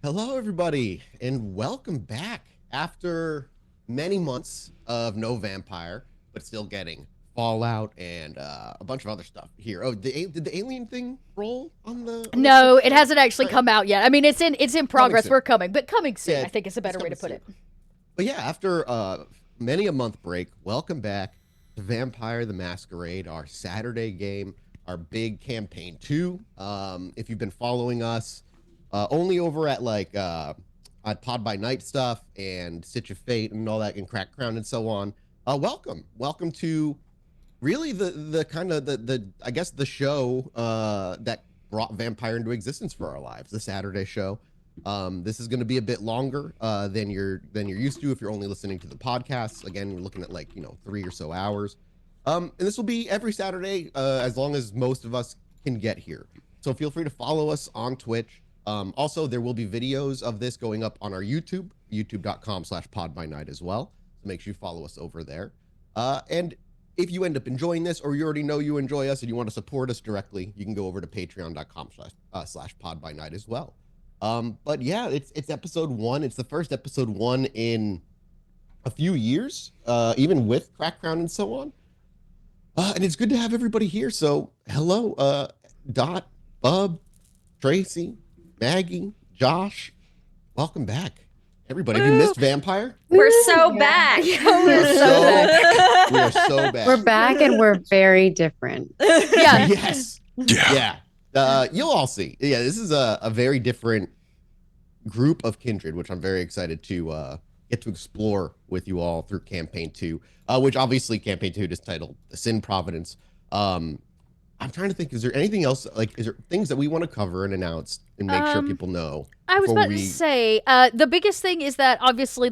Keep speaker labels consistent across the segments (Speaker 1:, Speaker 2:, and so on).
Speaker 1: Hello, everybody, and welcome back after many months of no vampire, but still getting Fallout and a bunch of other stuff here. Oh, did the alien thing roll on the
Speaker 2: No,
Speaker 1: Twitch
Speaker 2: it
Speaker 1: thing?
Speaker 2: hasn't actually come out yet. I mean, it's in
Speaker 1: Coming
Speaker 2: progress.
Speaker 1: soon.
Speaker 2: We're coming, but coming soon.
Speaker 1: Yeah,
Speaker 2: I think is a
Speaker 1: it's
Speaker 2: better way
Speaker 1: coming
Speaker 2: to put
Speaker 1: soon.
Speaker 2: it.
Speaker 1: But yeah, after many a month break, welcome back to Vampire the Masquerade, our Saturday game, our big campaign 2. If you've been following us only over at at Pod by Night stuff and Stitch of Fate and all that and Crack Crown and so on, welcome to really the kind of the I guess the show that brought vampire into existence for our lives, the Saturday show. This is going to be a bit longer than you're used to if you're only listening to the podcasts. Again, we're looking at 3 or so hours. And this will be every Saturday as long as most of us can get here. So feel free to follow us on Twitch. Also, there will be videos of this going up on our YouTube, youtube.com/podbynight as well. So make sure you follow us over there. And if you end up enjoying this, or you already know you enjoy us and you want to support us directly, you can go over to patreon.com/podbynight as well. But yeah, it's episode 1. It's the first episode 1 in a few years, even with Crack Crown and so on. And it's good to have everybody here. So hello, Dot, Bub, Tracy, Maggie, Josh. Welcome back. Everybody, have you missed Vampire?
Speaker 3: We're so back.
Speaker 2: We're so back.
Speaker 1: We are so back.
Speaker 4: We're back and we're very different.
Speaker 2: Yeah.
Speaker 1: Yes. Yeah. You'll all see. Yeah, this is a very different group of Kindred, which I'm very excited to get to explore with you all through campaign 2, which obviously campaign 2 is titled The Sin Providence. I'm trying to think, is there anything else, is there things that we want to cover and announce and make sure people know?
Speaker 2: I was about to say, the biggest thing is that obviously,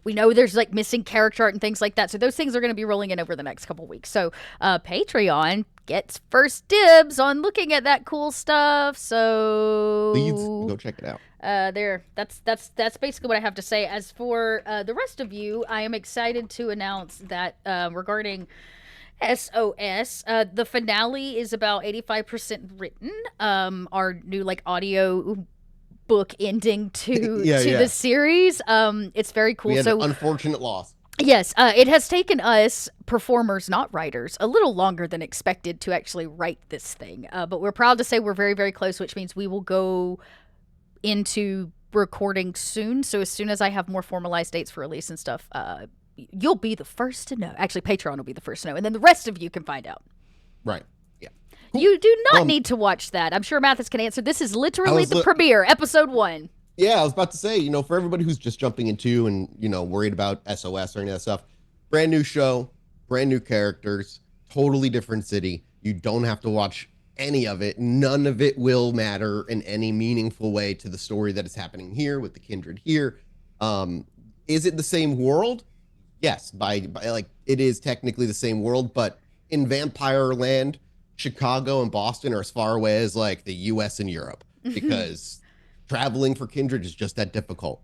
Speaker 2: we know there's missing character art and things like that. So those things are going to be rolling in over the next couple weeks. So Patreon gets first dibs on looking at that cool stuff. So
Speaker 1: please go check it out.
Speaker 2: That's basically what I have to say. As for the rest of you, I am excited to announce that regarding SOS, the finale is about 85% written. Our new audio book ending to the series. It's very cool.
Speaker 1: We had an unfortunate loss.
Speaker 2: Yes, it has taken us, performers, not writers, a little longer than expected to actually write this thing. But we're proud to say we're very, very close, which means we will go into recording soon. So as soon as I have more formalized dates for release and stuff, you'll be the first to know. Actually, Patreon will be the first to know, and then the rest of you can find out.
Speaker 1: Right. Yeah.
Speaker 2: You do not need to watch that. I'm sure Mathews can answer. This is literally the premiere, episode 1.
Speaker 1: Yeah, I was about to say, for everybody who's just jumping into and, worried about SOS or any of that stuff, brand new show, brand new characters, totally different city. You don't have to watch any of it. None of it will matter in any meaningful way to the story that is happening here with the Kindred here. Is it the same world? Yes, by it is technically the same world, but in Vampire Land, Chicago and Boston are as far away as the US and Europe because traveling for Kindred is just that difficult.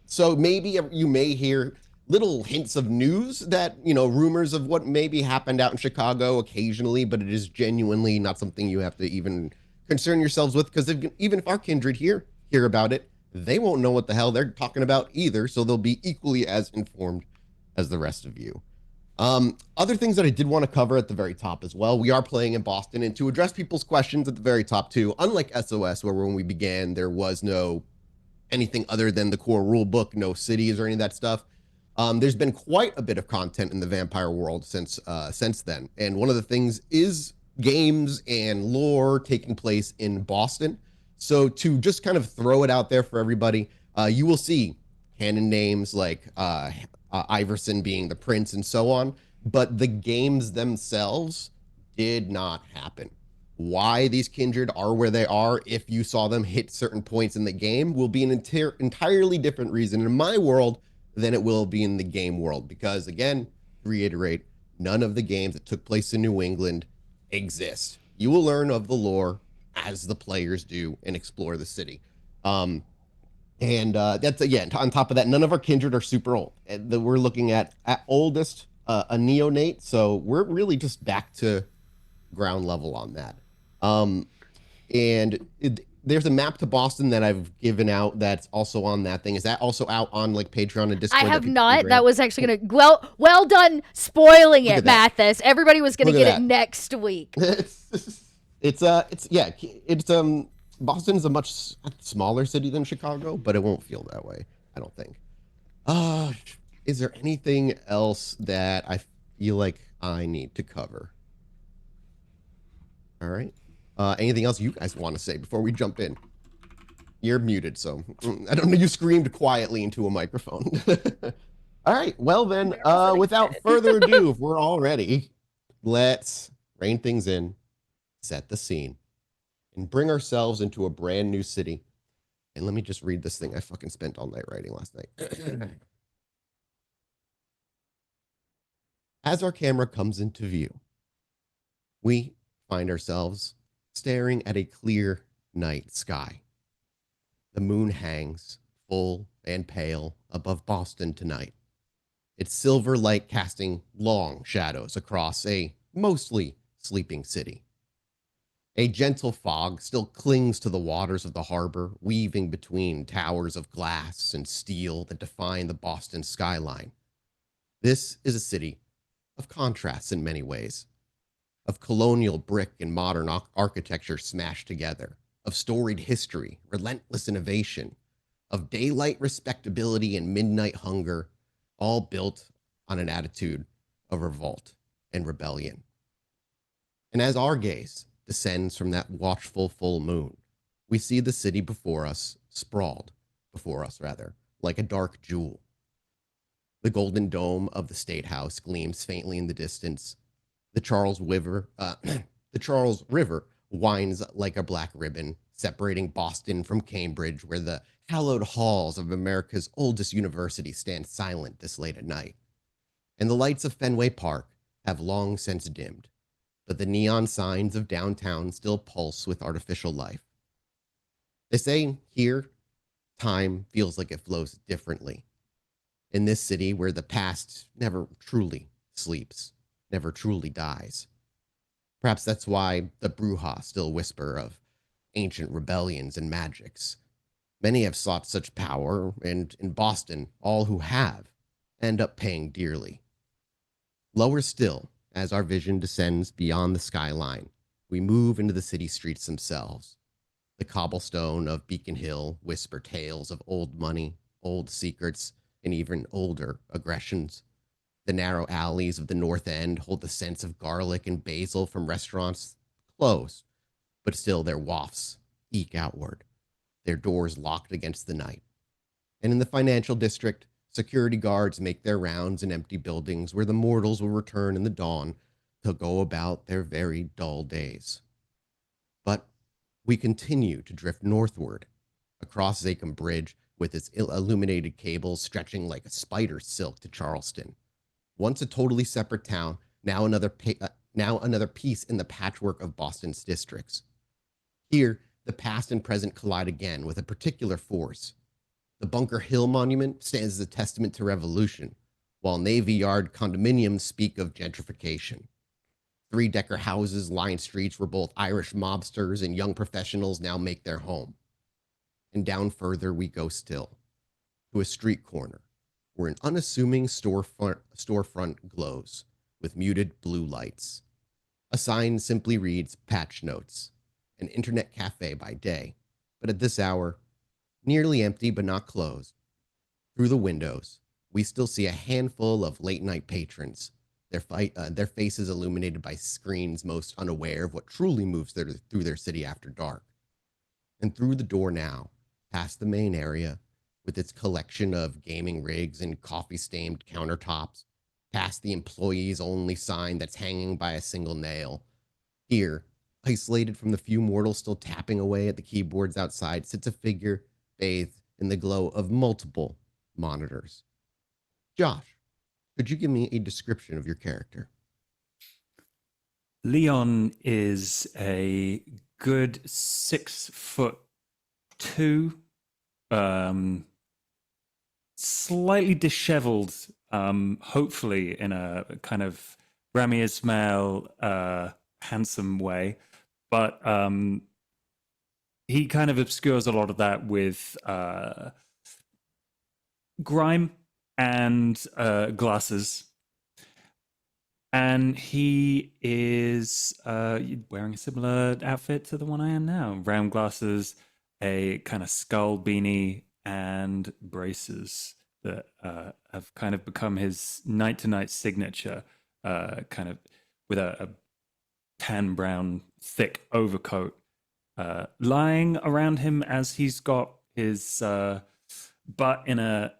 Speaker 1: So maybe you may hear little hints of news that, rumors of what maybe happened out in Chicago occasionally, but it is genuinely not something you have to even concern yourselves with, because even if our Kindred hear about it, they won't know what the hell they're talking about either, so they'll be equally as informed as the rest of you. Other things that I did want to cover at the very top as well. We are playing in Boston, and to address people's questions at the very top too, unlike SOS, where when we began, there was no anything other than the core rule book, no cities or any of that stuff. There's been quite a bit of content in the vampire world since then. And one of the things is games and lore taking place in Boston. So to just kind of throw it out there for everybody, you will see canon names like Iverson being the prince and so on, but the games themselves did not happen. Why these Kindred are where they are, if you saw them hit certain points in the game, will be an entirely different reason in my world than it will be in the game world. Because again, to reiterate, none of the games that took place in New England exist. You will learn of the lore as the players do and explore the city. And that's, again, on top of that, none of our Kindred are super old. We're looking at oldest, a neonate. So we're really just back to ground level on that. And there's a map to Boston that I've given out that's also on that thing. Is that also out on like Patreon and Discord?
Speaker 2: I have
Speaker 1: that people can
Speaker 2: not.
Speaker 1: grab?
Speaker 2: That was actually gonna well done spoiling
Speaker 1: Look
Speaker 2: it,
Speaker 1: at that.
Speaker 2: Mathis. Everybody was gonna
Speaker 1: Look at
Speaker 2: get it
Speaker 1: that.
Speaker 2: next week.
Speaker 1: It's Boston's a much smaller city than Chicago, but it won't feel that way, I don't think. Uh, is there anything else that I feel like I need to cover? All right. Anything else you guys want to say before we jump in? You're muted, so I don't know. You screamed quietly into a microphone. All right. Well then, without further ado, if we're all ready, let's rein things in, set the scene, and bring ourselves into a brand new city. And let me just read this thing I fucking spent all night writing last night. As our camera comes into view, we find ourselves staring at a clear night sky. The moon hangs, full and pale, above Boston tonight, its silver light casting long shadows across a mostly sleeping city. A gentle fog still clings to the waters of the harbor, weaving between towers of glass and steel that define the Boston skyline. This is a city of contrasts in many ways, of colonial brick and modern architecture smashed together, of storied history, relentless innovation, of daylight respectability and midnight hunger, all built on an attitude of revolt and rebellion. And as our gaze descends from that watchful full moon, we see the city before us, sprawled before us, rather, like a dark jewel. The golden dome of the State House gleams faintly in the distance. The Charles River, winds like a black ribbon, separating Boston from Cambridge, where the hallowed halls of America's oldest university stand silent this late at night. And the lights of Fenway Park have long since dimmed, but the neon signs of downtown still pulse with artificial life. They say here, time feels like it flows differently. In this city where the past never truly sleeps, never truly dies. Perhaps that's why the Bruja still whisper of ancient rebellions and magics. Many have sought such power, and in Boston, all who have end up paying dearly. Lower still, as our vision descends beyond the skyline, we move into the city streets themselves. The cobblestone of Beacon Hill whisper tales of old money, old secrets, and even older aggressions. The narrow alleys of the North End hold the sense of garlic and basil from restaurants closed, but still their wafts eke outward, their doors locked against the night. And in the financial district, security guards make their rounds in empty buildings where the mortals will return in the dawn to go about their very dull days. But we continue to drift northward, across Zachem Bridge with its illuminated cables stretching like a spider's silk to Charleston. Once a totally separate town, now another piece in the patchwork of Boston's districts. Here, the past and present collide again with a particular force. The Bunker Hill Monument stands as a testament to revolution, while Navy Yard condominiums speak of gentrification. Three-decker houses line streets where both Irish mobsters and young professionals now make their home. And down further we go still, to a street corner, where an unassuming storefront glows with muted blue lights. A sign simply reads Patch Notes, an internet cafe by day, but at this hour, nearly empty but not closed. Through the windows, we still see a handful of late-night patrons, their faces illuminated by screens most unaware of what truly moves through their city after dark. And through the door now, past the main area, with its collection of gaming rigs and coffee-stained countertops, past the employees-only sign that's hanging by a single nail. Here, isolated from the few mortals still tapping away at the keyboards outside, sits a figure bathed in the glow of multiple monitors. Josh, could you give me a description of your character?
Speaker 3: Leon is a good 6'2", slightly disheveled, hopefully in a kind of Grammy Ismail handsome way, but he kind of obscures a lot of that with grime and glasses. And he is wearing a similar outfit to the one I am now. Round glasses, a kind of skull beanie, and braces that have kind of become his night-to-night signature, kind of with a tan brown thick overcoat lying around him as he's got his butt in a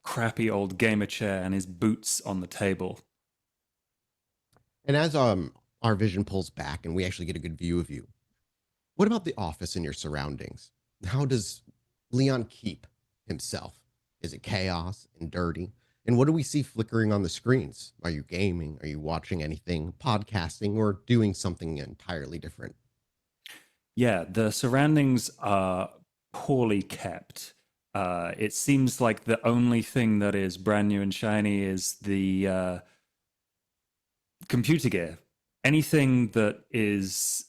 Speaker 3: crappy old gamer chair and his boots on the table.
Speaker 1: And as our vision pulls back and we actually get a good view of you, what about the office and your surroundings? How does Leon keep himself? Is it chaos and dirty? And what do we see flickering on the screens? Are you gaming? Are you watching anything, podcasting, or doing something entirely different?
Speaker 3: Yeah, the surroundings are poorly kept. It seems like the only thing that is brand new and shiny is the computer gear. Anything that is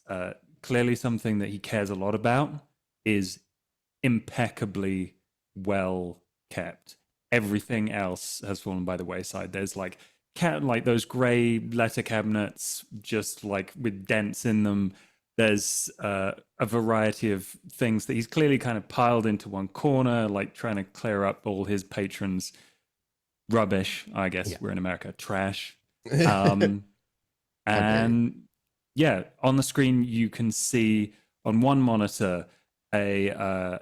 Speaker 3: clearly something that he cares a lot about is impeccably well kept. Everything else has fallen by the wayside. There's like those gray letter cabinets, just like with dents in them. There's a variety of things that he's clearly kind of piled into one corner, like trying to clear up all his patrons' rubbish. I guess we're in America, trash. And yeah, on the screen you can see on one monitor a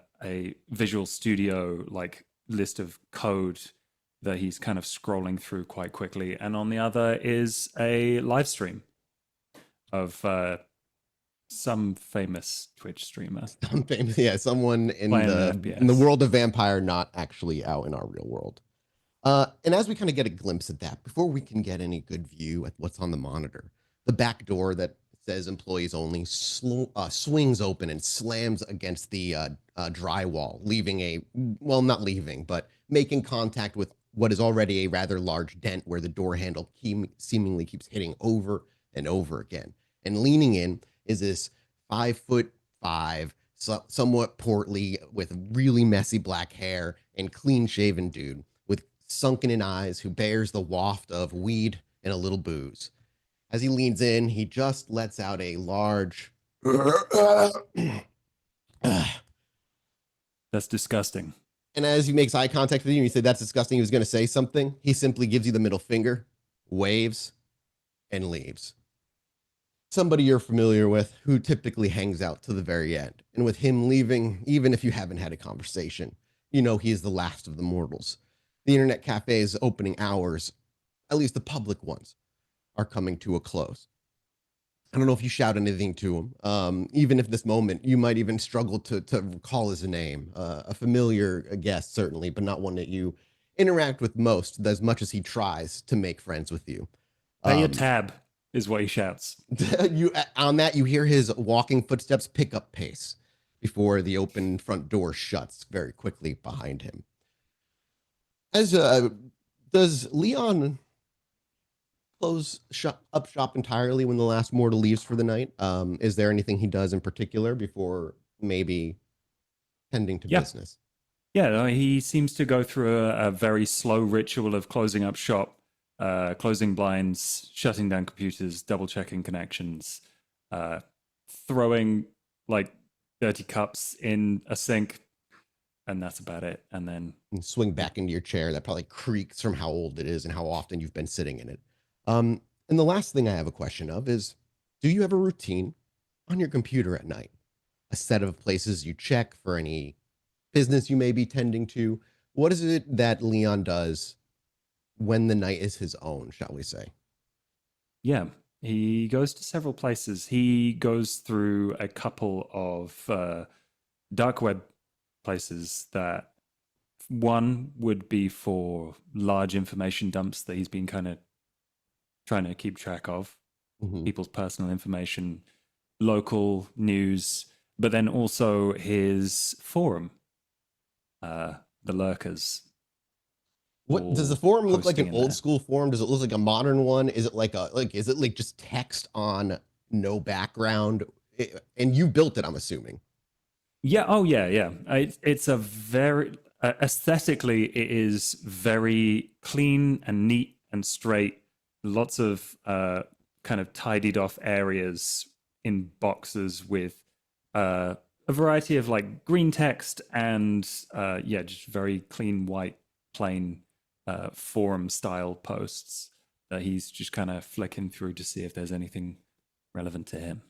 Speaker 3: Visual Studio like list of code that he's kind of scrolling through quite quickly, and on the other is a live stream of some famous Twitch streamer.
Speaker 1: Some famous, someone in the world of Vampire, not actually out in our real world. And as we kind of get a glimpse at that, before we can get any good view at what's on the monitor, the back door that says employees only swings open and slams against the drywall, not leaving, but making contact with what is already a rather large dent where the door handle seemingly keeps hitting over and over again. And leaning in is this 5'5", somewhat portly, with really messy black hair and clean shaven dude with sunken in eyes who bears the waft of weed and a little booze. As he leans in, he just lets out a large
Speaker 3: That's disgusting.
Speaker 1: And as he makes eye contact with you and you say that's disgusting, he was going to say something, he simply gives you the middle finger, waves, and leaves. Somebody you're familiar with who typically hangs out to the very end. And with him leaving, even if you haven't had a conversation, you know he is the last of the mortals. The internet cafe's opening hours, at least the public ones, are coming to a close. I don't know if you shout anything to him. Even if this moment, you might even struggle to recall his name. A familiar guest, certainly, but not one that you interact with most, as much as he tries to make friends with you.
Speaker 3: Pay a tab, is what he shouts.
Speaker 1: On that, you hear his walking footsteps pick up pace before the open front door shuts very quickly behind him. Does Leon close up shop entirely when the last mortal leaves for the night? Is there anything he does in particular before maybe tending to business?
Speaker 3: Yeah, he seems to go through a very slow ritual of closing up shop, closing blinds, shutting down computers, double checking connections, throwing like dirty cups in a sink, and that's about it. And then
Speaker 1: swing back into your chair that probably creaks from how old it is and how often you've been sitting in it. And the last thing I have a question of is, do you have a routine on your computer at night? A set of places you check for any business you may be tending to? What is it that Leon does when the night is his own, shall we say?
Speaker 3: Yeah, he goes to several places. He goes through a couple of dark web places that one would be for large information dumps that he's been kind of trying to keep track of, people's personal information, local news, but then also his forum, the Lurkers.
Speaker 1: What does the forum look like? An old school forum? Does it look like a modern one? Is it is it like just text on no background? And you built it, I'm assuming.
Speaker 3: Yeah. Oh, yeah. Yeah. It's a very aesthetically, it is very clean and neat and straight. Lots of kind of tidied off areas in boxes with a variety of like green text and yeah, just very clean white, plain forum style posts that he's just kind of flicking through to see if there's anything relevant to him.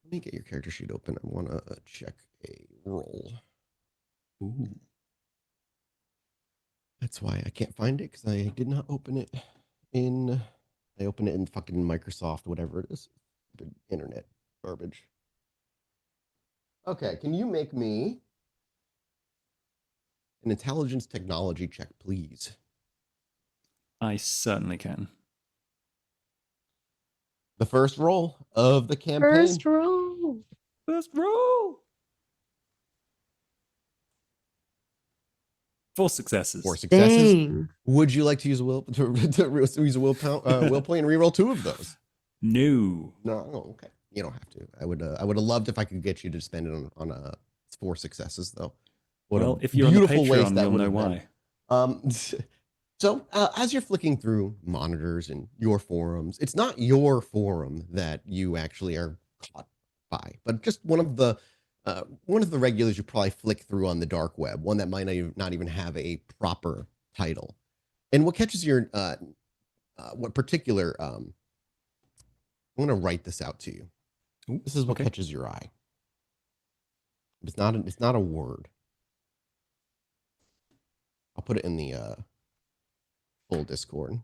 Speaker 1: Let me get your character sheet open. I want to check a roll.
Speaker 3: Ooh.
Speaker 1: That's why I can't find it, because I did not open it in. I opened it in fucking Microsoft, whatever it is. Internet garbage. Okay, can you make me an intelligence technology check, please?
Speaker 3: I certainly can.
Speaker 1: The first roll of the campaign.
Speaker 4: First roll.
Speaker 3: Let's roll. 4 successes.
Speaker 1: 4 successes.
Speaker 4: Dang.
Speaker 1: Would you like to use a will to use a will point and reroll 2 of those?
Speaker 3: No.
Speaker 1: No, okay. You don't have to. I would have loved if I could get you to spend it on 4 successes, though. What
Speaker 3: Well,
Speaker 1: a
Speaker 3: if you're on the
Speaker 1: beautiful waste
Speaker 3: Patreon,
Speaker 1: that
Speaker 3: you'll
Speaker 1: would
Speaker 3: know
Speaker 1: have
Speaker 3: why.
Speaker 1: been. So as you're flicking through monitors and your forums, it's not your forum that you actually are caught by, but just one of the regulars you probably flick through on the dark web, one that might not even have a proper title. And what catches your what particular I'm going to write this out to you.
Speaker 3: Ooh,
Speaker 1: This is what
Speaker 3: okay.
Speaker 1: catches your eye. It's not a word. I'll put it in the full Discord.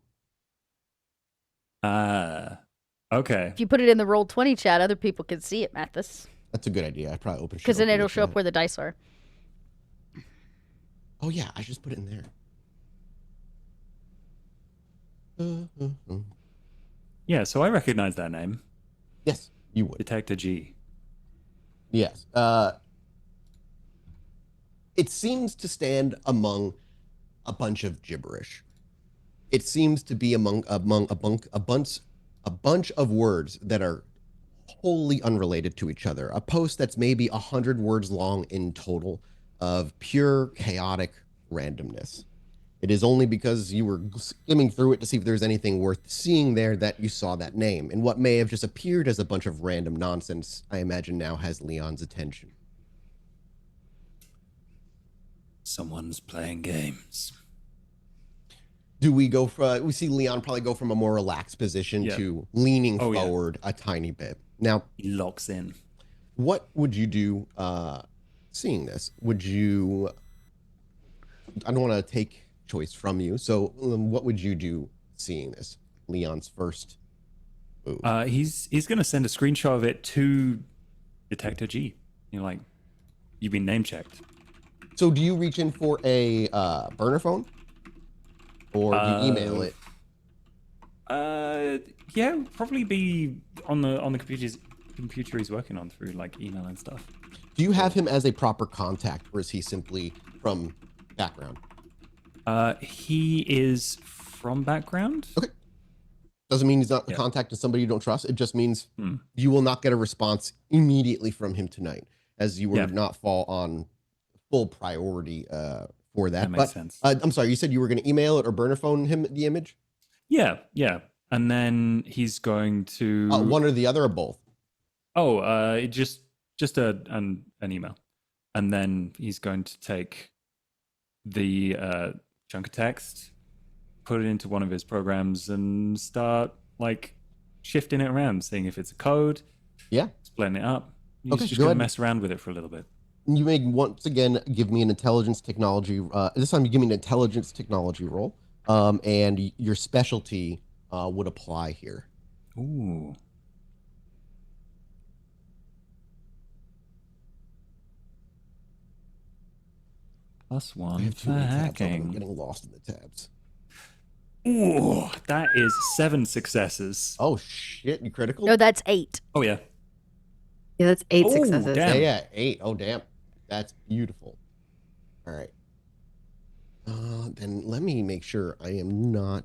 Speaker 3: Okay.
Speaker 2: If you put it in the Roll20 chat, other people can see it, Mathis.
Speaker 1: That's a good idea. I probably open
Speaker 2: Because then it'll show up where the dice are.
Speaker 1: Oh yeah, I just put it in there.
Speaker 3: Yeah, so I recognize that name.
Speaker 1: Yes, you would.
Speaker 3: Detector G.
Speaker 1: Yes. It seems to stand among a bunch of gibberish. It seems to be among a bunch of words that are wholly unrelated to each other. A post that's maybe 100 words long in total of pure chaotic randomness. It is only because you were skimming through it to see if there's anything worth seeing there that you saw that name. And what may have just appeared as a bunch of random nonsense, I imagine now has Leon's attention.
Speaker 3: Someone's playing games.
Speaker 1: Do we go for, we see Leon probably go from a more relaxed position to leaning forward a tiny bit. Now,
Speaker 3: he locks in.
Speaker 1: What would you do seeing this? Would you, I don't want to take choice from you. So what would you do seeing this? Leon's first move.
Speaker 3: He's going to send a screenshot of it to Detector G. You're like, you've been name checked.
Speaker 1: So do you reach in for a burner phone? Or do you email it?
Speaker 3: Yeah, probably be on the computer he's working on through like email and stuff.
Speaker 1: Do you have him as a proper contact, or is he simply from background?
Speaker 3: He is from background.
Speaker 1: Okay. Doesn't mean he's not a contact to somebody you don't trust. It just means you will not get a response immediately from him tonight, as you would not fall on full priority for that.
Speaker 3: That makes sense.
Speaker 1: I'm sorry, you said you were going to email it or burner phone him the image?
Speaker 3: Yeah. And then he's going to
Speaker 1: one or the other or both?
Speaker 3: Oh, just an email, and then he's going to take the chunk of text, put it into one of his programs, and start like shifting it around, seeing if it's a code.
Speaker 1: Yeah,
Speaker 3: splitting it up. He's just
Speaker 1: go
Speaker 3: gonna
Speaker 1: ahead.
Speaker 3: mess around with it for a little bit.
Speaker 1: You may once again give me an intelligence technology. This time you give me an intelligence technology roll, and your specialty would apply here.
Speaker 3: Ooh. +1 for hacking.
Speaker 1: I'm getting lost in the tabs.
Speaker 3: Ooh, that is 7 successes.
Speaker 1: Oh shit! You critical?
Speaker 2: No, that's 8.
Speaker 3: Oh yeah.
Speaker 4: Yeah, that's 8
Speaker 3: Oh,
Speaker 4: successes.
Speaker 3: damn.
Speaker 1: Yeah, 8. Oh damn, that's beautiful. All right. Then let me make sure I am not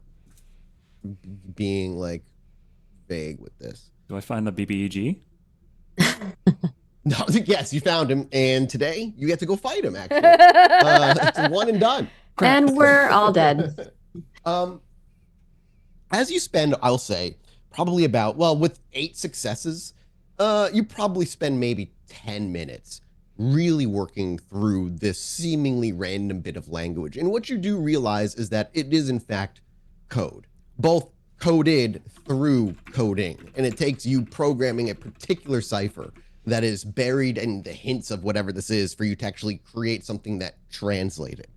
Speaker 1: being like vague with this.
Speaker 3: Do I find the BBEG?
Speaker 1: No, yes, you found him, and today you get to go fight him. Actually, it's a one and done.
Speaker 4: And we're all dead.
Speaker 1: Um, as you spend, I'll say, probably about, well, with 8 successes, you probably spend maybe 10 minutes really working through this seemingly random bit of language. And what you do realize is that it is, in fact, code, both coded through coding. And it takes you programming a particular cipher that is buried in the hints of whatever this is for you to actually create something that translates it.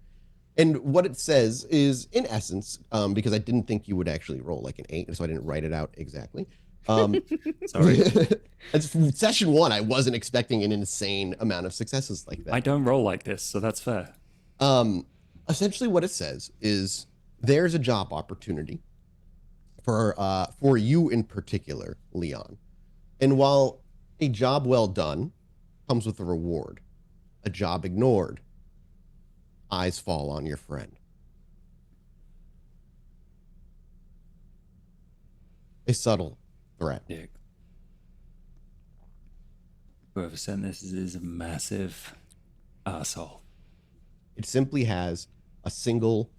Speaker 1: And what it says is, in essence, because I didn't think you would actually roll like an 8, so I didn't write it out exactly.
Speaker 3: Sorry.
Speaker 1: It's session 1. I wasn't expecting an insane amount of successes like that.
Speaker 3: I don't roll like this, so that's fair.
Speaker 1: Essentially, what it says is there's a job opportunity for you in particular, Leon. And while a job well done comes with a reward, a job ignored, eyes fall on your friend. A subtle threat.
Speaker 3: Dick. Whoever sent this is a massive asshole.
Speaker 1: It simply has a single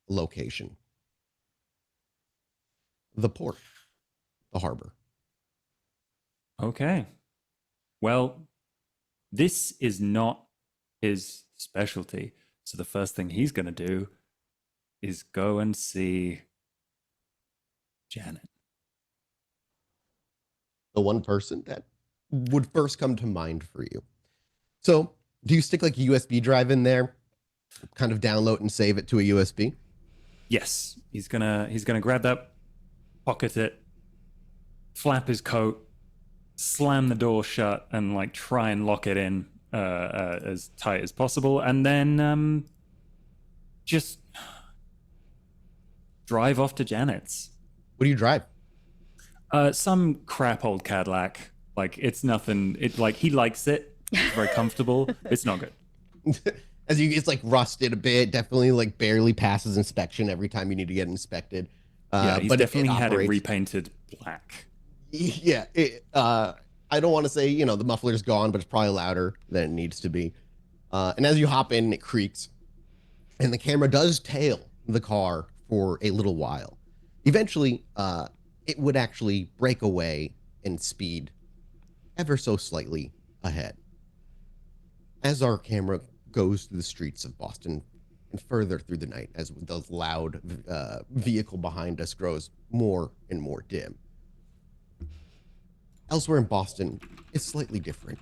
Speaker 1: location. The port, the harbor.
Speaker 3: Okay. Well, this is not his specialty. So the first thing he's going to do is go and see Janet.
Speaker 1: The one person that would first come to mind for you. So, do you stick like a USB drive in there, kind of download and save it to a USB?
Speaker 3: Yes, he's gonna grab that, pocket it, flap his coat, slam the door shut, and like try and lock it in as tight as possible, and then just drive off to Janet's.
Speaker 1: What do you drive?
Speaker 3: Some crap old Cadillac. Like it's nothing. It like he likes it. It's very comfortable. It's not good.
Speaker 1: It's like rusted a bit. Definitely like barely passes inspection every time you need to get inspected.
Speaker 3: Yeah, he's
Speaker 1: but
Speaker 3: definitely had it
Speaker 1: operates.
Speaker 3: repainted black.
Speaker 1: Yeah, I don't want to say the muffler's gone, but it's probably louder than it needs to be. And as you hop in, it creaks, and the camera does tail the car for a little while. Eventually, it would actually break away and speed ever so slightly ahead. As our camera goes through the streets of Boston and further through the night, as the loud vehicle behind us grows more and more dim. Elsewhere in Boston, it's slightly different.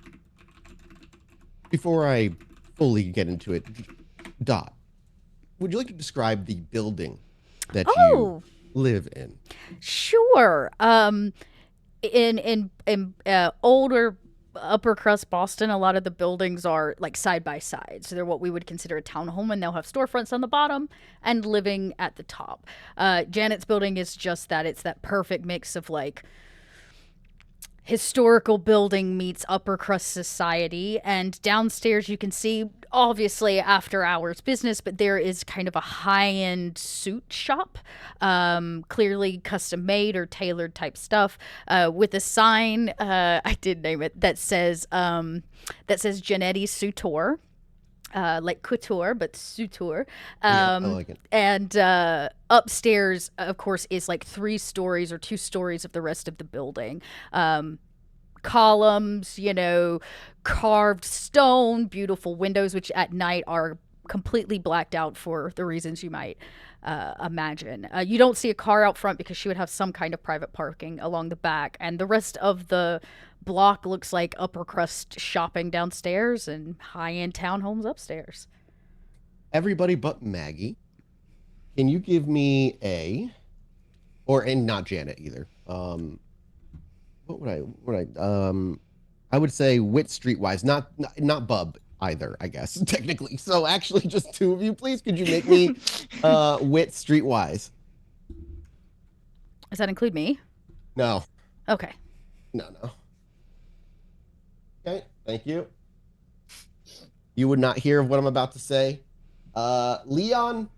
Speaker 1: Before I fully get into it, Dot, would you like to describe the building that you live in?
Speaker 2: Sure. In older upper crust Boston, a lot of the buildings are like side by side. So they're what we would consider a townhome, and they'll have storefronts on the bottom and living at the top. Janet's building is just that. It's that perfect mix of like historical building meets upper crust society. And downstairs you can see, obviously after hours business, but there is kind of a high-end suit shop, clearly custom made or tailored type stuff, with a sign, I did name it, that says Janetti Sutor. Like couture, but suture.
Speaker 1: Yeah, I like it.
Speaker 2: And upstairs, of course, is like 3 stories or 2 stories of the rest of the building. Columns, carved stone, beautiful windows, which at night are completely blacked out for the reasons you might imagine. You don't see a car out front because she would have some kind of private parking along the back, and the rest of the block looks like upper crust shopping downstairs and high-end townhomes upstairs.
Speaker 1: Everybody but Maggie, can you give me and not Janet either. I would say wit streetwise, not Bub either, I guess, technically. So actually just 2 of you, please. Could you make me wit streetwise?
Speaker 2: Does that include me?
Speaker 1: No.
Speaker 2: Okay.
Speaker 1: No. Okay, thank you. You would not hear of what I'm about to say. Leon,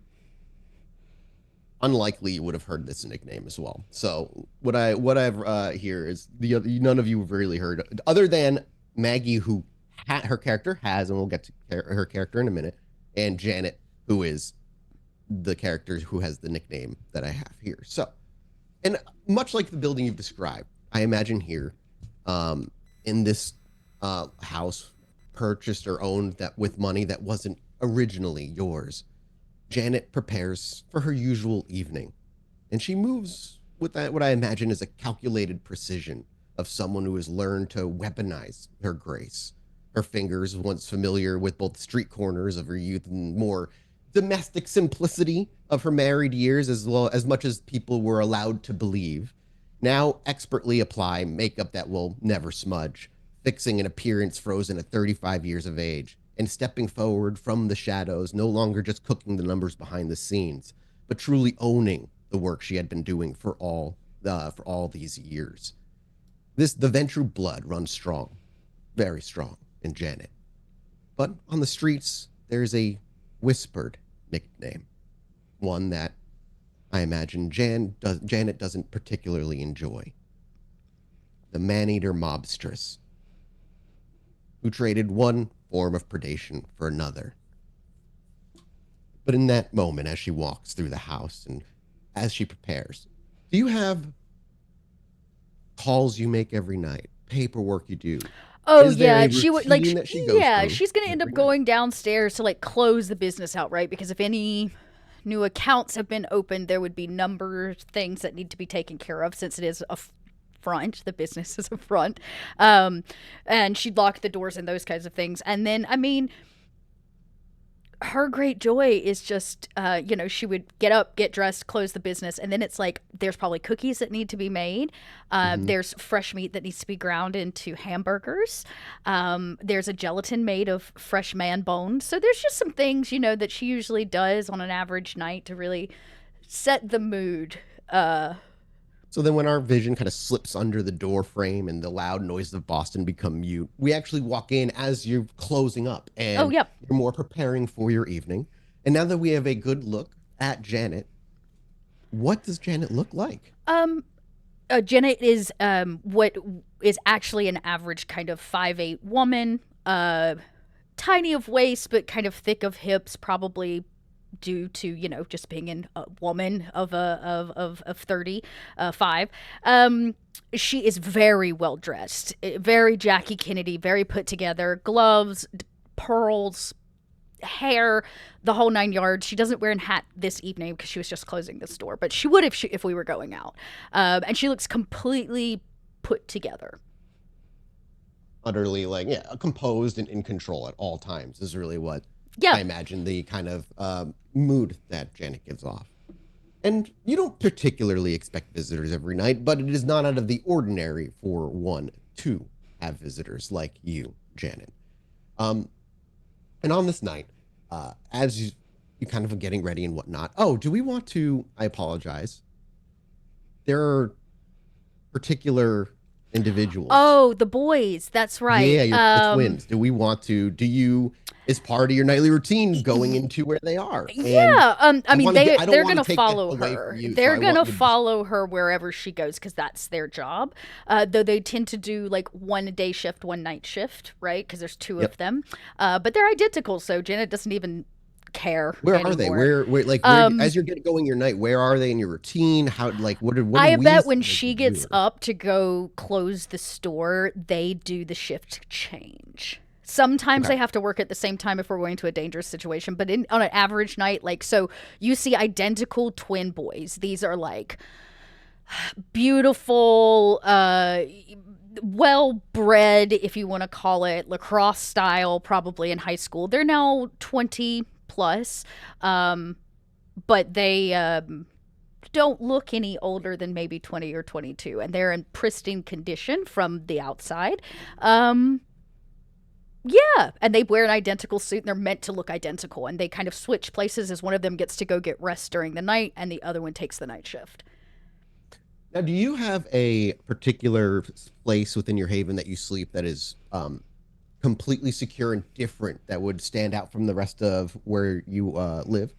Speaker 1: unlikely you would have heard this nickname as well. So what I've hear is none of you have really heard, other than Maggie, who her character has, and we'll get to her character in a minute, and Janet, who is the character who has the nickname that I have here. So, and much like the building you've described, I imagine here, in this house purchased or owned that with money that wasn't originally yours, Janet prepares for her usual evening, and she moves with that what I imagine is a calculated precision of someone who has learned to weaponize her grace. Her fingers, once familiar with both street corners of her youth and more domestic simplicity of her married years, as well as much as people were allowed to believe, now expertly apply makeup that will never smudge, fixing an appearance frozen at 35 years of age, and stepping forward from the shadows, no longer just cooking the numbers behind the scenes, but truly owning the work she had been doing for all these years. The Ventru blood runs strong, very strong in Janet. But on the streets, there's a whispered nickname, one that I imagine Janet doesn't particularly enjoy. The man-eater mobstress, who traded one form of predation for another. But in that moment, as she walks through the house and as she prepares, do you have calls you make every night, paperwork you do?
Speaker 2: Oh
Speaker 1: Is there
Speaker 2: yeah,
Speaker 1: a
Speaker 2: she would like.
Speaker 1: routine that she goes
Speaker 2: Yeah,
Speaker 1: through
Speaker 2: she's gonna end up
Speaker 1: every night?
Speaker 2: going downstairs to like close the business out, right? Because if any new accounts have been opened, there would be number things that need to be taken care of, since it is a front. The business is a front, and she'd lock the doors and those kinds of things. And then, I mean, her great joy is just, she would get up, get dressed, close the business, and then it's like there's probably cookies that need to be made. There's fresh meat that needs to be ground into hamburgers. There's a gelatin made of fresh man bones. So there's just some things, that she usually does on an average night to really set the mood.
Speaker 1: So then when our vision kind of slips under the door frame and the loud noises of Boston become mute, we actually walk in as you're closing up and
Speaker 2: Yep.
Speaker 1: you're more preparing for your evening. And now that we have a good look at Janet, what does Janet look like?
Speaker 2: Janet is what is actually an average kind of 5'8" woman, tiny of waist but kind of thick of hips, probably due to just being a woman of 35. She is very well dressed, very Jackie Kennedy, very put together, gloves, pearls, hair, the whole 9 yards. She doesn't wear a hat this evening because she was just closing the store, but she would if we were going out. And she looks completely put together.
Speaker 1: Utterly composed and in control at all times is really what I imagine the kind of mood that Janet gives off. And you don't particularly expect visitors every night, but it is not out of the ordinary for one to have visitors like you, Janet. And on this night, as you kind of are getting ready and whatnot, do we want to, I apologize, there are particular individuals.
Speaker 2: Oh, the boys, that's right.
Speaker 1: Yeah, the twins. Do we want to, is part of your nightly routine going into where they are?
Speaker 2: Yeah, I mean, they're going to follow
Speaker 1: her.
Speaker 2: her. They're going to follow her wherever she goes because that's their job. Though they tend to do like one day shift, one night shift, right? Because there's two of them. But they're identical, so Janet doesn't even care.
Speaker 1: Where
Speaker 2: anymore.
Speaker 1: Are they? Where as you're going your night, where are they in your routine? How what
Speaker 2: I bet when she gets up to go close the store, they do the shift change. Sometimes they have to work at the same time if we're going to a dangerous situation, but on an average night, so you see identical twin boys. These are like beautiful, well-bred, if you want to call it, lacrosse style, probably in high school. They're now 20 plus, but they don't look any older than maybe 20 or 22, and they're in pristine condition from the outside. Yeah, and they wear an identical suit, and they're meant to look identical, and they kind of switch places as one of them gets to go get rest during the night, and the other one takes the night shift.
Speaker 1: Now, do you have a particular place within your haven that you sleep that is completely secure and different that would stand out from the rest of where you live?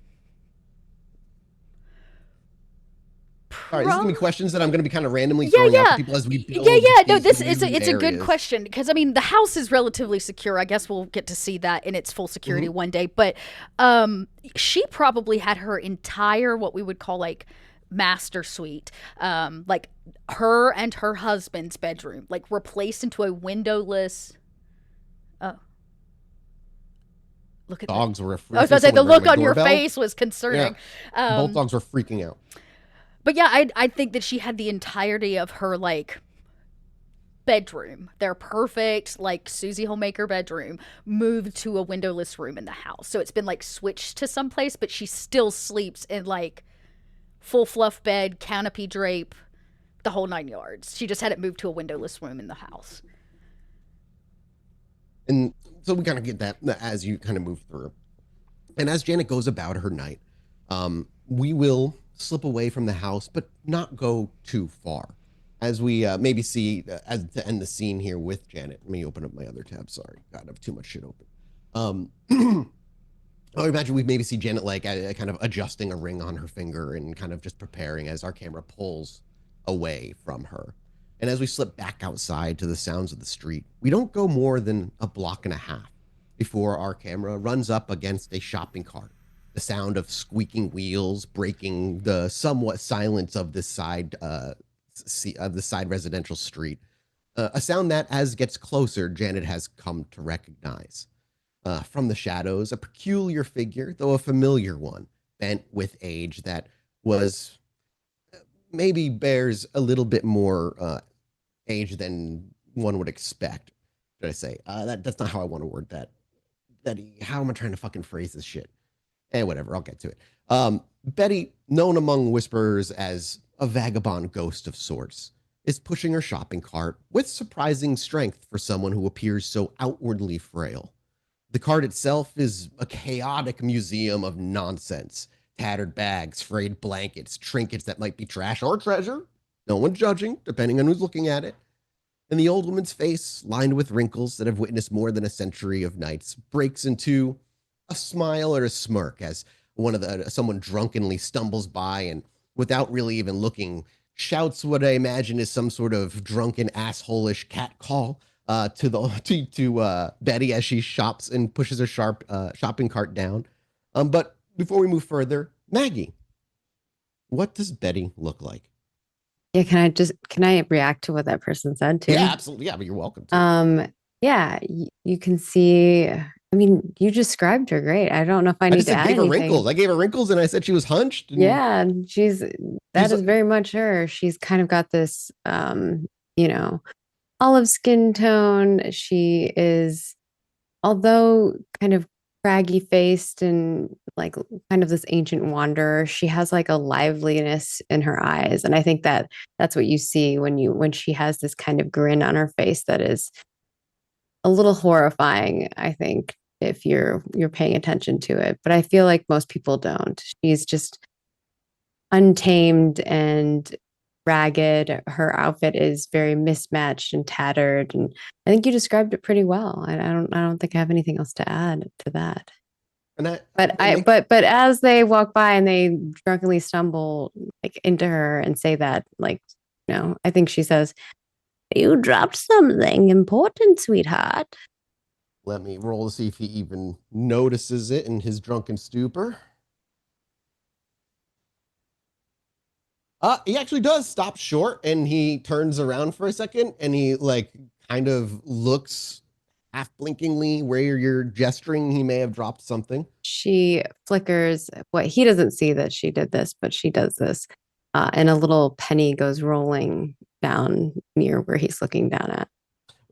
Speaker 1: All right, this is gonna be questions that I'm gonna be kind of randomly
Speaker 2: Yeah,
Speaker 1: throwing out
Speaker 2: yeah.
Speaker 1: to people as we build.
Speaker 2: No,
Speaker 1: these
Speaker 2: it's
Speaker 1: new
Speaker 2: a good
Speaker 1: areas.
Speaker 2: question because I mean the house is relatively secure. I guess we'll get to see that in its full security one day. But she probably had her entire what we would call like master suite, like her and her husband's bedroom, like replaced into a windowless. Oh, look at that.
Speaker 1: Dogs were.
Speaker 2: I was about to say the look on your face was concerning.
Speaker 1: Both dogs were freaking out.
Speaker 2: But yeah, I think that she had the entirety of her like bedroom, their perfect like Susie Homemaker bedroom, moved to a windowless room in the house. So it's been like switched to someplace, but she still sleeps in like full fluff bed, canopy drape, the whole 9 yards. She just had it moved to a windowless room in the house.
Speaker 1: And so we kind of get that as you kind of move through. And as Janet goes about her night, we will slip away from the house, but not go too far. As we maybe see, as to end the scene here with Janet. Let me open up my other tab. Sorry, God, I have too much shit open. I imagine we maybe see Janet like kind of adjusting a ring on her finger and kind of just preparing as our camera pulls away from her. And as we slip back outside to the sounds of the street, we don't go more than a block and a half before our camera runs up against a shopping cart. The sound of squeaking wheels breaking the somewhat silence of this side residential street. A sound that, as it gets closer, Janet has come to recognize. From the shadows, a peculiar figure, though a familiar one, bent with age that was maybe bears a little bit more age than one would expect. Should I say? That's not how I want to word that. How am I trying to fucking phrase this shit? Whatever, I'll get to it. Betty, known among whisperers as a vagabond ghost of sorts, is pushing her shopping cart with surprising strength for someone who appears so outwardly frail. The cart itself is a chaotic museum of nonsense. Tattered bags, frayed blankets, trinkets that might be trash or treasure. No one's judging, depending on who's looking at it. And the old woman's face, lined with wrinkles that have witnessed more than a century of nights, breaks into a smile or a smirk as someone drunkenly stumbles by and, without really even looking, shouts what I imagine is some sort of drunken asshole-ish cat call to Betty as she shops and pushes her shopping cart down. But before we move further, Maggie, what does Betty look like?
Speaker 4: Yeah, can I react to what that person said too?
Speaker 1: Yeah, absolutely. Yeah, but you're welcome to.
Speaker 4: Yeah, you can see. I mean, you described her great. I don't know if I need to add anything.
Speaker 1: Wrinkles. I gave her wrinkles, and I said she was hunched.
Speaker 4: Yeah, that is very much her. She's kind of got this, olive skin tone. She is, although kind of craggy faced and like kind of this ancient wanderer, she has like a liveliness in her eyes, and I think that's what you see when she has this kind of grin on her face that is a little horrifying, I think, if you're paying attention to it. But I feel like most people don't. She's just untamed and ragged. Her outfit is very mismatched and tattered, and I think you described it pretty well. I don't think I have anything else to add to that. But as they walk by and they drunkenly stumble like into her and say that, like, I think she says, "You dropped something important, sweetheart."
Speaker 1: Let me roll to see if he even notices it in his drunken stupor. He actually does stop short, and he turns around for a second, and he like kind of looks half blinkingly where you're gesturing. He may have dropped something.
Speaker 4: She flickers. He doesn't see that she did this, but she does this, and a little penny goes rolling down near where he's looking down at,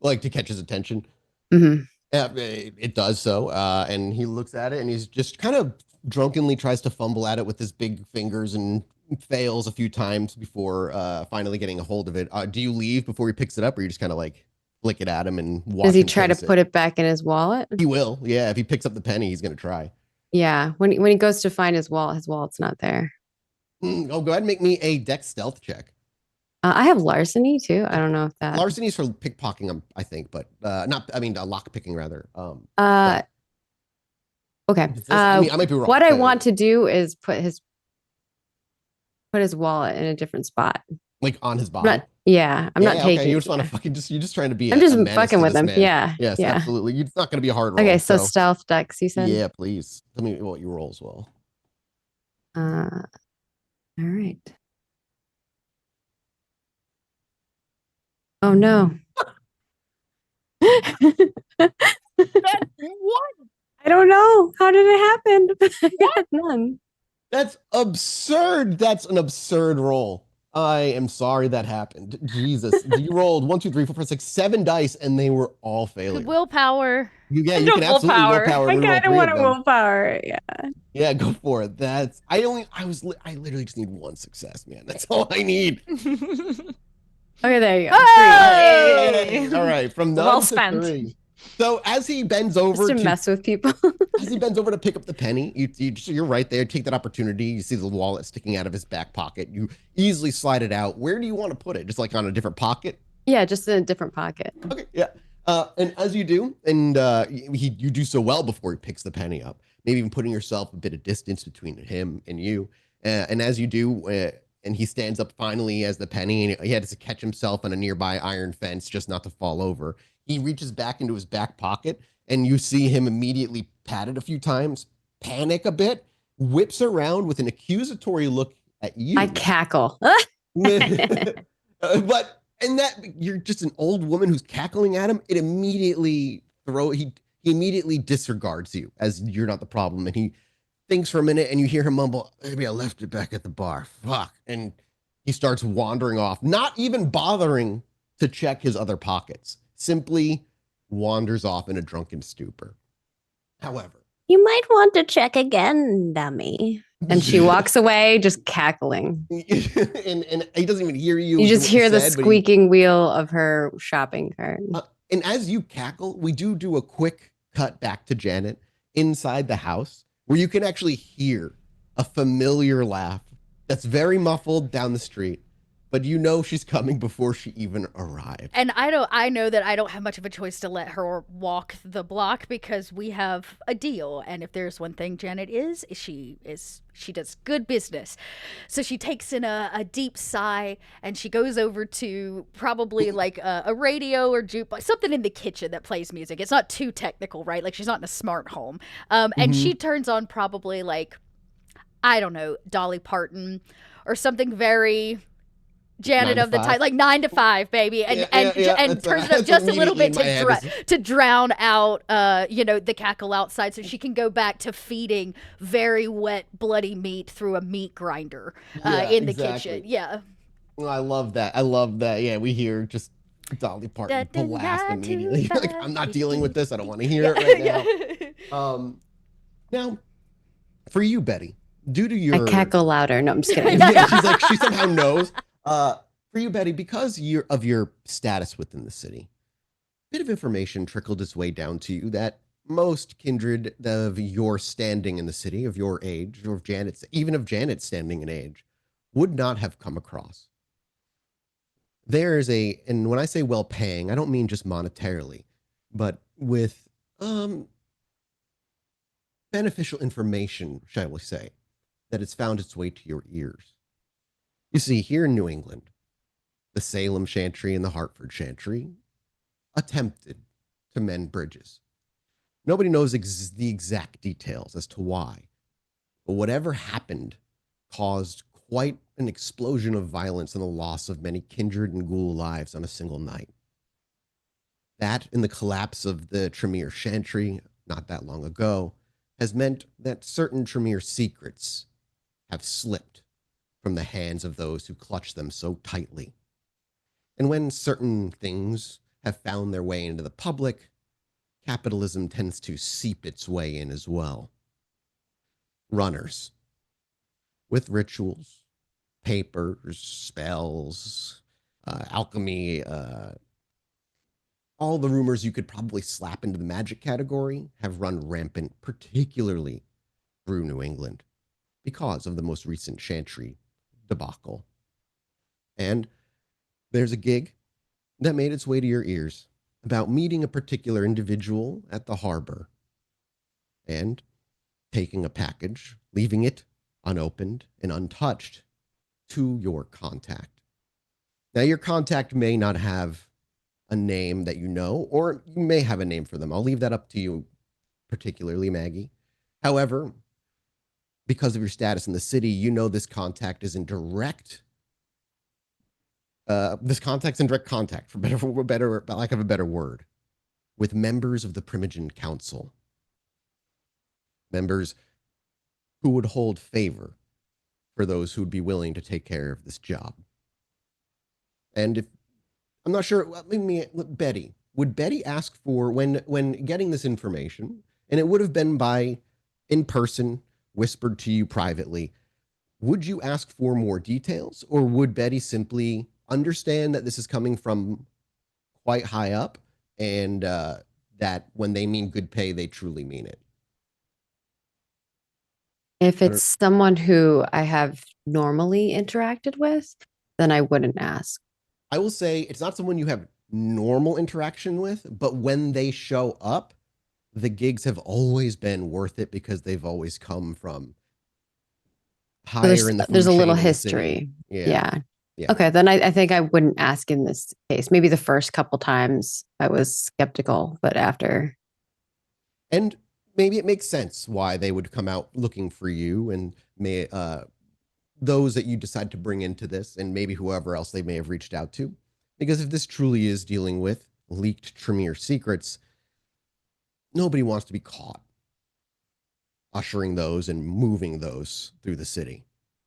Speaker 1: like to catch his attention.
Speaker 4: Mm-hmm.
Speaker 1: Yeah, it does so, and he looks at it, and he's just kind of drunkenly tries to fumble at it with his big fingers and fails a few times before finally getting a hold of it. Do you leave before he picks it up, or you just kind of like flick it at him and watch?
Speaker 4: Does he try to put it back in his wallet?
Speaker 1: He will. Yeah, if he picks up the penny, he's going to try.
Speaker 4: Yeah, when he goes to find his wallet's not there.
Speaker 1: Go ahead and make me a dex stealth check.
Speaker 4: I have larceny too. I don't know if that
Speaker 1: larceny is for pickpocketing, I think, but lock picking rather.
Speaker 4: Okay.
Speaker 1: I might be wrong.
Speaker 4: What I want to do is put his put his wallet in a different spot.
Speaker 1: Like on his
Speaker 4: I'm
Speaker 1: body.
Speaker 4: not, yeah, I'm not taking.
Speaker 1: Okay. You just want to fucking you're just trying to be
Speaker 4: I'm
Speaker 1: a
Speaker 4: just
Speaker 1: menace
Speaker 4: fucking
Speaker 1: to
Speaker 4: with
Speaker 1: this
Speaker 4: him.
Speaker 1: man.
Speaker 4: Yeah,
Speaker 1: Yes,
Speaker 4: yeah.
Speaker 1: absolutely. It's not going to be a hard roll.
Speaker 4: Okay, so stealth decks, you said.
Speaker 1: Yeah, please. Tell me what you roll as well.
Speaker 4: All right. Oh no.
Speaker 1: What?
Speaker 4: I don't know. How did it happen? I got none.
Speaker 1: That's absurd. That's an absurd roll. I am sorry that happened. Jesus. You rolled 1, 2, 3, 4, 5, 6, 7 dice, and they were all failures.
Speaker 2: Willpower.
Speaker 1: You can absolutely willpower.
Speaker 4: I
Speaker 1: Reroll
Speaker 4: kind of
Speaker 1: 3
Speaker 4: want
Speaker 1: of
Speaker 4: a
Speaker 1: them.
Speaker 4: willpower. Yeah.
Speaker 1: Yeah, go for it. I literally just need 1 success, man. That's all I need.
Speaker 4: Okay, there you go.
Speaker 2: Hey!
Speaker 1: All right, from none
Speaker 5: Well
Speaker 1: to
Speaker 5: spent.
Speaker 1: 3. So as he bends over
Speaker 4: Just to mess with people.
Speaker 1: as he bends over to pick up the penny, you're right there. Take that opportunity. You see the wallet sticking out of his back pocket. You easily slide it out. Where do you want to put it? Just like on a different pocket?
Speaker 4: Yeah, just in a different pocket.
Speaker 1: Okay, yeah. And as you do, and you do so well before he picks the penny up, maybe even putting yourself a bit of distance between him and you. And as you do, and he stands up finally as the penny, and he had to catch himself on a nearby iron fence just not to fall over. He reaches back into his back pocket, and you see him immediately pat it a few times, panic a bit, whips around with an accusatory look at you.
Speaker 4: I cackle.
Speaker 1: But and that you're just an old woman who's cackling at him. It immediately he immediately disregards you as you're not the problem, and he thinks for a minute, and you hear him mumble, "Maybe I left it back at the bar. Fuck!" And he starts wandering off, not even bothering to check his other pockets. Simply wanders off in a drunken stupor. However,
Speaker 6: You might want to check again, dummy.
Speaker 4: And she walks away just cackling.
Speaker 1: and he doesn't even hear you.
Speaker 4: You just hear the
Speaker 1: said, but
Speaker 4: squeaking wheel of her shopping cart.
Speaker 1: And as you cackle, we do a quick cut back to Janet inside the house where you can actually hear a familiar laugh that's very muffled down the street, but you know she's coming before she even arrived.
Speaker 2: And I know that I don't have much of a choice to let her walk the block because we have a deal. And if there's one thing Janet she does good business. So she takes in a deep sigh and she goes over to probably like a radio or jukebox, something in the kitchen that plays music. It's not too technical, right? Like she's not in a smart home. And she turns on probably like, I don't know, Dolly Parton or something very Janet of the time, like 9 to 5, baby, and turns it up just a little bit to drown out, the cackle outside, so she can go back to feeding very wet, bloody meat through a meat grinder in the kitchen. Yeah,
Speaker 1: well, I love that. Yeah, we hear just Dolly Parton blast immediately. Like, I'm not dealing with this. I don't want to hear it right now. Now, for you, Betty, due to your
Speaker 4: I cackle louder. No, I'm just kidding.
Speaker 1: yeah, she somehow knows. For you, Betty, because of your status within the city, a bit of information trickled its way down to you that most kindred of your standing in the city, of your age, or of Janet's, even of Janet's standing in age, would not have come across. There is and when I say well-paying, I don't mean just monetarily, but with beneficial information, shall we say, that has found its way to your ears. You see, here in New England, the Salem Chantry and the Hartford Chantry attempted to mend bridges. Nobody knows the exact details as to why, but whatever happened caused quite an explosion of violence and the loss of many kindred and ghoul lives on a single night. That and the collapse of the Tremere Chantry not that long ago has meant that certain Tremere secrets have slipped from the hands of those who clutch them so tightly. And when certain things have found their way into the public, capitalism tends to seep its way in as well. Runners with rituals, papers, spells, alchemy, all the rumors you could probably slap into the magic category have run rampant, particularly through New England, because of the most recent Chantry debacle. And there's a gig that made its way to your ears about meeting a particular individual at the harbor and taking a package, leaving it unopened and untouched, to your contact. Now, your contact may not have a name that you know, or you may have a name for them. I'll leave that up to you, particularly Maggie. However, because of your status in the city, you know this contact is in direct. This contact's in direct contact, for lack of a better word, with members of the Primogen Council. Members who would hold favor for those who would be willing to take care of this job. And if I'm not sure, Betty, would Betty ask for when getting this information, and it would have been by in person, whispered to you privately, would you ask for more details, or would Betty simply understand that this is coming from quite high up, and that when they mean good pay, they truly mean it?
Speaker 4: If it's someone who I have normally interacted with, then I wouldn't ask.
Speaker 1: I will say it's not someone you have normal interaction with, but when they show up, the gigs have always been worth it because they've always come from higher in the food
Speaker 4: there's a little
Speaker 1: chain in the city.
Speaker 4: history.
Speaker 1: Yeah.
Speaker 4: Okay, then I think I wouldn't ask in this case. Maybe the first couple times I was skeptical, but after.
Speaker 1: And maybe it makes sense why they would come out looking for you, and those that you decide to bring into this, and maybe whoever else they may have reached out to. Because if this truly is dealing with leaked Tremere secrets, nobody wants to be caught ushering those and moving those through the city.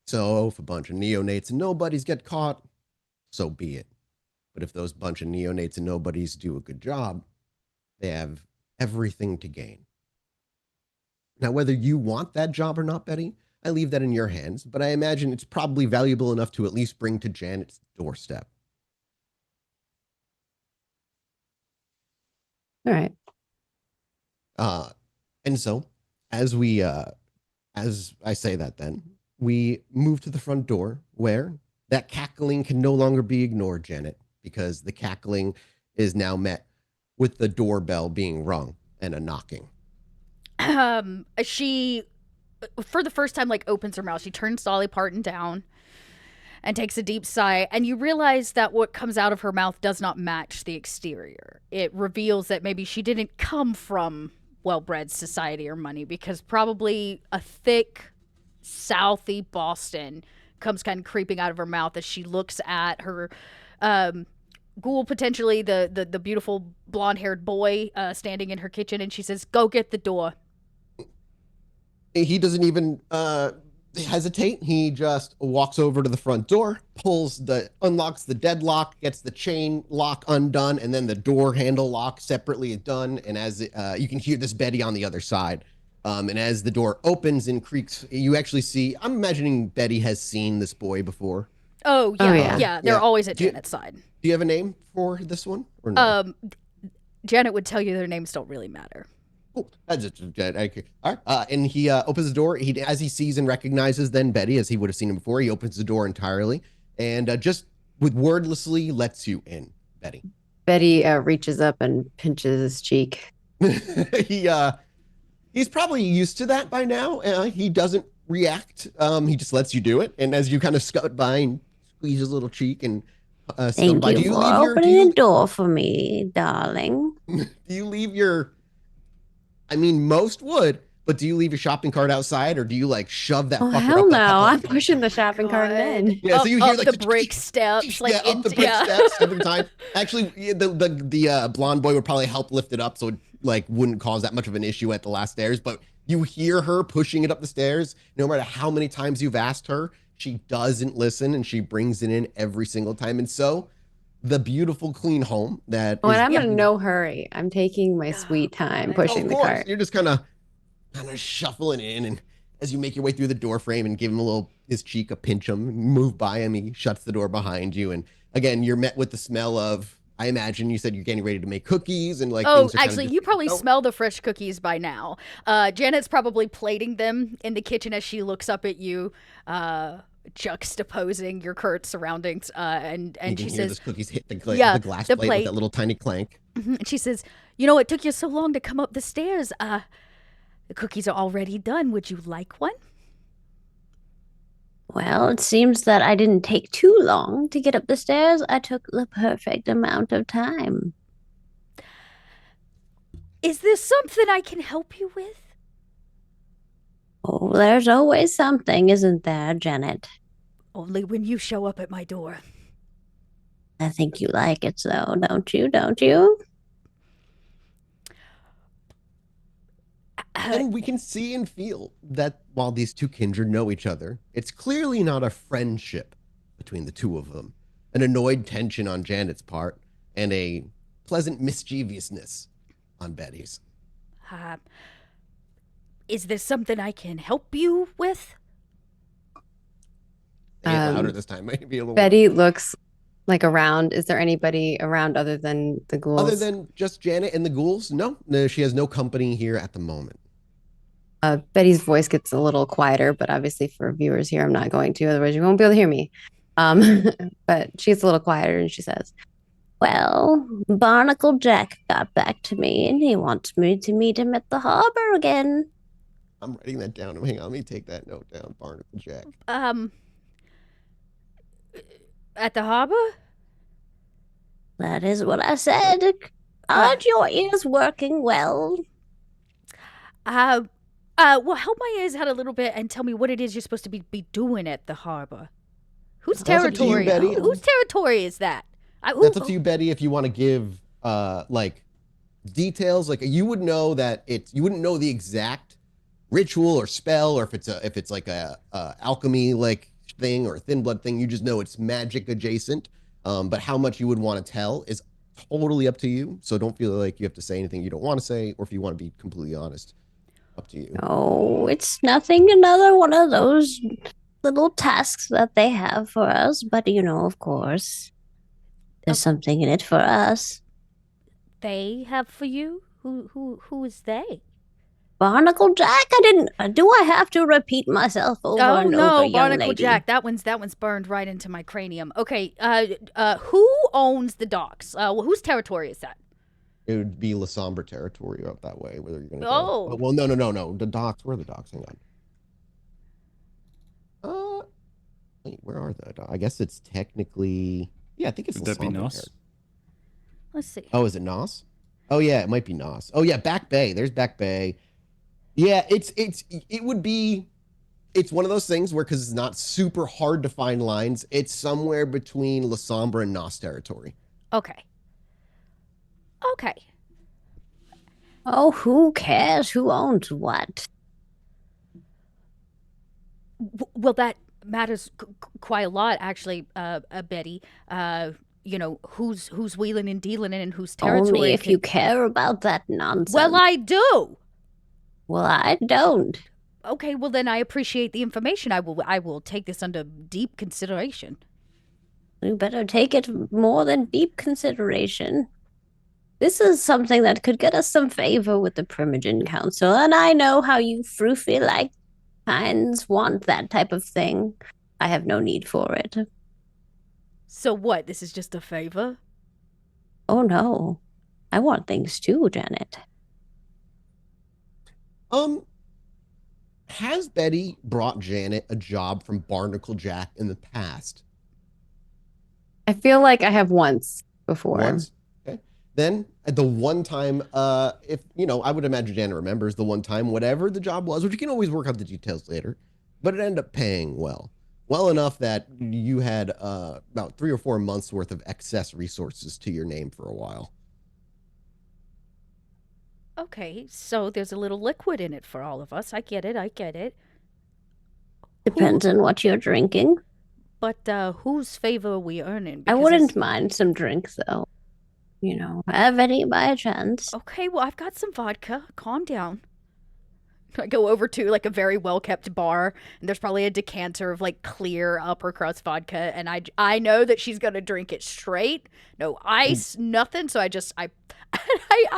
Speaker 1: So if a bunch of neonates and nobodies get caught, so be it. But if those bunch of neonates and nobodies do a good job, they have everything to gain. Now, whether you want that job or not, Betty, I leave that in your hands, but I imagine it's probably valuable enough to at least bring to Janet's doorstep.
Speaker 4: All right.
Speaker 1: And so, as I say that, then we move to the front door, where that cackling can no longer be ignored, Janet, because the cackling is now met with the doorbell being rung and a knocking.
Speaker 2: She, for the first time, opens her mouth. She turns Dolly Parton down and takes a deep sigh, and you realize that what comes out of her mouth does not match the exterior. It reveals that maybe she didn't come from well-bred society or money, because probably a thick, southy Boston comes kind of creeping out of her mouth as she looks at her ghoul, potentially the beautiful blonde-haired boy standing in her kitchen, and she says, "Go get the door."
Speaker 1: He doesn't even hesitate. He just walks over to the front door, unlocks the deadlock, gets the chain lock undone, and then the door handle lock separately is done. And as you can hear this Betty on the other side. And as the door opens and creaks, you actually see, I'm imagining Betty has seen this boy before.
Speaker 2: Oh, yeah. Yeah, they're always at Janet's side.
Speaker 1: Do you have a name for this one? Or no?
Speaker 2: Janet would tell you their names don't really matter.
Speaker 1: Oh, that's it. All right. And he opens the door. As he sees and recognizes then Betty, as he would have seen him before, he opens the door entirely and just wordlessly lets you in, Betty.
Speaker 4: Betty reaches up and pinches his cheek.
Speaker 1: He's probably used to that by now. He doesn't react. He just lets you do it. And as you kind of scout by and squeeze his little cheek and
Speaker 6: thank
Speaker 1: by,
Speaker 6: you for opening the door for me, darling.
Speaker 1: Do you leave your... I mean, most would, but do you leave your shopping cart outside, or do you shove that?
Speaker 4: Oh, hell no! I'm pushing the shopping cart in.
Speaker 1: Yeah, so you hear
Speaker 2: the brick steps,
Speaker 1: up the brick steps every time. Actually, the blonde boy would probably help lift it up, so it wouldn't cause that much of an issue at the last stairs. But you hear her pushing it up the stairs. No matter how many times you've asked her, she doesn't listen, and she brings it in every single time. And so, the beautiful, clean home that.
Speaker 4: Oh, and I'm in no hurry. I'm taking my sweet time pushing the cart.
Speaker 1: You're just kind of shuffling in, and as you make your way through the door frame and give him his cheek a pinch him, move by him, he shuts the door behind you, and again you're met with the smell of. I imagine you said you're getting ready to make cookies and
Speaker 2: Oh, actually, you probably smell the fresh cookies by now. Janet's probably plating them in the kitchen as she looks up at you. Juxtaposing your curt surroundings, and she says,
Speaker 1: "Those cookies hit the glass plate with that little tiny clank."
Speaker 2: Mm-hmm. And she says, "It took you so long to come up the stairs. The cookies are already done. Would you like one?"
Speaker 6: Well, it seems that I didn't take too long to get up the stairs. I took the perfect amount of time.
Speaker 2: Is there something I can help you with?
Speaker 6: Oh, there's always something, isn't there, Janet?
Speaker 2: Only when you show up at my door.
Speaker 6: I think you like it so, don't you? Don't you?
Speaker 1: And we can see and feel that while these two kindred know each other, it's clearly not a friendship between the two of them. An annoyed tension on Janet's part, and a pleasant mischievousness on Betty's.
Speaker 2: Is there something I can help you with?
Speaker 1: Say it louder this time. Maybe a little.
Speaker 4: Betty looks like around. Is there anybody around other than the ghouls?
Speaker 1: Other than just Janet and the ghouls? No, she has no company here at the moment.
Speaker 4: Betty's voice gets a little quieter, but obviously for viewers here, I'm not going to. Otherwise, you won't be able to hear me. But she gets a little quieter and she says,
Speaker 6: Well, Barnacle Jack got back to me and he wants me to meet him at the harbor again.
Speaker 1: I'm writing that down. Hang on, let me take that note down. Barnacle Jack.
Speaker 2: At the harbor?
Speaker 6: That is what I said. Aren't your ears working well?
Speaker 2: Well, help my ears out a little bit and tell me what it is you're supposed to be doing at the harbor. Whose territory?
Speaker 1: Betty.
Speaker 2: Whose territory is that?
Speaker 1: That's up to you, Betty. If you want to give like details, like you would know that you wouldn't know the exact ritual or spell, or if it's like a alchemy like thing or a thin blood thing. You just know it's magic adjacent. But how much you would want to tell is totally up to you. So don't feel like you have to say anything you don't want to say, or if you want to be completely honest, up to you.
Speaker 6: Oh, it's nothing. Another one of those little tasks that they have for us. But of course, there's something in it for us.
Speaker 2: They have for you? Who is they?
Speaker 6: Barnacle Jack? Do I have to repeat myself over and over,
Speaker 2: no,
Speaker 6: young
Speaker 2: Barnacle
Speaker 6: lady?
Speaker 2: Jack. That one's burned right into my cranium. Okay, who owns the docks? Whose territory is that?
Speaker 1: It would be La Sombre territory up that way. Whether you're gonna
Speaker 2: Oh.
Speaker 1: go. Well, no. The docks. Where are the docks? Hang on. Wait, where are the docks? I guess it's technically. Yeah, I think it's.
Speaker 3: Would
Speaker 1: La
Speaker 3: that be
Speaker 1: Sombre
Speaker 3: Nos?
Speaker 1: territory.
Speaker 2: Let's see.
Speaker 1: Oh, is it Nos? Oh yeah, it might be Nos. Oh yeah, Back Bay. There's Back Bay. Yeah, it would be. It's one of those things where, because it's not super hard to find lines, it's somewhere between La Sombre and Nos territory.
Speaker 2: Okay.
Speaker 6: Oh, who cares who owns what?
Speaker 2: Well, that matters quite a lot, actually, Betty. Who's wheeling and dealing in whose territory?
Speaker 6: Only if you care about that nonsense.
Speaker 2: Well, I do.
Speaker 6: Well, I don't.
Speaker 2: Okay, well then I appreciate the information. I will take this under deep consideration.
Speaker 6: You better take it more than deep consideration. This is something that could get us some favor with the Primogen Council, and I know how you froofy-like kinds want that type of thing. I have no need for it.
Speaker 2: So what? This is just a favor?
Speaker 6: Oh no. I want things too, Janet.
Speaker 1: Has Betty brought Janet a job from Barnacle Jack in the past?
Speaker 4: I feel like I have once before.
Speaker 1: Once? Okay. Then the one time, if I would imagine Janet remembers the one time, whatever the job was, which you can always work out the details later, but it ended up paying well enough that you had about 3 or 4 months worth of excess resources to your name for a while.
Speaker 2: Okay, so there's a little liquid in it for all of us. I get it.
Speaker 6: Depends on what you're drinking.
Speaker 2: But whose favor are we earning?
Speaker 6: I wouldn't mind some drinks, though. Have any by chance.
Speaker 2: Okay, well, I've got some vodka. Calm down. I go over to like a very well-kept bar, and there's probably a decanter of like clear upper crust vodka, and I know that she's gonna drink it straight, no ice, nothing. So I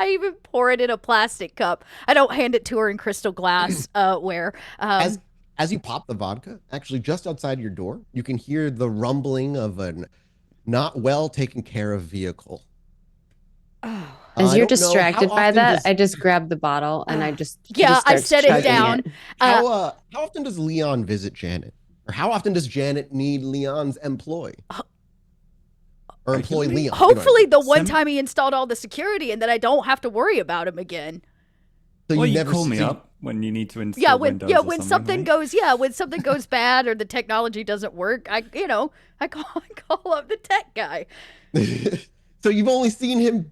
Speaker 2: even pour it in a plastic cup. I don't hand it to her in crystal glass.
Speaker 1: As you pop the vodka, actually just outside your door, you can hear the rumbling of a not well taken care of vehicle.
Speaker 4: As you're distracted by that, I just grab the bottle and I just
Speaker 2: I set it down.
Speaker 1: How often does Leon visit Janet? Or how often does Janet need Leon's employ? Or employ
Speaker 3: Regularly?
Speaker 1: Leon? You know what I
Speaker 2: Hopefully,
Speaker 1: mean?
Speaker 2: the one time he installed all the security, and then I don't have to worry about him again.
Speaker 1: So
Speaker 3: Or
Speaker 1: you
Speaker 3: you
Speaker 1: never
Speaker 3: call me
Speaker 1: see-
Speaker 3: up when you need to install
Speaker 2: Yeah,
Speaker 3: Windows or
Speaker 2: when
Speaker 3: something,
Speaker 2: something
Speaker 3: right?
Speaker 2: when something goes bad or the technology doesn't work, I call up the tech guy
Speaker 1: So you've only seen him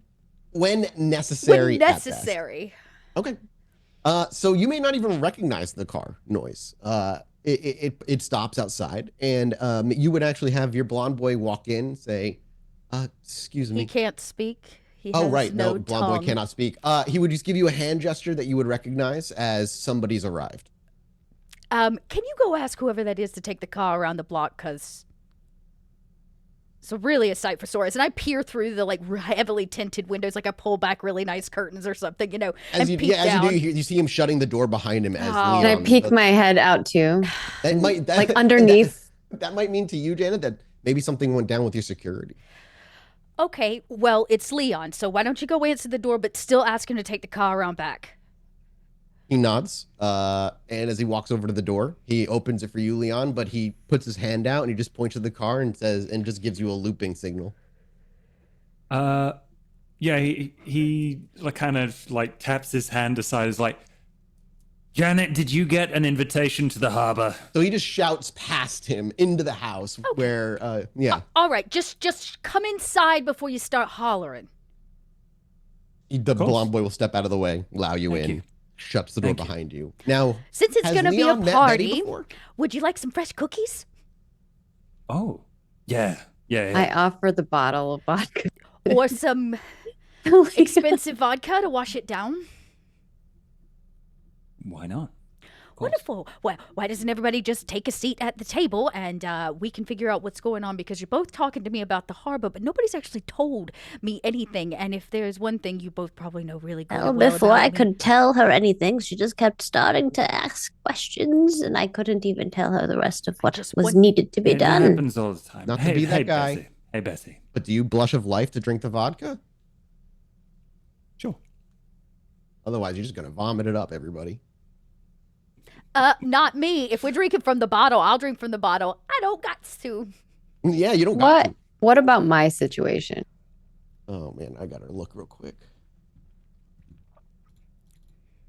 Speaker 1: when necessary.
Speaker 2: when necessary.
Speaker 1: At best. Okay. So you may not even recognize the car noise. It stops outside, and you would actually have your blonde boy walk in, say, "Excuse me."
Speaker 2: He can't speak. He
Speaker 1: Oh,
Speaker 2: has
Speaker 1: right. No, blonde
Speaker 2: tongue.
Speaker 1: boy cannot speak. He would just give you a hand gesture that you would recognize as somebody's arrived.
Speaker 2: Can you go ask whoever that is to take the car around the block? Cause it's really a sight for sore eyes. And I peer through the heavily tinted windows, like I pull back really nice curtains or something,
Speaker 1: As
Speaker 2: and
Speaker 1: you,
Speaker 2: peek
Speaker 1: as
Speaker 2: down.
Speaker 1: you do, you see him shutting the door behind him as
Speaker 2: Oh.
Speaker 1: Leon.
Speaker 4: And I peek my head out too.
Speaker 1: That might
Speaker 4: like underneath.
Speaker 1: That might mean to you, Janet, that maybe something went down with your security.
Speaker 2: Okay, well, it's Leon, so why don't you go answer the door, but still ask him to take the car around back?
Speaker 1: He nods, and as he walks over to the door, he opens it for you, Leon, but he puts his hand out and he just points to the car and just gives you a looping signal.
Speaker 3: Yeah, he like kind of like taps his hand aside. Is like, Janet, did you get an invitation to the harbor?
Speaker 1: So he just shouts past him into the house where, yeah.
Speaker 2: All right, just come inside before you start hollering.
Speaker 1: The
Speaker 3: course.
Speaker 1: blonde boy will step out of the way, allow you
Speaker 3: Thank
Speaker 1: in,
Speaker 3: you.
Speaker 1: shuts the door
Speaker 3: Thank you.
Speaker 1: behind you. Now,
Speaker 2: Since it's
Speaker 1: has
Speaker 2: going to be a
Speaker 1: Leon met Betty
Speaker 2: party,
Speaker 1: before?
Speaker 2: would you like some fresh cookies?
Speaker 3: Oh, yeah.
Speaker 4: I offer the bottle of vodka.
Speaker 2: Or some expensive vodka to wash it down?
Speaker 3: Why not? Of course.
Speaker 2: Wonderful. Well, why doesn't everybody just take a seat at the table and we can figure out what's going on, because you're both talking to me about the harbor, but nobody's actually told me anything. And if there's one thing you both probably know really good
Speaker 6: Well,
Speaker 2: well
Speaker 6: before
Speaker 2: about
Speaker 6: I
Speaker 2: me-
Speaker 6: could tell her anything, she just kept starting to ask questions, and I couldn't even tell her the rest of what
Speaker 2: just
Speaker 6: was
Speaker 2: want-
Speaker 6: needed to be
Speaker 3: It
Speaker 6: done.
Speaker 3: happens all the time.
Speaker 1: Not to
Speaker 3: hey,
Speaker 1: be that
Speaker 3: hey,
Speaker 1: guy.
Speaker 3: Bessie. Hey, Bessie.
Speaker 1: But do you blush of life to drink the vodka?
Speaker 3: Sure.
Speaker 1: Otherwise, you're just going to vomit it up, everybody.
Speaker 2: Not me. If we're drinking from the bottle, I'll drink from the bottle. I don't got to.
Speaker 1: Yeah, you don't got
Speaker 4: What?
Speaker 1: to.
Speaker 4: What about my situation?
Speaker 1: Oh, man, I got to look real quick.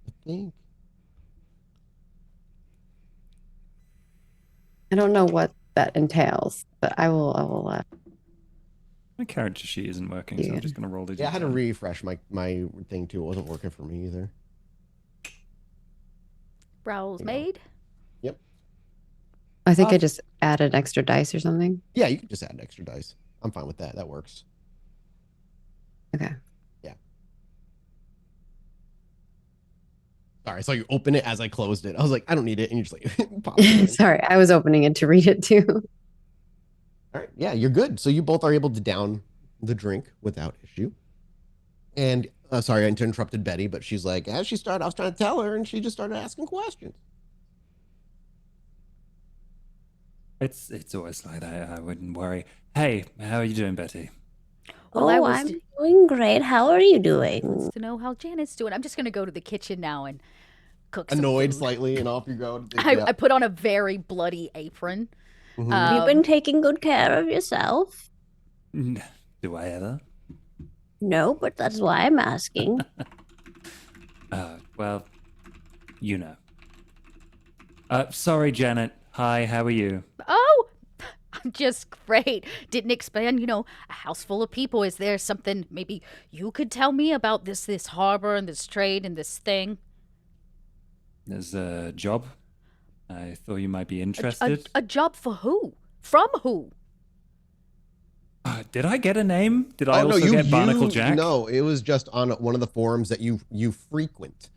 Speaker 1: I think.
Speaker 4: I don't know what that entails, but I will.
Speaker 3: My character sheet isn't working, so
Speaker 4: Yeah.
Speaker 3: I'm just going to roll the
Speaker 1: Yeah, I had to
Speaker 3: d10.
Speaker 1: refresh my thing, too. It wasn't working for me either.
Speaker 2: Browse
Speaker 1: You know.
Speaker 2: made.
Speaker 4: I think I just add an extra dice or something.
Speaker 1: Yeah, you can just add extra dice. I'm fine with that. That works.
Speaker 4: Okay.
Speaker 1: Sorry, I saw you open it as I closed it. I was like, I don't need it. And you're just like, pop it in.
Speaker 4: Sorry, I was opening it to read it too.
Speaker 1: All right. Yeah, you're good. So you both are able to down the drink without issue. And sorry, I interrupted Betty, but she's like, as she started, I was trying to tell her, and she just started asking questions.
Speaker 3: It's always like that. I wouldn't worry. Hey, how are you doing, Betty?
Speaker 2: Well, I
Speaker 6: Oh,
Speaker 2: was
Speaker 6: I'm doing great. How are you doing?
Speaker 2: wants to know how Janet's doing. I'm just going to go to the kitchen now and cook some
Speaker 1: Annoyed
Speaker 2: food.
Speaker 1: slightly, and off you go.
Speaker 2: I put on a very bloody apron.
Speaker 1: Mhm.
Speaker 6: Have you been taking good care of yourself?
Speaker 3: Do I ever?
Speaker 6: No, but that's why I'm asking.
Speaker 3: Well, you know. Sorry, Janet. Hi, how are you?
Speaker 2: Oh, I'm just great. Didn't expect, a house full of people. Is there something maybe you could tell me about this harbor and this trade and this thing?
Speaker 3: There's a job. I thought you might be
Speaker 2: A,
Speaker 3: interested.
Speaker 2: a job for who? From who?
Speaker 3: Did I get a name? Did I
Speaker 1: Oh, no,
Speaker 3: also get Barnacle
Speaker 1: you,
Speaker 3: Jack?
Speaker 1: No, it was just on one of the forums that you frequent.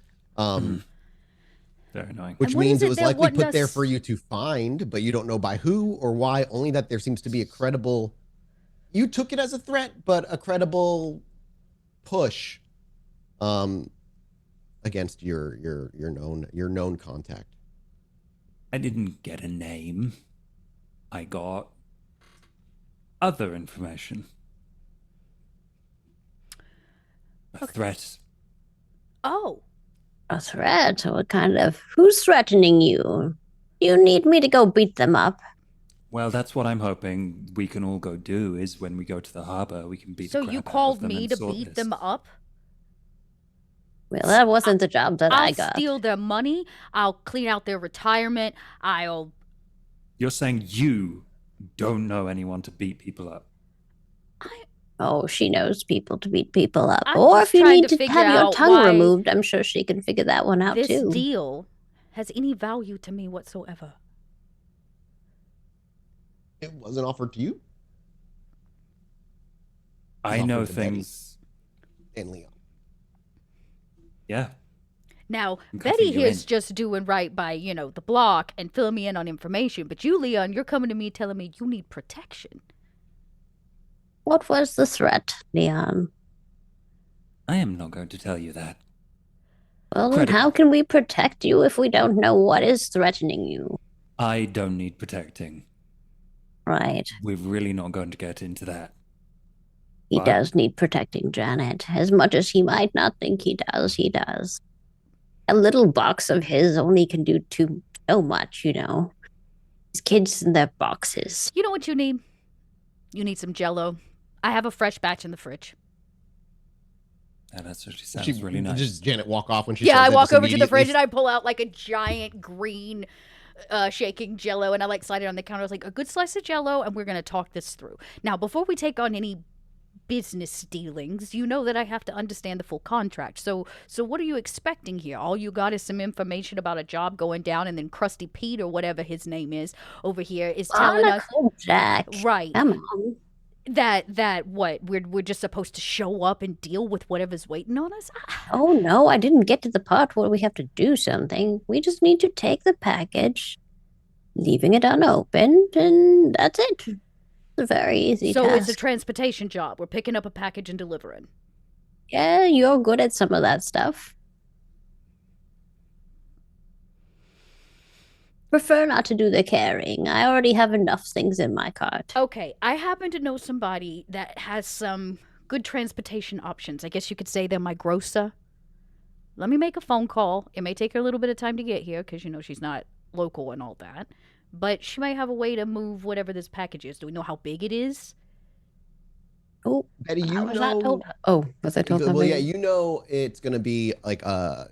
Speaker 3: Very annoying.
Speaker 1: Which
Speaker 2: And what
Speaker 1: means
Speaker 2: is
Speaker 1: it
Speaker 2: it
Speaker 1: was
Speaker 2: they're
Speaker 1: likely
Speaker 2: wanting
Speaker 1: put there
Speaker 2: us-
Speaker 1: for you to find, but you don't know by who or why, only that there seems to be a credible, you took it as a threat, but a credible push against your known contact.
Speaker 3: I didn't get a name. I got other information. A threat.
Speaker 2: Oh,
Speaker 6: A threat? What kind of? Who's threatening you? You need me to go beat them up.
Speaker 3: Well, that's what I'm hoping we can all go do is when we go to the harbor, we can beat
Speaker 2: So
Speaker 3: the crap
Speaker 2: you
Speaker 3: out of
Speaker 2: called
Speaker 3: them
Speaker 2: me
Speaker 3: and
Speaker 2: to
Speaker 3: sort
Speaker 2: beat
Speaker 3: this.
Speaker 2: them up?
Speaker 6: Well, that wasn't the job that I
Speaker 2: I'll
Speaker 6: got.
Speaker 2: steal their money. I'll clean out their retirement. I'll.
Speaker 3: You're saying you don't know anyone to beat people up.
Speaker 6: Oh, she knows people to beat people up.
Speaker 2: I'm
Speaker 6: Or
Speaker 2: just
Speaker 6: if you
Speaker 2: trying
Speaker 6: need
Speaker 2: to
Speaker 6: to
Speaker 2: figure
Speaker 6: have your
Speaker 2: out
Speaker 6: tongue
Speaker 2: why
Speaker 6: removed, I'm sure she can figure that one out
Speaker 2: this
Speaker 6: too.
Speaker 2: deal has any value to me whatsoever.
Speaker 1: It wasn't offered to you.
Speaker 3: I know
Speaker 1: offered to Betty
Speaker 3: things.
Speaker 1: and Leon.
Speaker 3: Yeah.
Speaker 2: Now,
Speaker 3: I'm
Speaker 2: Betty
Speaker 3: cutting you
Speaker 2: here's
Speaker 3: in.
Speaker 2: just doing right by, the block and filling me in on information. But you, Leon, you're coming to me telling me you need protection.
Speaker 6: What was the threat, Leon?
Speaker 3: I am not going to tell you that.
Speaker 6: Well, then how can we protect you if we don't know what is threatening you?
Speaker 3: I don't need protecting.
Speaker 6: Right.
Speaker 3: We're really not going to get into that.
Speaker 6: He
Speaker 3: But-
Speaker 6: does need protecting, Janet. As much as he might not think he does, he does. A little box of his only can do so much, These kids in their boxes.
Speaker 2: You know what you need? You need some Jell-O. I have a fresh batch in the fridge.
Speaker 3: Yeah, that actually sounds really nice.
Speaker 1: Just Janet walk off when she
Speaker 2: Yeah,
Speaker 1: says
Speaker 2: I
Speaker 1: that,
Speaker 2: walk
Speaker 1: just
Speaker 2: over to the fridge
Speaker 1: immediately-
Speaker 2: and I pull out like a giant green shaking Jell-O, and I slide it on the counter. I was like, a good slice of Jell-O, and we're going to talk this through. Now, before we take on any business dealings, you know that I have to understand the full contract. So what are you expecting here? All you got is some information about a job going down, and then Krusty Pete or whatever his name is over here is telling us,
Speaker 6: Jack.
Speaker 2: right?
Speaker 6: Come on.
Speaker 2: That what we're just supposed to show up and deal with whatever's waiting on us.
Speaker 6: Oh no, I didn't get to the part where we have to do something. We just need to take the package, leaving it unopened, and that's it. It's a very easy
Speaker 2: So
Speaker 6: task.
Speaker 2: it's a transportation job. We're picking up a package and delivering.
Speaker 6: Yeah, you're good at some of that stuff. Prefer not to do the carrying. I already have enough things in my cart.
Speaker 2: Okay, I happen to know somebody that has some good transportation options. I guess you could say they're my grocer. Let me make a phone call. It may take her a little bit of time to get here because, she's not local and all that. But she might have a way to move whatever this package is. Do we know how big it is?
Speaker 6: Oh,
Speaker 1: Betty,
Speaker 6: I was not told.
Speaker 4: Oh, was I told
Speaker 1: Well,
Speaker 4: something?
Speaker 1: yeah, it's gonna be like a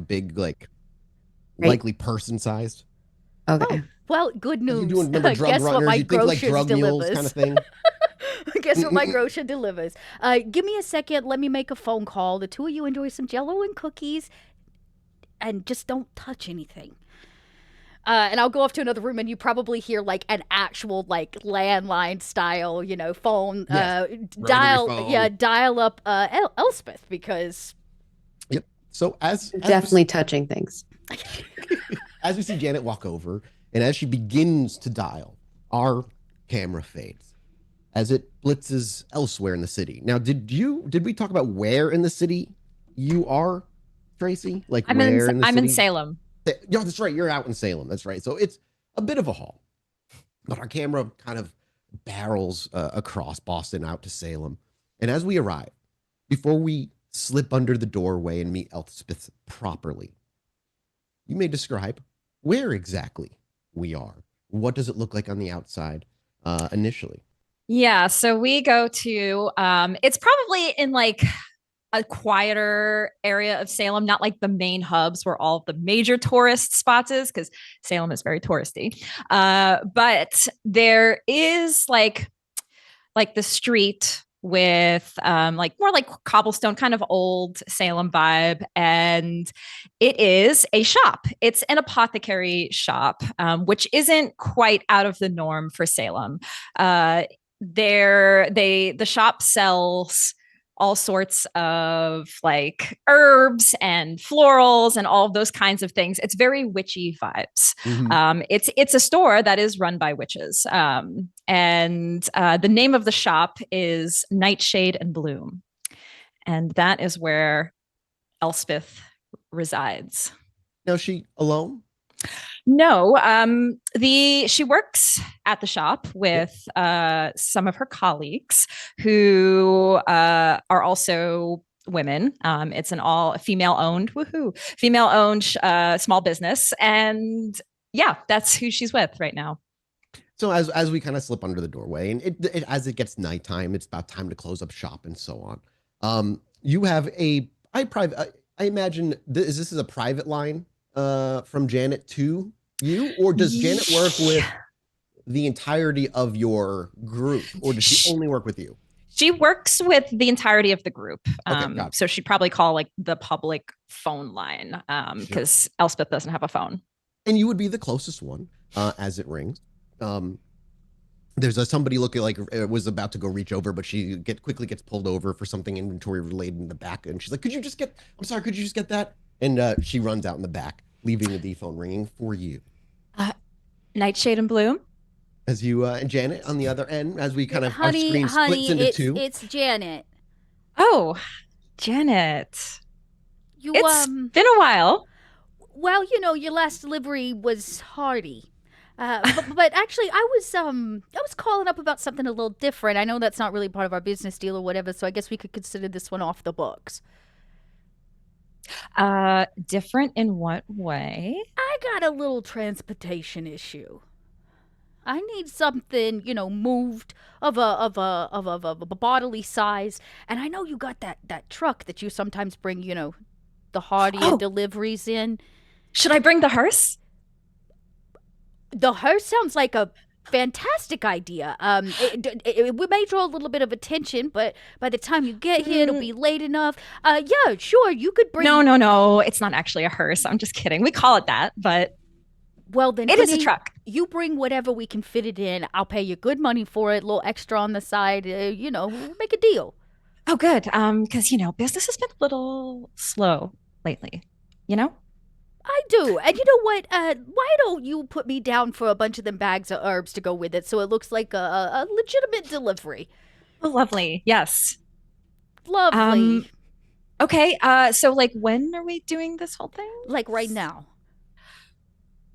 Speaker 1: big
Speaker 4: Right.
Speaker 1: likely person sized.
Speaker 4: Okay.
Speaker 2: Well, good news.
Speaker 1: You doing remember drug
Speaker 2: Guess what
Speaker 1: runners?
Speaker 2: my
Speaker 1: You think like
Speaker 2: grocer
Speaker 1: drug mules
Speaker 2: delivers.
Speaker 1: kind of thing.
Speaker 2: Guess what my grocer delivers. Give me a second. Let me make a phone call. The two of you enjoy some Jell-O and cookies, and just don't touch anything. And I'll go off to another room, and you probably hear like an actual like landline style, phone
Speaker 1: Yes.
Speaker 2: dial.
Speaker 1: phone.
Speaker 2: Yeah, dial up Elspeth because.
Speaker 1: Yep. So as
Speaker 4: Definitely touching things.
Speaker 1: as we see Janet walk over, and as she begins to dial, our camera fades as it blitzes elsewhere in the city. Now, did we talk about where in the city you are, Tracy? Like
Speaker 5: I'm
Speaker 1: where in the
Speaker 5: I'm
Speaker 1: city?
Speaker 5: in Salem.
Speaker 1: Yeah, that's right. You're out in Salem. That's right. So it's a bit of a haul, but our camera kind of barrels across Boston out to Salem. And as we arrive, before we slip under the doorway and meet Elspeth properly, you may describe where exactly we are. What does it look like on the outside initially?
Speaker 5: Yeah, so we go to it's probably in like a quieter area of Salem, not like the main hubs where all the major tourist spots is, because Salem is very touristy. But there is like the street with like more like cobblestone, kind of old Salem vibe, and it is a shop. It's an apothecary shop, which isn't quite out of the norm for Salem. The shop sells all sorts of like herbs and florals and all of those kinds of things. It's very witchy vibes.
Speaker 1: Mhm.
Speaker 5: It's a store that is run by witches. And the name of the shop is Nightshade and Bloom. And that is where Elspeth resides.
Speaker 1: Now, is she alone?
Speaker 5: No, she works at the shop with some of her colleagues who are also women. It's an all female owned small business, and Yeah, that's who she's with right now.
Speaker 1: So as we kind of slip under the doorway, and as it gets nighttime, it's about time to close up shop and so on. You have I imagine this is a private line from Janet to you, or does Janet work with the entirety of your group, or does she only work with you?
Speaker 5: She works with the entirety of the group.
Speaker 1: Okay,
Speaker 5: so she'd probably call like the public phone line because Elspeth doesn't have a phone.
Speaker 1: And you would be the closest one as it rings. There's somebody looking like it was about to go reach over, but she quickly gets pulled over for something inventory related in the back. And she's like, could you just get that? And she runs out in the back, leaving the phone ringing for you.
Speaker 5: Nightshade and Bloom.
Speaker 1: As you and Janet on the other end, as we kind of our screen splits into two.
Speaker 2: It's Janet.
Speaker 5: Oh, Janet. It's been a while.
Speaker 2: Well, your last delivery was hearty. But actually, I was calling up about something a little different. I know that's not really part of our business deal or whatever, so I guess we could consider this one off the books.
Speaker 5: Different in what way?
Speaker 2: I got a little transportation issue. I need something, moved of a bodily size, and I know you got that truck that you sometimes bring, the heartier deliveries in.
Speaker 5: Should I bring the hearse?
Speaker 2: The hearse sounds like a fantastic idea. We may draw a little bit of attention, but by the time you get here, it'll be late enough. Yeah, sure, you could bring...
Speaker 5: No, it's not actually a hearse. I'm just kidding. We call it that, but...
Speaker 2: Well, then,
Speaker 5: it is a truck.
Speaker 2: You bring whatever we can fit it in. I'll pay you good money for it, a little extra on the side. We'll make a deal.
Speaker 5: Oh, good. Because, business has been a little slow lately,
Speaker 2: I do. And you know what? Why don't you put me down for a bunch of them bags of herbs to go with it so it looks like a legitimate delivery?
Speaker 5: Oh, lovely. Yes.
Speaker 2: Lovely.
Speaker 5: Okay. So, when are we doing this whole thing?
Speaker 2: Like right now.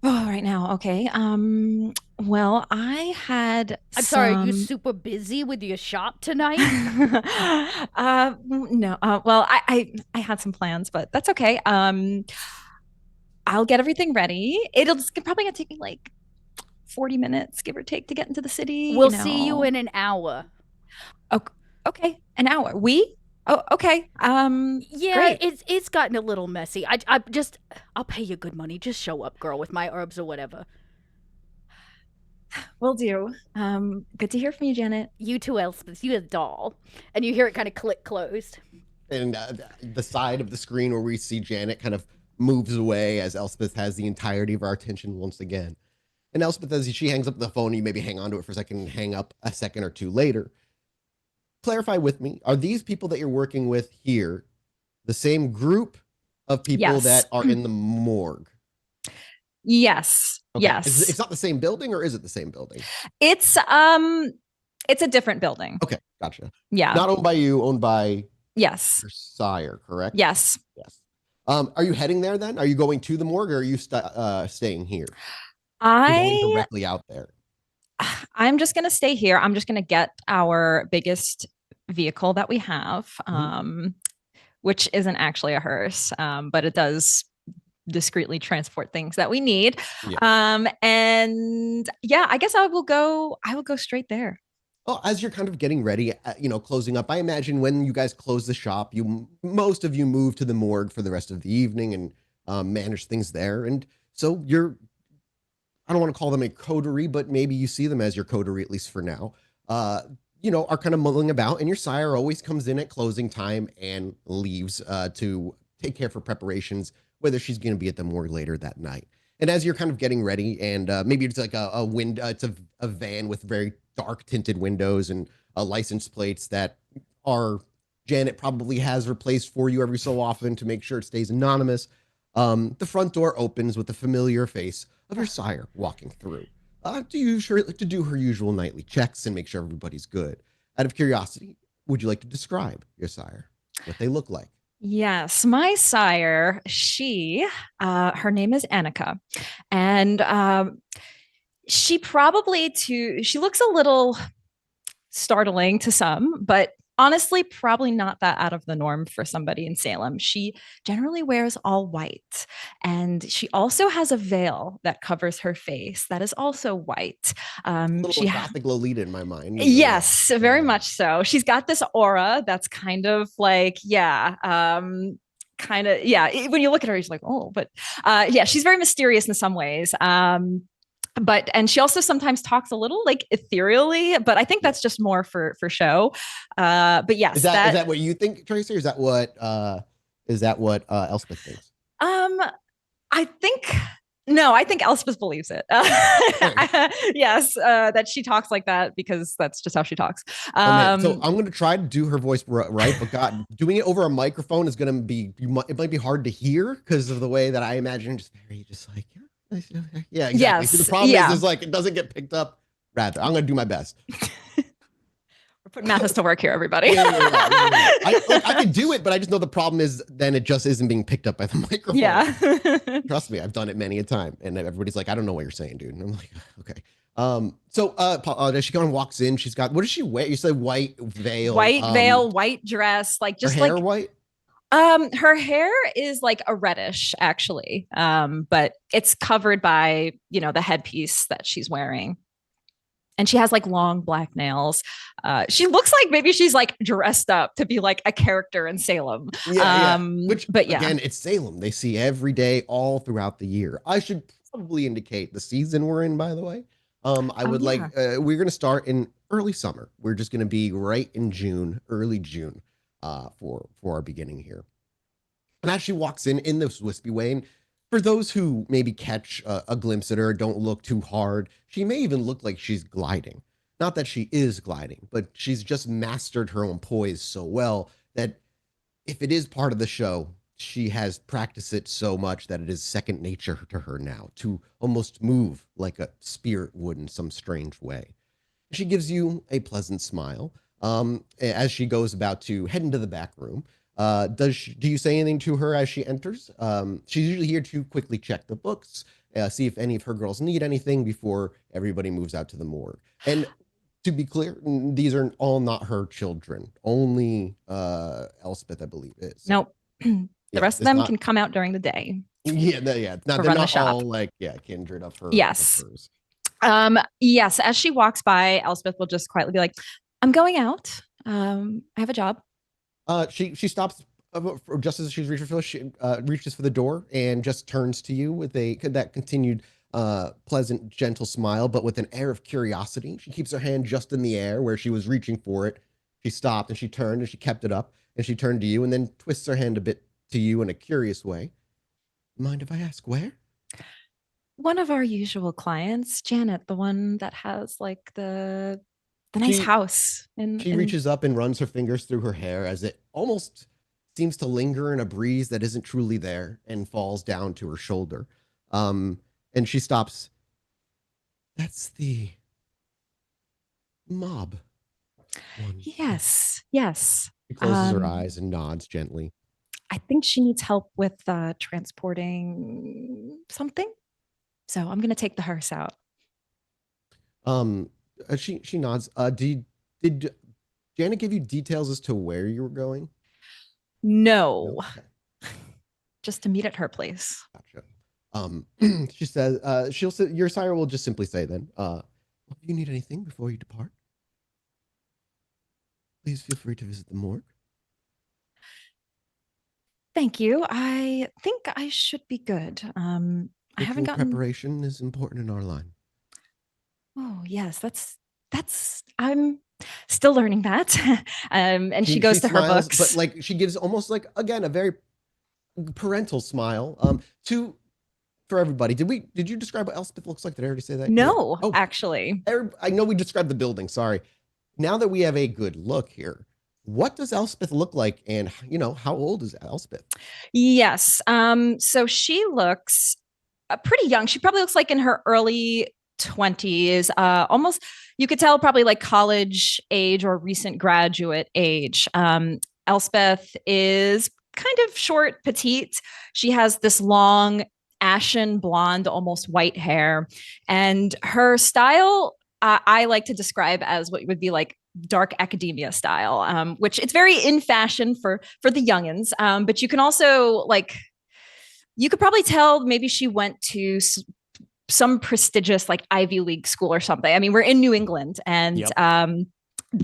Speaker 5: Oh, right now. Okay. Well, I had
Speaker 2: I'm sorry, are you super busy with your shop tonight?
Speaker 5: No. Well, I had some plans, but that's okay. I'll get everything ready. It's probably gonna take me like 40 minutes, give or take, to get into the city.
Speaker 2: We'll see you in an hour.
Speaker 5: Okay, an hour. Oh, okay.
Speaker 2: Yeah,
Speaker 5: great.
Speaker 2: it's gotten a little messy. I'll pay you good money. Just show up, girl, with my herbs or whatever.
Speaker 5: Will do. Good to hear from you, Janet.
Speaker 2: You too, Elspeth. You a doll. And you hear it kind of click closed.
Speaker 1: And the side of the screen where we see Janet kind of moves away as Elspeth has the entirety of our attention once again. And Elspeth, as she hangs up the phone, you maybe hang on to it for a second and hang up a second or two later. Clarify with me, are these people that you're working with here the same group of people that are in the morgue?
Speaker 5: Yes.
Speaker 1: Okay.
Speaker 5: Yes.
Speaker 1: It's not the same building, or is it the same building?
Speaker 5: It's a different building.
Speaker 1: Okay, gotcha.
Speaker 5: Yeah.
Speaker 1: Not owned by you, owned by
Speaker 5: your
Speaker 1: sire, correct?
Speaker 5: Yes.
Speaker 1: Are you heading there then? Are you going to the morgue, or are you staying here?
Speaker 5: Going
Speaker 1: directly out there.
Speaker 5: I'm just going to stay here. I'm just going to get our biggest vehicle that we have, which isn't actually a hearse, but it does discreetly transport things that we need. Yeah. And yeah, I guess I will go straight there.
Speaker 1: Well, as you're kind of getting ready, closing up, I imagine when you guys close the shop, most of you move to the morgue for the rest of the evening and manage things there. And so I don't want to call them a coterie, but maybe you see them as your coterie, at least for now, are kind of mulling about, and your sire always comes in at closing time and leaves to take care for preparations, whether she's going to be at the morgue later that night. And as you're kind of getting ready, and maybe it's like a window, it's a van with very dark tinted windows and license plates that Janet probably has replaced for you every so often to make sure it stays anonymous. The front door opens with the familiar face of your sire walking through to do her usual nightly checks and make sure everybody's good. Out of curiosity, would you like to describe your sire, what they look like?
Speaker 5: Yes, my sire, her name is Annika, and she looks a little startling to some, but honestly, probably not that out of the norm for somebody in Salem. She generally wears all white. And she also has a veil that covers her face that is also white.
Speaker 1: A little
Speaker 5: She
Speaker 1: gothic Lolita in my mind.
Speaker 5: Yes, very much so. She's got this aura that's kind of like, yeah, kind of, yeah. When you look at her, you're like, oh, but yeah, she's very mysterious in some ways. And she also sometimes talks a little like ethereally, but I think that's just more for show. But yes,
Speaker 1: is that what you think, Tracy? Or is that what Elspeth thinks?
Speaker 5: I think no, I think Elspeth believes it. Yes, that she talks like that because that's just how she talks.
Speaker 1: So I'm going to try to do her voice right, but God, doing it over a microphone is going to be, it might be hard to hear because of the way that I imagine just like, yeah, exactly.
Speaker 5: Yes,
Speaker 1: The problem is like, it doesn't get picked up. Rather, I'm going to do my best.
Speaker 5: We're putting Mathews to work here, everybody.
Speaker 1: Yeah. I can do it, but I just know the problem is then it just isn't being picked up by the microphone.
Speaker 5: Yeah.
Speaker 1: Trust me, I've done it many a time. And everybody's like, I don't know what you're saying, dude. And I'm like, okay. So she kind of walks in. She's got, what does she wear? You said white veil.
Speaker 5: White veil, white dress, like just
Speaker 1: her hair
Speaker 5: like
Speaker 1: white?
Speaker 5: Her hair is like a reddish, actually. But it's covered by, the headpiece that she's wearing. And she has like long black nails. She looks like maybe she's like dressed up to be like a character in Salem.
Speaker 1: Yeah. But
Speaker 5: yeah,
Speaker 1: again, it's Salem. They see every day, all throughout the year. I should probably indicate the season we're in, by the way. We're going to start in early summer. We're just going to be right in June, early June, for our beginning here. And as she walks in this wispy way, and for those who maybe catch a glimpse at her, don't look too hard, she may even look like she's gliding. Not that she is gliding, but she's just mastered her own poise so well that if it is part of the show, she has practiced it so much that it is second nature to her now to almost move like a spirit would in some strange way. She gives you a pleasant smile as she goes about to head into the back room. Do you say anything to her as she enters? She's usually here to quickly check the books, see if any of her girls need anything before everybody moves out to the morgue. And to be clear, these are all not her children. Only Elspeth, I believe, is.
Speaker 5: Nope. The rest of them can come out during the day.
Speaker 1: Yeah. They're not all like, kindred of her.
Speaker 5: Yes.
Speaker 1: Of hers.
Speaker 5: Yes. As she walks by, Elspeth will just quietly be like, I'm going out. I have a job.
Speaker 1: She stops just as she's reaches for the door and just turns to you with that continued pleasant, gentle smile, but with an air of curiosity. She keeps her hand just in the air where she was reaching for it. She stopped and she turned and she kept it up and she turned to you and then twists her hand a bit to you in a curious way. Mind if I ask where?
Speaker 5: One of our usual clients, Janet, the one that has like the nice house.
Speaker 1: She reaches up and runs her fingers through her hair as it almost seems to linger in a breeze that isn't truly there and falls down to her shoulder. And she stops. That's the mob one.
Speaker 5: Yes.
Speaker 1: She closes her eyes and nods gently.
Speaker 5: I think she needs help with transporting something. So I'm going to take the hearse out.
Speaker 1: She nods. Did Janet give you details as to where you were going?
Speaker 5: No.
Speaker 1: Okay.
Speaker 5: Just to meet at her place.
Speaker 1: Gotcha. She says, your sire will just simply say then, do you need anything before you depart? Please feel free to visit the morgue.
Speaker 5: Thank you. I think I should be good. I haven't gotten...
Speaker 1: Preparation is important in our line.
Speaker 5: Oh, yes. That's I'm still learning that. And she goes to
Speaker 1: smiles,
Speaker 5: her books.
Speaker 1: But like she gives almost like, again, a very parental smile for everybody. Did you describe what Elspeth looks like? Did I already say that?
Speaker 5: No,
Speaker 1: yeah.
Speaker 5: actually.
Speaker 1: I know we described the building. Sorry. Now that we have a good look here, what does Elspeth look like? And, how old is Elspeth?
Speaker 5: Yes. So she looks pretty young. She probably looks like in her early 20s, almost, you could tell probably like college age or recent graduate age. Elspeth is kind of short, petite. She has this long, ashen blonde, almost white hair. And her style, I like to describe as what would be like dark academia style, which it's very in fashion for the youngins. But you can also like, you could probably tell maybe she went to some prestigious like Ivy League school or something. I mean, we're in New England, and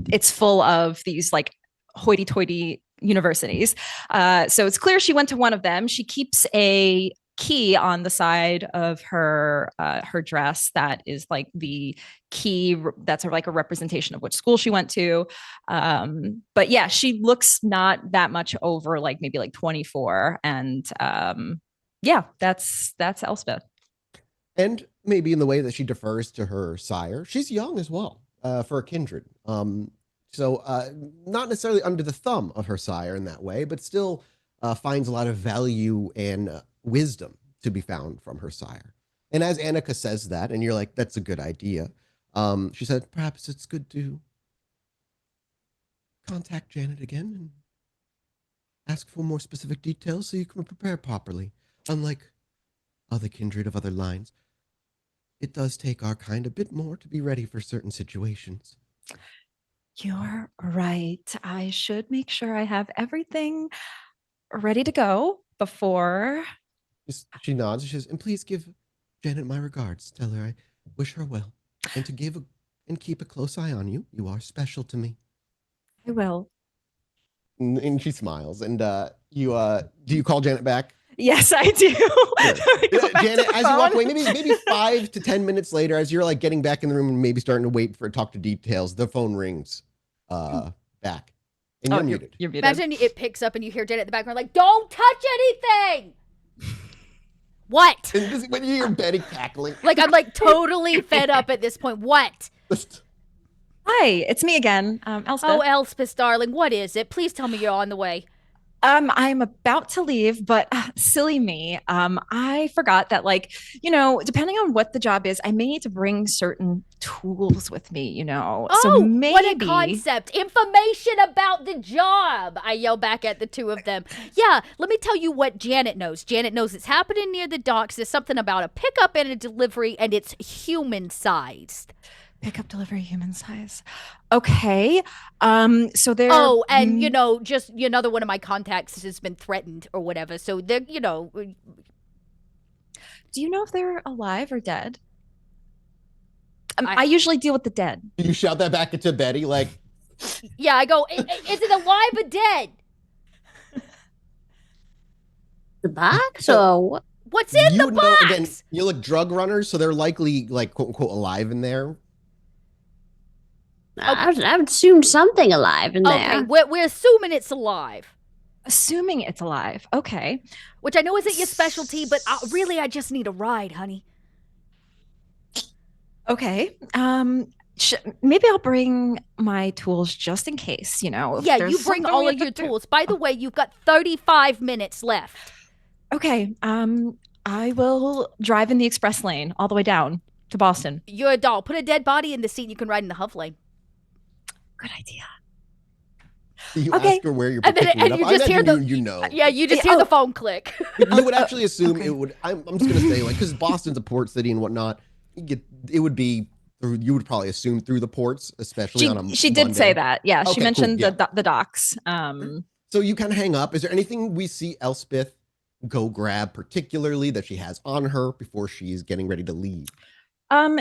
Speaker 5: it's full of these like hoity-toity universities. So it's clear she went to one of them. She keeps a key on the side of her dress that is like the key that's like a representation of which school she went to. But yeah, she looks not that much over like maybe like 24, and yeah, that's Elspeth.
Speaker 1: And maybe in the way that she defers to her sire, she's young as well, for a kindred. So not necessarily under the thumb of her sire in that way, but still finds a lot of value and wisdom to be found from her sire. And as Annika says that, and you're like, that's a good idea, she said, perhaps it's good to contact Janet again and ask for more specific details so you can prepare properly. Unlike other kindred of other lines, it does take our kind a bit more to be ready for certain situations.
Speaker 5: You're right. I should make sure I have everything ready to go before.
Speaker 1: She nods. She says, and please give Janet my regards. Tell her I wish her well, and to give and keep a close eye on you. You are special to me.
Speaker 5: I will.
Speaker 1: And she smiles. And do you call Janet back?
Speaker 5: Yes, I do.
Speaker 1: Janet, as you walk away, maybe 5 to 10 minutes later, as you're like getting back in the room and maybe starting to wait for talk to details, the phone rings back. And you're muted.
Speaker 5: You're muted.
Speaker 2: Imagine it picks up and you hear Janet in the background like, don't touch anything! What?
Speaker 1: When you hear Betty cackling.
Speaker 2: Like, I'm like totally fed up at this point. What?
Speaker 5: Hi, it's me again, Elspeth.
Speaker 2: Oh, Elspeth, darling, what is it? Please tell me you're on the way.
Speaker 5: I'm about to leave, but silly me. I forgot that, like, you know, depending on what the job is, I may need to bring certain tools with me, you know.
Speaker 2: Oh,
Speaker 5: so maybe...
Speaker 2: what a concept. Information about the job. I yell back at the two of them. Yeah, let me tell you what Janet knows. Janet knows it's happening near the docks. There's something about a pickup and a delivery, and it's human-sized.
Speaker 5: Pickup, delivery, human size. Okay. So they're...
Speaker 2: Oh, and, you know, just another one of my contacts has been threatened or whatever. So they're, you know...
Speaker 5: Do you know if they're alive or dead? I usually deal with the dead.
Speaker 1: You shout that back to Betty, like...
Speaker 2: Yeah, I go, is it alive or dead?
Speaker 6: The box or what?
Speaker 2: What's in the box?
Speaker 1: Again, you look drug runners, so they're likely, like, quote unquote, alive in there.
Speaker 6: I would assume something alive in there.
Speaker 2: Okay, we're assuming it's alive.
Speaker 5: Assuming it's alive. Okay.
Speaker 2: Which I know isn't your specialty, but really I just need a ride, honey.
Speaker 5: Okay. Maybe I'll bring my tools just in case, you know.
Speaker 2: Yeah, you bring all of your tools. By the way, you've got 35 minutes left.
Speaker 5: Okay. I will drive in the express lane all the way down to Boston.
Speaker 2: You're a doll. Put a dead body in the seat and you can ride in the Huff lane.
Speaker 5: Good idea.
Speaker 1: You ask her where you're picking it up.
Speaker 2: You just hear
Speaker 1: you know.
Speaker 2: Yeah, you just hear the phone click.
Speaker 1: You would actually assume it would. I'm just gonna say, like, because Boston's a port city and whatnot. It would be. You would probably assume through the ports, especially on a.
Speaker 5: She did say that. Yeah, she mentioned
Speaker 1: cool,
Speaker 5: the docks.
Speaker 1: So you kind of hang up. Is there anything we see Elspeth go grab, particularly that she has on her before she's getting ready to leave?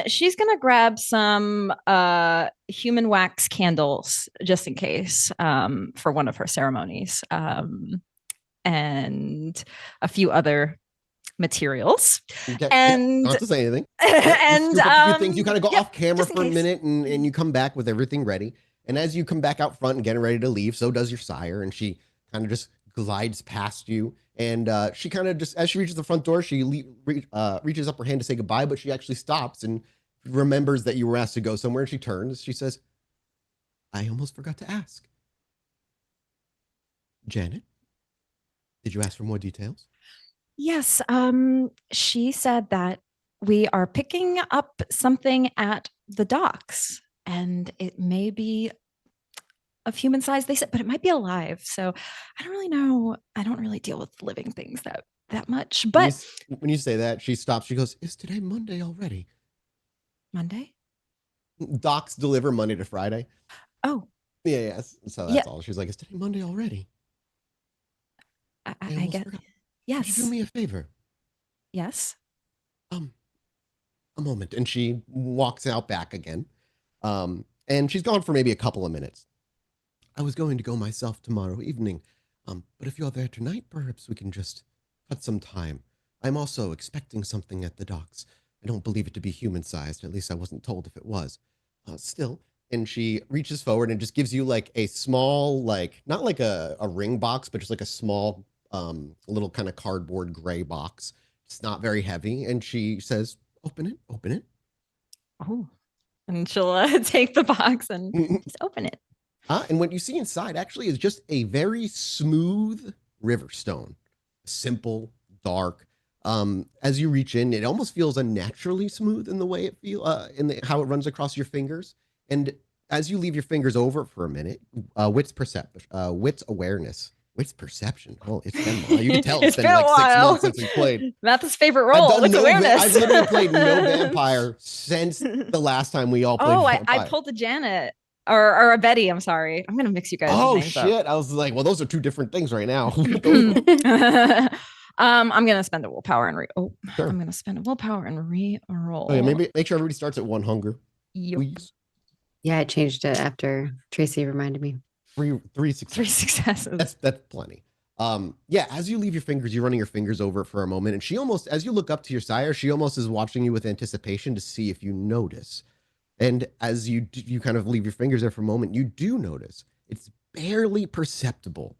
Speaker 5: She's gonna grab some human wax candles just in case for one of her ceremonies, and a few other materials.
Speaker 1: Okay.
Speaker 5: And
Speaker 1: not to say anything.
Speaker 5: And
Speaker 1: things. You kind of go off camera for a minute and you come back with everything ready. And as you come back out front and getting ready to leave, so does your sire, and she kind of just glides past you. And she kind of just, as she reaches the front door, she reaches up her hand to say goodbye, but she actually stops and remembers that you were asked to go somewhere. And she turns. She says, I almost forgot to ask. Janet, did you ask for more details?
Speaker 5: Yes. She said that we are picking up something at the docks, and it may be of human size, they said, but it might be alive. So I don't really know. I don't really deal with living things that much. But
Speaker 1: when you say that, she stops. She goes, is today Monday already?
Speaker 5: Monday?
Speaker 1: Docks deliver Monday to Friday.
Speaker 5: Oh,
Speaker 1: Yeah, yes. So
Speaker 5: yeah.
Speaker 1: that's all. She's like, it's today Monday already. I
Speaker 5: I
Speaker 1: almost
Speaker 5: get.
Speaker 1: forgot. Could you do
Speaker 5: Yes.
Speaker 1: me a favor?
Speaker 5: Yes.
Speaker 1: Um, a moment. And she walks out back again. And she's gone for maybe a couple of minutes. I was going to go myself tomorrow evening. But if you're there tonight, perhaps we can just cut some time. I'm also expecting something at the docks. I don't believe it to be human-sized. At least I wasn't told if it was. Still. And she reaches forward and just gives you like a small, like, not like a ring box, but just like a small, little kind of cardboard gray box. It's not very heavy. And she says, open it, open it.
Speaker 5: Oh. And she'll take the box and just open it.
Speaker 1: And what you see inside actually is just a very smooth river stone. Simple, dark. As you reach in, it almost feels unnaturally smooth in the way it how it runs across your fingers. And as you leave your fingers over it for a minute, wits awareness. Wits perception. Oh, it's been a while. You can tell it's been like 6 months since we played.
Speaker 5: Math's favorite role. Wits awareness.
Speaker 1: I've literally played no vampire since the last time we all played vampire.
Speaker 5: I pulled a Janet or a Betty. I'm sorry. I'm gonna mix you guys.
Speaker 1: Oh
Speaker 5: names
Speaker 1: shit!
Speaker 5: up.
Speaker 1: I was like, well, those are two different things right now.
Speaker 5: I'm gonna spend a willpower and
Speaker 1: Sure.
Speaker 5: I'm gonna spend a willpower and re-roll.
Speaker 1: Oh, yeah, maybe make sure everybody starts at 1 hunger,
Speaker 5: Yep.
Speaker 1: please.
Speaker 4: Yeah, I changed it after Tracy reminded me.
Speaker 1: Three successes.
Speaker 5: 3 successes.
Speaker 1: That's plenty. Yeah, as you leave your fingers, you're running your fingers over it for a moment, and she almost, as you look up to your sire, she almost is watching you with anticipation to see if you notice. And as you kind of leave your fingers there for a moment, you do notice it's barely perceptible,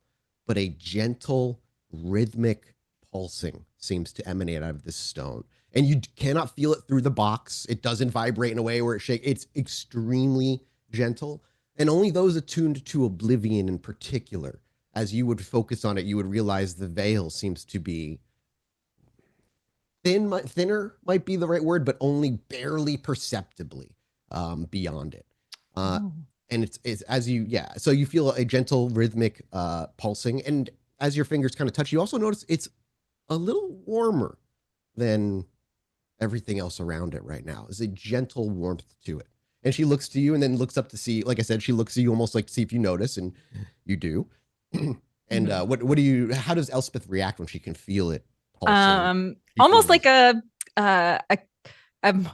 Speaker 1: but a gentle, rhythmic pulsing seems to emanate out of this stone. And you cannot feel it through the box. It doesn't vibrate in a way where it shakes. It's extremely gentle. And only those attuned to oblivion in particular, as you would focus on it, you would realize the veil seems to be thinner might be the right word, but only barely perceptibly beyond it. And it's as you, so you feel a gentle rhythmic pulsing. And as your fingers kind of touch, you also notice it's a little warmer than everything else around it right now. There's a gentle warmth to it. And she looks to you and then looks up to see, like I said, she looks at you almost like to see if you notice, and you do. And how does Elspeth react when she can feel it pulsing?
Speaker 5: Almost like a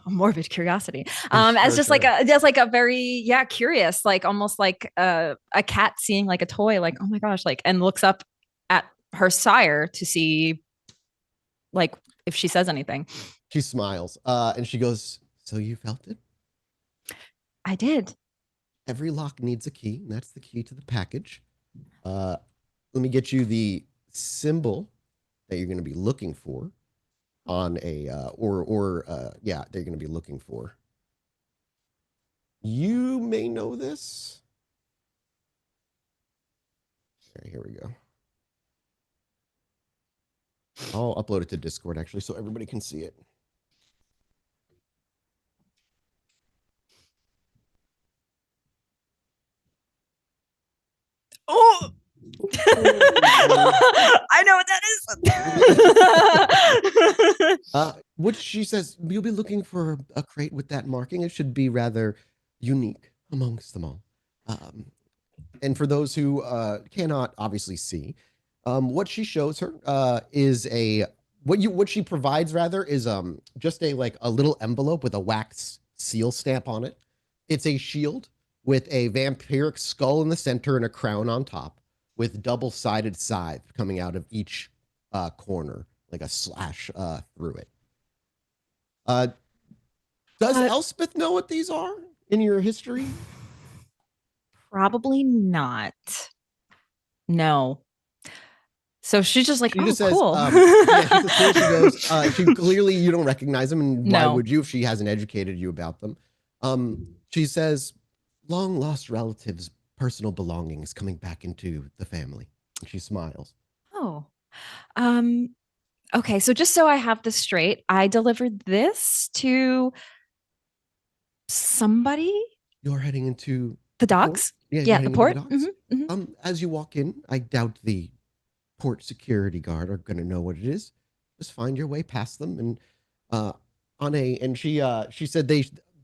Speaker 5: morbid curiosity. As just like a very curious, like almost like a cat seeing like a toy, like, oh my gosh, like, and looks up at her sire to see like if she says anything.
Speaker 1: She smiles and she goes, so you felt it?
Speaker 5: I did.
Speaker 1: Every lock needs a key, and that's the key to the package. Let me get you the symbol that you're going to be looking for on a they're going to be looking for. You may know this. Okay, here we go. I'll upload it to Discord actually so everybody can see it.
Speaker 5: Oh, I know what that is.
Speaker 1: Which she says, you'll be looking for a crate with that marking. It should be rather unique amongst them all. And for those who cannot obviously see, what she shows her is what she provides rather is just a little envelope with a wax seal stamp on it. It's a shield with a vampiric skull in the center and a crown on top, with double-sided scythe coming out of each corner, like a slash through it. Does Elspeth know what these are in your history?
Speaker 5: Probably not. No. So she's just like,
Speaker 1: she says,
Speaker 5: cool.
Speaker 1: She goes, she clearly, you don't recognize them, and why would you if she hasn't educated you about them? She says, long lost relatives' personal belongings coming back into the family. And she smiles.
Speaker 5: Oh. Okay, so just so I have this straight, I delivered this to somebody?
Speaker 1: You're heading into
Speaker 5: the docks?
Speaker 1: Yeah,
Speaker 5: the port.
Speaker 1: As you walk in, I doubt the port security guard are going to know what it is. Just find your way past them, and she said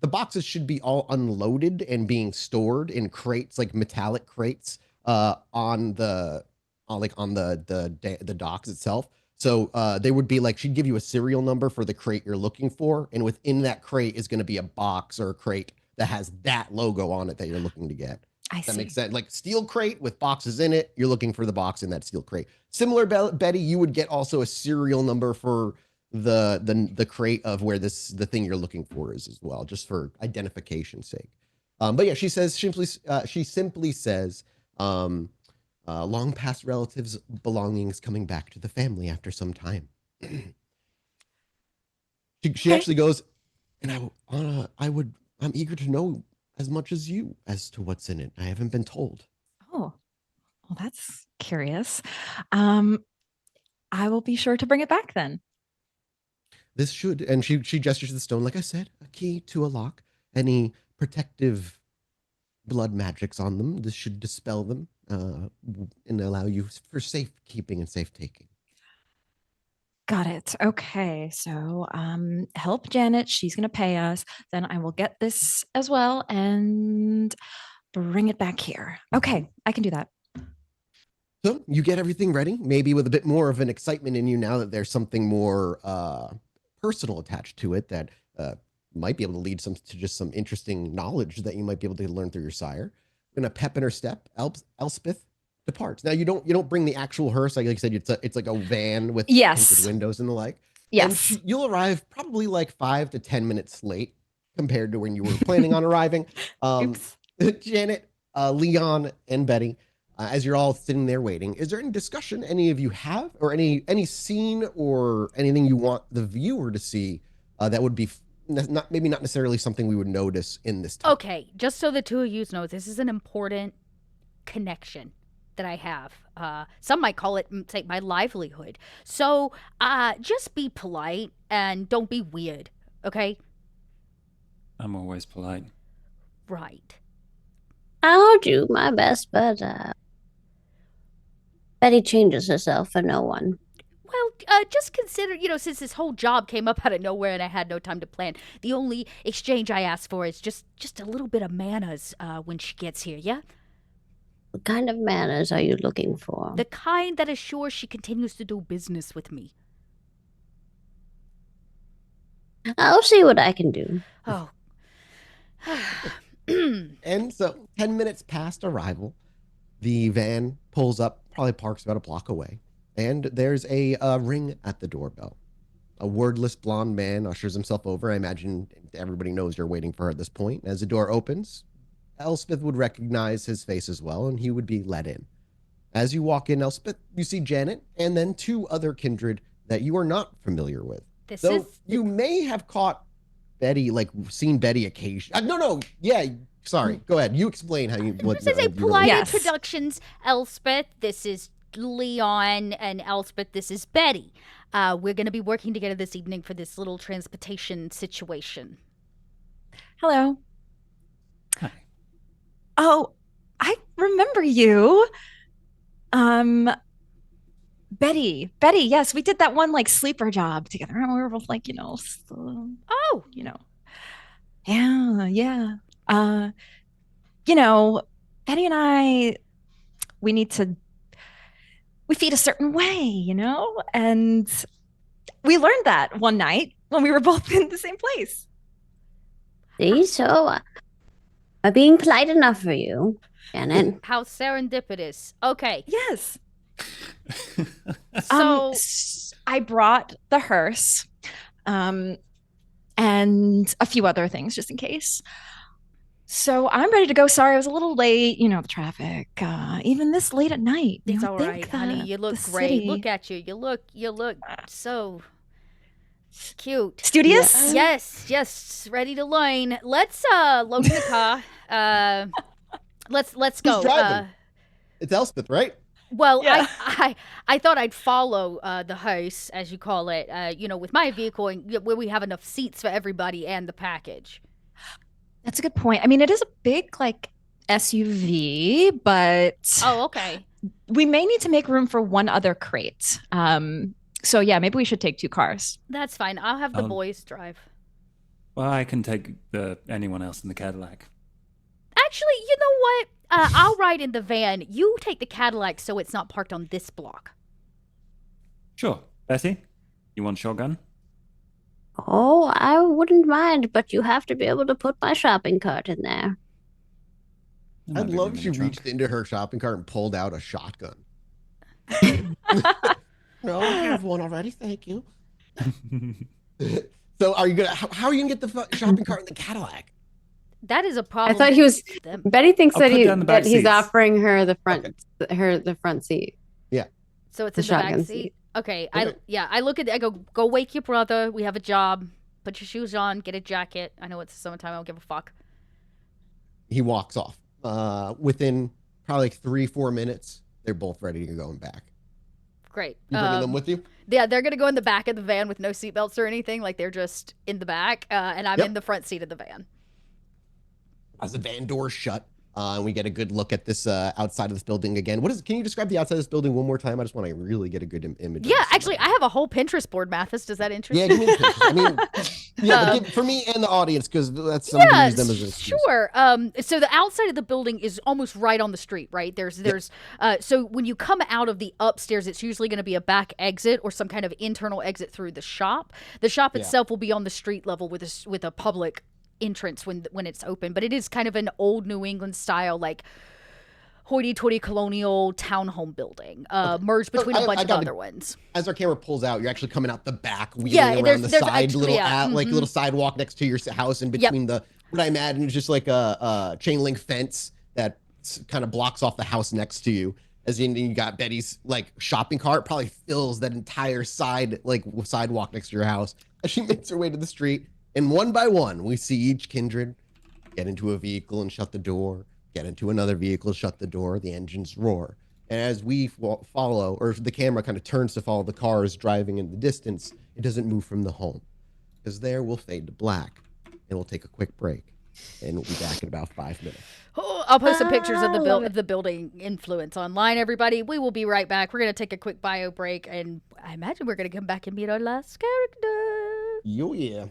Speaker 1: the boxes should be all unloaded and being stored in crates, like metallic crates, on the docks itself. So they would be like, she'd give you a serial number for the crate you're looking for, and within that crate is going to be a box or a crate that has that logo on it that you're looking to get.
Speaker 5: I
Speaker 1: That
Speaker 5: see.
Speaker 1: makes sense. Like steel crate with boxes in it, you're looking for the box in that steel crate. Similar, Betty, you would get also a serial number for the crate of where the thing you're looking for is as well, just for identification's sake. But yeah, she simply says, long past relatives' belongings coming back to the family after some time. She actually goes, and I'm eager to know as much as you as to what's in it. I haven't been told.
Speaker 5: Oh, well, that's curious. I will be sure to bring it back then.
Speaker 1: This should, and she gestures to the stone, like I said, a key to a lock. Any protective blood magics on them, this should dispel them and allow you for safekeeping and safe taking.
Speaker 5: Got it. Okay. So help Janet. She's going to pay us. Then I will get this as well and bring it back here. Okay. I can do that.
Speaker 1: So you get everything ready, maybe with a bit more of an excitement in you now that there's something more personal attached to it that might be able to lead to just some interesting knowledge that you might be able to learn through your sire. In a pep in her step, Elspeth departs. Now you don't bring the actual hearse, like I said, it's like a van with tinted windows and the like.
Speaker 5: Yes.
Speaker 1: And you'll arrive probably like 5 to 10 minutes late compared to when you were planning on arriving. Janet, Leon, and Betty, as you're all sitting there waiting, is there any discussion any of you have, or any scene or anything you want the viewer to see that would be not necessarily something we would notice in this time?
Speaker 2: Okay, just so the two of you know, this is an important connection that I have. Some might call it, say, my livelihood. So just be polite and don't be weird, okay?
Speaker 3: I'm always polite.
Speaker 2: Right.
Speaker 6: I'll do my best, but Betty changes herself for no one.
Speaker 2: Well, just consider, since this whole job came up out of nowhere and I had no time to plan, the only exchange I ask for is just a little bit of manners when she gets here, yeah?
Speaker 6: What kind of manners are you looking for?
Speaker 2: The kind that assures she continues to do business with me.
Speaker 6: I'll see what I can do.
Speaker 2: Oh.
Speaker 1: And so 10 minutes past arrival, the van pulls up, probably parks about a block away, and there's a ring at the doorbell. A wordless blonde man ushers himself over. I imagine everybody knows you're waiting for her at this point. As the door opens, Elspeth would recognize his face as well, and he would be let in. As you walk in, Elspeth, you see Janet and then 2 other kindred that you are not familiar with. You may have caught Betty, like seen Betty occasionally. Sorry. Go ahead. You explain how you.
Speaker 2: This is a polite introductions, Elspeth. This is Leon, and Elspeth, this is Betty. We're going to be working together this evening for this little transportation situation.
Speaker 5: Hello.
Speaker 3: Hi.
Speaker 5: Oh, I remember you. Betty, yes, we did that one like sleeper job together. We were both like, yeah. Betty and I, we feed a certain way, and we learned that one night when we were both in the same place.
Speaker 6: See, so I'm being polite enough for you, Janet.
Speaker 2: How serendipitous. Okay.
Speaker 5: Yes.
Speaker 2: So
Speaker 5: I brought the hearse and a few other things just in case. So I'm ready to go. Sorry, I was a little late. The traffic. Even this late at night.
Speaker 2: It's all right, honey. You look great.
Speaker 5: City.
Speaker 2: Look at you. You look so cute.
Speaker 5: Studious?
Speaker 2: Yes. Ready to learn. Let's load in the car. Let's go.
Speaker 1: Who's driving? It's Elspeth, right?
Speaker 2: Well,
Speaker 5: Yeah.
Speaker 2: I thought I'd follow the hearse, as you call it, with my vehicle, and where we have enough seats for everybody and the package.
Speaker 5: That's a good point. I mean, it is a big, like, SUV, but...
Speaker 2: Oh, okay.
Speaker 5: We may need to make room for one other crate. So, yeah, maybe we should take 2 cars.
Speaker 2: That's fine. I'll have the boys drive.
Speaker 3: Well, I can take anyone else in the Cadillac.
Speaker 2: Actually, you know what? I'll ride in the van. You take the Cadillac so it's not parked on this block.
Speaker 3: Sure. Betty, you want shotgun?
Speaker 6: Oh, I wouldn't mind, but you have to be able to put my shopping cart in there.
Speaker 1: I'd love if she reached into her shopping cart and pulled out a shotgun. No, I have one already. Thank you. So, are you gonna? How are you gonna get the shopping cart in the Cadillac?
Speaker 2: That is a
Speaker 4: I
Speaker 2: problem.
Speaker 4: thought he was.
Speaker 2: Them.
Speaker 4: Betty thinks
Speaker 3: I'll
Speaker 4: that
Speaker 3: put down the back
Speaker 4: he's
Speaker 3: seats.
Speaker 4: offering her the front, the front seat.
Speaker 2: So it's
Speaker 4: The
Speaker 2: in the back
Speaker 4: shotgun
Speaker 2: seat.
Speaker 4: seat.
Speaker 2: Okay.
Speaker 1: Okay.
Speaker 2: I look at it. I go wake your brother. We have a job. Put your shoes on. Get a jacket. I know it's summertime. I don't give a fuck.
Speaker 1: He walks off. Within probably like 3-4 minutes, they're both ready to go and back.
Speaker 2: Great.
Speaker 1: You bringing them with you?
Speaker 2: Yeah, they're gonna go in the back of the van with no seatbelts or anything. Like they're just in the back, and I'm
Speaker 1: Yep.
Speaker 2: in the front seat of the van.
Speaker 1: As the van doors shut, and we get a good look at this outside of this building again. Can you describe the outside of this building one more time? I just want to really get a good image. of
Speaker 2: Yeah,
Speaker 1: this
Speaker 2: actually, I have a whole Pinterest board, Mathis. Does that interest
Speaker 1: Yeah,
Speaker 2: you?
Speaker 1: give me the pictures. I mean, yeah, but for me and the audience, because that's somebody who use them as an excuse.
Speaker 2: Sure. So the outside of the building is almost right on the street, right? There's so when you come out of the upstairs, it's usually going to be a back exit or some kind of internal exit through the shop. The shop
Speaker 1: Yeah.
Speaker 2: itself will be on the street level with a public entrance when it's open, but it is kind of an old New England style, like hoity-toity colonial townhome building, merged between a bunch of other ones.
Speaker 1: As our camera pulls out, you're actually coming out the back, wheeling
Speaker 2: Yeah,
Speaker 1: around
Speaker 2: there's
Speaker 1: the side,
Speaker 2: actually-
Speaker 1: little
Speaker 2: yeah,
Speaker 1: like little sidewalk next to your house, in between the what I imagine is just like a chain link fence that kind of blocks off the house next to you. As in, you got Betty's like shopping cart probably fills that entire side like sidewalk next to your house. As she makes her way to the street, and one by one, we see each kindred get into a vehicle and shut the door. Get into another vehicle, shut the door, the engines roar. And as we follow, or the camera kind of turns to follow the cars driving in the distance, it doesn't move from the home. Because there we'll fade to black, and we'll take a quick break. And we'll be back in about 5 minutes.
Speaker 2: Oh, I'll post some pictures of
Speaker 6: I love it.
Speaker 2: the building influence online, everybody. We will be right back. We're going to take a quick bio break, and I imagine we're going to come back and meet our last character.
Speaker 1: Yo, yeah.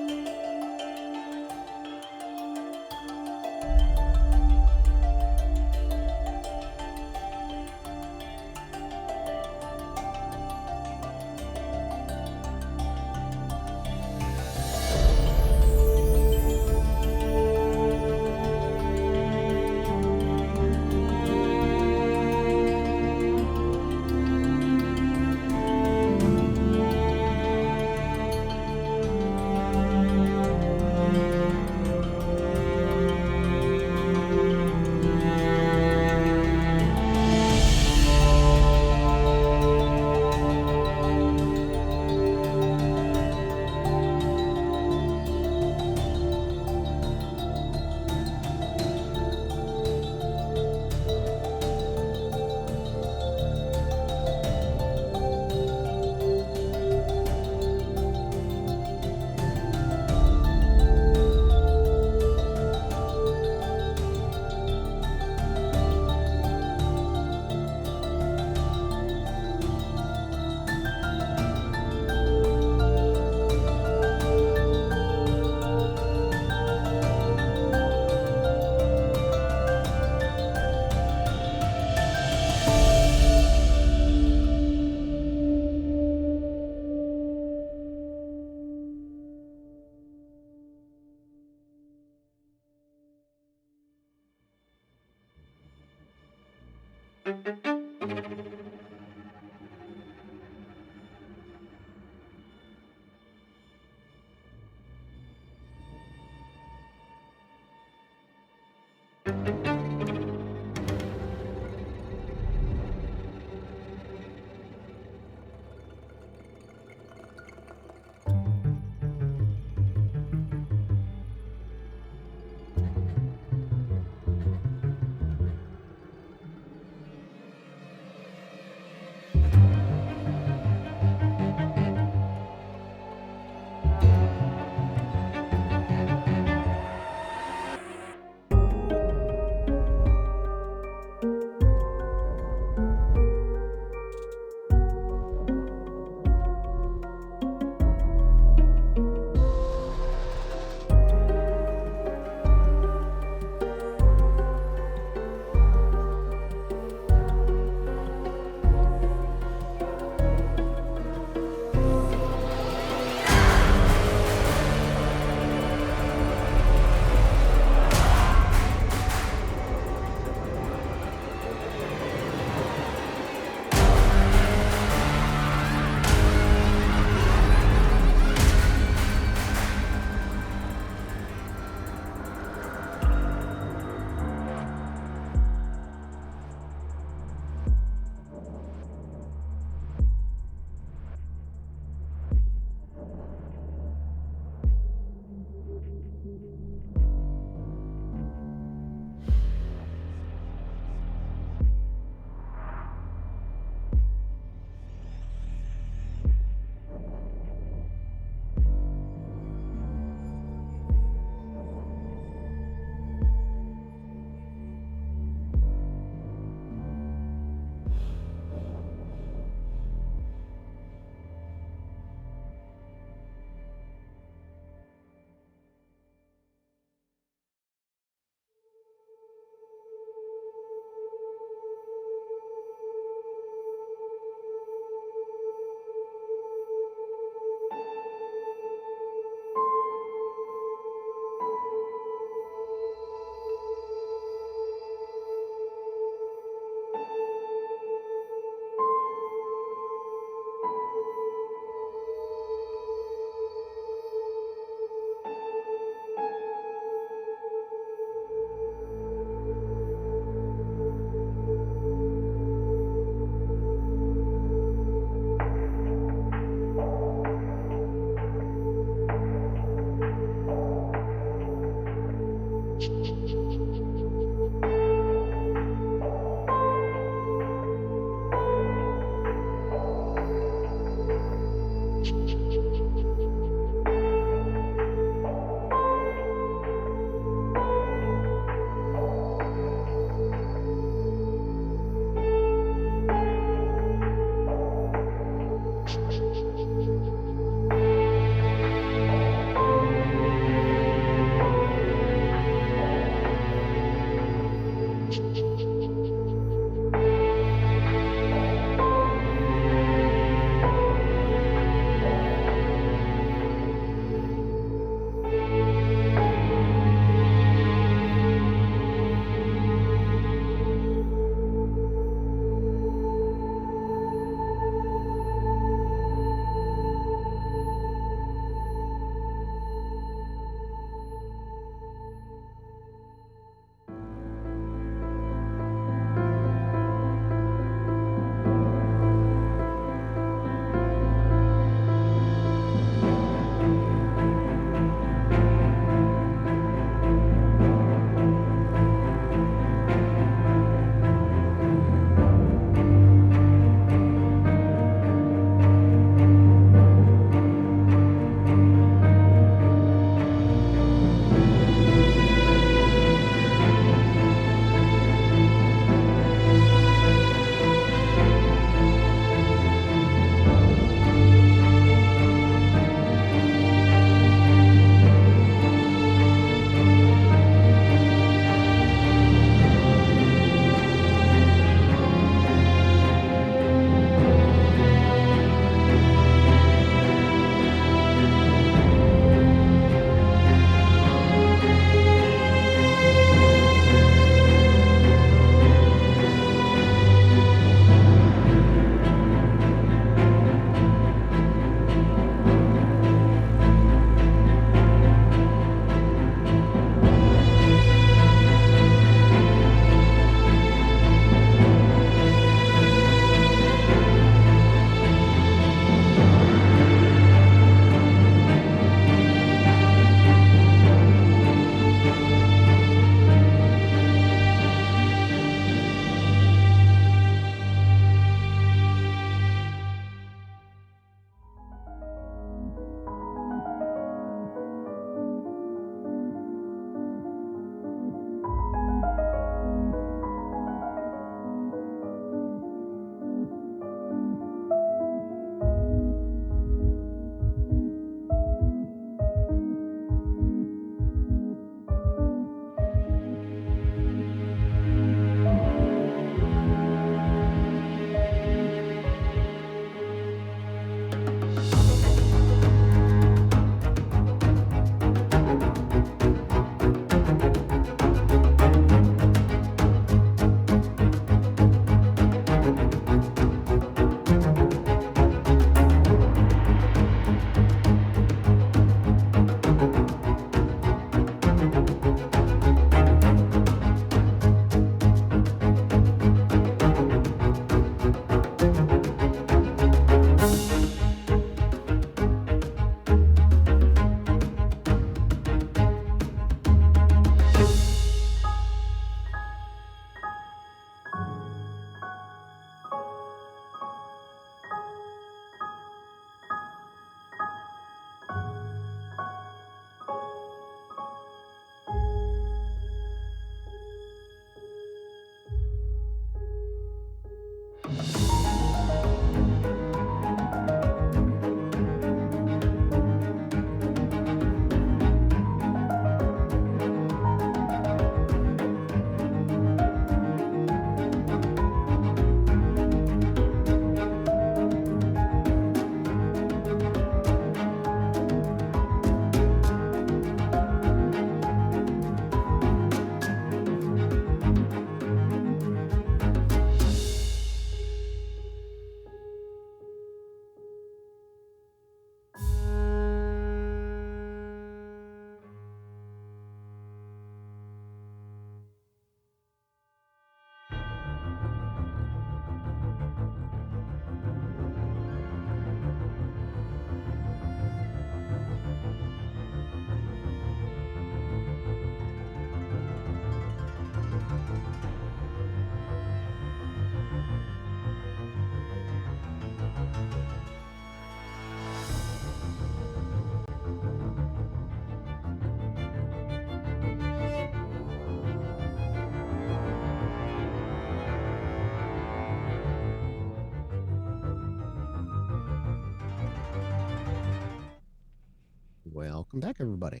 Speaker 1: Welcome back, everybody.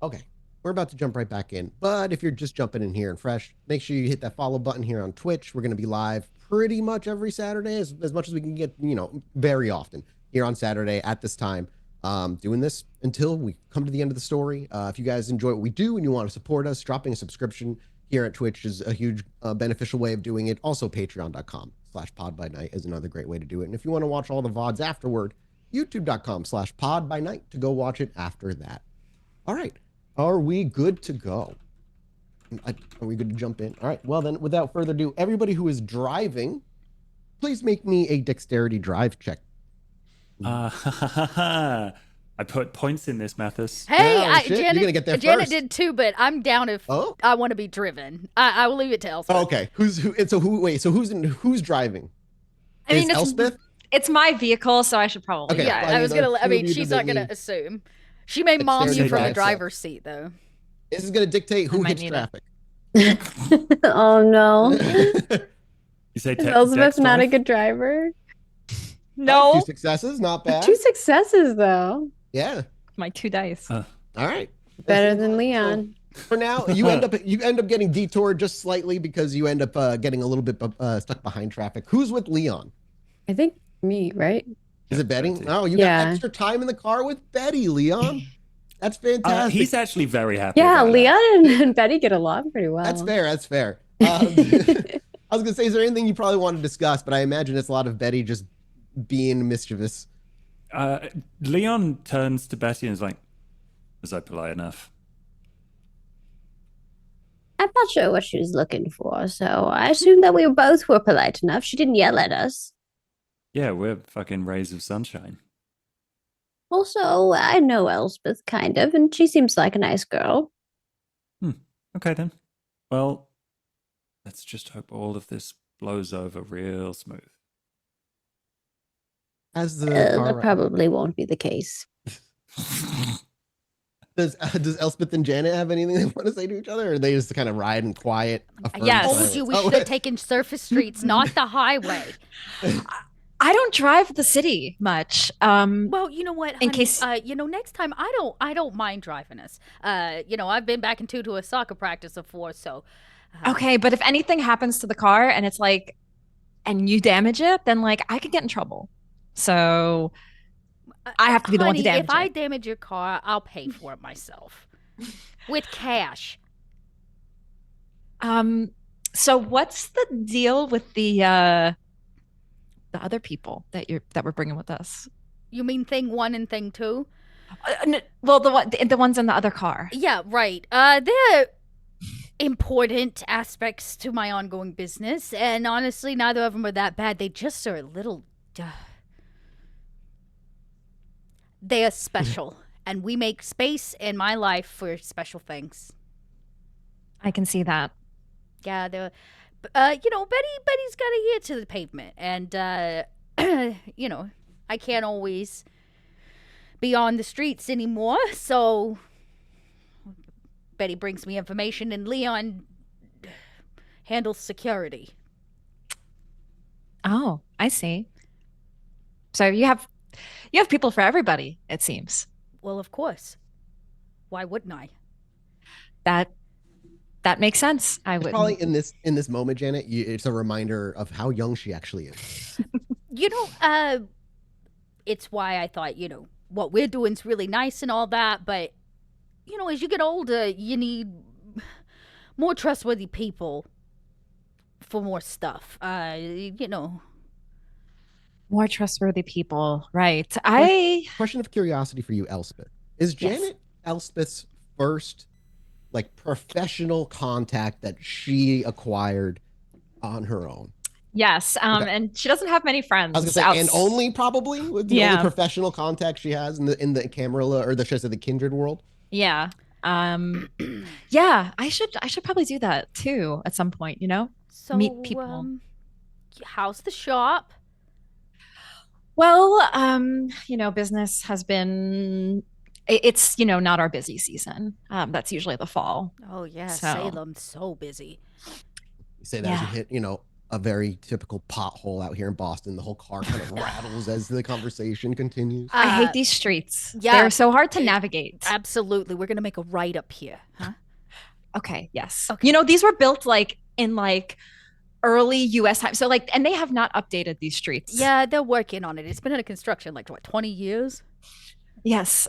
Speaker 1: Okay, we're about to jump right back in. But if you're just jumping in here and fresh, make sure you hit that follow button here on Twitch. We're going to be live pretty much every Saturday, as much as we can get, very often here on Saturday at this time. Doing this until we come to the end of the story. If you guys enjoy what we do and you want to support us, dropping a subscription here at Twitch is a huge beneficial way of doing it. Also, patreon.com/podbynight is another great way to do it. And if you want to watch all the VODs afterward, youtube.com/podbynight to go watch it after that. All right. Are we good to go? Are we good to jump in? All right. Well, then, without further ado, everybody who is driving, please make me a dexterity drive check.
Speaker 3: I put points in this, Mathews.
Speaker 2: Hey,
Speaker 1: Yeah, shit, you're gonna get there
Speaker 2: Janet
Speaker 1: first.
Speaker 2: did too, but I'm down if
Speaker 1: Oh.
Speaker 2: I want to be driven. I will leave it to Elsa.
Speaker 1: Oh, okay. Who's driving?
Speaker 5: I mean,
Speaker 1: Is Elspeth?
Speaker 5: it's my vehicle, so I should probably.
Speaker 1: Okay.
Speaker 2: Yeah,
Speaker 1: I
Speaker 2: I was
Speaker 1: mean,
Speaker 2: gonna.
Speaker 1: the
Speaker 2: I
Speaker 1: two of
Speaker 2: mean,
Speaker 1: you
Speaker 2: she's not gonna
Speaker 1: debating.
Speaker 2: assume. She may mom you
Speaker 1: Dexterity
Speaker 2: from the
Speaker 1: drive, so-
Speaker 2: driver's seat, though.
Speaker 1: This is gonna dictate who
Speaker 5: might
Speaker 1: hits
Speaker 5: need
Speaker 1: traffic.
Speaker 4: Oh no.
Speaker 3: You say
Speaker 4: Elizabeth's
Speaker 3: Dex
Speaker 4: not a
Speaker 3: drive?
Speaker 4: good driver.
Speaker 5: No,
Speaker 1: 2 successes, not bad.
Speaker 4: 2 successes though.
Speaker 1: Yeah.
Speaker 5: my 2 dice.
Speaker 1: All right.
Speaker 4: Better than Leon.
Speaker 1: So, for now, you end up getting detoured just slightly because you end up getting a little bit stuck behind traffic. Who's with Leon?
Speaker 4: I think me, right?
Speaker 1: Is it Betty?
Speaker 3: Betty.
Speaker 1: Oh, you
Speaker 4: Yeah.
Speaker 1: got extra time in the car with Betty, Leon. That's fantastic.
Speaker 3: He's actually very happy.
Speaker 4: Yeah,
Speaker 3: about that.
Speaker 4: Leon and Betty get along pretty well.
Speaker 1: That's fair. That's fair. I was gonna say, is there anything you probably want to discuss? But I imagine it's a lot of Betty just being mischievous.
Speaker 3: Leon turns to Betty and is like, "Was I polite enough?"
Speaker 6: I'm not sure what she was looking for, so I assume that we both were polite enough. She didn't yell at us.
Speaker 3: Yeah, we're fucking rays of sunshine.
Speaker 6: Also, I know Elspeth, kind of, and she seems like a nice girl.
Speaker 3: Okay then. Well, let's just hope all of this blows over real smooth.
Speaker 1: As the
Speaker 6: That
Speaker 1: car
Speaker 6: probably won't be the case.
Speaker 1: does Elspeth and Janet have anything they want to say to each other, or are they just kind of ride in quiet?
Speaker 2: I
Speaker 5: Yes.
Speaker 2: told
Speaker 1: silence?
Speaker 2: you we
Speaker 1: Oh,
Speaker 2: should have taken surface streets, not the highway.
Speaker 5: I don't drive the city much.
Speaker 2: Well, you know what?
Speaker 5: In
Speaker 2: Honey,
Speaker 5: case-
Speaker 2: next time I don't mind driving us. I've been back into a soccer practice before, so.
Speaker 5: Okay, but if anything happens to the car and it's like, and you damage it, then like I could get in trouble. So I have to be the one to
Speaker 2: Honey,
Speaker 5: damage
Speaker 2: if I
Speaker 5: it.
Speaker 2: damage your car, I'll pay for it myself with cash.
Speaker 5: So what's the deal with the other people that we're bringing with us?
Speaker 2: You mean thing 1 and thing 2?
Speaker 5: Well, the ones in the other car.
Speaker 2: Yeah, right. They're important aspects to my ongoing business, and honestly, neither of them are that bad. They just are a little. They are special, and we make space in my life for special things.
Speaker 5: I can see that.
Speaker 2: Yeah, Betty's got to ear to the pavement, and I can't always be on the streets anymore, so Betty brings me information, and Leon handles security.
Speaker 5: Oh, I see. So you have people for everybody, it seems.
Speaker 2: Well, of course. Why wouldn't I?
Speaker 5: That makes sense. I would
Speaker 1: Probably in this moment, Janet, it's a reminder of how young she actually is.
Speaker 2: It's why I thought, what we're doing's really nice and all that, but, as you get older, you need more trustworthy people for more stuff.
Speaker 5: more trustworthy people, right?
Speaker 1: Question of curiosity for you, Elspeth. Is
Speaker 5: Yes.
Speaker 1: Janet Elspeth's first professional contact that she acquired on her own?
Speaker 5: Yes,
Speaker 1: Okay.
Speaker 5: and she doesn't have many friends.
Speaker 1: I was gonna say, and only probably with the
Speaker 5: Yeah.
Speaker 1: only professional contact she has in the Camarilla or the Kindred world.
Speaker 5: Yeah. Yeah, I should probably do that too at some point,
Speaker 2: So,
Speaker 5: Meet people.
Speaker 2: How's the shop?
Speaker 5: Well, business has been it's not our busy season. That's usually the fall.
Speaker 2: Oh, yeah,
Speaker 5: So-
Speaker 2: Salem's so busy.
Speaker 1: You say that as you
Speaker 5: Yeah.
Speaker 1: hit, a very typical pothole out here in Boston. The whole car kind of rattles as the conversation continues.
Speaker 5: I hate these streets.
Speaker 2: yeah,
Speaker 5: They're so hard to navigate.
Speaker 2: Absolutely. We're going to make a right up here. Huh?
Speaker 5: Okay, yes.
Speaker 2: Okay.
Speaker 5: You know, these were built like in like early US time. So like, and they have not updated these streets.
Speaker 2: Yeah, they're working on it. It's been under construction like, what, 20 years?
Speaker 5: Yes.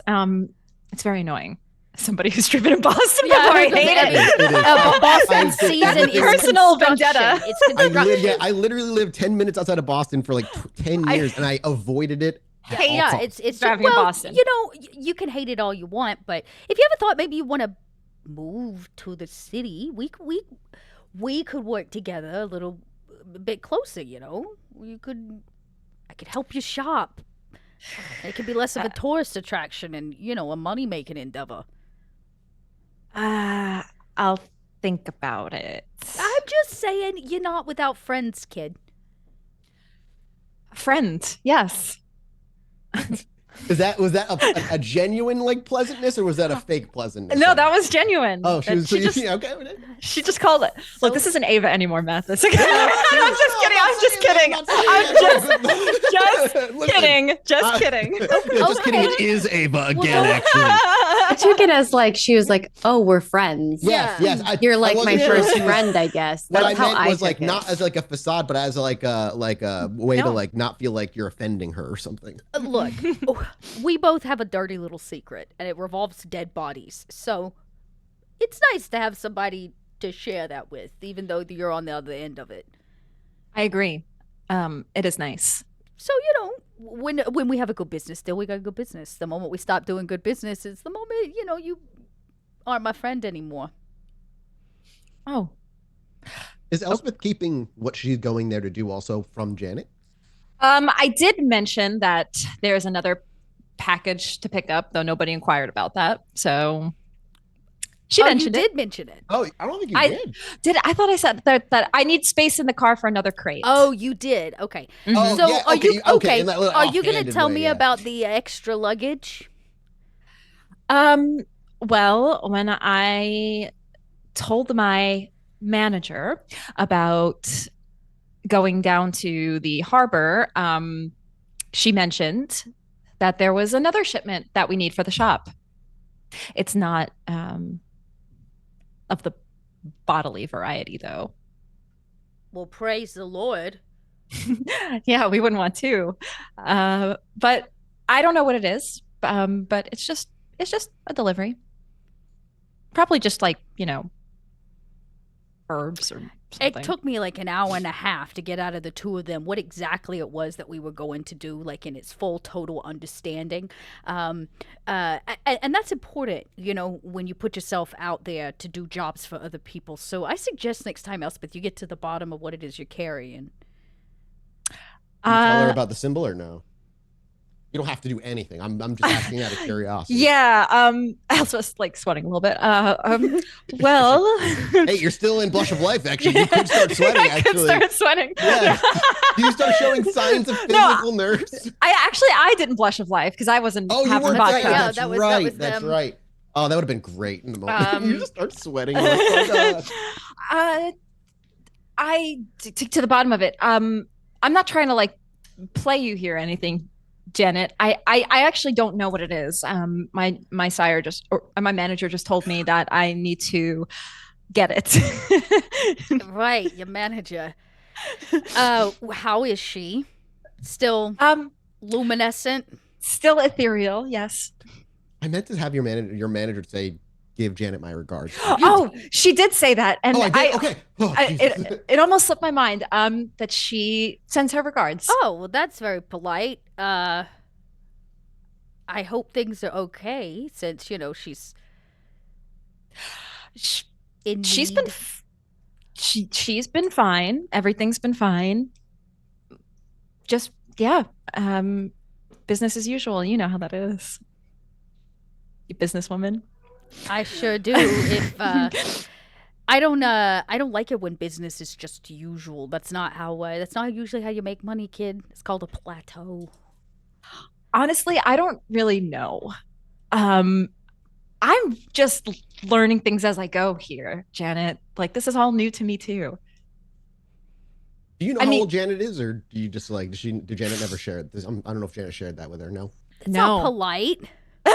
Speaker 5: It's very annoying. Somebody who's driven in Boston before, I hate it.
Speaker 1: It is.
Speaker 2: Boston season is
Speaker 5: personal
Speaker 2: construction.
Speaker 5: vendetta.
Speaker 2: It's construction.
Speaker 1: I literally lived 10 minutes outside of Boston for like 10 years, and I avoided it.
Speaker 2: Yeah, it's
Speaker 5: driving in Boston.
Speaker 2: You know, you can hate it all you want, but if you ever thought maybe you want to move to the city, we could work together a little bit closer. You know, I could help you shop. It could be less of a tourist attraction and a money making endeavor.
Speaker 5: I'll think about it.
Speaker 2: I'm just saying, you're not without friends, kid.
Speaker 5: Friend, yes.
Speaker 1: Was that a genuine like pleasantness, or was that a fake pleasantness?
Speaker 5: No, that was genuine.
Speaker 1: Oh, she was
Speaker 5: okay. She just called it. Look, this isn't Ava anymore, Mathews. I'm just kidding. Just kidding.
Speaker 1: Just kidding. It is Ava again, actually.
Speaker 4: I took it as like she was like, "Oh, we're friends."
Speaker 1: Yes.
Speaker 4: You're like my first friend, I guess.
Speaker 1: What
Speaker 4: That's
Speaker 1: I
Speaker 4: how
Speaker 1: meant was
Speaker 4: took
Speaker 1: like
Speaker 4: it.
Speaker 1: not as like a facade, but as like a way to like not feel like you're offending her or something.
Speaker 2: Look, we both have a dirty little secret, and it revolves dead bodies. So it's nice to have somebody to share that with, even though you're on the other end of it.
Speaker 5: I agree. It is nice.
Speaker 2: So when we have a good business deal, we got a good business. The moment we stop doing good business is the moment you aren't my friend anymore.
Speaker 5: Oh,
Speaker 1: is Elspeth keeping what she's going there to do also from Janet?
Speaker 5: I did mention that there's another package to pick up, though nobody inquired about that. So she mentioned
Speaker 2: you
Speaker 5: it.
Speaker 2: did mention it.
Speaker 1: Oh, I don't think you did.
Speaker 5: I thought I said that I need space in the car for another crate.
Speaker 2: Oh, you did. Okay.
Speaker 1: Oh,
Speaker 2: So
Speaker 1: yeah,
Speaker 2: are you okay?
Speaker 1: in that little
Speaker 2: Are you going to
Speaker 1: offhanded
Speaker 2: tell
Speaker 1: way,
Speaker 2: me
Speaker 1: yeah.
Speaker 2: about the extra luggage?
Speaker 5: Well, when I told my manager about going down to the harbor, she mentioned that there was another shipment that we need for the shop. It's not of the bodily variety, though.
Speaker 2: Well, praise the Lord.
Speaker 5: Yeah, we wouldn't want to. But I don't know what it is. But it's just a delivery. Probably just like, herbs or something.
Speaker 2: It took me like an hour and a half to get out of the two of them what exactly it was that we were going to do, like in its full total understanding. And that's important, when you put yourself out there to do jobs for other people. So I suggest next time, Elspeth, you get to the bottom of what it is you're carrying.
Speaker 1: Can you tell her about the symbol or no? You don't have to do anything. I'm just asking out of curiosity.
Speaker 5: Yeah, I was just like sweating a little bit. Well,
Speaker 1: hey, you're still in blush of life. Actually, you could start sweating.
Speaker 5: I could start sweating.
Speaker 1: Yeah. Do you start showing signs of physical nerves?
Speaker 5: I didn't blush of life because I wasn't.
Speaker 1: Oh, you
Speaker 5: having
Speaker 1: weren't.
Speaker 5: vodka.
Speaker 1: Yeah, that's
Speaker 2: that was
Speaker 1: right.
Speaker 2: them.
Speaker 1: That's right. Oh, that would have been great in the moment. You just start sweating. To
Speaker 5: the bottom of it. I'm not trying to like play you here or anything, Janet. I actually don't know what it is. My manager just told me that I need to get it.
Speaker 2: Right, your manager. How is she? Still luminescent?
Speaker 5: Still ethereal, yes.
Speaker 1: I meant to have your manager say, "Give Janet my regards."
Speaker 5: Oh, she did say that, and
Speaker 1: I did? Okay. Oh,
Speaker 5: it almost slipped my mind that she sends her regards.
Speaker 2: Oh, well, that's very polite. I hope things are okay since she's in
Speaker 5: she's
Speaker 2: need.
Speaker 5: been she's been fine. Everything's been fine. Just business as usual. You know how that is. You businesswoman.
Speaker 2: I sure do. If I don't like it when business is just usual. That's not usually how you make money, kid. It's called a plateau.
Speaker 5: Honestly, I don't really know. I'm just learning things as I go here, Janet. Like, this is all new to me too.
Speaker 1: Do you know
Speaker 5: I
Speaker 1: how
Speaker 5: mean-
Speaker 1: old Janet is, or do you just like? Did Janet never share this? I don't know if Janet shared that with her. No.
Speaker 2: It's not polite.
Speaker 1: You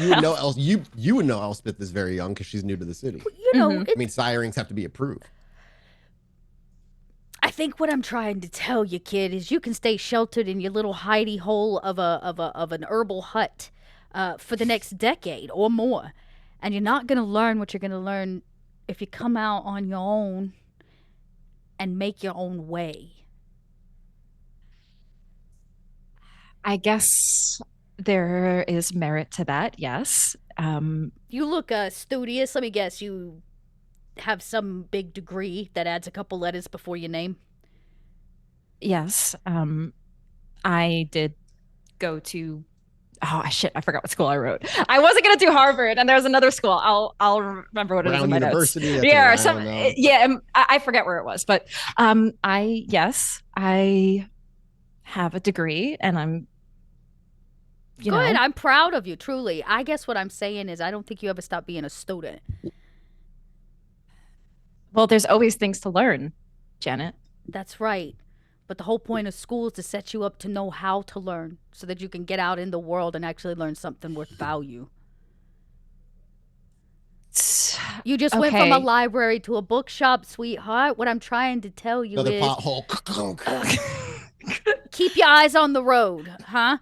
Speaker 1: would know you would know Elspeth is very young because she's new to the city.
Speaker 2: You know,
Speaker 5: Mhm.
Speaker 1: I mean, sirens have to be approved.
Speaker 2: I think what I'm trying to tell you, kid, is you can stay sheltered in your little hidey hole of an herbal hut for the next decade or more, and you're not gonna learn what you're gonna learn if you come out on your own and make your own way.
Speaker 5: I guess there is merit to that. Yes.
Speaker 2: You look studious. Let me guess, you have some big degree that adds a couple letters before your name.
Speaker 5: Yes. I did go to. Oh shit! I forgot what school I wrote. I wasn't gonna do Harvard, and there was another school. I'll remember what it is in
Speaker 1: Brown
Speaker 5: my
Speaker 1: University.
Speaker 5: notes.
Speaker 1: that's
Speaker 5: Yeah,
Speaker 1: around,
Speaker 5: some
Speaker 1: though.
Speaker 5: yeah. I forget where it was, but I have a degree, and I'm. You
Speaker 2: Good.
Speaker 5: know,
Speaker 2: I'm proud of you, truly. I guess what I'm saying is I don't think you ever stop being a student.
Speaker 5: well, there's always things to learn, Janet.
Speaker 2: That's right. But the whole point of school is to set you up to know how to learn so that you can get out in the world and actually learn something worth value. You just went from a
Speaker 5: Okay.
Speaker 2: library to a bookshop, sweetheart. What I'm trying to tell you
Speaker 1: Another
Speaker 2: is
Speaker 1: pothole.
Speaker 2: keep your eyes on the road, huh?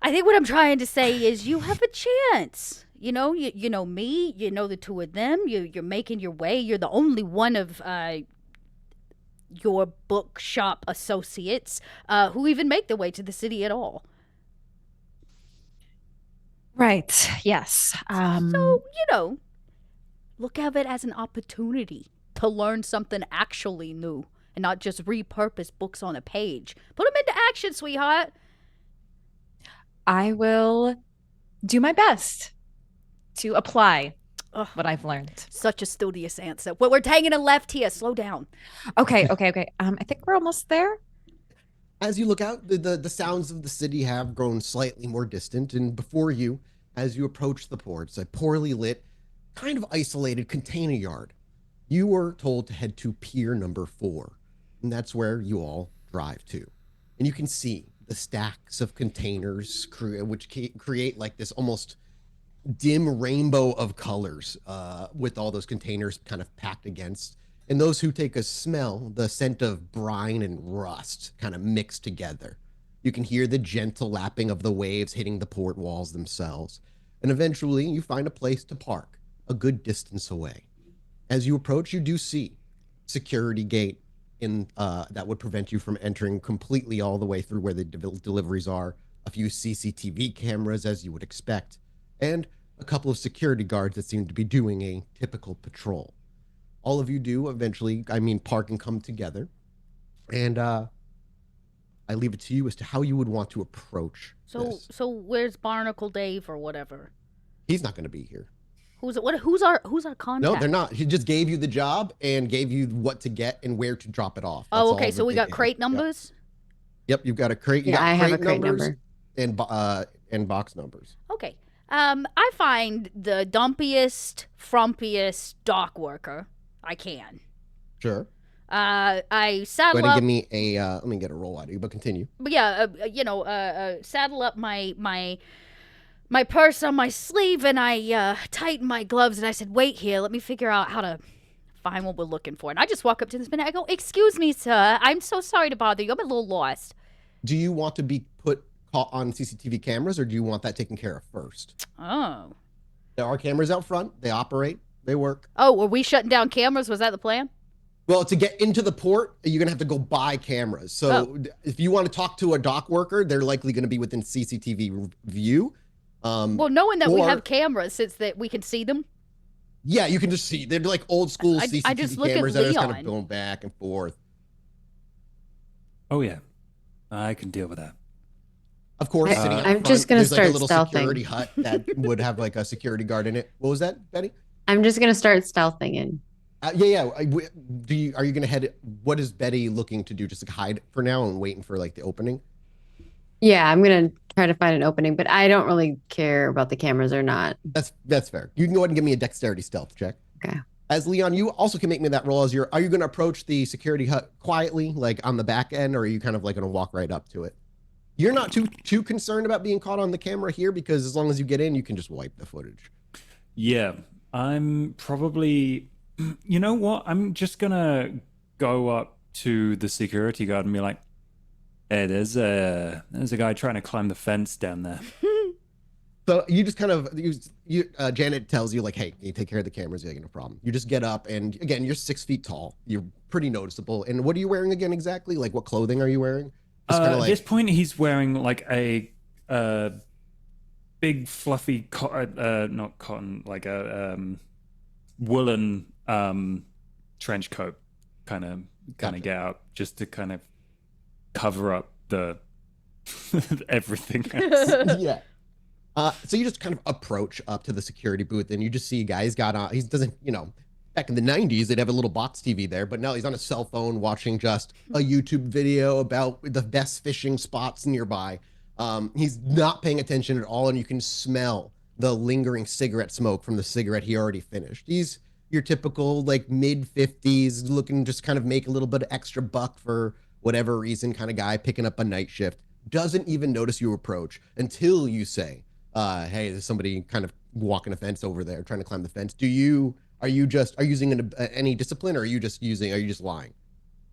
Speaker 2: I think what I'm trying to say is you have a chance. You know, you know me, you know the two of them. You're making your way. You're the only one of your bookshop associates who even make their way to the city at all.
Speaker 5: Right. Yes.
Speaker 2: So, you know, look at it as an opportunity to learn something actually new and not just repurpose books on a page. Put them into action, sweetheart.
Speaker 5: I will do my best to apply
Speaker 2: Ugh.
Speaker 5: what I've learned.
Speaker 2: Such a studious answer. Well, we're taking a left here. Slow down.
Speaker 5: Okay. I think we're almost there.
Speaker 1: As you look out, the sounds of the city have grown slightly more distant, and before you, as you approach the ports, a poorly lit, kind of isolated container yard. You were told to head to Pier number 4, and that's where you all drive to. And you can see the stacks of containers, which create like this almost dim rainbow of colors with all those containers kind of packed against. And those who take a smell, the scent of brine and rust kind of mixed together. You can hear the gentle lapping of the waves hitting the port walls themselves. And eventually you find a place to park, a good distance away. As you approach, you do see security gate that would prevent you from entering completely all the way through where the deliveries are, a few CCTV cameras as you would expect, and a couple of security guards that seem to be doing a typical patrol. All of you do eventually, park and come together. And I leave it to you as to how you would want to approach this.
Speaker 2: So where's Barnacle Dave or whatever?
Speaker 1: He's not going to be here.
Speaker 2: Who's our contact?
Speaker 1: No, they're not. He just gave you the job and gave you what to get and where to drop it off. That's
Speaker 2: Oh,
Speaker 1: all
Speaker 2: okay.
Speaker 1: that
Speaker 2: So we
Speaker 1: they
Speaker 2: got
Speaker 1: did.
Speaker 2: crate numbers.
Speaker 1: Yep, you've got a crate. You
Speaker 4: Yeah,
Speaker 1: got
Speaker 4: I have a crate
Speaker 1: numbers
Speaker 4: number.
Speaker 1: and box numbers.
Speaker 2: Okay. I find the dumpiest, frumpiest dock worker I can.
Speaker 1: Sure.
Speaker 2: I
Speaker 1: Go
Speaker 2: saddle
Speaker 1: ahead and
Speaker 2: up.
Speaker 1: give me a. Let me get a roll out of you, but continue.
Speaker 2: But yeah, saddle up my purse on my sleeve, and I tighten my gloves, and I said, "Wait here, let me figure out how to find what we're looking for." And I just walk up to this man. I go, "Excuse me, sir. I'm so sorry to bother you. I'm a little lost."
Speaker 1: Do you want to be caught on CCTV cameras, or do you want that taken care of first?
Speaker 2: Oh.
Speaker 1: There are cameras out front. They operate. They work.
Speaker 2: Oh, were we shutting down cameras? Was that the plan?
Speaker 1: Well, to get into the port, you're gonna have to go buy cameras. So if you want to talk to a dock worker, they're likely going to be within CCTV view.
Speaker 2: Well, knowing that we
Speaker 1: or-
Speaker 2: have cameras, since that we can see them.
Speaker 1: Yeah, you can just see. They're like old school
Speaker 2: I
Speaker 1: CCTV
Speaker 2: just look at
Speaker 1: cameras that are just kind of
Speaker 2: Leon.
Speaker 1: going back and forth.
Speaker 3: Oh yeah, I can deal with that.
Speaker 1: Of course, sitting out
Speaker 4: I'm
Speaker 1: front,
Speaker 4: just gonna
Speaker 1: there's like a
Speaker 4: start
Speaker 1: little
Speaker 4: stealthing.
Speaker 1: security hut that would have like a security guard in it. What was that, Betty?
Speaker 4: I'm just gonna start stealthing in.
Speaker 1: Yeah. Are you gonna head? What is Betty looking to do? Just like hide for now and waiting for like the opening?
Speaker 4: Yeah, I'm gonna try to find an opening, but I don't really care about the cameras or not.
Speaker 1: That's fair. You can go ahead and give me a dexterity stealth check.
Speaker 4: Okay.
Speaker 1: As Leon, you also can make me that roll as are you going to approach the security hut quietly, like on the back end, or are you kind of like going to walk right up to it? You're not too concerned about being caught on the camera here because as long as you get in, you can just wipe the footage.
Speaker 3: Yeah, I'm probably. You know what? I'm just gonna go up to the security guard and be like, "Hey, there's a guy trying to climb the fence down there."
Speaker 1: So you just kind of Janet tells you like, "Hey, you take care of the cameras. You ain't no problem." You just get up, and again, you're 6 feet tall. You're pretty noticeable. And what are you wearing again exactly? Like, what clothing are you wearing?
Speaker 3: At this point, he's wearing like a big fluffy not cotton, like a woolen trench coat, kind of get out just to kind of cover up the everything else.
Speaker 1: Yeah. So you just kind of approach up to the security booth and you just see a guy, he's got on, he doesn't, back in the 90s, they'd have a little box TV there, but now he's on a cell phone watching just a YouTube video about the best fishing spots nearby. He's not paying attention at all, and you can smell the lingering cigarette smoke from the cigarette he already finished. He's your typical like mid 50s, looking just kind of make a little bit of extra buck for whatever reason kind of guy picking up a night shift. Doesn't even notice you approach until you say, hey, there's somebody kind of walking a fence over there trying to climb the fence. Are you using any discipline, or are you just lying?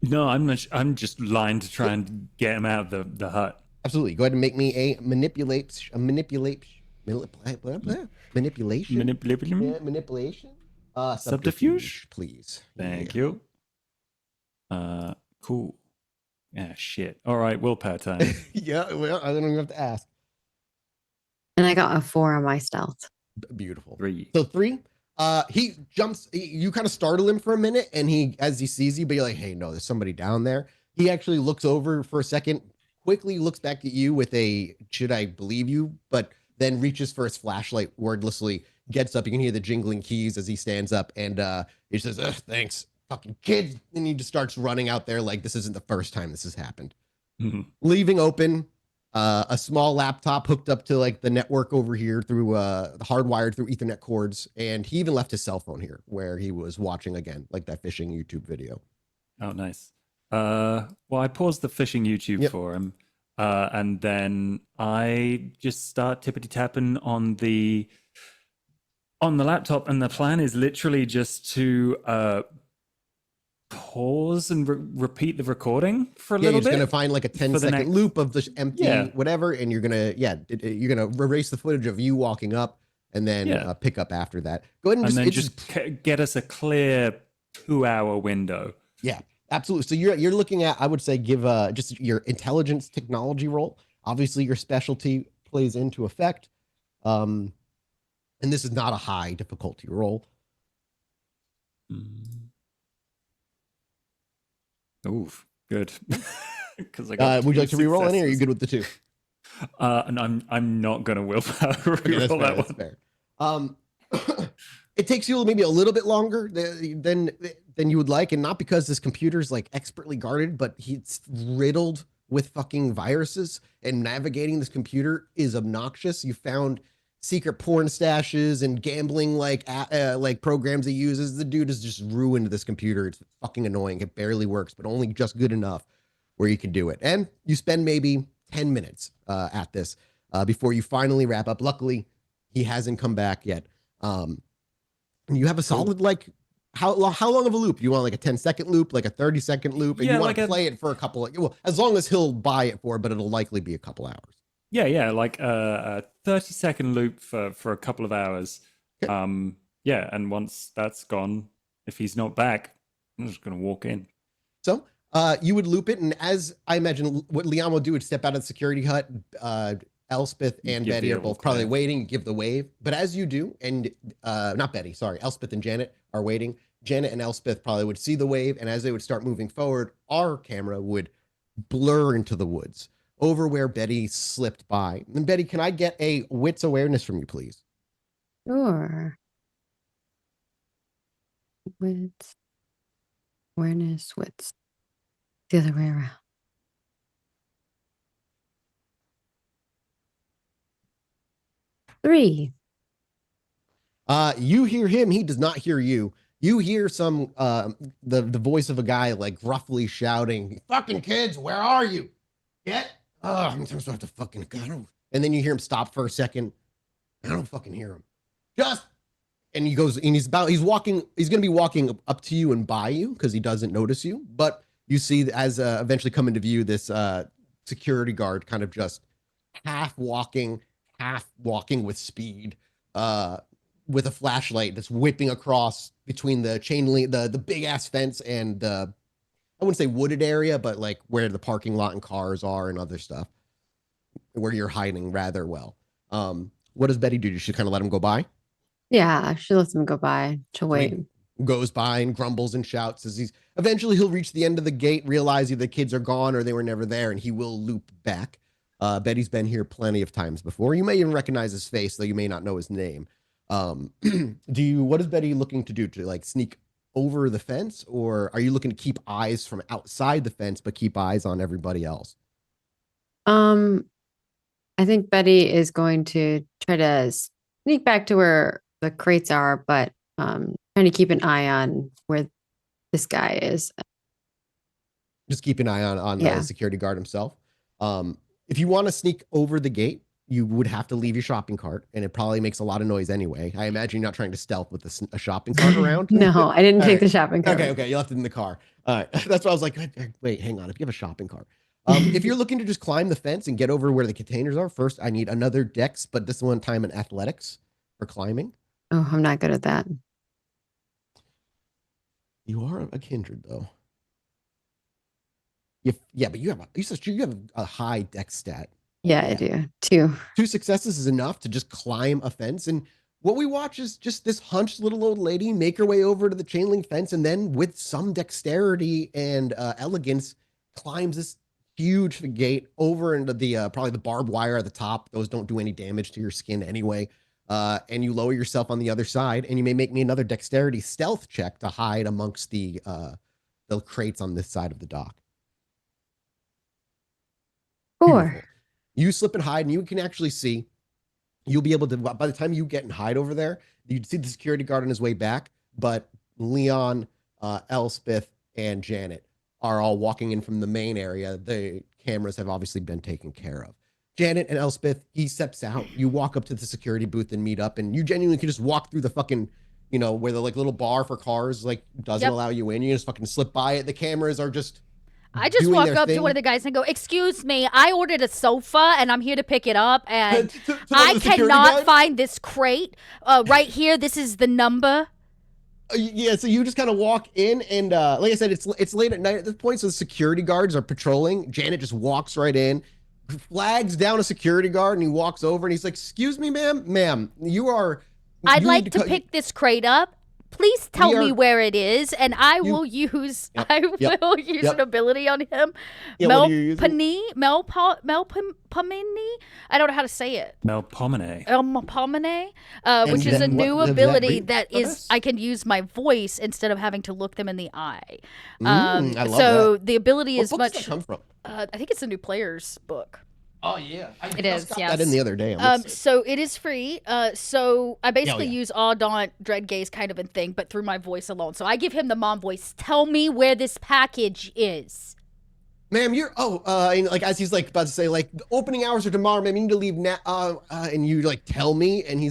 Speaker 3: No, I'm just lying to try and get him out of the hut.
Speaker 1: Absolutely. Go ahead and make me a manipulation. Subterfuge, please.
Speaker 3: Thank you. Cool. Yeah, shit. All right, willpower time.
Speaker 1: Yeah, well, I don't even have to ask.
Speaker 4: And I got a 4 on my stealth.
Speaker 1: Beautiful.
Speaker 3: 3.
Speaker 1: So 3. He jumps. You kind of startle him for a minute, and as he sees you, but you're like, "Hey, no, there's somebody down there." He actually looks over for a second, quickly looks back at you with a "Should I believe you?" but then reaches for his flashlight wordlessly. Gets up. You can hear the jingling keys as he stands up, and he says, "Thanks, fucking kids." And he just starts running out there like this isn't the first time this has happened.
Speaker 3: Mm-hmm.
Speaker 1: Leaving open a small laptop hooked up to like the network over here through hardwired through Ethernet cords, and he even left his cell phone here where he was watching again like that fishing YouTube video.
Speaker 3: Oh, nice. Well, I paused the fishing YouTube for him, and then I just start tippity tapping on the laptop, and the plan is literally just to pause and repeat the recording for a little bit.
Speaker 1: You're gonna find like a 10-second loop of this empty whatever, and you're gonna erase the footage of you walking up, and then pick up after that. Go ahead and just
Speaker 3: get us a clear 2-hour window.
Speaker 1: Yeah, absolutely. So you're looking at, I would say, give just your intelligence technology roll. Obviously, your specialty plays into effect, and this is not a high difficulty roll.
Speaker 3: Oof, good.
Speaker 1: Because would you like to re-roll any, or are you good with the 2?
Speaker 3: And I'm not gonna willpower re-roll that one.
Speaker 1: Fair. It takes you maybe a little bit longer than you would like, and not because this computer's like expertly guarded, but it's riddled with fucking viruses, and navigating this computer is obnoxious. You found secret porn stashes and gambling like programs he uses. The dude has just ruined this computer. It's fucking annoying. It barely works, but only just good enough where you can do it. And you spend maybe 10 minutes at this before you finally wrap up. Luckily, he hasn't come back yet. And you have a solid how long of a loop? You want like a 10-second loop, like a 30-second loop, and you want to play it for a couple of, as long as he'll buy it for, but it'll likely be a couple hours.
Speaker 3: Yeah, like a 30-second loop for a couple of hours.
Speaker 1: Okay.
Speaker 3: And once that's gone, if he's not back, I'm just gonna walk in.
Speaker 1: So you would loop it, and as I imagine what Leon will do would step out of the security hut. Elspeth and Betty are both probably waiting, give the wave. But as you do, and not Betty, sorry, Elspeth and Janet are waiting. Janet and Elspeth probably would see the wave, and as they would start moving forward, our camera would blur into the woods over where Betty slipped by. And Betty, can I get a wits awareness from you, please?
Speaker 4: Sure. Wits. Awareness, wits. The other way around. Three.
Speaker 1: You hear him. He does not hear you. You hear some the voice of a guy like gruffly shouting, "Fucking kids, where are you? Get I'm supposed to fucking God." And then you hear him stop for a second. I don't fucking hear him. Just and he goes and he's gonna be walking up to you and by you because he doesn't notice you. But you see as eventually come into view this security guard kind of just half walking with speed, with a flashlight that's whipping across between the chain link, the big ass fence and the I wouldn't say wooded area, but like where the parking lot and cars are and other stuff, where you're hiding rather well. What does Betty do? Does she kind of let him go by?
Speaker 4: Yeah, she lets him go by. She'll wait.
Speaker 1: Goes by and grumbles and shouts as he'll reach the end of the gate, realize either the kids are gone or they were never there, and he will loop back. Betty's been here plenty of times before. You may even recognize his face, though you may not know his name. What is Betty looking to do? To like sneak over the fence, or are you looking to keep eyes from outside the fence but keep eyes on everybody else?
Speaker 4: I think Betty is going to try to sneak back to where the crates are, but trying to keep an eye on where this guy is.
Speaker 1: Just keep an eye on the security guard himself. If you want to sneak over the gate, you would have to leave your shopping cart, and it probably makes a lot of noise anyway. I imagine you're not trying to stealth with a shopping cart around.
Speaker 4: No, I didn't take the shopping cart.
Speaker 1: Okay, you left it in the car. All right, that's why I was like, wait, hang on. If you have a shopping cart, if you're looking to just climb the fence and get over where the containers are, first I need another dex, but this one time in athletics for climbing.
Speaker 4: Oh, I'm not good at that.
Speaker 1: You are a kindred though. But you have a high dex stat.
Speaker 4: Yeah, I do. 2
Speaker 1: successes is enough to just climb a fence. And what we watch is just this hunched little old lady make her way over to the chain link fence, and then with some dexterity and elegance climbs this huge gate over into the probably the barbed wire at the top. Those don't do any damage to your skin anyway. And you lower yourself on the other side, and you may make me another dexterity stealth check to hide amongst the crates on this side of the dock.
Speaker 4: 4.
Speaker 1: Beautiful. You slip and hide, and you can actually see. You'll be able to, by the time you get and hide over there, you'd see the security guard on his way back, but Leon, Elspeth, and Janet are all walking in from the main area. The cameras have obviously been taken care of. Janet and Elspeth, he steps out. You walk up to the security booth and meet up, and you genuinely can just walk through the fucking, where the like little bar for cars like doesn't allow you in. You just fucking slip by it. The cameras are just
Speaker 2: I just walk up to one of the guys and go, "Excuse me, I ordered a sofa and I'm here to pick it up, and I cannot find this crate right here. This is the number."
Speaker 1: Yeah, so you just kind of walk in, and like I said, it's late at night at this point, so the security guards are patrolling. Janet just walks right in, flags down a security guard, and he walks over and he's like, "Excuse me, ma'am,
Speaker 2: I'd like to pick this crate up. Please tell me where it is, and I will use an ability on him. Melpomene? I don't know how to say it. Melpomene, which is a new ability that is I can use my voice instead of having to look them in the eye.
Speaker 1: I love that.
Speaker 2: The ability is
Speaker 1: much.
Speaker 2: What
Speaker 1: book does that come from?
Speaker 2: I think it's a new player's book.
Speaker 1: Oh yeah,
Speaker 5: it is.
Speaker 1: Got that in the other day.
Speaker 2: So it is free. So I basically use Audaunt, Dreadgaze kind of a thing, but through my voice alone. So I give him the mom voice. Tell me where this package is.
Speaker 1: Ma'am, and like as he's like about to say like the opening hours are tomorrow, ma'am. You need to leave now. And you like tell me, and he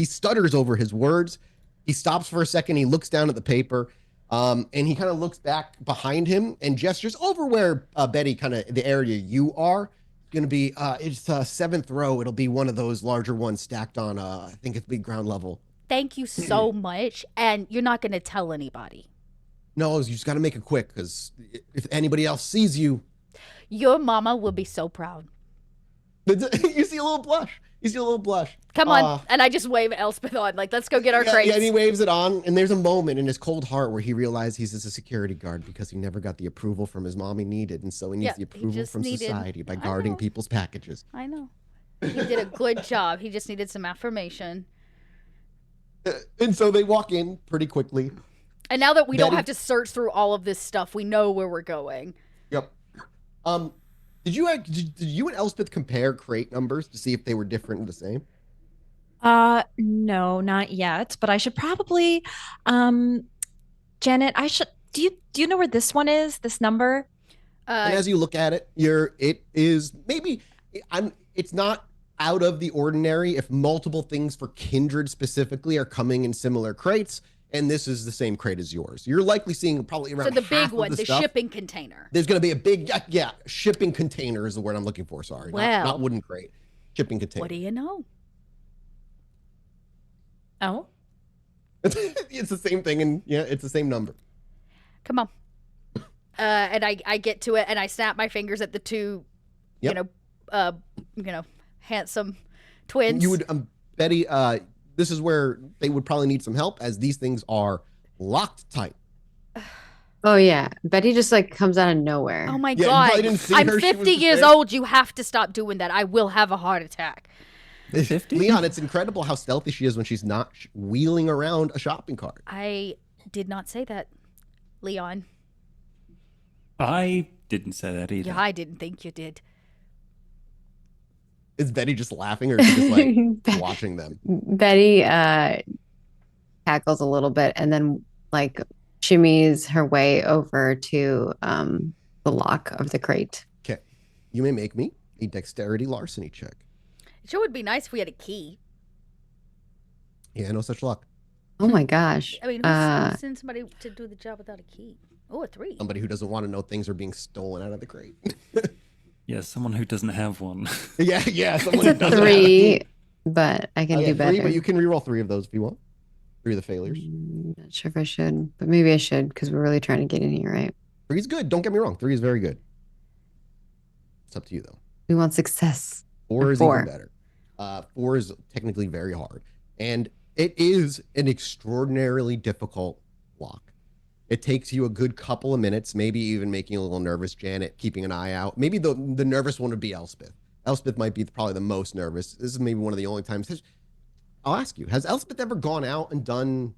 Speaker 1: stutters over his words. He stops for a second. He looks down at the paper. And he kind of looks back behind him and gestures over where Betty, kind of the area you are. Going to be it's 7th row. It'll be one of those larger ones stacked on I think it's big ground level.
Speaker 2: Thank you so much. And you're not going to tell anybody?
Speaker 1: No, you just got to make it quick, because if anybody else sees you,
Speaker 2: your mama will be so proud.
Speaker 1: You see a little blush.
Speaker 2: Come on. And I just wave Elspeth on, like, let's go get our crates.
Speaker 1: Yeah, and he waves it on, and there's a moment in his cold heart where he realizes he's a security guard because he never got the approval from his mom he needed, and so he needs the approval from society by guarding people's packages.
Speaker 2: I know. He did a good job. He just needed some affirmation.
Speaker 1: And so they walk in pretty quickly.
Speaker 2: And now that we don't have to search through all of this stuff, we know where we're going.
Speaker 1: Yep. Did you and Elspeth compare crate numbers to see if they were different and the same?
Speaker 5: No, not yet, but I should probably Janet, I should do you know where this one is? This number?
Speaker 1: And as you look at it, it is maybe it's not out of the ordinary if multiple things for Kindred specifically are coming in similar crates, and this is the same crate as yours. You're likely seeing probably around
Speaker 2: so the
Speaker 1: half
Speaker 2: big one,
Speaker 1: of
Speaker 2: the
Speaker 1: stuff.
Speaker 2: shipping container.
Speaker 1: There's going to be a big shipping container is the word I'm looking for. Sorry,
Speaker 2: Well,
Speaker 1: not wooden crate, shipping container.
Speaker 2: What do you know?
Speaker 5: Oh.
Speaker 1: It's the same thing, and it's the same number.
Speaker 2: Come on. And I get to it, and I snap my fingers at the two,
Speaker 1: Yep.
Speaker 2: handsome twins.
Speaker 1: You would, Betty. This is where they would probably need some help, as these things are locked tight.
Speaker 4: Oh yeah, Betty just like comes out of nowhere.
Speaker 2: Oh my
Speaker 1: Yeah, you
Speaker 2: God.
Speaker 1: probably didn't see
Speaker 2: I'm
Speaker 1: her. She was
Speaker 2: 50
Speaker 1: just
Speaker 2: years
Speaker 1: there.
Speaker 2: old. You have to stop doing that. I will have a heart attack.
Speaker 3: 50?
Speaker 1: Leon, it's incredible how stealthy she is when she's not wheeling around a shopping cart.
Speaker 2: I did not say that, Leon.
Speaker 3: I didn't say that either.
Speaker 2: Yeah, I didn't think you did.
Speaker 1: Is Betty just laughing, or is she just like watching them?
Speaker 4: Betty cackles a little bit and then like shimmies her way over to the lock of the crate.
Speaker 1: Okay, you may make me a dexterity larceny check.
Speaker 2: It sure would be nice if we had a key.
Speaker 1: Yeah, no such luck.
Speaker 4: Oh my gosh.
Speaker 2: I mean, who's send somebody to do the job without a key? Oh, a 3.
Speaker 1: Somebody who doesn't want to know things are being stolen out of the crate.
Speaker 3: Yeah, someone who doesn't have one.
Speaker 1: yeah. Someone
Speaker 4: It's
Speaker 1: who
Speaker 4: a
Speaker 1: doesn't have
Speaker 4: 3, but I can
Speaker 1: Oh, yeah,
Speaker 4: do better.
Speaker 1: 3, but you can reroll 3 of those if you want. 3 of the failures.
Speaker 4: Not sure if I should, but maybe I should because we're really trying to get in here, right?
Speaker 1: 3 is good. Don't get me wrong. 3 is very good. It's up to you though.
Speaker 4: We want success.
Speaker 1: 4 is
Speaker 4: 4.
Speaker 1: even better. 4 is technically very hard, and it is an extraordinarily difficult lock. It takes you a good couple of minutes, maybe even making you a little nervous, Janet, keeping an eye out. Maybe the nervous one would be Elspeth. Elspeth might be probably the most nervous. This is maybe one of the only times. I'll ask you, has Elspeth ever gone out and done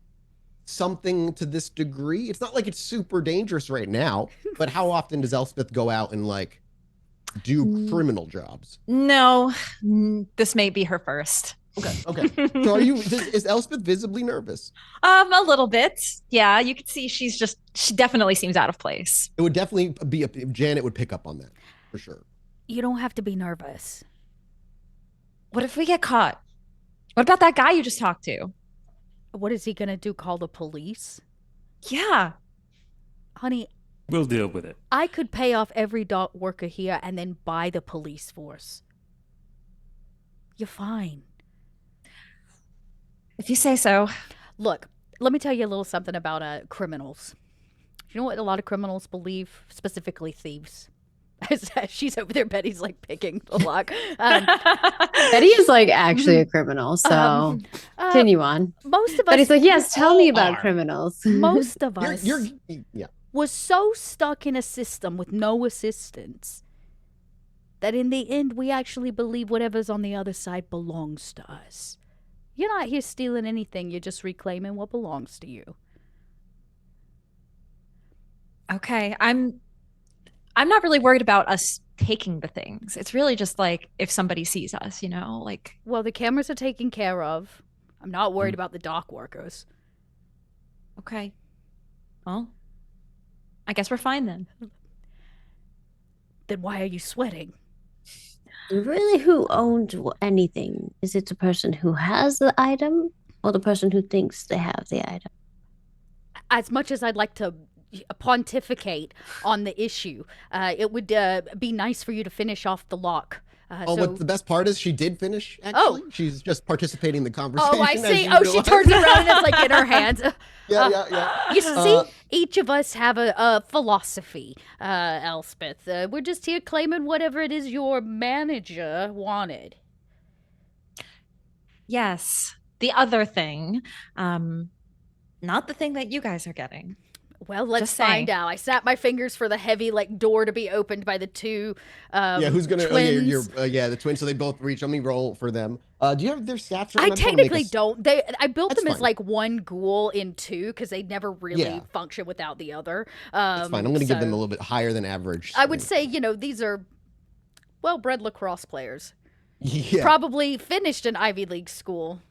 Speaker 1: something to this degree? It's not like it's super dangerous right now, but how often does Elspeth go out and like do criminal jobs?
Speaker 5: No, this may be her first.
Speaker 1: Okay. So is Elspeth visibly nervous?
Speaker 5: A little bit. Yeah, you can see she definitely seems out of place.
Speaker 1: It would definitely be Janet would pick up on that for sure.
Speaker 2: You don't have to be nervous.
Speaker 5: What if we get caught? What about that guy you just talked to?
Speaker 2: What is he going to do? Call the police?
Speaker 5: Yeah.
Speaker 2: Honey,
Speaker 3: We'll deal with it.
Speaker 2: I could pay off every dock worker here and then buy the police force. You're fine.
Speaker 5: If you say so.
Speaker 2: Look, let me tell you a little something about criminals. You know what a lot of criminals believe, specifically thieves? As she's over there, Betty's like picking the lock.
Speaker 4: Betty is like actually a criminal, so continue on.
Speaker 2: Most of us.
Speaker 4: Betty's like, yes, tell me about
Speaker 1: are.
Speaker 4: criminals.
Speaker 2: Most of us
Speaker 1: Yeah.
Speaker 2: was so stuck in a system with no assistance that in the end we actually believe whatever's on the other side belongs to us. You're not here stealing anything. You're just reclaiming what belongs to you.
Speaker 5: Okay, I'm not really worried about us taking the things. It's really just like if somebody sees us, like.
Speaker 2: Well, the cameras are taken care of. I'm not worried about the dock workers.
Speaker 5: Okay. Well, I guess we're fine then.
Speaker 2: Then why are you sweating?
Speaker 6: Really, who owns anything? Is it the person who has the item or the person who thinks they have the item?
Speaker 2: As much as I'd like to pontificate on the issue, it would be nice for you to finish off the lock.
Speaker 1: But the best part is she did finish, actually. She's just participating in the conversation.
Speaker 2: Oh, I
Speaker 1: as
Speaker 2: see.
Speaker 1: you
Speaker 2: Oh, she
Speaker 1: realize.
Speaker 2: turns around and it's like in her hands.
Speaker 1: Yeah.
Speaker 2: You see, each of us have a philosophy, Elspeth. We're just here claiming whatever it is your manager wanted.
Speaker 5: Yes. The other thing, not the thing that you guys are getting.
Speaker 2: Well, let's
Speaker 5: Just saying.
Speaker 2: find out. I snap my fingers for the heavy door to be opened by the two
Speaker 1: Who's gonna?
Speaker 2: twins.
Speaker 1: The twins. So they both reach. Let me roll for them. Do you have their stats?
Speaker 2: I technically don't. I built
Speaker 1: That's
Speaker 2: them as
Speaker 1: fine.
Speaker 2: like one ghoul in two because they never really
Speaker 1: Yeah.
Speaker 2: function without the other.
Speaker 1: That's fine. I'm going to give them a
Speaker 2: so
Speaker 1: little bit higher than average.
Speaker 2: I would say, these are well-bred lacrosse players.
Speaker 1: Yeah.
Speaker 2: Probably finished an Ivy League school.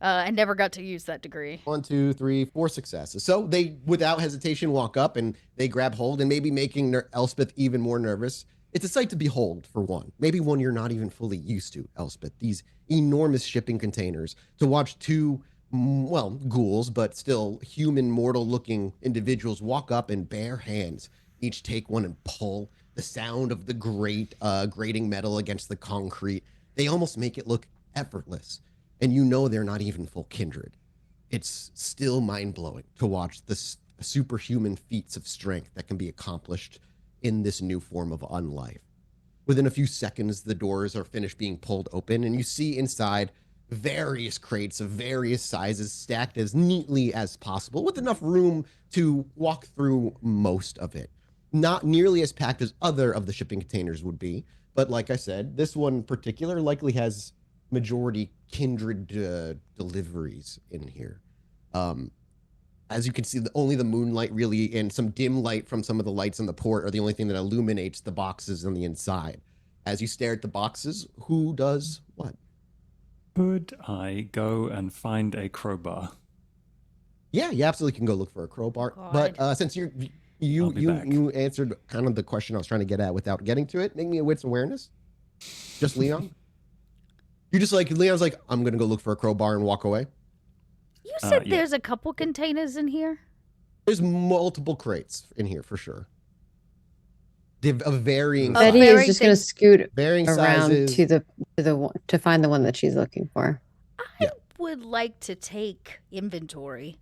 Speaker 2: I never got to use that degree.
Speaker 1: 1, 2, 3, 4 successes. So they, without hesitation, walk up and they grab hold and maybe making Elspeth even more nervous. It's a sight to behold, for one. Maybe one you're not even fully used to, Elspeth. These enormous shipping containers. To watch two, well, ghouls, but still human, mortal-looking individuals walk up in bare hands, each take one and pull. The sound of the grating metal against the concrete. They almost make it look effortless. And you know they're not even full kindred. It's still mind-blowing to watch the superhuman feats of strength that can be accomplished in this new form of unlife. Within a few seconds, the doors are finished being pulled open, and you see inside various crates of various sizes stacked as neatly as possible, with enough room to walk through most of it. Not nearly as packed as other of the shipping containers would be, but like I said, this one in particular likely has majority kindred deliveries in here. As you can see, only the moonlight really and some dim light from some of the lights in the port are the only thing that illuminates the boxes on the inside. As you stare at the boxes, who does what?
Speaker 3: Could I go and find a crowbar?
Speaker 1: Yeah, you absolutely can go look for a crowbar.
Speaker 2: God.
Speaker 1: But since you answered kind of the question I was trying to get at without getting to it, make me a wits awareness. Just Leon. You just like Leon's like, I'm gonna go look for a crowbar and walk away.
Speaker 2: You said
Speaker 3: Yeah.
Speaker 2: there's a couple containers in here?
Speaker 1: There's multiple crates in here for sure. They're of varying
Speaker 4: Betty
Speaker 1: sizes.
Speaker 4: is just going to scoot
Speaker 1: Varying
Speaker 4: around
Speaker 1: sizes.
Speaker 4: to find the one that she's looking for.
Speaker 2: I would like to take inventory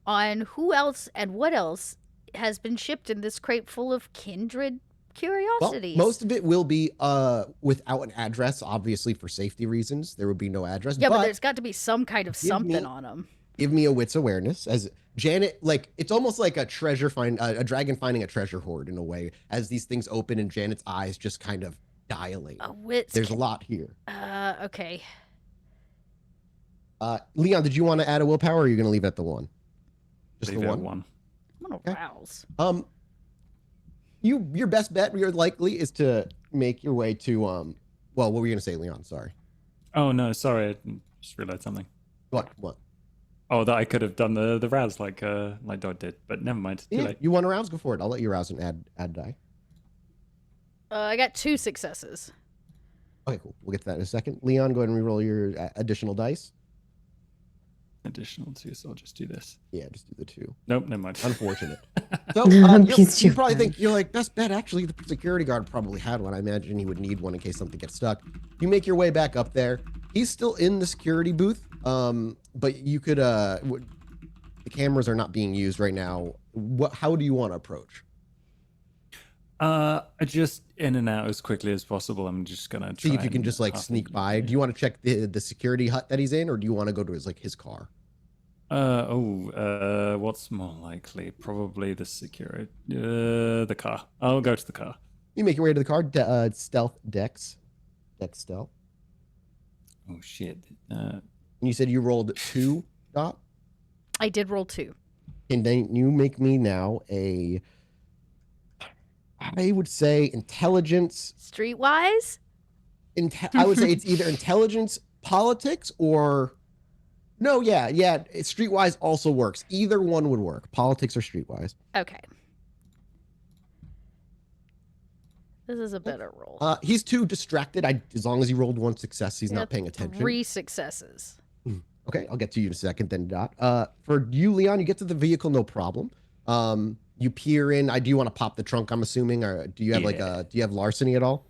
Speaker 2: on who else and what else has been shipped in this crate full of kindred curiosities.
Speaker 1: Well, most of it will be without an address, obviously for safety reasons. There would be no address.
Speaker 2: Yeah, but there's got to be some kind of
Speaker 1: give
Speaker 2: something
Speaker 1: me-
Speaker 2: on them.
Speaker 1: Give me a wits awareness as Janet, like it's almost like a a dragon finding a treasure hoard in a way, as these things open and Janet's eyes just kind of dilate.
Speaker 2: A wits.
Speaker 1: There's a lot here.
Speaker 2: Okay.
Speaker 1: Leon, did you want to add a willpower, or are you going to leave it at the 1? Just
Speaker 3: Leave
Speaker 1: the
Speaker 3: it at
Speaker 1: 1?
Speaker 3: 1.
Speaker 2: I'm gonna
Speaker 1: Okay.
Speaker 2: rouse.
Speaker 1: Your best bet, you're likely, is to make your way to well, what were you going to say, Leon? Sorry.
Speaker 3: Oh no, sorry, I just realized something.
Speaker 1: What?
Speaker 3: Oh, that I could have done the rouse like Dodd did, but never mind. Too
Speaker 1: Yeah,
Speaker 3: late.
Speaker 1: you want to rouse? Go for it. I'll let you rouse and add die.
Speaker 2: I got 2 successes.
Speaker 1: Okay, cool. We'll get to that in a second. Leon, go ahead and reroll your additional dice.
Speaker 3: Additional 2, so I'll just do this.
Speaker 1: Yeah, just do the 2.
Speaker 3: Nope, never mind.
Speaker 1: Unfortunate. So
Speaker 4: Piece
Speaker 1: you
Speaker 4: of
Speaker 1: probably
Speaker 4: crap.
Speaker 1: think you're like, best bet. Actually, the security guard probably had one. I imagine he would need one in case something gets stuck. You make your way back up there. He's still in the security booth. But you could the cameras are not being used right now. How do you want to approach?
Speaker 3: Just in and out as quickly as possible. I'm just gonna try
Speaker 1: See if you can
Speaker 3: and
Speaker 1: just like
Speaker 3: half
Speaker 1: sneak
Speaker 3: it.
Speaker 1: by. Do you want to check the security hut that he's in, or do you want to go to his car?
Speaker 3: What's more likely? Probably the security. The car. I'll go to the car.
Speaker 1: You make your way to the car. Stealth dex stealth.
Speaker 3: Oh shit.
Speaker 1: And you said you rolled 2, Dot.
Speaker 2: I did roll 2.
Speaker 1: And then you make me now I would say intelligence.
Speaker 2: Streetwise?
Speaker 1: I would say it's either intelligence, politics, or no, yeah. Streetwise also works. Either one would work. Politics or streetwise.
Speaker 2: Okay. This is a better roll.
Speaker 1: He's too distracted. As long as he rolled 1 success, he's not paying attention.
Speaker 2: 3 successes.
Speaker 1: Okay, I'll get to you in a second then, Dot. For you, Leon, you get to the vehicle, no problem. You peer in. Do you want to pop the trunk, I'm assuming, or do you have do you have larceny at all?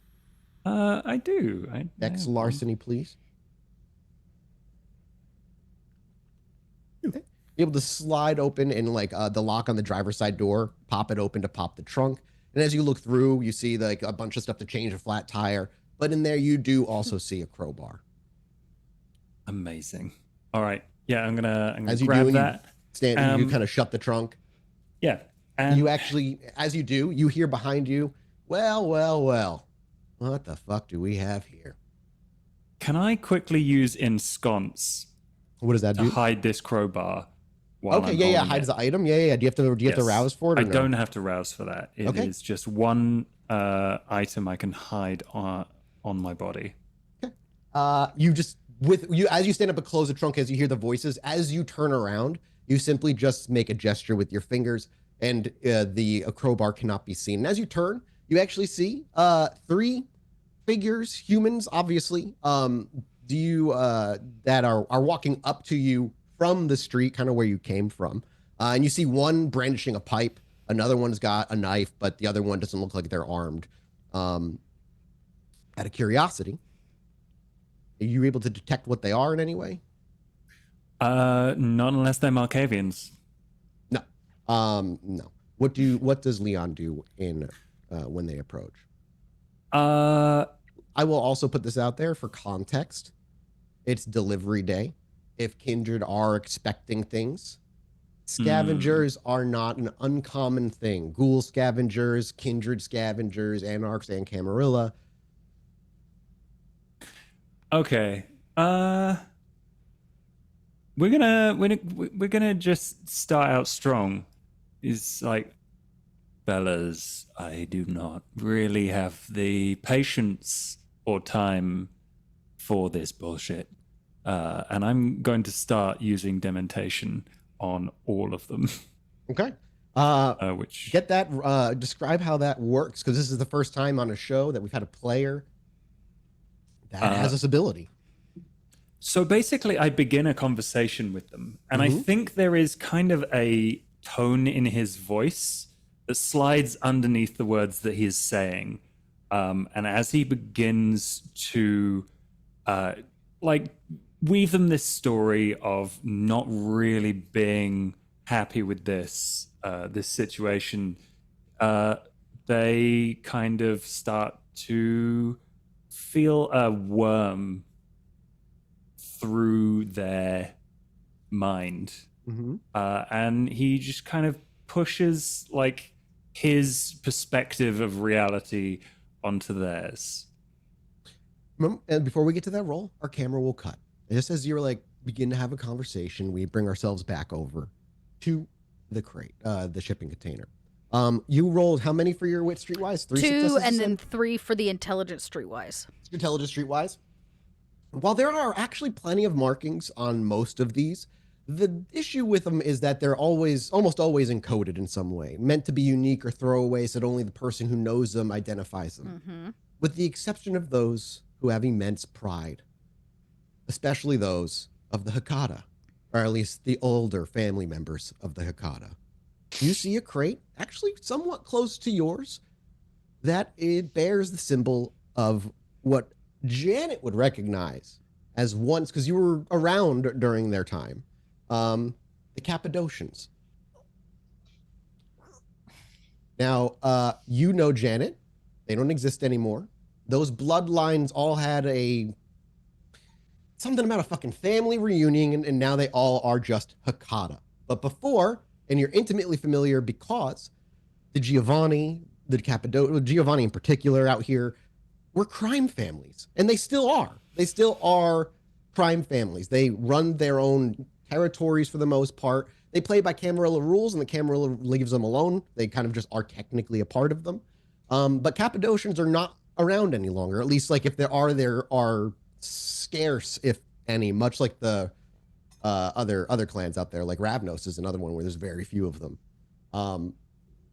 Speaker 3: I do.
Speaker 1: X larceny, please. Okay. Be able to slide open and the lock on the driver's side door, pop it open to pop the trunk. And as you look through, you see a bunch of stuff to change a flat tire. But in there, you do also see a crowbar.
Speaker 3: Amazing. All right. Yeah, I'm gonna
Speaker 1: As you
Speaker 3: grab
Speaker 1: do,
Speaker 3: that.
Speaker 1: You kind of shut the trunk.
Speaker 3: Yeah. And
Speaker 1: You actually, as you do, you hear behind you, well, what the fuck do we have here?
Speaker 3: can I quickly use ensconce
Speaker 1: What does that
Speaker 3: to
Speaker 1: do?
Speaker 3: hide this crowbar? While
Speaker 1: Okay,
Speaker 3: I'm
Speaker 1: yeah,
Speaker 3: holding
Speaker 1: hides
Speaker 3: it?
Speaker 1: the item. Yeah. Do you have to
Speaker 3: Yes.
Speaker 1: rouse for it? Or
Speaker 3: I
Speaker 1: no?
Speaker 3: don't have to rouse for that. It is
Speaker 1: Okay.
Speaker 3: just one item I can hide on my body.
Speaker 1: You just with you, as you stand up and close the trunk, as you hear the voices, as you turn around, you simply just make a gesture with your fingers, and the crowbar cannot be seen. And as you turn, you actually see 3 figures, humans, obviously, that are walking up to you from the street, kind of where you came from. And you see one brandishing a pipe, another one's got a knife, but the other one doesn't look like they're armed. Out of curiosity, are you able to detect what they are in any way?
Speaker 3: Not unless they're Markavians.
Speaker 1: No. No. What does Leon do in when they approach? I will also put this out there for context. It's delivery day. If Kindred are expecting things, scavengers are not an uncommon thing. Ghoul scavengers, Kindred scavengers, Anarchs, and Camarilla.
Speaker 3: Okay. We're gonna just start out strong. It's like, fellas, I do not really have the patience or time for this bullshit. And I'm going to start using dementation on all of them.
Speaker 1: Okay.
Speaker 3: Which
Speaker 1: Get that. Describe how that works, because this is the first time on a show that we've had a player that has this ability.
Speaker 3: So basically, I begin a conversation with them, and I think there is kind of a tone in his voice that slides underneath the words that he is saying. And as he begins to weave them this story of not really being happy with this situation, they kind of start to feel a worm through their mind. And he just kind of pushes like his perspective of reality onto theirs.
Speaker 1: And before we get to that roll, our camera will cut. And just as you're begin to have a conversation, we bring ourselves back over to the crate, the shipping container. You rolled how many for your wit streetwise? 3
Speaker 2: 2
Speaker 1: successes,
Speaker 2: and
Speaker 1: you
Speaker 2: then
Speaker 1: said?
Speaker 2: 3 for the intelligence streetwise.
Speaker 1: Intelligence streetwise. While there are actually plenty of markings on most of these, the issue with them is that they're almost always encoded in some way, meant to be unique or throwaway so that only the person who knows them identifies them. With the exception of those who have immense pride, especially those of the Hecata, or at least the older family members of the Hecata. You see a crate, actually somewhat close to yours, that it bears the symbol of what Janet would recognize as once, because you were around during their time, the Cappadocians. Now, you know Janet. They don't exist anymore. Those bloodlines all had something about a fucking family reunion, and now they all are just Hecata. But before, and you're intimately familiar because the Giovanni in particular out here, were crime families, and they still are. They still are crime families. They run their own territories for the most part. They play by Camarilla rules, and the Camarilla leaves them alone. They kind of just are technically a part of them. But Cappadocians are not around any longer. At least, if there are scarce, if any. Much like the other clans out there, like Ravnos is another one where there's very few of them.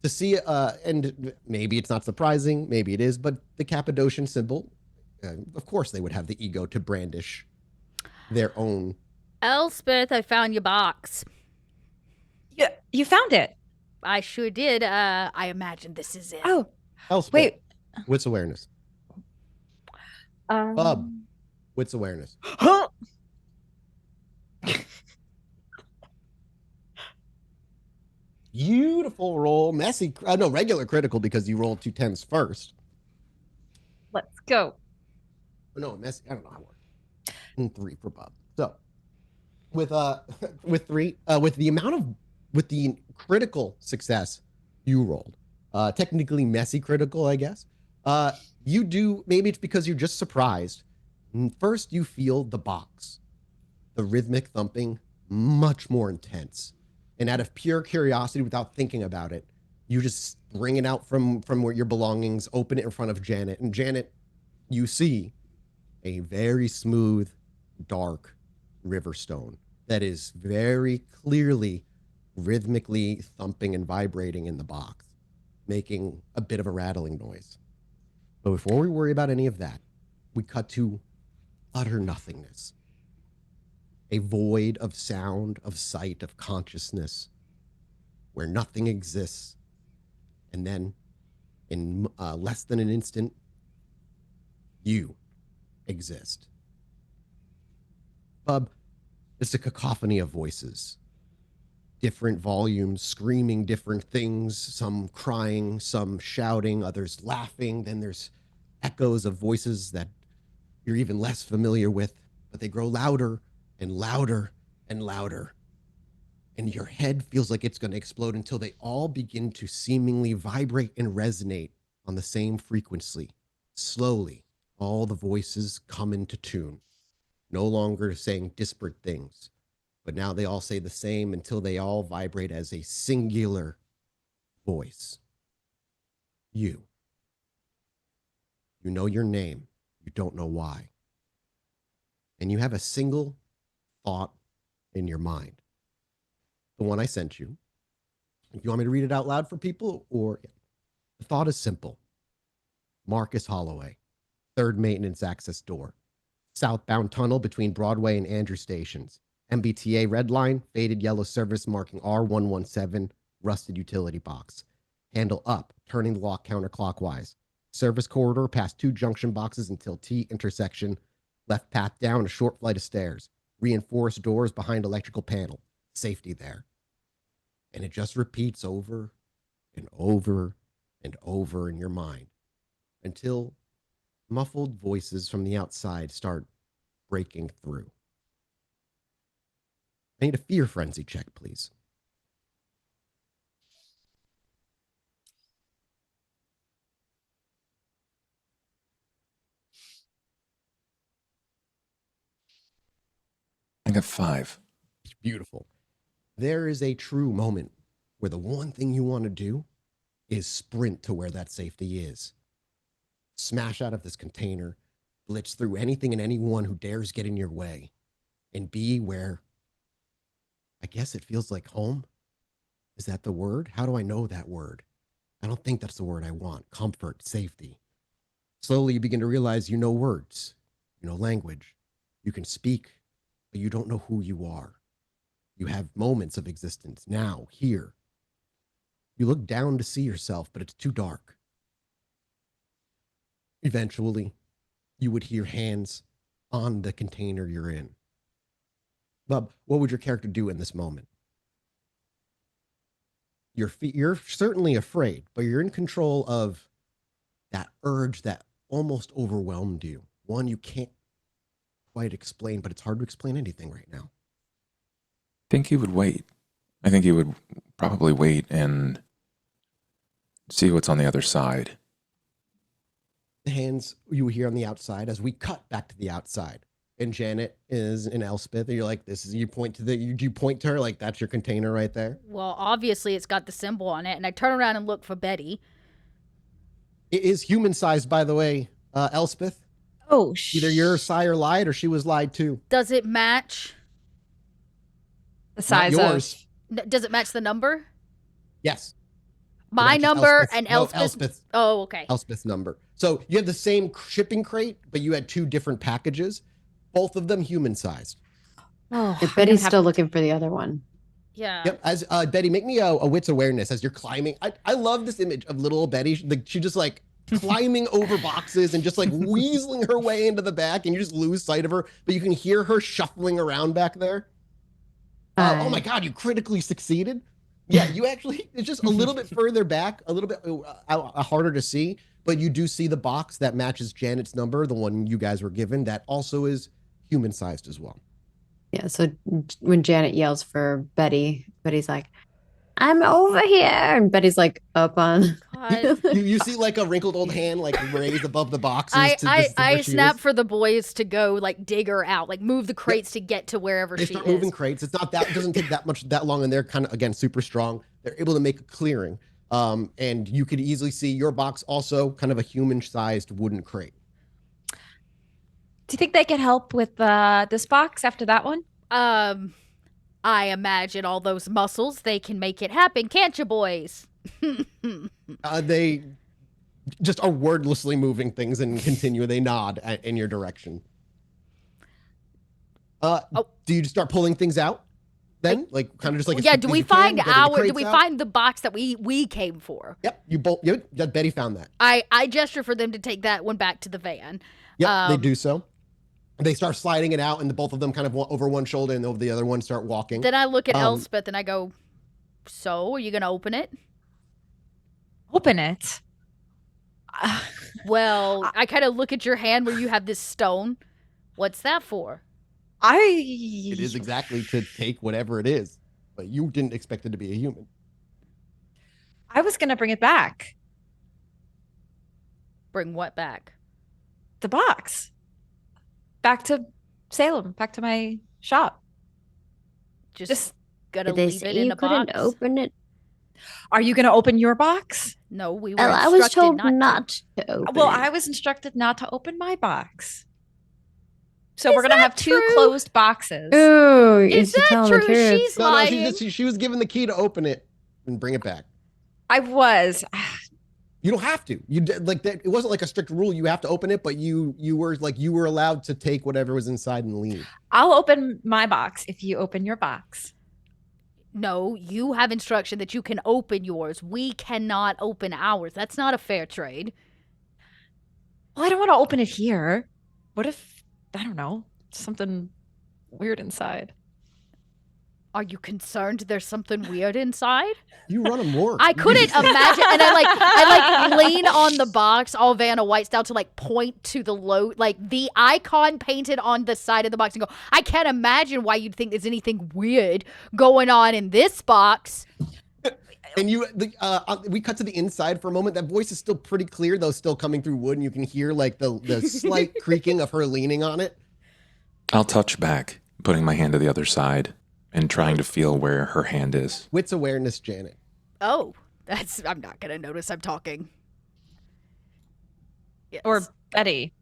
Speaker 1: To see, and maybe it's not surprising, maybe it is, but the Cappadocian symbol, of course they would have the ego to brandish their own.
Speaker 2: Elspeth, I found your box.
Speaker 5: Yeah, you found it.
Speaker 2: I sure did. I imagine this is it.
Speaker 5: Oh,
Speaker 1: Elspeth,
Speaker 5: wait.
Speaker 1: Wits awareness. Bub, wits awareness.
Speaker 5: Huh?
Speaker 1: Beautiful roll. Messy. No, regular critical because you rolled 2 10s first.
Speaker 5: Let's go.
Speaker 1: No, messy. I don't know how it works. And 3 for Bob. So with 3, with the critical success you rolled, technically messy critical, I guess. You do, maybe it's because you're just surprised. First, you feel the box, the rhythmic thumping, much more intense. And out of pure curiosity, without thinking about it, you just bring it out from where your belongings, open it in front of Janet. And Janet, you see a very smooth, dark river stone that is very clearly rhythmically thumping and vibrating in the box, making a bit of a rattling noise. But before we worry about any of that, we cut to utter nothingness. A void of sound, of sight, of consciousness, where nothing exists. And then, in less than an instant, you exist. Bub, it's a cacophony of voices. Different volumes, screaming different things, some crying, some shouting, others laughing. Then there's echoes of voices that you're even less familiar with, but they grow louder and louder and louder. And your head feels like it's going to explode until they all begin to seemingly vibrate and resonate on the same frequency. Slowly, all the voices come into tune, no longer saying disparate things, but now they all say the same until they all vibrate as a singular voice. You. You know your name. You don't know why. And you have a single thought in your mind. The one I sent you. You want me to read it out loud for people? Or the thought is simple. Marcus Holloway, third maintenance access door. Southbound tunnel between Broadway and Andrew stations. MBTA red line, faded yellow service marking R117, rusted utility box. Handle up, turning the lock counterclockwise. Service corridor past 2 junction boxes until T intersection. Left path down a short flight of stairs. Reinforced doors behind electrical panel. Safety there. And it just repeats over and over and over in your mind until muffled voices from the outside start breaking through. I need a fear frenzy check, please.
Speaker 7: I got 5.
Speaker 1: It's beautiful. There is a true moment where the one thing you want to do is sprint to where that safety is. Smash out of this container, blitz through anything and anyone who dares get in your way, and be where, I guess it feels like home. Is that the word? How do I know that word? I don't think that's the word I want. Comfort, safety. Slowly you begin to realize you know words, you know language. You can speak, but you don't know who you are. You have moments of existence now, here. You look down to see yourself, but it's too dark. Eventually, you would hear hands on the container you're in. Bub, what would your character do in this moment? You're certainly afraid, but you're in control of that urge that almost overwhelmed you. One you can't quite explain, but it's hard to explain anything right now.
Speaker 7: I think he would wait. I think he would probably wait and see what's on the other side.
Speaker 1: The hands you hear on the outside as we cut back to the outside. And Janet is in Elspeth. And you're like, this is, you point to her like that's your container right there?
Speaker 2: Well, obviously it's got the symbol on it. And I turn around and look for Betty.
Speaker 1: It is human sized, by the way, Elspeth.
Speaker 5: Oh,
Speaker 1: Either your sire lied or she was lied to.
Speaker 2: Does it match?
Speaker 5: The size
Speaker 1: Not yours.
Speaker 2: Does it match the number?
Speaker 1: Yes.
Speaker 2: My
Speaker 1: matches
Speaker 2: number
Speaker 1: Elspeth's-
Speaker 2: and
Speaker 1: no,
Speaker 2: Elspeth's.
Speaker 1: Elspeth's.
Speaker 2: Oh, okay.
Speaker 1: Elspeth's number. So you had the same shipping crate, but you had 2 different packages, both of them human sized.
Speaker 5: Oh,
Speaker 4: If Betty's still looking for the other one.
Speaker 2: Yeah.
Speaker 1: Yep. As Betty, make me a wits awareness as you're climbing. I love this image of little Betty. She just like climbing over boxes and just like weaseling her way into the back, and you just lose sight of her, but you can hear her shuffling around back there. Oh my God, you critically succeeded. Yeah, you actually, it's just a little bit further back, a little bit harder to see, but you do see the box that matches Janet's number, the one you guys were given, that also is human sized as well.
Speaker 4: Yeah, so when Janet yells for Betty, Betty's like, I'm over here. And Betty's like up on.
Speaker 2: God.
Speaker 1: You see like a wrinkled old hand like raised above the boxes.
Speaker 2: I snap for the boys to go like dig her out, like move the crates to get to wherever
Speaker 1: They
Speaker 2: she
Speaker 1: start
Speaker 2: is.
Speaker 1: moving crates. It doesn't take that long, and they're kind of, again, super strong. They're able to make a clearing. And you could easily see your box also kind of a human-sized wooden crate.
Speaker 5: Do you think they could help with this box after that one?
Speaker 2: I imagine all those muscles, they can make it happen, can't you, boys?
Speaker 1: They just are wordlessly moving things and continue. They nod in your direction. Do you start pulling things out then? Like kind of just like as
Speaker 2: do
Speaker 1: quickly
Speaker 2: we
Speaker 1: as you can,
Speaker 2: find
Speaker 1: getting the
Speaker 2: do
Speaker 1: crates
Speaker 2: we
Speaker 1: out?
Speaker 2: find the box that we came for?
Speaker 1: Yep, Betty found that.
Speaker 2: I gesture for them to take that one back to the van.
Speaker 1: Yep, they do so. They start sliding it out, and both of them kind of over one shoulder, and over the other one start walking.
Speaker 2: Then I look at Elspeth and I go, "So, are you gonna open it?"
Speaker 5: Open it.
Speaker 2: Well, I kind of look at your hand where you have this stone. What's that for?
Speaker 1: It is exactly to take whatever it is, but you didn't expect it to be a human.
Speaker 5: I was gonna bring it back.
Speaker 2: Bring what back?
Speaker 5: The box. Back to Salem. Back to my shop.
Speaker 2: Just gonna
Speaker 6: Did they
Speaker 2: leave
Speaker 6: say
Speaker 2: it in
Speaker 6: you
Speaker 2: a
Speaker 6: couldn't
Speaker 2: box?
Speaker 6: open it?
Speaker 5: Are you gonna open your box?
Speaker 2: No, we were
Speaker 6: Well, I was
Speaker 2: instructed
Speaker 6: told
Speaker 2: not
Speaker 6: not
Speaker 2: to.
Speaker 6: to open
Speaker 5: Well,
Speaker 6: it.
Speaker 5: I was instructed not to open my box. So
Speaker 2: Is
Speaker 5: we're gonna
Speaker 2: that
Speaker 5: have two
Speaker 2: true?
Speaker 5: closed boxes.
Speaker 4: Ooh,
Speaker 2: Is
Speaker 4: you're
Speaker 2: that
Speaker 4: telling
Speaker 2: true?
Speaker 4: the truth.
Speaker 2: She's
Speaker 1: No,
Speaker 2: lying.
Speaker 1: she was given the key to open it and bring it back.
Speaker 5: I was.
Speaker 1: You don't have to. You did, like that. It wasn't like a strict rule. You have to open it, but you were allowed to take whatever was inside and leave.
Speaker 5: I'll open my box if you open your box.
Speaker 2: No, you have instruction that you can open yours. We cannot open ours. That's not a fair trade.
Speaker 5: Well, I don't want to open it here. What if, I don't know, something weird inside?
Speaker 2: Are you concerned there's something weird inside?
Speaker 1: You run a morgue.
Speaker 2: I couldn't imagine, and I lean on the box, all Vanna White style, to like point to the the icon painted on the side of the box, and go, I can't imagine why you'd think there's anything weird going on in this box.
Speaker 1: And we cut to the inside for a moment. That voice is still pretty clear, though, still coming through wood, and you can hear like the slight creaking of her leaning on it.
Speaker 7: I'll touch back, putting my hand to the other side and trying to feel where her hand is.
Speaker 1: Wits awareness, Janet.
Speaker 2: Oh, I'm not gonna notice I'm talking. Yes.
Speaker 5: Or Betty,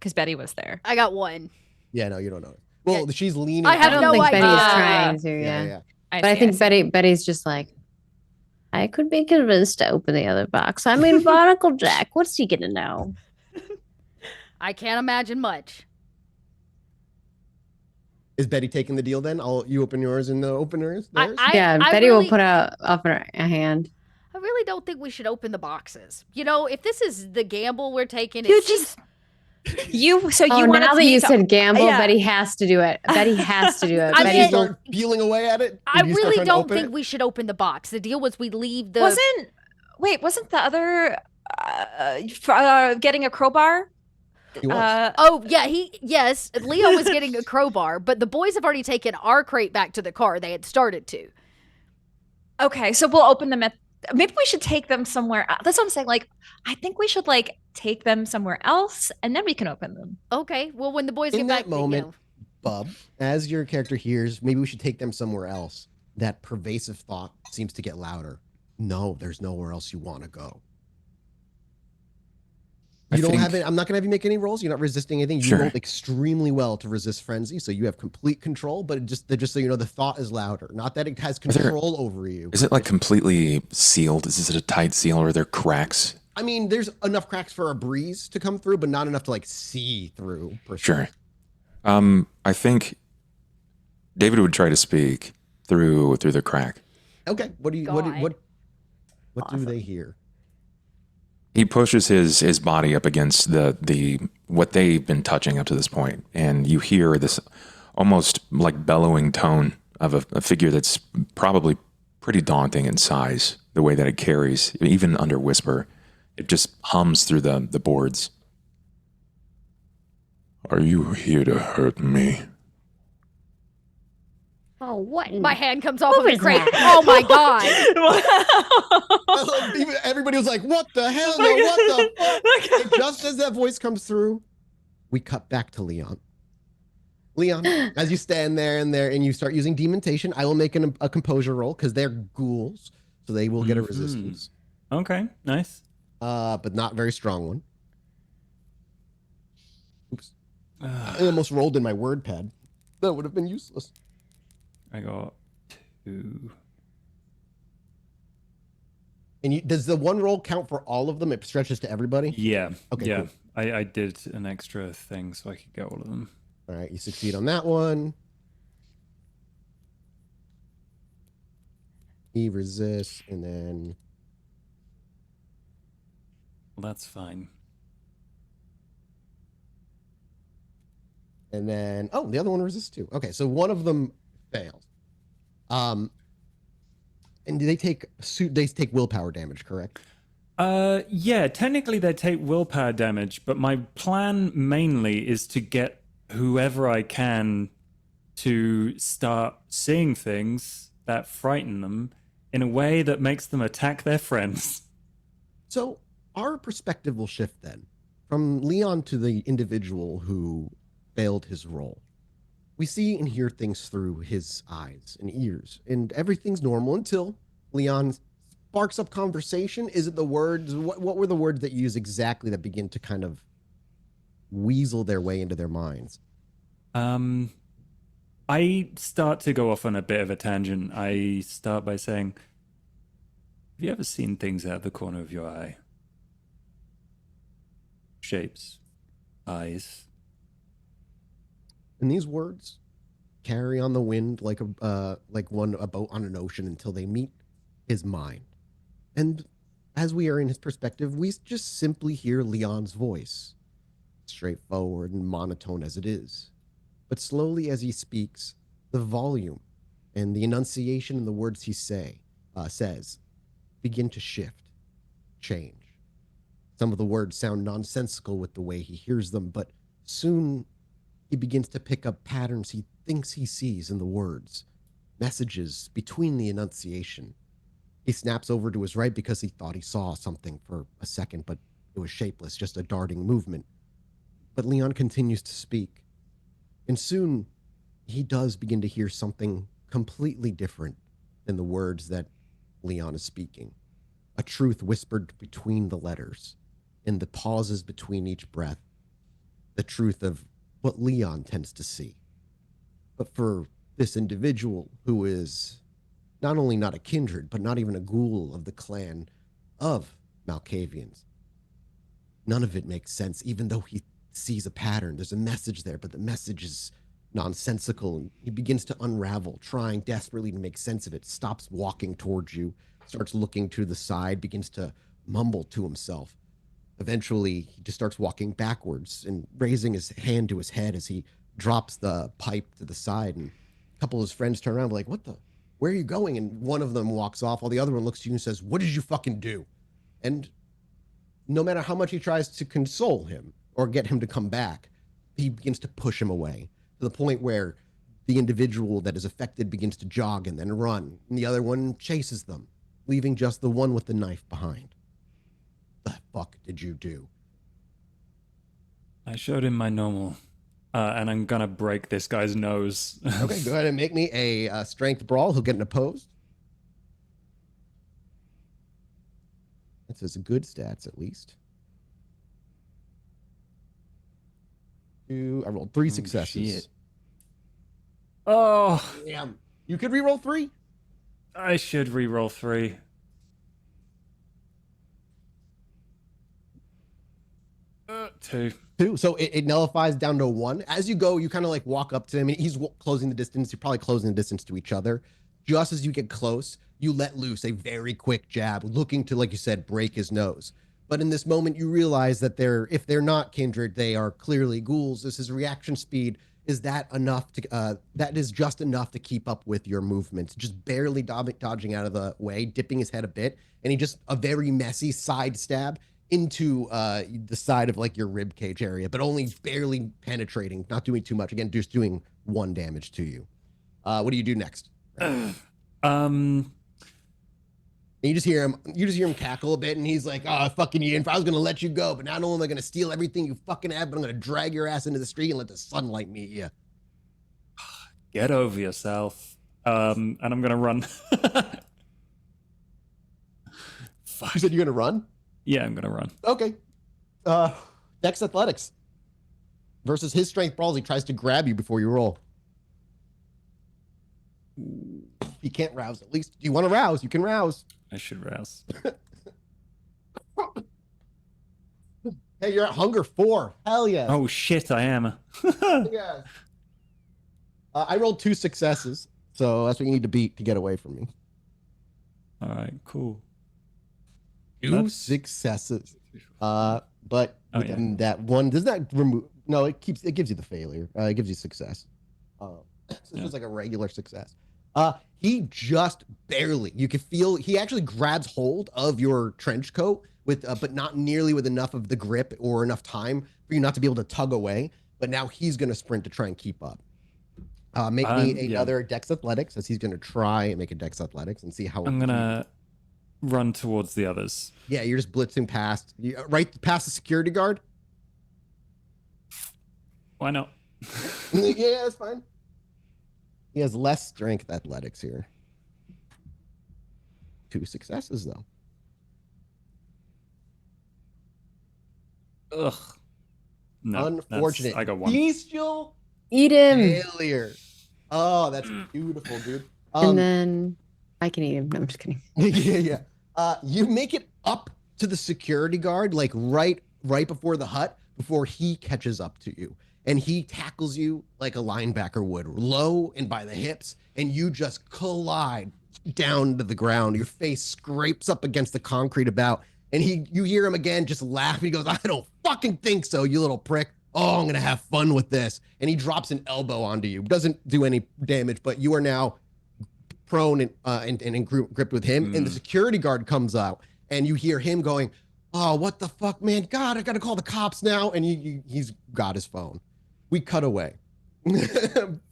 Speaker 5: because Betty was there.
Speaker 2: I got one.
Speaker 1: Yeah, no, you don't know. Well,
Speaker 2: Yeah.
Speaker 1: she's leaning.
Speaker 2: I have
Speaker 4: I don't
Speaker 2: no
Speaker 4: think
Speaker 2: idea.
Speaker 4: Betty is trying to,
Speaker 1: Yeah,
Speaker 4: yeah.
Speaker 1: yeah.
Speaker 4: But I think Betty's just like,
Speaker 6: I could be convinced to open the other box. I mean, Barnacle Jack, what's he gonna know?
Speaker 2: I can't imagine much.
Speaker 1: Is Betty taking the deal then? You open yours and the openers theirs?
Speaker 4: yeah,
Speaker 2: I
Speaker 4: Betty
Speaker 2: really,
Speaker 4: will put up a hand.
Speaker 2: I really don't think we should open the boxes. You know, if this is the gamble we're taking,
Speaker 5: You
Speaker 2: it seems-
Speaker 5: So
Speaker 4: Oh,
Speaker 5: you wanted
Speaker 4: now that
Speaker 5: me
Speaker 4: you
Speaker 5: to-
Speaker 4: said gamble,
Speaker 5: Yeah.
Speaker 4: Betty has to do it. Betty has to do it.
Speaker 2: I
Speaker 1: Did
Speaker 2: mean-
Speaker 1: you start peeling away at it?
Speaker 2: I
Speaker 1: Did you start
Speaker 2: really
Speaker 1: trying to
Speaker 2: don't
Speaker 1: open
Speaker 2: think
Speaker 1: it?
Speaker 2: we should open the box. The deal was we leave the.
Speaker 5: Wasn't the other getting a crowbar?
Speaker 1: He was.
Speaker 2: Oh yeah, yes, Leo was getting a crowbar, but the boys have already taken our crate back to the car. They had started to.
Speaker 5: Okay, so we'll open them maybe we should take them somewhere. That's what I'm saying. Like, I think we should take them somewhere else, and then we can open them.
Speaker 2: Okay, well when the boys
Speaker 1: In
Speaker 2: get
Speaker 1: that
Speaker 2: back,
Speaker 1: moment, Bub, as your character hears, maybe we should take them somewhere else. That pervasive thought seems to get louder. No, there's nowhere else you want to go. You don't have it. I'm not going to have you make any rolls. You're not resisting anything. You
Speaker 7: Sure.
Speaker 1: rolled extremely well to resist frenzy, so you have complete control. But just so you know, the thought is louder. Not that it has control over you.
Speaker 7: Is it like completely sealed? Is it a tight seal, or are there cracks?
Speaker 1: I mean, there's enough cracks for a breeze to come through, but not enough to see through. Per se.
Speaker 7: Sure. I think David would try to speak through the crack.
Speaker 1: Okay. What do
Speaker 2: Awesome.
Speaker 1: they hear?
Speaker 7: He pushes his body up against the what they've been touching up to this point, and you hear this almost like bellowing tone of a figure that's probably pretty daunting in size. The way that it carries, even under whisper, it just hums through the boards. Are you here to hurt me?
Speaker 6: Oh, what?
Speaker 2: my hand comes off
Speaker 6: Who
Speaker 2: of the
Speaker 6: is
Speaker 2: crate.
Speaker 6: that?
Speaker 2: Oh my god!
Speaker 1: Everybody was like, "What the hell? No, what the fuck?" And just as that voice comes through, we cut back to Leon. Leon, as you stand there and you start using demontation, I will make a composure roll because they're ghouls, so they will get a resistance,
Speaker 3: Okay, nice.
Speaker 1: but not very strong one. Oops. I almost rolled in my word pad. That would have been useless.
Speaker 3: I got 2.
Speaker 1: And does the one roll count for all of them? It stretches to everybody?
Speaker 3: Yeah.
Speaker 1: Okay,
Speaker 3: yeah.
Speaker 1: cool.
Speaker 3: I did an extra thing so I could get all of them.
Speaker 1: All right, you succeed on that one. He resists, and then...
Speaker 3: Well, that's fine.
Speaker 1: And then, oh, the other one resists too. Okay, so one of them fails. And they take willpower damage, correct?
Speaker 3: Yeah, technically they take willpower damage, but my plan mainly is to get whoever I can to start seeing things that frighten them in a way that makes them attack their friends.
Speaker 1: So our perspective will shift then from Leon to the individual who failed his role. We see and hear things through his eyes and ears, and everything's normal until Leon sparks up conversation. Is it the words? What were the words that you use exactly that begin to kind of weasel their way into their minds?
Speaker 3: I start to go off on a bit of a tangent. I start by saying, have you ever seen things out of the corner of your eye? Shapes, eyes.
Speaker 1: And these words carry on the wind like a boat on an ocean until they meet his mind. And as we are in his perspective, we just simply hear Leon's voice, straightforward and monotone as it is. But slowly as he speaks, the volume and the enunciation in the words he says begin to shift, change. Some of the words sound nonsensical with the way he hears them, but soon he begins to pick up patterns he thinks he sees in the words, messages between the enunciation. He snaps over to his right because he thought he saw something for a second, but it was shapeless, just a darting movement. But Leon continues to speak, and soon he does begin to hear something completely different than the words that Leon is speaking. A truth whispered between the letters, in the pauses between each breath. The truth of what Leon tends to see. But for this individual who is not only not a kindred, but not even a ghoul of the clan of Malkavians, none of it makes sense, even though he sees a pattern. There's a message there, but the message is nonsensical. And he begins to unravel, trying desperately to make sense of it, stops walking towards you, starts looking to the side, begins to mumble to himself. Eventually, he just starts walking backwards and raising his hand to his head as he drops the pipe to the side. And a couple of his friends turn around like, what the? Where are you going? And one of them walks off while the other one looks to you and says, what did you fucking do? And no matter how much he tries to console him or get him to come back, he begins to push him away to the point where the individual that is affected begins to jog and then run. And the other one chases them, leaving just the one with the knife behind. The fuck did you do?
Speaker 3: I showed him my normal, and I'm gonna break this guy's nose.
Speaker 1: Okay, go ahead and make me a strength brawl. He'll get an opposed. That's his good stats, at least. I rolled 3 successes.
Speaker 3: Shit. Oh,
Speaker 1: Damn. You could re-roll 3?
Speaker 3: I should re-roll 3. Two.
Speaker 1: So it nullifies down to 1. As you go, you kind of like walk up to him, and he's closing the distance. You're probably closing the distance to each other. Just as you get close, you let loose a very quick jab, looking to, like you said, break his nose. But in this moment, you realize that if they're not kindred, they are clearly ghouls. His reaction speed is that is just enough to keep up with your movements, just barely dodging out of the way, dipping his head a bit, and he just a very messy side stab into the side of like your rib cage area, but only barely penetrating, not doing too much. Again, just doing 1 damage to you. What do you do next? And you just hear him cackle a bit, and he's like, "Oh, fucking you! If I was gonna let you go, but not only am I gonna steal everything you fucking have, but I'm gonna drag your ass into the street and let the sunlight meet you."
Speaker 3: Get over yourself. And I'm gonna run. Fuck.
Speaker 1: You said you're gonna run?
Speaker 3: Yeah, I'm gonna run.
Speaker 1: Okay. Next athletics. versus his strength brawls. He tries to grab you before you roll. He can't rouse. At least, do you want to rouse? You can rouse.
Speaker 3: I should rouse.
Speaker 1: Hey, you're at hunger 4. Hell yeah.
Speaker 3: Oh shit, I am.
Speaker 1: Yeah. I rolled 2 successes, so that's what you need to beat to get away from me.
Speaker 3: All right, cool.
Speaker 1: 2 successes. But
Speaker 3: Oh, yeah.
Speaker 1: that one does not remove. No, it gives you the failure. It gives you success. So it's just like a regular success. He just barely. You can feel he actually grabs hold of your trench coat with, but not nearly with enough of the grip or enough time for you not to be able to tug away. But now he's going to sprint to try and keep up. Make me another Dex Athletics, as he's going to try and make a Dex Athletics and see how.
Speaker 3: I'm gonna run towards the others.
Speaker 1: Yeah, you're just blitzing past, right past the security guard.
Speaker 3: Why not?
Speaker 1: Yeah, that's fine. He has less strength athletics here. 2 successes though.
Speaker 3: Ugh. No,
Speaker 1: Unfortunate.
Speaker 3: I got 1.
Speaker 1: Bestial
Speaker 4: Eat him.
Speaker 1: failure. Oh, that's beautiful, dude.
Speaker 4: And then I can eat him. No, I'm just kidding.
Speaker 1: Yeah. You make it up to the security guard, like right before the hut, before he catches up to you. And he tackles you like a linebacker would, low and by the hips, and you just collide down to the ground. Your face scrapes up against the concrete about, and you hear him again just laugh. He goes, "I don't fucking think so, you little prick. Oh, I'm gonna have fun with this." And he drops an elbow onto you. Doesn't do any damage, but you are now prone and gripped with him. And the security guard comes out, and you hear him going, "Oh, what the fuck, man? God, I gotta call the cops now." And he's got his phone. We cut away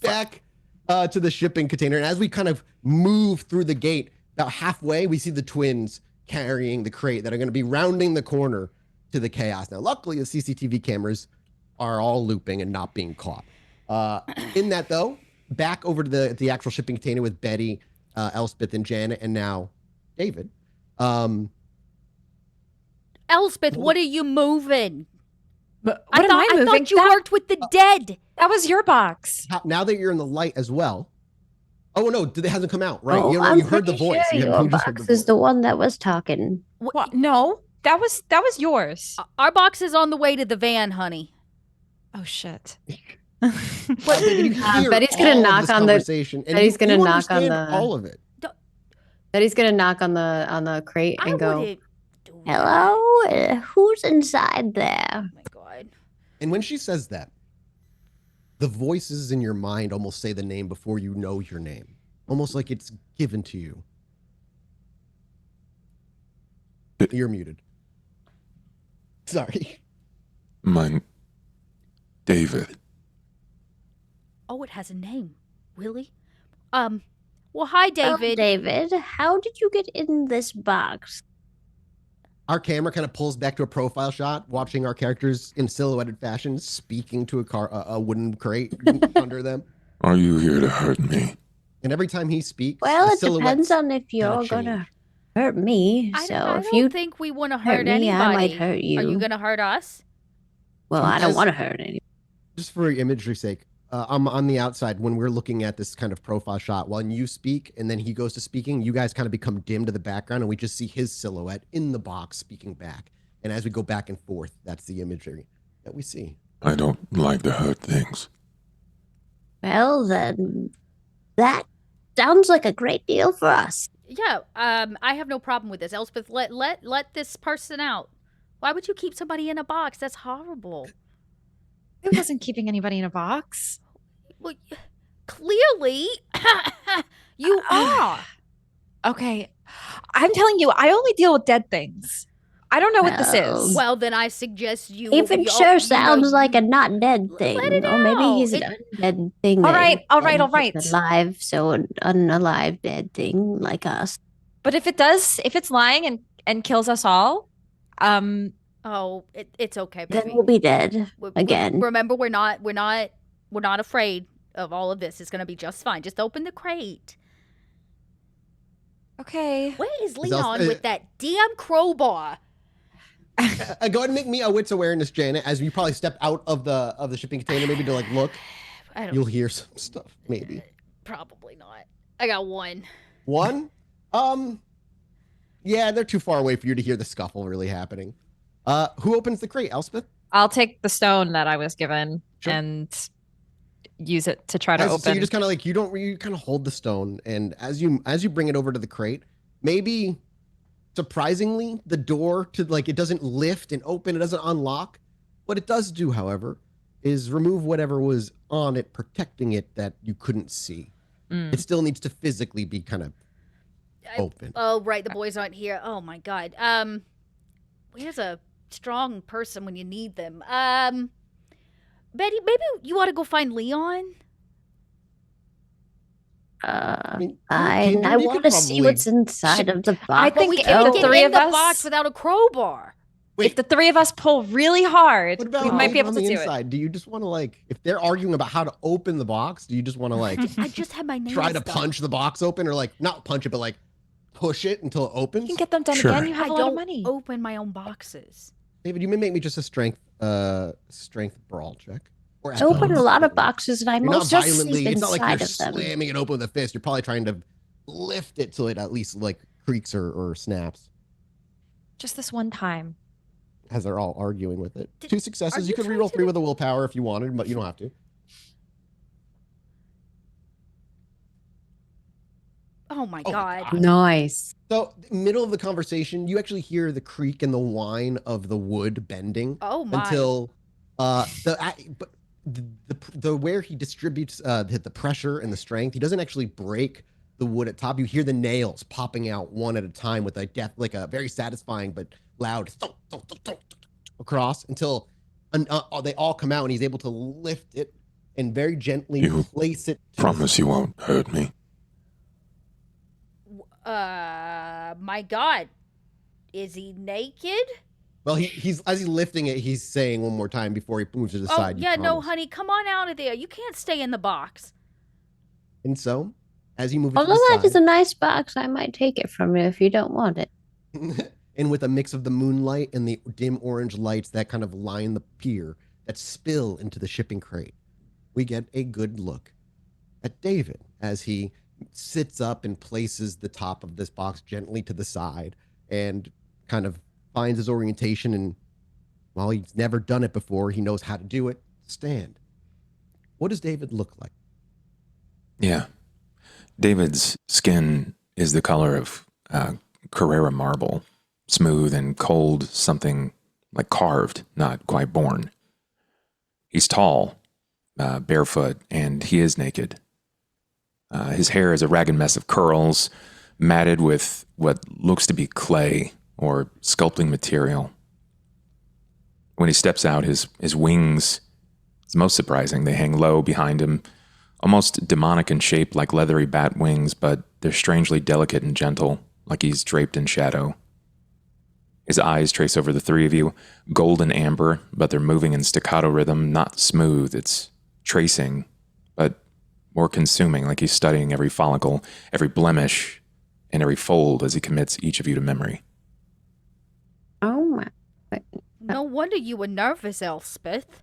Speaker 1: back to the shipping container. And as we kind of move through the gate, about halfway, we see the twins carrying the crate that are going to be rounding the corner to the chaos. Now, luckily, the CCTV cameras are all looping and not being caught. In that, though, back over to the actual shipping container with Betty, Elspeth, and Janet, and now David.
Speaker 2: Elspeth, what are you moving?
Speaker 5: But
Speaker 2: I thought you worked with the dead.
Speaker 5: That was your box.
Speaker 1: Now that you're in the light as well. Oh no, it hasn't come out, right?
Speaker 6: Oh,
Speaker 1: you
Speaker 6: I'm
Speaker 1: heard the
Speaker 6: pretty
Speaker 1: voice.
Speaker 6: Sure
Speaker 1: You
Speaker 6: your
Speaker 1: just heard
Speaker 6: box
Speaker 1: the
Speaker 6: is
Speaker 1: voice.
Speaker 6: the one that was talking.
Speaker 5: What? No, that was yours.
Speaker 2: Our box is on the way to the van, honey.
Speaker 5: Oh shit.
Speaker 1: But you can hear
Speaker 4: Betty's gonna
Speaker 1: all of
Speaker 4: knock
Speaker 1: this
Speaker 4: on the-
Speaker 1: conversation, and
Speaker 4: Betty's gonna
Speaker 1: you
Speaker 4: knock on
Speaker 1: understand
Speaker 4: the-
Speaker 1: all of it.
Speaker 4: Betty's gonna knock on the crate
Speaker 2: I
Speaker 4: and go,
Speaker 2: wouldn't do that.
Speaker 6: Hello? Who's inside there?
Speaker 2: Oh my god.
Speaker 1: And when she says that, the voices in your mind almost say the name before you know your name, almost like it's given to you. You're muted. Sorry.
Speaker 7: Mine, David.
Speaker 2: Oh, it has a name. Really? Well, hi,
Speaker 6: Well,
Speaker 2: David.
Speaker 6: David, how did you get in this box?
Speaker 1: Our camera kind of pulls back to a profile shot, watching our characters in silhouetted fashion speaking to a wooden crate under them.
Speaker 7: Are you here to hurt me?
Speaker 1: And every time he speaks,
Speaker 6: Well,
Speaker 1: the
Speaker 6: it depends
Speaker 1: silhouettes
Speaker 6: on if you're
Speaker 1: change.
Speaker 6: gonna hurt me.
Speaker 2: I
Speaker 6: So
Speaker 2: don't
Speaker 6: if you
Speaker 2: think we want to
Speaker 6: hurt
Speaker 2: hurt
Speaker 6: me,
Speaker 2: anybody.
Speaker 6: I might hurt you.
Speaker 2: Are you going to hurt us?
Speaker 6: well, I don't
Speaker 1: As-
Speaker 6: want to hurt anyone.
Speaker 1: Just for imagery's sake, I'm on the outside when we're looking at this kind of profile shot. When you speak and then he goes to speaking, you guys kind of become dim to the background, and we just see his silhouette in the box speaking back. And as we go back and forth, that's the imagery that we see.
Speaker 7: I don't like to hurt things.
Speaker 6: Well, then that sounds like a great deal for us.
Speaker 2: Yeah, I have no problem with this. Elspeth, let this person out. Why would you keep somebody in a box? That's horrible.
Speaker 5: I wasn't keeping anybody in a box.
Speaker 2: Well, clearly, you are.
Speaker 5: Okay. I'm telling you, I only deal with dead things. I don't know what this
Speaker 6: Well,
Speaker 5: is.
Speaker 2: Well, then I suggest you.
Speaker 6: Even
Speaker 2: you-
Speaker 6: sure
Speaker 2: you
Speaker 6: sounds
Speaker 2: know,
Speaker 6: like a not dead thing.
Speaker 2: let it
Speaker 6: Or maybe he's
Speaker 2: out.
Speaker 6: an undead thing.
Speaker 5: All
Speaker 6: that
Speaker 5: right,
Speaker 6: is
Speaker 5: all right, all
Speaker 6: dead,
Speaker 5: right.
Speaker 6: but alive, so an unalive dead thing like us.
Speaker 5: But if it's lying and kills us all,
Speaker 2: Oh, it's okay, baby.
Speaker 6: Then we'll be dead
Speaker 2: We-
Speaker 6: again.
Speaker 2: Remember, we're not afraid of all of this. It's gonna be just fine. Just open the crate.
Speaker 5: okay.
Speaker 2: Where is
Speaker 1: Is that-
Speaker 2: Leon with that damn crowbar?
Speaker 1: Go ahead and make me a wits awareness, Janet, as you probably step out of the shipping container, maybe to like look. You'll hear some stuff, maybe.
Speaker 2: Probably not. I got 1.
Speaker 1: 1? Yeah, they're too far away for you to hear the scuffle really happening. Who opens the crate, Elspeth?
Speaker 5: I'll take the stone that I was given
Speaker 1: Sure.
Speaker 5: and use it to try to open.
Speaker 1: So you just kind of like you kind of hold the stone, and as you bring it over to the crate, maybe surprisingly the door to like it doesn't lift and open, it doesn't unlock. What it does do, however, is remove whatever was on it, protecting it that you couldn't see. It still needs to physically be kind of open.
Speaker 2: Oh, right. The boys aren't here. Oh, my God. Here's a strong person when you need them. Betty, maybe you ought to go find Leon?
Speaker 6: I want to see what's inside of the box.
Speaker 5: I think
Speaker 2: we
Speaker 5: if
Speaker 2: can't
Speaker 5: the
Speaker 2: get
Speaker 5: three
Speaker 2: in
Speaker 5: of
Speaker 2: the
Speaker 5: us
Speaker 2: box without a crowbar.
Speaker 1: Wait.
Speaker 5: If the 3 of us pull really hard,
Speaker 1: What about
Speaker 5: we might be able
Speaker 1: on
Speaker 5: to
Speaker 1: the
Speaker 5: do
Speaker 1: inside? Do you just want to like, if they're arguing about how to open the box, do you just want to like
Speaker 2: I just had my nails
Speaker 1: try to
Speaker 2: done.
Speaker 1: punch the box open, or like not punch it, but like push it until it
Speaker 5: it?
Speaker 1: opens?
Speaker 5: You can get them done
Speaker 7: Sure.
Speaker 5: again. You have
Speaker 2: I
Speaker 5: a lot of
Speaker 2: don't
Speaker 5: money.
Speaker 2: open my own boxes.
Speaker 1: David, you may make me just a strength brawl check. Or
Speaker 6: I open a
Speaker 1: athletics.
Speaker 6: lot of boxes, and I
Speaker 1: You're not
Speaker 6: most just
Speaker 1: violently.
Speaker 6: sleep
Speaker 1: It's not like
Speaker 6: inside
Speaker 1: you're
Speaker 6: of them.
Speaker 1: slamming it open with a fist. You're probably trying to lift it till it at least like creaks or snaps.
Speaker 5: Just this one time.
Speaker 1: As they're all arguing with it.
Speaker 2: Did-
Speaker 1: 2
Speaker 2: are
Speaker 1: successes.
Speaker 2: you
Speaker 1: You could
Speaker 2: trying
Speaker 1: reroll
Speaker 2: to
Speaker 1: 3
Speaker 2: do-
Speaker 1: with a willpower if you wanted, but you don't have to.
Speaker 2: Oh, my
Speaker 1: Oh my
Speaker 2: God.
Speaker 1: God.
Speaker 4: Nice.
Speaker 1: So, middle of the conversation, you actually hear the creak and the whine of the wood bending
Speaker 2: Oh, my.
Speaker 1: until the where he distributes the pressure and the strength, he doesn't actually break the wood at top. You hear the nails popping out one at a time with a like a very satisfying but loud thunk, thunk, thunk, thunk, across until they all come out, and he's able to lift it and very gently
Speaker 7: You
Speaker 1: place it.
Speaker 7: Promise you won't hurt me.
Speaker 2: My God. Is he naked?
Speaker 1: Well, he's as he's lifting it, he's saying one more time before he moves to the
Speaker 2: Oh,
Speaker 1: side. "You
Speaker 2: yeah, no,
Speaker 1: promise."
Speaker 2: honey, come on out of there. You can't stay in the box.
Speaker 1: And so, as he moves to
Speaker 6: Although
Speaker 1: the
Speaker 6: that is
Speaker 1: side,
Speaker 6: a nice box, I might take it from you if you don't want it.
Speaker 1: and with a mix of the moonlight and the dim orange lights that kind of line the pier that spill into the shipping crate, we get a good look at David as he sits up and places the top of this box gently to the side and kind of finds his orientation. And while he's never done it before, he knows how to do it. Stand. What does David look like?
Speaker 7: Yeah. David's skin is the color of Carrara marble, smooth and cold, something like carved, not quite born. He's tall, barefoot, and he is naked. His hair is a ragged mess of curls, matted with what looks to be clay or sculpting material. When he steps out, his wings, it's most surprising, they hang low behind him, almost demonic in shape like leathery bat wings, but they're strangely delicate and gentle, like he's draped in shadow. His eyes trace over the 3 of you, golden amber, but they're moving in staccato rhythm, not smooth, it's tracing, but more consuming, like he's studying every follicle, every blemish, and every fold as he commits each of you to memory.
Speaker 6: Oh my.
Speaker 2: No wonder you were nervous, Elspeth.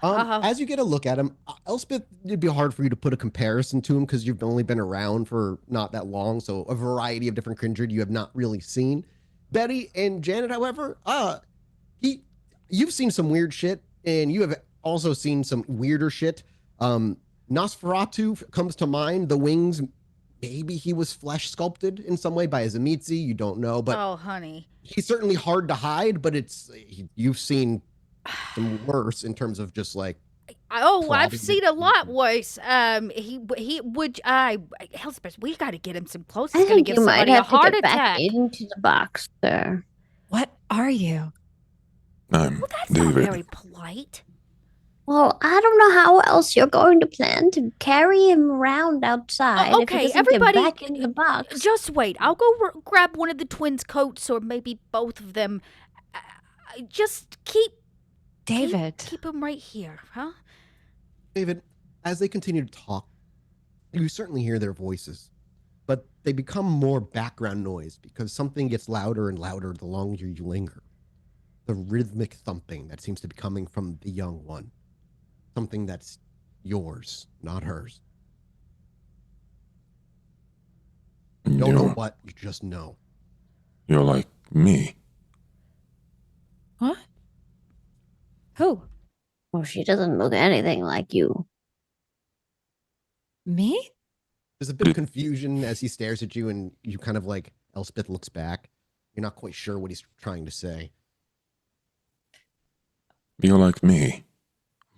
Speaker 2: Uh-huh.
Speaker 1: As you get a look at him, Elspeth, it'd be hard for you to put a comparison to him because you've only been around for not that long. So a variety of different Kindred you have not really seen. Betty and Janet, however, you've seen some weird shit, and you have also seen some weirder shit. Nosferatu comes to mind. The wings, maybe he was flesh sculpted in some way by a Zamitzi. You don't know, but
Speaker 2: Oh, honey.
Speaker 1: he's certainly hard to hide. But you've seen some worse in terms of just like.
Speaker 2: Oh, I've
Speaker 1: Providence.
Speaker 2: seen a lot worse. He would. Elspeth, we got to get him some clothes.
Speaker 6: I
Speaker 2: He's gonna
Speaker 6: think
Speaker 2: give
Speaker 6: you might
Speaker 2: somebody a
Speaker 6: have to
Speaker 2: heart
Speaker 6: get back
Speaker 2: attack.
Speaker 6: into the box there.
Speaker 5: What are you?
Speaker 7: I'm
Speaker 2: Well, that's not
Speaker 7: David.
Speaker 2: very polite.
Speaker 6: Well, I don't know how else you're going to plan to carry him around outside if
Speaker 2: okay,
Speaker 6: he doesn't
Speaker 2: everybody-
Speaker 6: get back in the box.
Speaker 2: Just wait. I'll go grab one of the twins' coats, or maybe both of them. Just keep him right here, huh?
Speaker 1: David, as they continue to talk, you certainly hear their voices, but they become more background noise because something gets louder and louder the longer you linger. the rhythmic thumping that seems to be coming from the young one. Something that's yours, not hers. You don't know what, you just know.
Speaker 7: You're like me.
Speaker 5: What? Who?
Speaker 6: Well, she doesn't look anything like you.
Speaker 5: Me?
Speaker 1: There's a bit of confusion as he stares at you, and you kind of like, Elspeth looks back. You're not quite sure what he's trying to say.
Speaker 7: You're like me,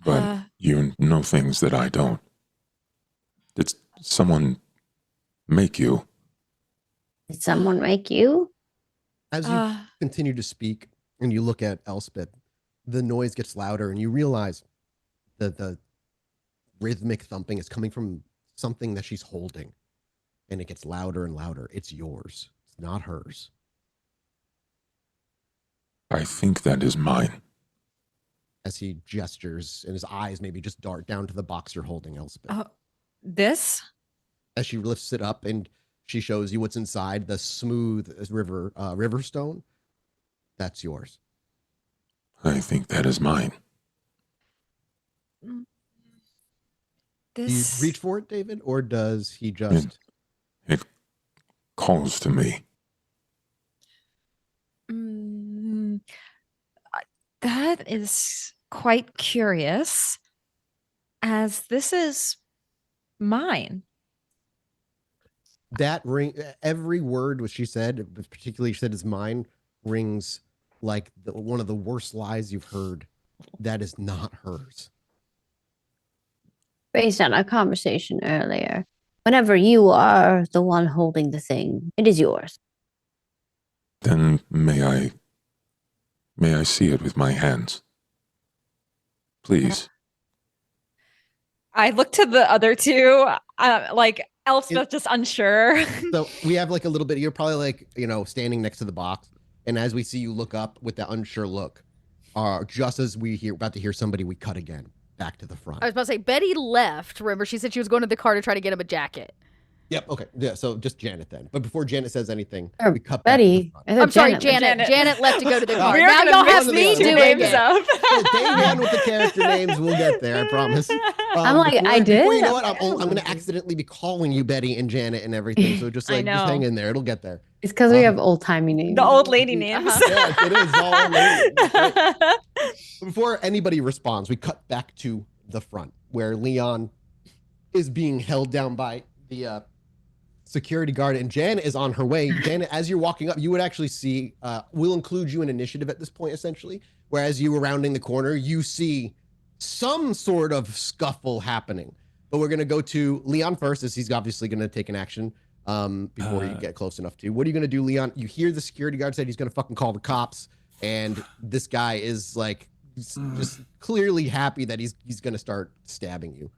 Speaker 7: but you know things that I don't. Did someone make you?
Speaker 6: Did someone make you?
Speaker 1: As you continue to speak and you look at Elspeth, the noise gets louder and you realize that the rhythmic thumping is coming from something that she's holding. And it gets louder and louder. It's yours. It's not hers.
Speaker 7: I think that is mine.
Speaker 1: As he gestures and his eyes maybe just dart down to the box you're holding, Elspeth.
Speaker 5: This?
Speaker 1: As she lifts it up and she shows you what's inside, the smooth river stone. That's yours.
Speaker 7: I think that is mine.
Speaker 5: This.
Speaker 1: Do you reach for it, David, or does he just...
Speaker 7: It calls to me.
Speaker 5: That is quite curious, as this is mine.
Speaker 1: That ring, every word what she said, particularly she said is mine, rings like one of the worst lies you've heard. That is not hers.
Speaker 6: Based on our conversation earlier, whenever you are the one holding the thing, it is yours.
Speaker 7: Then may I see it with my hands? Please.
Speaker 5: I look to the other two, like Elspeth, just unsure.
Speaker 1: So we have like a little bit, you're probably like, standing next to the box. And as we see you look up with that unsure look, just as about to hear somebody, we cut again back to the front.
Speaker 2: I was about to say, Betty left. Remember, she said she was going to the car to try to get him a jacket.
Speaker 1: Yep. Okay. Yeah. So just Janet then. But before Janet says anything, we cut
Speaker 4: Betty.
Speaker 1: back to the front.
Speaker 2: I'm sorry, Janet. Janet left to go to the car.
Speaker 5: We're
Speaker 2: Now
Speaker 5: gonna
Speaker 2: y'all
Speaker 5: mix
Speaker 2: have me
Speaker 5: these two
Speaker 2: doing
Speaker 5: names
Speaker 2: it.
Speaker 5: up.
Speaker 1: So Dave and with the character names, we'll get there. I promise.
Speaker 4: I'm like, I did?
Speaker 1: You know what? I'm going to accidentally be calling you Betty and Janet and everything. So just hang in there. It'll get there.
Speaker 4: It's because we have old-timey names.
Speaker 5: The old lady names.
Speaker 1: Yes, it is all lady. Before anybody responds, we cut back to the front where Leon is being held down by the security guard, and Janet is on her way. Janet, as you're walking up, you would actually see, we'll include you in initiative at this point, essentially, whereas you were rounding the corner, you see some sort of scuffle happening. But we're going to go to Leon first, as he's obviously going to take an action before you get close enough to. What are you going to do, Leon? You hear the security guard said he's going to fucking call the cops, and this guy is like just clearly happy that he's going to start stabbing you.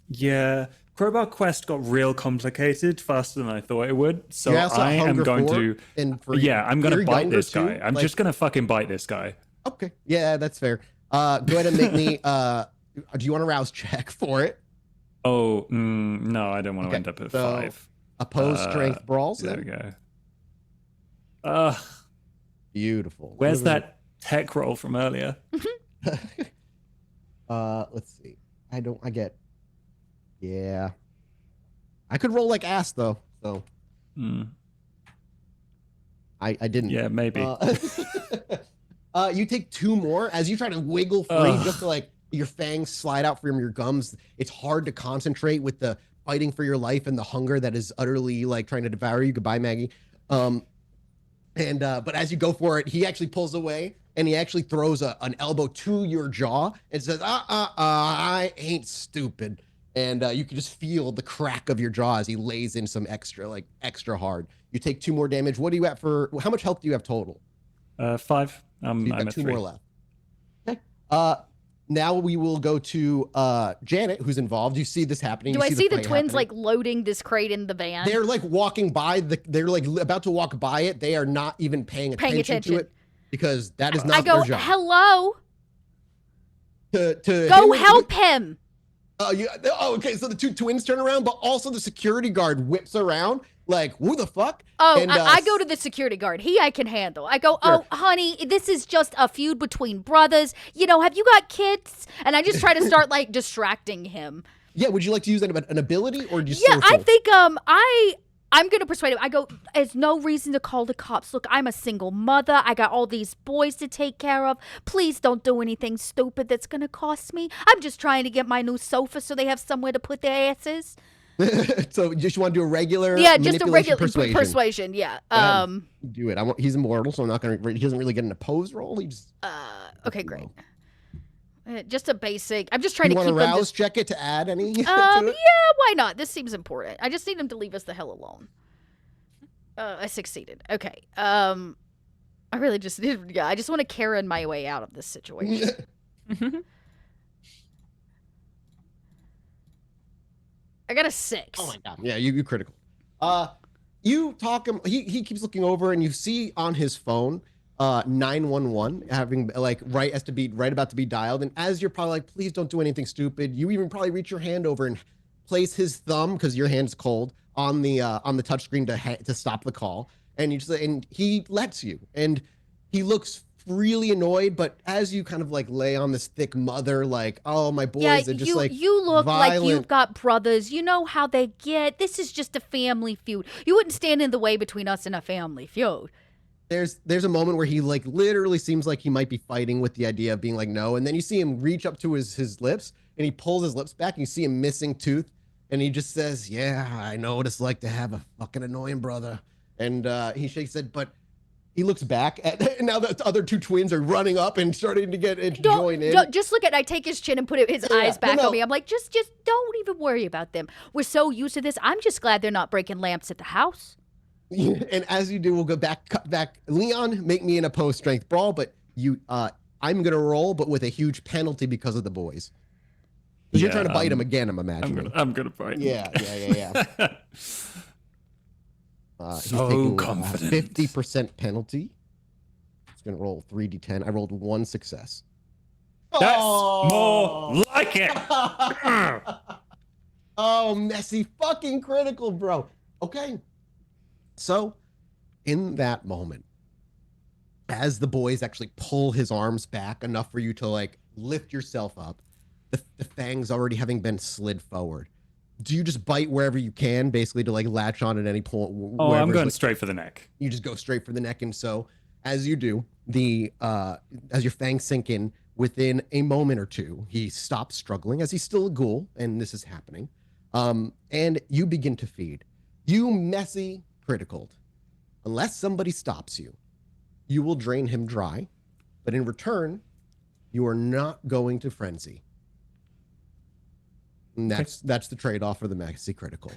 Speaker 3: Yeah. Crowbar Quest got real complicated faster than I thought it would. So I am
Speaker 1: Hunger
Speaker 3: going
Speaker 1: for,
Speaker 3: to...
Speaker 1: and for
Speaker 3: I'm going to bite
Speaker 1: younger
Speaker 3: this guy.
Speaker 1: too,
Speaker 3: I'm just going to fucking bite this guy.
Speaker 1: Okay. Yeah, that's fair. Go ahead and make me... do you want to rouse check for it?
Speaker 3: Oh, no, I don't want to end up at 5.
Speaker 1: Oppose strength brawls.
Speaker 3: There we go.
Speaker 1: Beautiful.
Speaker 3: Where's that tech roll from earlier?
Speaker 1: Let's see. Yeah. I could roll like ass though. So I didn't.
Speaker 3: Yeah, maybe.
Speaker 1: You take 2 more as you try to wiggle free, just to like your fangs slide out from your gums. It's hard to concentrate with the fighting for your life and the hunger that is utterly like trying to devour you. Goodbye, Maggie. But as you go for it, he actually pulls away and he actually throws an elbow to your jaw and says, I ain't stupid. And you can just feel the crack of your jaw as he lays in some extra hard. You take 2 more damage. What are you at for? How much health do you have total?
Speaker 3: 5.
Speaker 1: So you've got
Speaker 3: I'm at
Speaker 1: 2
Speaker 3: 3.
Speaker 1: more left. Okay. Now we will go to Janet, who's involved. You see this happening.
Speaker 2: Do I see the twins
Speaker 1: happening.
Speaker 2: like loading this crate in the van?
Speaker 1: They're like walking by they're like about to walk by it. They are not even paying attention to it because that is not their job.
Speaker 2: Hello.
Speaker 1: To
Speaker 2: go help him.
Speaker 1: Okay, so the two twins turn around, but also the security guard whips around, like, who the fuck?
Speaker 2: Oh,
Speaker 1: And,
Speaker 2: I go to the security guard. I can handle. I go,
Speaker 1: Sure.
Speaker 2: oh, honey, this is just a feud between brothers. You know, have you got kids? And I just try to start, like, distracting him.
Speaker 1: Yeah, would you like to use an ability or just
Speaker 2: Yeah,
Speaker 1: social?
Speaker 2: I think, I'm going to persuade him. I go, there's no reason to call the cops. Look, I'm a single mother. I got all these boys to take care of. Please don't do anything stupid that's going to cost me. I'm just trying to get my new sofa so they have somewhere to put their asses.
Speaker 1: So you just want to do a regular
Speaker 2: Yeah, just a regular
Speaker 1: persuasion.
Speaker 2: Yeah.
Speaker 1: Do it. He's immortal, so I'm not going to. He doesn't really get an opposed roll. He just.
Speaker 2: Okay, great. Just a basic. I'm just trying
Speaker 1: You
Speaker 2: to
Speaker 1: want
Speaker 2: keep
Speaker 1: to
Speaker 2: them.
Speaker 1: rouse check it to add any? to it?
Speaker 2: Yeah, why not? This seems important. I just need him to leave us the hell alone. I succeeded. Okay. I really just did. Yeah, I just want to Karen my way out of this situation. I got a 6.
Speaker 1: Oh my god. Yeah, you critical. You talk him. He keeps looking over, and you see on his phone 911 having like right about to be dialed, and as you're probably like, please don't do anything stupid, you even probably reach your hand over and place his thumb, because your hand's cold, on the touchscreen to stop the call, and he lets you, and he looks really annoyed, but as you kind of like lay on this thick mother, like, oh, my boys, and just
Speaker 2: you look
Speaker 1: violent.
Speaker 2: like you've got brothers. You know how they get. This is just a family feud. You wouldn't stand in the way between us and a family feud.
Speaker 1: There's a moment where he like literally seems like he might be fighting with the idea of being like no, and then you see him reach up to his lips, and he pulls his lips back, and you see him missing tooth, and he just says, yeah, I know what it's like to have a fucking annoying brother, and he shakes it, but he looks back at now the other two twins are running up and starting to join in.
Speaker 2: Just look at. I take his chin and put his eyes back on me. I'm like, just don't even worry about them. We're so used to this. I'm just glad they're not breaking lamps at the house.
Speaker 1: And as you do, we'll go cut back. Leon, make me an opposed strength brawl, but I'm gonna roll, but with a huge penalty because of the boys. Because you're trying to bite him again, I'm imagining.
Speaker 3: I'm gonna bite.
Speaker 1: Yeah.
Speaker 3: So confident.
Speaker 1: 50% penalty. It's gonna roll 3d10. I rolled 1 success.
Speaker 3: That's more like it.
Speaker 1: Oh, messy fucking critical, bro. Okay. So, in that moment, as the boys actually pull his arms back enough for you to like lift yourself up, the fangs already having been slid forward. Do you just bite wherever you can, basically to like latch on at any point?
Speaker 3: Oh, I'm going straight for the neck.
Speaker 1: You just go straight for the neck, and so as you do, as your fangs sink in, within a moment or two, he stops struggling as he's still a ghoul, and this is happening. And you begin to feed. You messy critical. Unless somebody stops you, you will drain him dry, but in return, you are not going to frenzy. And that's the trade-off for the messy critical.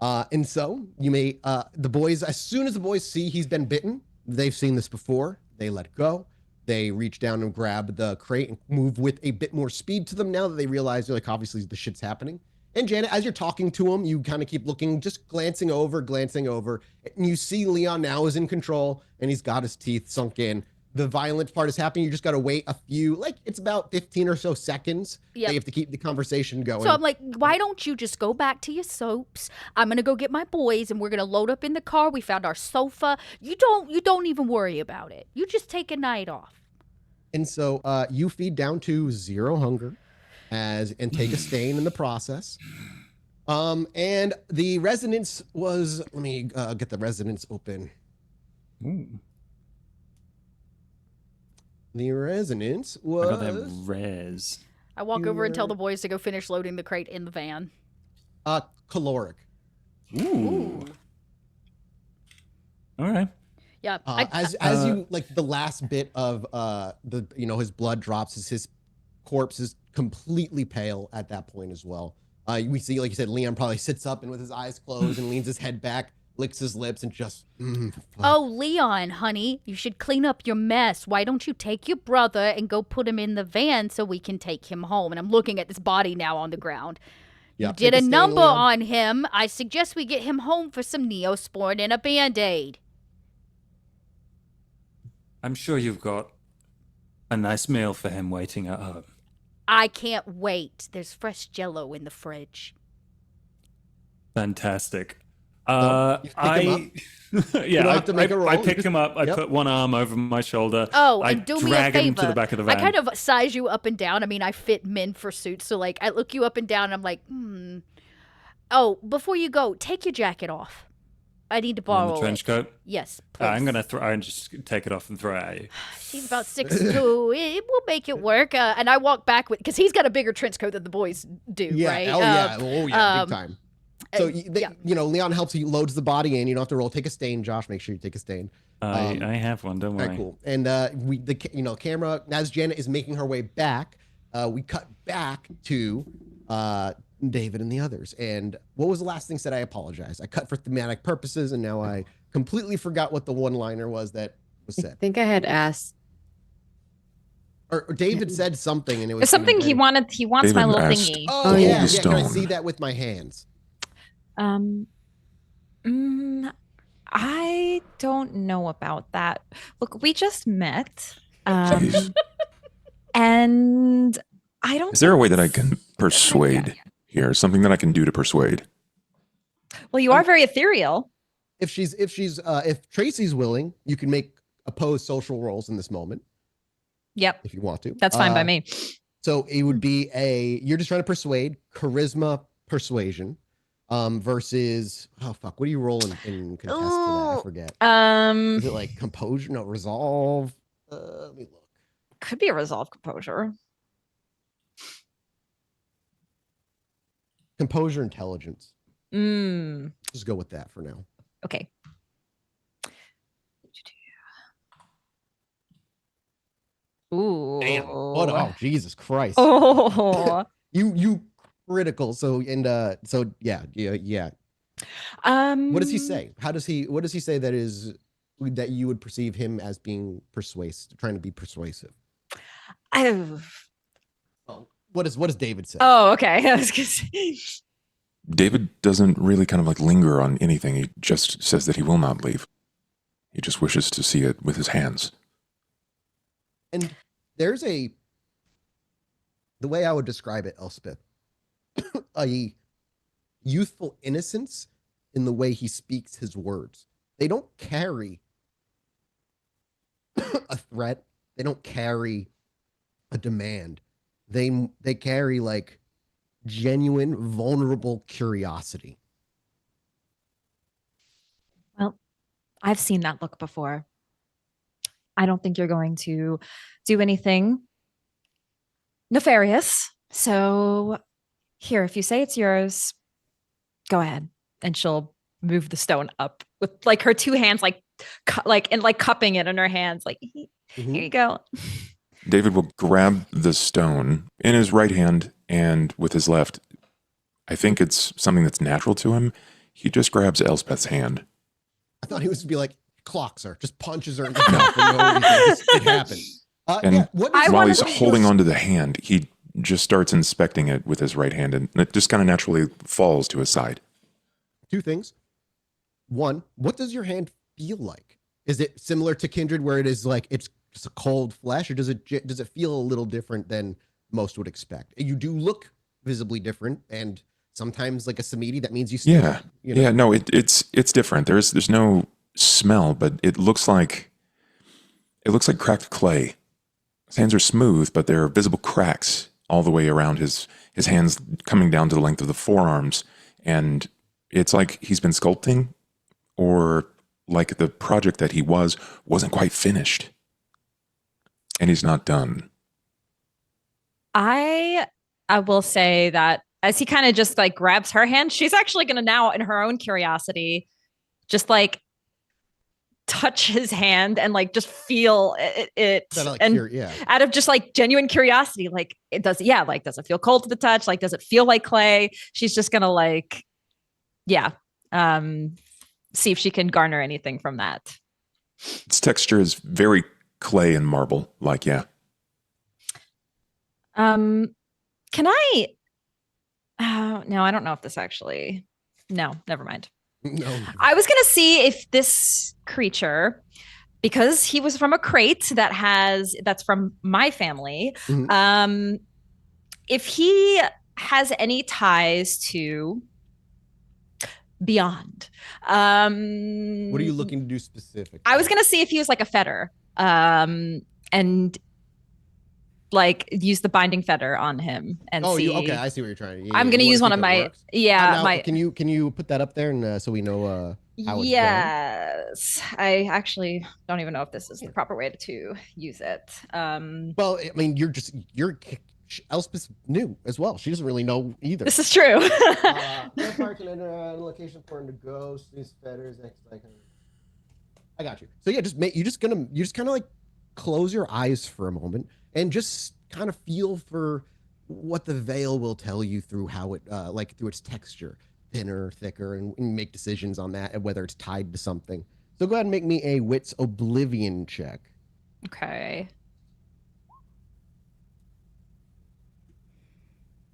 Speaker 1: And so you may the boys, as soon as the boys see he's been bitten, they've seen this before, they let go. They reach down and grab the crate and move with a bit more speed to them now that they realize, like, obviously the shit's happening. And Janet, as you're talking to him, you kind of keep looking, just glancing over, and you see Leon now is in control, and he's got his teeth sunk in. The violent part is happening. You just got to wait a few, like, it's about 15 or so seconds. Yep. That you have to keep the conversation going.
Speaker 2: So I'm like, why don't you just go back to your soaps? I'm going to go get my boys, and we're going to load up in the car. We found our sofa. You don't even worry about it. You just take a night off.
Speaker 1: And so you feed down to 0 hunger. And take a stain in the process. And the resonance was, let me get the resonance open.
Speaker 3: Ooh.
Speaker 1: The resonance was...
Speaker 3: I got that res.
Speaker 2: I walk over and tell the boys to go finish loading the crate in the van.
Speaker 1: Caloric.
Speaker 3: Ooh. All right.
Speaker 2: Yeah.
Speaker 1: As you, like, the last bit of his blood drops, his corpse is completely pale at that point as well. We see, like you said, Leon probably sits up and with his eyes closed and leans his head back, licks his lips, and just...
Speaker 2: Oh, Leon, honey, you should clean up your mess. Why don't you take your brother and go put him in the van so we can take him home? And I'm looking at this body now on the ground. You did a number on him. I suggest we get him home for some Neosporin and a Band-Aid.
Speaker 3: I'm sure you've got a nice meal for him waiting at home.
Speaker 2: I can't wait. There's fresh Jello in the fridge.
Speaker 3: Fantastic.
Speaker 1: So, you pick him
Speaker 3: Yeah,
Speaker 1: don't have to make a roll,
Speaker 3: I
Speaker 1: you
Speaker 3: pick
Speaker 1: just-
Speaker 3: him up. I
Speaker 1: yep.
Speaker 3: put one arm over my shoulder.
Speaker 2: Oh,
Speaker 3: I
Speaker 2: and do me a
Speaker 3: drag him
Speaker 2: favor.
Speaker 3: to the back of the
Speaker 2: I
Speaker 3: van.
Speaker 2: kind of size you up and down. I mean, I fit men for suits, so like I look you up and down. And I'm like, Oh, before you go, take your jacket off. I need to borrow
Speaker 3: the trench
Speaker 2: it.
Speaker 3: coat.
Speaker 2: Yes, please.
Speaker 3: I'm gonna just take it off and throw it at you.
Speaker 2: She's about 6'2". It will make it work. And I walk back with because he's got a bigger trench coat than the boys do.
Speaker 1: Yeah.
Speaker 2: Right?
Speaker 1: Oh yeah. Big time. So
Speaker 2: yeah.
Speaker 1: Leon helps. He loads the body in. You don't have to roll. Take a stain, Josh. Make sure you take a stain.
Speaker 3: I have one. Don't worry.
Speaker 1: Very cool. And the camera, as Janet is making her way back, we cut back to David and the others. And what was the last thing said? I apologize. I cut for thematic purposes, and now I completely forgot what the one-liner was that was
Speaker 4: I
Speaker 1: said.
Speaker 4: think I had asked.
Speaker 1: Or David said something, and it was
Speaker 5: There's something he wants
Speaker 7: David
Speaker 5: my little
Speaker 7: asked-
Speaker 5: thingy.
Speaker 1: Oh,
Speaker 4: yeah.
Speaker 1: yeah.
Speaker 7: The
Speaker 1: Can I
Speaker 7: stone.
Speaker 1: see that with my hands?
Speaker 5: I don't know about that. Look, we just met.
Speaker 7: Jeez.
Speaker 5: And I don't
Speaker 7: Is there a
Speaker 5: think
Speaker 7: way that I
Speaker 5: it's-
Speaker 7: can persuade here? Something that I can do to persuade?
Speaker 5: Well, you are very ethereal.
Speaker 1: If Tracy's willing, you can make opposed social roles in this moment
Speaker 5: Yep.
Speaker 1: if you want to.
Speaker 5: That's fine by me.
Speaker 1: So it would be you're just trying to persuade, charisma, persuasion, versus what do you roll in contest to that? I forget. Is it like composure? No, resolve. Let me look.
Speaker 5: Could be a resolve composure.
Speaker 1: Composure, intelligence.
Speaker 5: Mm.
Speaker 1: Just go with that for now.
Speaker 5: Okay. Ooh.
Speaker 1: Damn. What? Oh, Jesus Christ.
Speaker 5: Oh.
Speaker 1: You critical. So yeah. What does he say? What does he say that you would perceive him as being trying to be persuasive? What does David say?
Speaker 5: Oh, okay. I was gonna say.
Speaker 7: David doesn't really kind of like linger on anything. He just says that he will not leave. He just wishes to see it with his hands.
Speaker 1: And there's the way I would describe it, Elspeth, a youthful innocence in the way he speaks his words. They don't carry a threat. They don't carry a demand. They carry like genuine, vulnerable curiosity.
Speaker 5: Well, I've seen that look before. I don't think you're going to do anything nefarious. So here, if you say it's yours, go ahead. And she'll move the stone up with like her two hands, like cupping it in her hands. Like, here you go.
Speaker 7: David will grab the stone in his right hand and with his left. I think it's something that's natural to him. He just grabs Elspeth's hand.
Speaker 1: I thought he was to be like, clocks her, just punches her in the mouth for no reason. It happened.
Speaker 7: And while he's
Speaker 1: what is
Speaker 7: holding
Speaker 1: yours?
Speaker 7: onto the hand, he just starts inspecting it with his right hand, and it just kind of naturally falls to his side.
Speaker 1: Two things. One, what does your hand feel like? Is it similar to Kindred, where it is like it's just a cold flesh, or does it feel a little different than most would expect? You do look visibly different, and sometimes like a Samiti, that means you still,
Speaker 7: Yeah,
Speaker 1: you know.
Speaker 7: yeah. No, it's different. There's no smell, but it looks like cracked clay. His hands are smooth, but there are visible cracks all the way around his hands, coming down to the length of the forearms, and it's like he's been sculpting, or like the project that he wasn't quite finished, and he's not done.
Speaker 5: I will say that as he kind of just like grabs her hand, she's actually going to now, in her own curiosity, just like touch his hand and like just feel it out of just like genuine curiosity. Like it does. Yeah. Like, does it feel cold to the touch? Like, does it feel like clay? She's just going to like, see if she can garner anything from that.
Speaker 7: Its texture is very clay and marble. Like, yeah.
Speaker 5: Can I? No, I don't know if this actually. No, never mind.
Speaker 1: No.
Speaker 5: I was gonna see if this creature, because he was from a crate that's from my family.
Speaker 1: Mhm.
Speaker 5: if he has any ties to beyond.
Speaker 1: What are you looking to do specifically?
Speaker 5: I was gonna see if he was like a fetter, and like use the binding fetter on him and see.
Speaker 1: Okay, I see what you're trying to.
Speaker 5: I'm gonna use one of my
Speaker 1: Can you put that up there and so we know how it's
Speaker 5: yes, I actually don't even know if this is the proper way to use it.
Speaker 1: Well, I mean, Elspeth's new as well. She doesn't really know either.
Speaker 5: This is true.
Speaker 1: Vampire can enter a location according to ghosts. These fetters, I got you. So yeah, you just kind of like close your eyes for a moment and just kind of feel for what the veil will tell you through how it through its texture, thinner, thicker, and make decisions on that and whether it's tied to something. So go ahead and make me a Wits Oblivion check.
Speaker 5: Okay.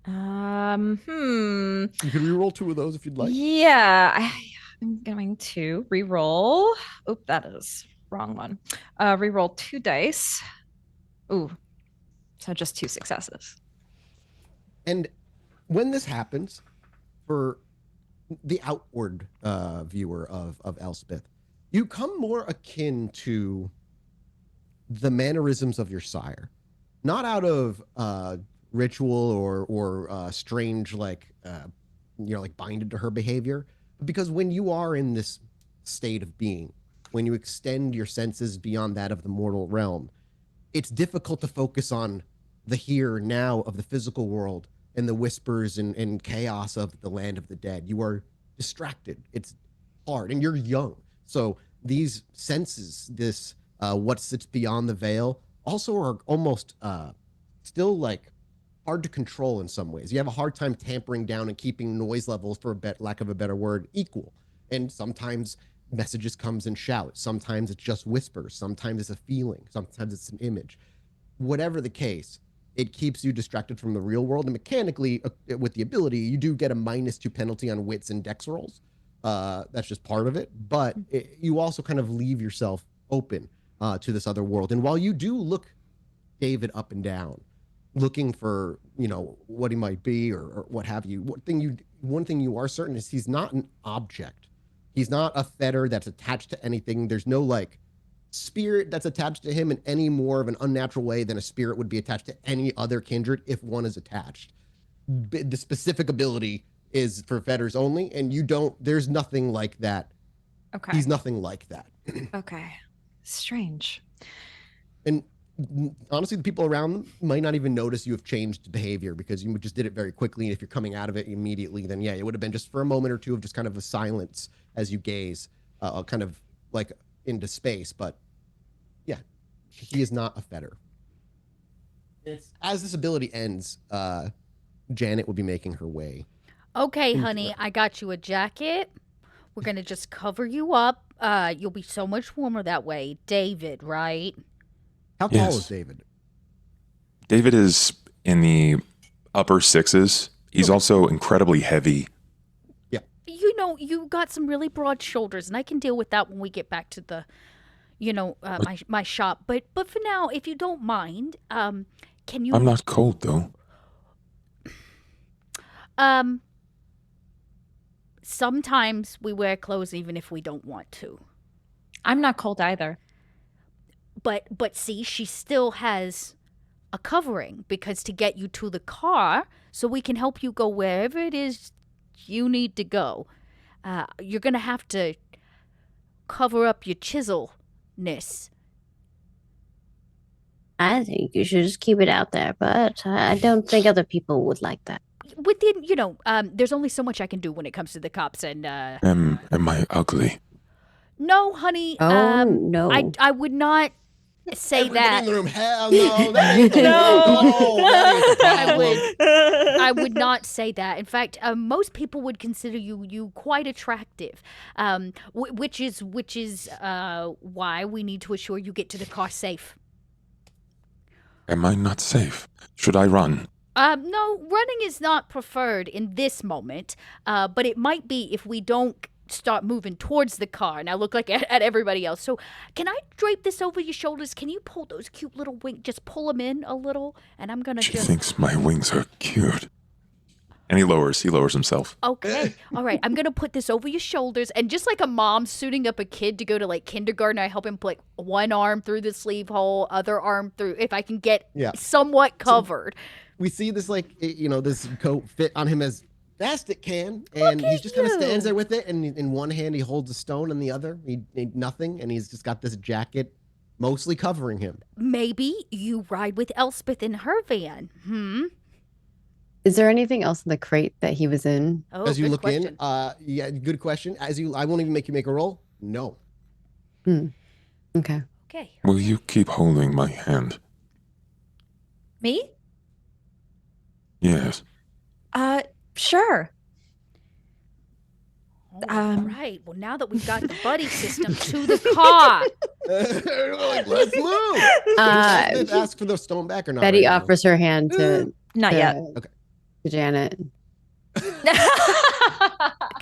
Speaker 1: You can reroll 2 of those if you'd like.
Speaker 5: Yeah, I'm going to reroll. Oop, that is wrong one. Reroll 2 dice. Ooh, so just 2 successes.
Speaker 1: And when this happens, for the outward viewer of Elspeth, you come more akin to the mannerisms of your sire, not out of ritual or strange like binded to her behavior, but because when you are in this state of being, when you extend your senses beyond that of the mortal realm, it's difficult to focus on the here and now of the physical world and the whispers and chaos of the land of the dead. You are distracted. It's hard, and you're young. So these senses, this what sits beyond the veil, also are almost still like hard to control in some ways. You have a hard time tampering down and keeping noise levels, for lack of a better word, equal. And sometimes messages comes in shouts. Sometimes it's just whispers. Sometimes it's a feeling. Sometimes it's an image. Whatever the case, it keeps you distracted from the real world. And mechanically, with the ability, you do get a -2 penalty on wits and dex rolls. That's just part of it. But you also kind of leave yourself open to this other world. And while you do look David up and down, looking for, what he might be or what have you, one thing you are certain is he's not an object. He's not a fetter that's attached to anything. There's no like spirit that's attached to him in any more of an unnatural way than a spirit would be attached to any other kindred if one is attached. The specific ability is for fetters only, and there's nothing like that.
Speaker 5: Okay.
Speaker 1: He's nothing like that.
Speaker 5: Okay. Strange.
Speaker 1: And honestly, the people around them might not even notice you have changed behavior because you just did it very quickly. And if you're coming out of it immediately, then yeah, it would have been just for a moment or two of just kind of a silence as you gaze, kind of like into space. But yeah, he is not a fetter. As this ability ends, Janet will be making her way.
Speaker 2: Okay, honey, I got you a jacket. We're going to just cover you up. You'll be so much warmer that way. David, right?
Speaker 1: How tall is David?
Speaker 7: David is in the upper 6s. He's also incredibly heavy.
Speaker 2: Yeah. You got some really broad shoulders, and I can deal with that when we get back to the, my shop. But for now, if you don't mind, can you?
Speaker 7: I'm not cold though.
Speaker 2: Sometimes we wear clothes even if we don't want to.
Speaker 5: I'm not cold either.
Speaker 2: But see, she still has a covering because to get you to the car so we can help you go wherever it is you need to go. You're going to have to cover up your chiselness.
Speaker 6: I think you should just keep it out there, but I don't think other people would like that.
Speaker 2: Within, there's only so much I can do when it comes to the cops and
Speaker 7: Am I ugly?
Speaker 2: No, honey.
Speaker 6: No.
Speaker 2: I would not say
Speaker 1: Everybody
Speaker 2: that.
Speaker 1: in the room, hell no. That ain't the problem.
Speaker 2: I would not say that. In fact, most people would consider you quite attractive, which is why we need to assure you get to the car safe.
Speaker 7: Am I not safe? Should I run?
Speaker 2: No, running is not preferred in this moment, but it might be if we don't start moving towards the car, and I look like at everybody else. So can I drape this over your shoulders? Can you pull those cute little wings, just pull them in a little, and I'm gonna
Speaker 7: She thinks my wings are cute. And he lowers himself.
Speaker 2: Okay. All right. I'm going to put this over your shoulders. And just like a mom suiting up a kid to go to like kindergarten, I help him put like one arm through the sleeve hole, other arm through, if I can get somewhat covered.
Speaker 1: So we see this like, this coat fit on him as best it can. And he just kind of stands there with it. And in one hand, he holds a stone, in the other, he nothing. And he's just got this jacket mostly covering him.
Speaker 2: Maybe you ride with Elspeth in her van.
Speaker 4: Is there anything else in the crate that he was in?
Speaker 2: Oh,
Speaker 1: as you
Speaker 2: good
Speaker 1: look
Speaker 2: question.
Speaker 1: in, good question. I won't even make you make a roll. No.
Speaker 4: Okay.
Speaker 2: Okay.
Speaker 7: Will you keep holding my hand?
Speaker 5: Me?
Speaker 7: Yes.
Speaker 5: Sure.
Speaker 2: All right. Well, now that we've got the buddy system to the car.
Speaker 1: Like, let's move. Ask for the stone back or not?
Speaker 4: Betty
Speaker 1: right
Speaker 4: offers her hand to
Speaker 5: Not yet.
Speaker 1: Okay.
Speaker 4: to Janet.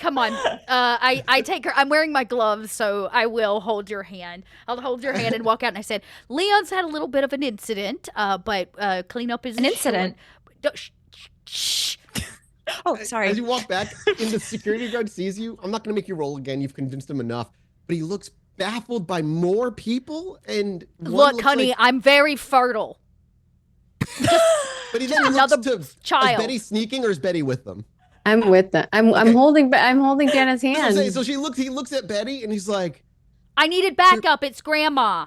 Speaker 2: Come on. I take her. I'm wearing my gloves, so I will hold your hand. I'll hold your hand and walk out. And I said, Leon's had a little bit of an incident, but cleanup is
Speaker 5: An incident?
Speaker 2: Shh.
Speaker 5: Oh, sorry.
Speaker 1: As you walk back, and the security guard sees you, I'm not going to make you roll again. You've convinced him enough. But he looks baffled by more people. And
Speaker 2: Look, honey,
Speaker 1: like,
Speaker 2: I'm very fertile.
Speaker 1: but he then
Speaker 2: another
Speaker 1: looks to
Speaker 2: child.
Speaker 1: Is Betty sneaking or is Betty with them?
Speaker 4: I'm with them. I'm holding Janet's hand.
Speaker 1: So he looks at Betty and he's like,
Speaker 2: I needed backup. It's Grandma.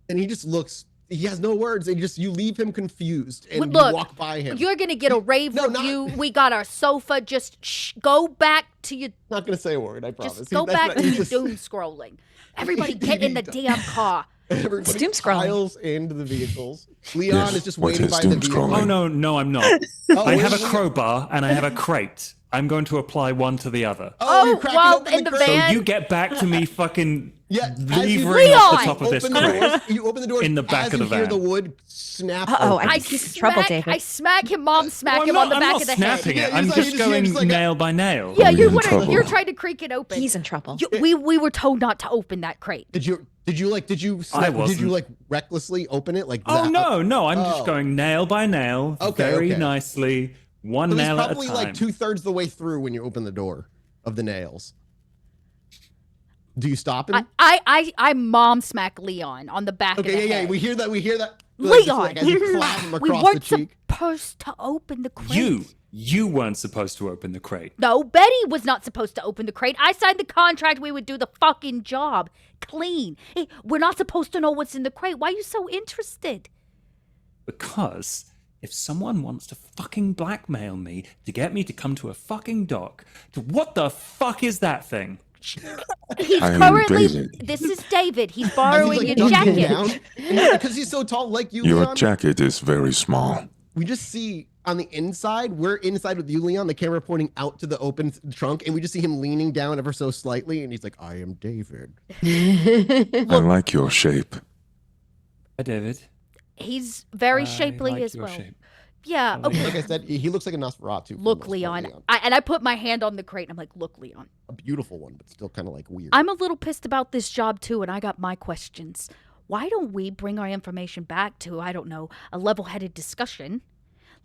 Speaker 1: and he just looks. He has no words. And you leave him confused and
Speaker 2: Look,
Speaker 1: you walk by him.
Speaker 2: You're gonna get a rave review. We got our sofa. Just go back to your.
Speaker 1: Not gonna say a word. I promise.
Speaker 2: Just go back to your doom scrolling. Everybody get in the damn car.
Speaker 1: Everybody
Speaker 5: doom scrolling.
Speaker 1: piles into the vehicles. Leon is just
Speaker 7: what
Speaker 1: waiting
Speaker 7: is
Speaker 1: by the
Speaker 7: doom
Speaker 1: vehicle.
Speaker 7: scrolling?
Speaker 3: Oh, no, I'm not. I have a crowbar and I have a crate. I'm going to apply one to the other.
Speaker 1: You're cracking
Speaker 2: well,
Speaker 1: open
Speaker 2: in the
Speaker 1: crate.
Speaker 2: van.
Speaker 3: So you get back to me fucking
Speaker 1: levering
Speaker 3: off the top of this
Speaker 1: open the
Speaker 3: crate.
Speaker 1: doors, you open the doors
Speaker 3: In the back
Speaker 1: as
Speaker 3: of the
Speaker 1: you hear
Speaker 3: van.
Speaker 1: the wood snap.
Speaker 5: Uh-oh,
Speaker 1: open.
Speaker 5: I think he's in trouble, David.
Speaker 2: I smack him. Mom smack
Speaker 3: Well,
Speaker 2: him on the
Speaker 3: I'm
Speaker 2: back
Speaker 3: not
Speaker 2: of the
Speaker 3: snapping
Speaker 2: head.
Speaker 3: it. I'm
Speaker 1: he's
Speaker 3: just going
Speaker 1: like
Speaker 3: nail by nail.
Speaker 2: Yeah,
Speaker 7: Are we in
Speaker 2: you're
Speaker 7: trouble?
Speaker 2: trying to creak it open.
Speaker 5: He's in trouble.
Speaker 2: We were told not to open that crate.
Speaker 1: Did you
Speaker 3: I wasn't.
Speaker 1: like recklessly open it like
Speaker 3: Oh,
Speaker 1: that?
Speaker 3: no. I'm just going nail by nail, very nicely, one
Speaker 1: So he's
Speaker 3: nail at a
Speaker 1: probably
Speaker 3: time.
Speaker 1: like 2/3 the way through when you open the door of the nails. Do you stop him?
Speaker 2: I mom smack Leon on the back of the
Speaker 1: Okay, yeah,
Speaker 2: head.
Speaker 1: we hear that.
Speaker 2: Leon,
Speaker 1: Like, as you clap him
Speaker 2: we
Speaker 1: across
Speaker 2: weren't
Speaker 1: the cheek.
Speaker 2: supposed to open the crate.
Speaker 3: You weren't supposed to open the crate.
Speaker 2: No, Betty was not supposed to open the crate. I signed the contract. We would do the fucking job clean. Hey, we're not supposed to know what's in the crate. Why are you so interested?
Speaker 3: Because if someone wants to fucking blackmail me to get me to come to a fucking dock, what the fuck is that thing?
Speaker 2: He's
Speaker 7: I am
Speaker 2: currently.
Speaker 7: David.
Speaker 2: This is David. He's
Speaker 1: As
Speaker 2: borrowing
Speaker 1: he's,
Speaker 2: your
Speaker 1: ducking
Speaker 2: jacket.
Speaker 1: down, and because he's so tall, like you,
Speaker 7: Your
Speaker 1: Leon,
Speaker 7: jacket is very small.
Speaker 1: we just see on the inside. We're inside with you, Leon. The camera pointing out to the open trunk, and we just see him leaning down ever so slightly, and he's like, "I am David."
Speaker 7: I like your shape.
Speaker 3: Hi, David.
Speaker 2: He's very
Speaker 3: I
Speaker 2: shapely
Speaker 3: like
Speaker 2: as
Speaker 3: your
Speaker 2: well.
Speaker 3: shape.
Speaker 2: Yeah.
Speaker 3: I like
Speaker 2: Okay.
Speaker 1: Like I said, he looks like a Nosferatu. for the
Speaker 2: Look,
Speaker 1: most part,
Speaker 2: Leon. I put my hand on the crate. And I'm like, look, Leon.
Speaker 1: A beautiful one, but still kind of like weird.
Speaker 2: I'm a little pissed about this job too, and I got my questions. Why don't we bring our information back to, I don't know, a level-headed discussion?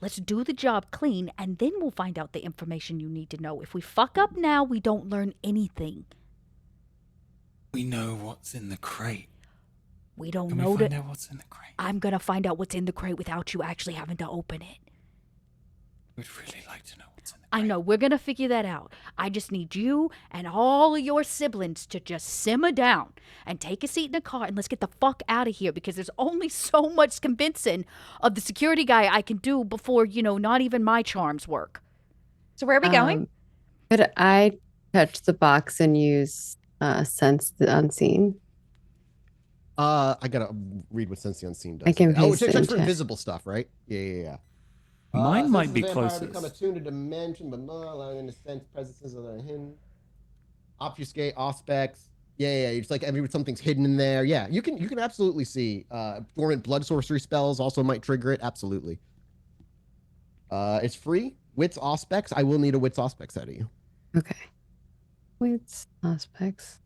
Speaker 2: Let's do the job clean, and then we'll find out the information you need to know. If we fuck up now, we don't learn anything.
Speaker 3: We know what's in the crate.
Speaker 2: We don't
Speaker 3: Can
Speaker 2: know
Speaker 3: we find
Speaker 2: that.
Speaker 3: out what's in the crate?
Speaker 2: I'm gonna find out what's in the crate without you actually having to open it.
Speaker 3: We'd really like to know what's in the crate.
Speaker 2: I know, we're gonna figure that out. I just need you and all of your siblings to just simmer down and take a seat in the car and let's get the fuck out of here because there's only so much convincing of the security guy I can do before, not even my charms work.
Speaker 5: So where are we going?
Speaker 4: Could I touch the box and use sense the unseen?
Speaker 1: I gotta read what Sense the Unseen does.
Speaker 4: I can
Speaker 1: Oh,
Speaker 4: paste
Speaker 1: check
Speaker 4: it
Speaker 1: for
Speaker 4: into-
Speaker 1: invisible stuff, right? Yeah.
Speaker 3: Mine might
Speaker 1: Sense
Speaker 3: be
Speaker 1: the vampire
Speaker 3: closest.
Speaker 1: Become attuned to dimension, but not allowing them to sense presences other than him. Obfuscate, aspects. Yeah. It's like something's hidden in there. Yeah, you can absolutely see. Dormant blood sorcery spells also might trigger it. Absolutely. It's free. Wits aspects. I will need a wits aspects out of you.
Speaker 4: Okay. Wits, aspects.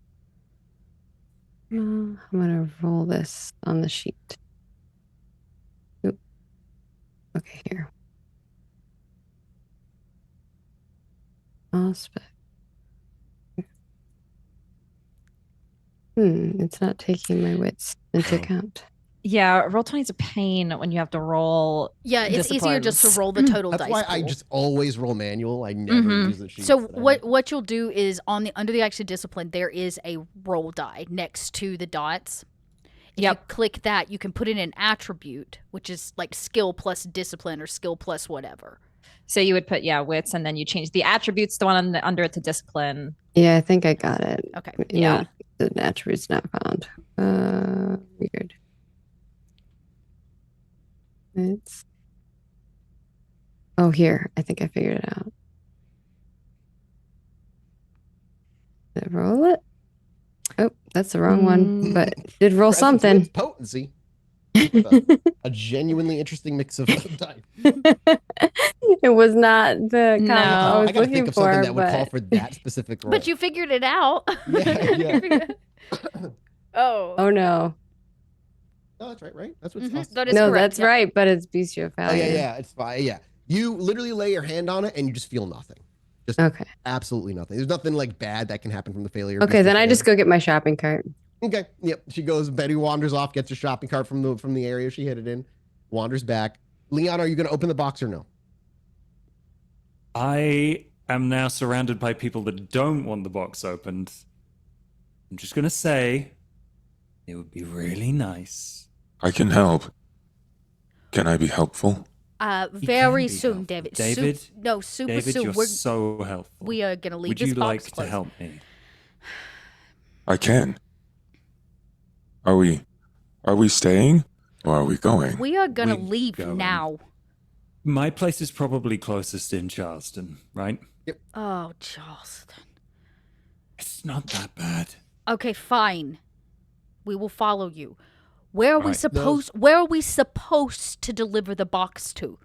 Speaker 4: I'm gonna roll this on the sheet. Oop. Okay, here. Aspect. It's not taking my wits into account.
Speaker 5: Yeah, roll 20 is a pain when you have to roll.
Speaker 2: Yeah, it's easier just to roll the total
Speaker 1: That's
Speaker 2: dice
Speaker 1: why I
Speaker 2: pool.
Speaker 1: just always roll manual. I never use the sheet.
Speaker 2: So what you'll do is under the action discipline, there is a roll die next to the dots. If you click that, you can put in an attribute, which is like skill plus discipline or skill plus whatever.
Speaker 5: So you would put wits, and then you change the attributes, the one under it to discipline.
Speaker 4: Yeah, I think I got it.
Speaker 2: Okay.
Speaker 4: No, the attribute's not found. Weird. It's here. I think I figured it out. Did I roll it? Oh, that's the wrong one, but did roll something.
Speaker 1: Potency. A genuinely interesting mix of dice.
Speaker 4: It was not the combo I was
Speaker 1: gotta
Speaker 4: looking
Speaker 1: think of
Speaker 4: for,
Speaker 1: something that would
Speaker 4: but
Speaker 1: call for that specific roll.
Speaker 2: But you figured it out.
Speaker 1: Yeah.
Speaker 2: Oh
Speaker 4: no.
Speaker 1: No, that's right? That's what's
Speaker 2: That is
Speaker 4: no,
Speaker 2: correct,
Speaker 4: that's right, but it's bestiophalia.
Speaker 1: Oh, yeah, it's fine. Yeah. You literally lay your hand on it and you just feel nothing. Just absolutely nothing. There's nothing like bad that can happen from the failure.
Speaker 4: Okay, then I just go get my shopping cart.
Speaker 1: Okay. Yep. She goes, Betty wanders off, gets her shopping cart from the area she hid it in, wanders back. Leon, are you going to open the box or no?
Speaker 3: I am now surrounded by people that don't want the box opened. I'm just going to say it would be really nice.
Speaker 7: I can help. Can I be helpful?
Speaker 2: Very soon, David.
Speaker 3: David?
Speaker 2: Super
Speaker 3: David,
Speaker 2: soon.
Speaker 3: You're so helpful.
Speaker 2: We are going to leave
Speaker 3: Would
Speaker 2: this
Speaker 3: you
Speaker 2: box
Speaker 3: like
Speaker 2: closed.
Speaker 3: to help me?
Speaker 7: I can. Are we staying or are we going?
Speaker 2: We are going to
Speaker 3: We're
Speaker 2: leave
Speaker 3: going.
Speaker 2: now.
Speaker 3: My place is probably closest in Charleston, right?
Speaker 1: Yep.
Speaker 2: Oh, Charleston.
Speaker 3: It's not that bad.
Speaker 2: Okay, fine. We will follow you. Where are we
Speaker 3: Right.
Speaker 2: supposed to deliver the box to?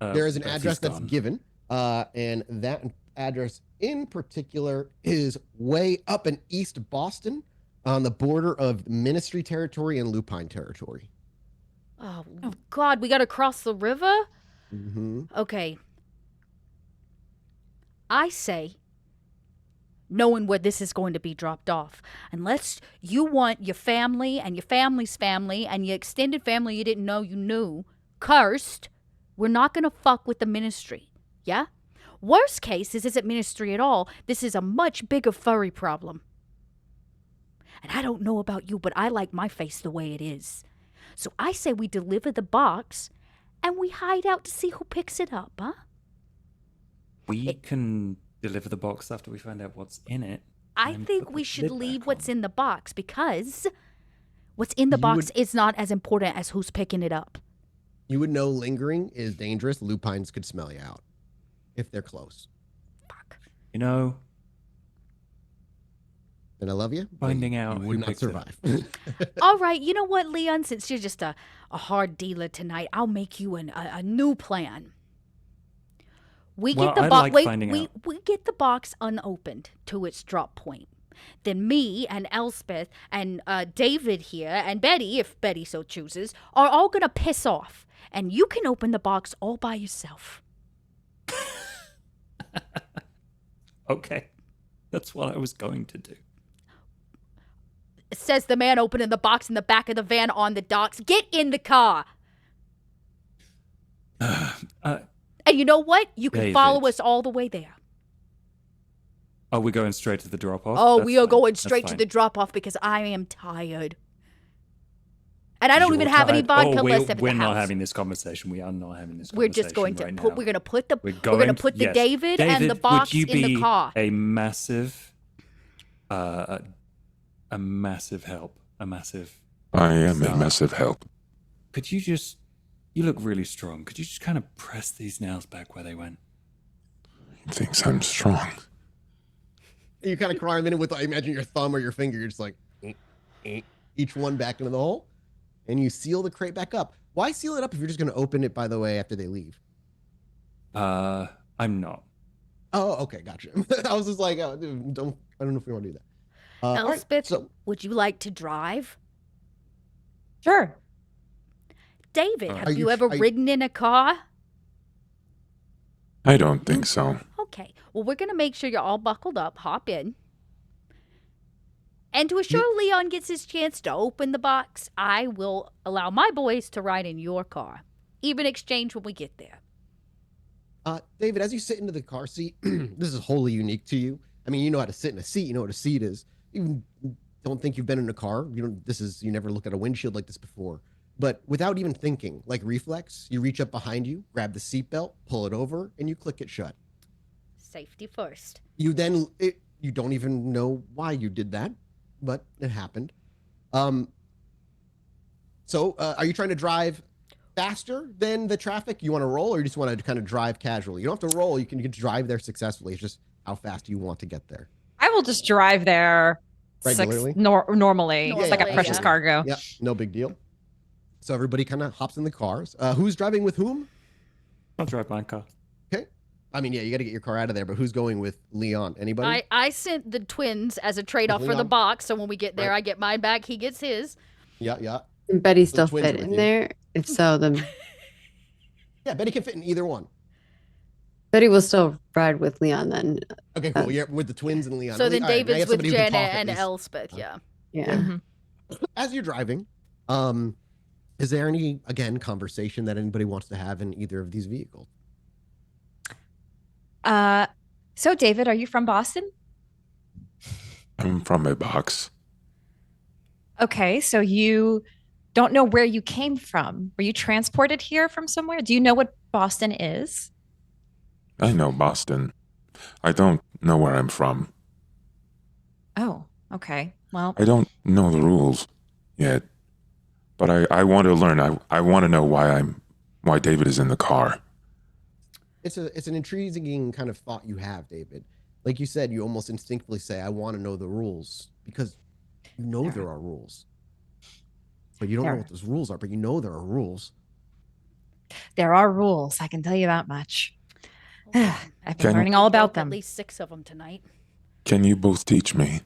Speaker 1: There is an
Speaker 3: Betsy's
Speaker 1: address that's
Speaker 3: gone.
Speaker 1: given, and that address in particular is way up in East Boston on the border of Ministry Territory and Lupine Territory.
Speaker 2: Oh, God, we got to cross the river?
Speaker 1: Mm-hmm.
Speaker 2: Okay. I say, knowing where this is going to be dropped off, unless you want your family and your family's family and your extended family you didn't know you knew cursed, we're not going to fuck with the ministry. Yeah? Worst case, this isn't ministry at all. This is a much bigger furry problem. And I don't know about you, but I like my face the way it is. So I say we deliver the box and we hide out to see who picks it up, huh?
Speaker 3: We can deliver the box after we find out what's in it.
Speaker 2: I
Speaker 3: and
Speaker 2: think
Speaker 3: put
Speaker 2: we
Speaker 3: the
Speaker 2: should
Speaker 3: lid
Speaker 2: leave
Speaker 3: back
Speaker 2: what's
Speaker 3: on.
Speaker 2: in the box because what's in the box is not as important as who's picking it up.
Speaker 1: You would know lingering is dangerous. Lupines could smell you out if they're close.
Speaker 2: Fuck.
Speaker 3: You know,
Speaker 1: And I love you. but
Speaker 3: Finding
Speaker 1: you
Speaker 3: out
Speaker 1: would
Speaker 3: who
Speaker 1: not
Speaker 3: picks it
Speaker 1: survive.
Speaker 2: All right, you know what, Leon? Since you're just a hard dealer tonight, I'll make you a new plan. We
Speaker 3: Well,
Speaker 2: get the
Speaker 3: I
Speaker 2: box.
Speaker 3: like finding
Speaker 2: we
Speaker 3: out.
Speaker 2: we get the box unopened to its drop point. Then me and Elspeth and David here and Betty, if Betty so chooses, are all gonna piss off, and you can open the box all by yourself.
Speaker 3: Okay. That's what I was going to do.
Speaker 2: Says the man opening the box in the back of the van on the docks. Get in the car. And you know what? You can follow
Speaker 3: David.
Speaker 2: us all the way there.
Speaker 3: Are we going straight to the drop off?
Speaker 2: Oh, we are going straight to the drop off because I am tired. And I don't even have any vodka left at the
Speaker 3: We're
Speaker 2: house.
Speaker 3: not having this conversation. We are not having this
Speaker 2: We're
Speaker 3: conversation.
Speaker 2: just going to
Speaker 3: right
Speaker 2: put.
Speaker 3: now.
Speaker 2: We're going to put the.
Speaker 3: We're
Speaker 2: going to
Speaker 3: going
Speaker 2: put the
Speaker 3: yes.
Speaker 2: David and the box
Speaker 3: would you
Speaker 2: in the
Speaker 3: be
Speaker 2: car.
Speaker 3: A massive help. A massive.
Speaker 7: I am a
Speaker 3: Stop.
Speaker 7: massive help.
Speaker 3: Could you just? You look really strong. Could you just kind of press these nails back where they went?
Speaker 7: He thinks I'm strong.
Speaker 1: You kind of cry a minute with, I imagine your thumb or your finger. You're just like, each one back into the hole. And you seal the crate back up. Why seal it up if you're just going to open it, by the way, after they leave?
Speaker 3: I'm not.
Speaker 1: Oh, okay, gotcha. I was just like, I don't know if we want to do that. All right,
Speaker 2: Elspeth,
Speaker 1: so
Speaker 2: would you like to drive?
Speaker 5: Sure.
Speaker 2: David,
Speaker 1: Are
Speaker 2: have
Speaker 1: you
Speaker 2: you ever ridden in a car?
Speaker 7: I don't think so.
Speaker 2: Okay. Well, we're going to make sure you're all buckled up. Hop in. And to assure Leon gets his chance to open the box, I will allow my boys to ride in your car. Even exchange when we get there.
Speaker 1: David, as you sit into the car seat, this is wholly unique to you. I mean, you know how to sit in a seat. You know what a seat is. You don't think you've been in a car. You never looked at a windshield like this before. But without even thinking, like reflex, you reach up behind you, grab the seatbelt, pull it over, and you click it shut.
Speaker 2: Safety first.
Speaker 1: You don't even know why you did that, but it happened. So are you trying to drive faster than the traffic? You want to roll, or you just want to kind of drive casually? You don't have to roll. You can drive there successfully. It's just how fast you want to get there.
Speaker 5: I will just drive there
Speaker 1: Regularly?
Speaker 5: normally. It's like a
Speaker 2: Normally,
Speaker 5: precious
Speaker 2: yeah.
Speaker 5: cargo.
Speaker 1: Yeah, no big deal. So everybody kind of hops in the cars. Who's driving with whom?
Speaker 3: I'll drive my car.
Speaker 1: Okay. I mean, yeah, you got to get your car out of there, but who's going with Leon? Anybody?
Speaker 2: I sent the twins as a trade-off for the
Speaker 1: Leon?
Speaker 2: box, so when we get there,
Speaker 1: Right.
Speaker 2: I get mine back, he gets his.
Speaker 1: Yeah.
Speaker 4: Can Betty
Speaker 1: So
Speaker 4: still
Speaker 1: twins
Speaker 4: fit
Speaker 1: are with
Speaker 4: in
Speaker 1: you.
Speaker 4: there? If so, then
Speaker 1: Yeah, Betty can fit in either one.
Speaker 4: Betty will still ride with Leon then.
Speaker 1: Okay, cool. Yeah, with the twins and Leon.
Speaker 2: So then
Speaker 1: All right, now you
Speaker 2: David's
Speaker 1: have
Speaker 2: with
Speaker 1: somebody who can
Speaker 2: Janet
Speaker 1: talk at
Speaker 2: and
Speaker 1: least.
Speaker 2: Elspeth, yeah.
Speaker 4: Yeah.
Speaker 5: Mhm.
Speaker 1: As you're driving, is there any, again, conversation that anybody wants to have in either of these vehicles?
Speaker 5: So David, are you from Boston?
Speaker 7: I'm from a box.
Speaker 5: Okay, so you don't know where you came from. Were you transported here from somewhere? Do you know what Boston is?
Speaker 7: I know Boston. I don't know where I'm from.
Speaker 5: Oh, okay. Well,
Speaker 7: I don't know the rules yet. But I want to learn. I want to know why David is in the car.
Speaker 1: It's an intriguing kind of thought you have, David. Like you said, you almost instinctively say, I want to know the rules, because you know there are rules. But you don't know what those rules are, but you know there are rules.
Speaker 5: there are rules. I can tell you that much. I've been
Speaker 7: Can-
Speaker 5: learning all about
Speaker 2: Broke
Speaker 5: them.
Speaker 2: At least 6 of them tonight.
Speaker 7: Can you both teach me?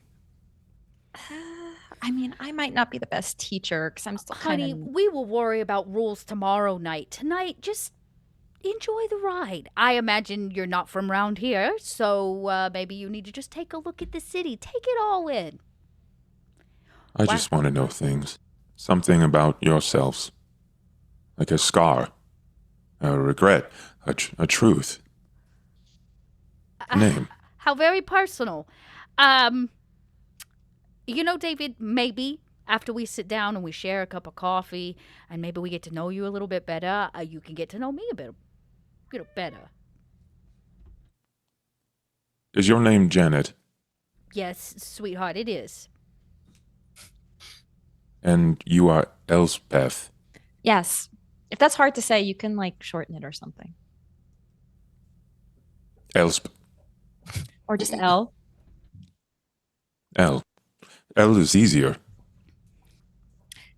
Speaker 5: I mean, I might not be the best teacher because I'm still kind
Speaker 2: Honey,
Speaker 5: of.
Speaker 2: we will worry about rules tomorrow night. Tonight, just enjoy the ride. I imagine you're not from around here, so maybe you need to just take a look at the city. Take it all in.
Speaker 7: I just want to know things. Something about yourselves. Like a scar. A regret. A truth. A name.
Speaker 2: How very personal. You know, David, maybe after we sit down and we share a cup of coffee and maybe we get to know you a little bit better, you can get to know me a bit better.
Speaker 7: Is your name Janet?
Speaker 2: Yes, sweetheart, it is.
Speaker 7: And you are Elspeth?
Speaker 5: Yes. If that's hard to say, you can like shorten it or something. Or just L.
Speaker 7: L. L is easier.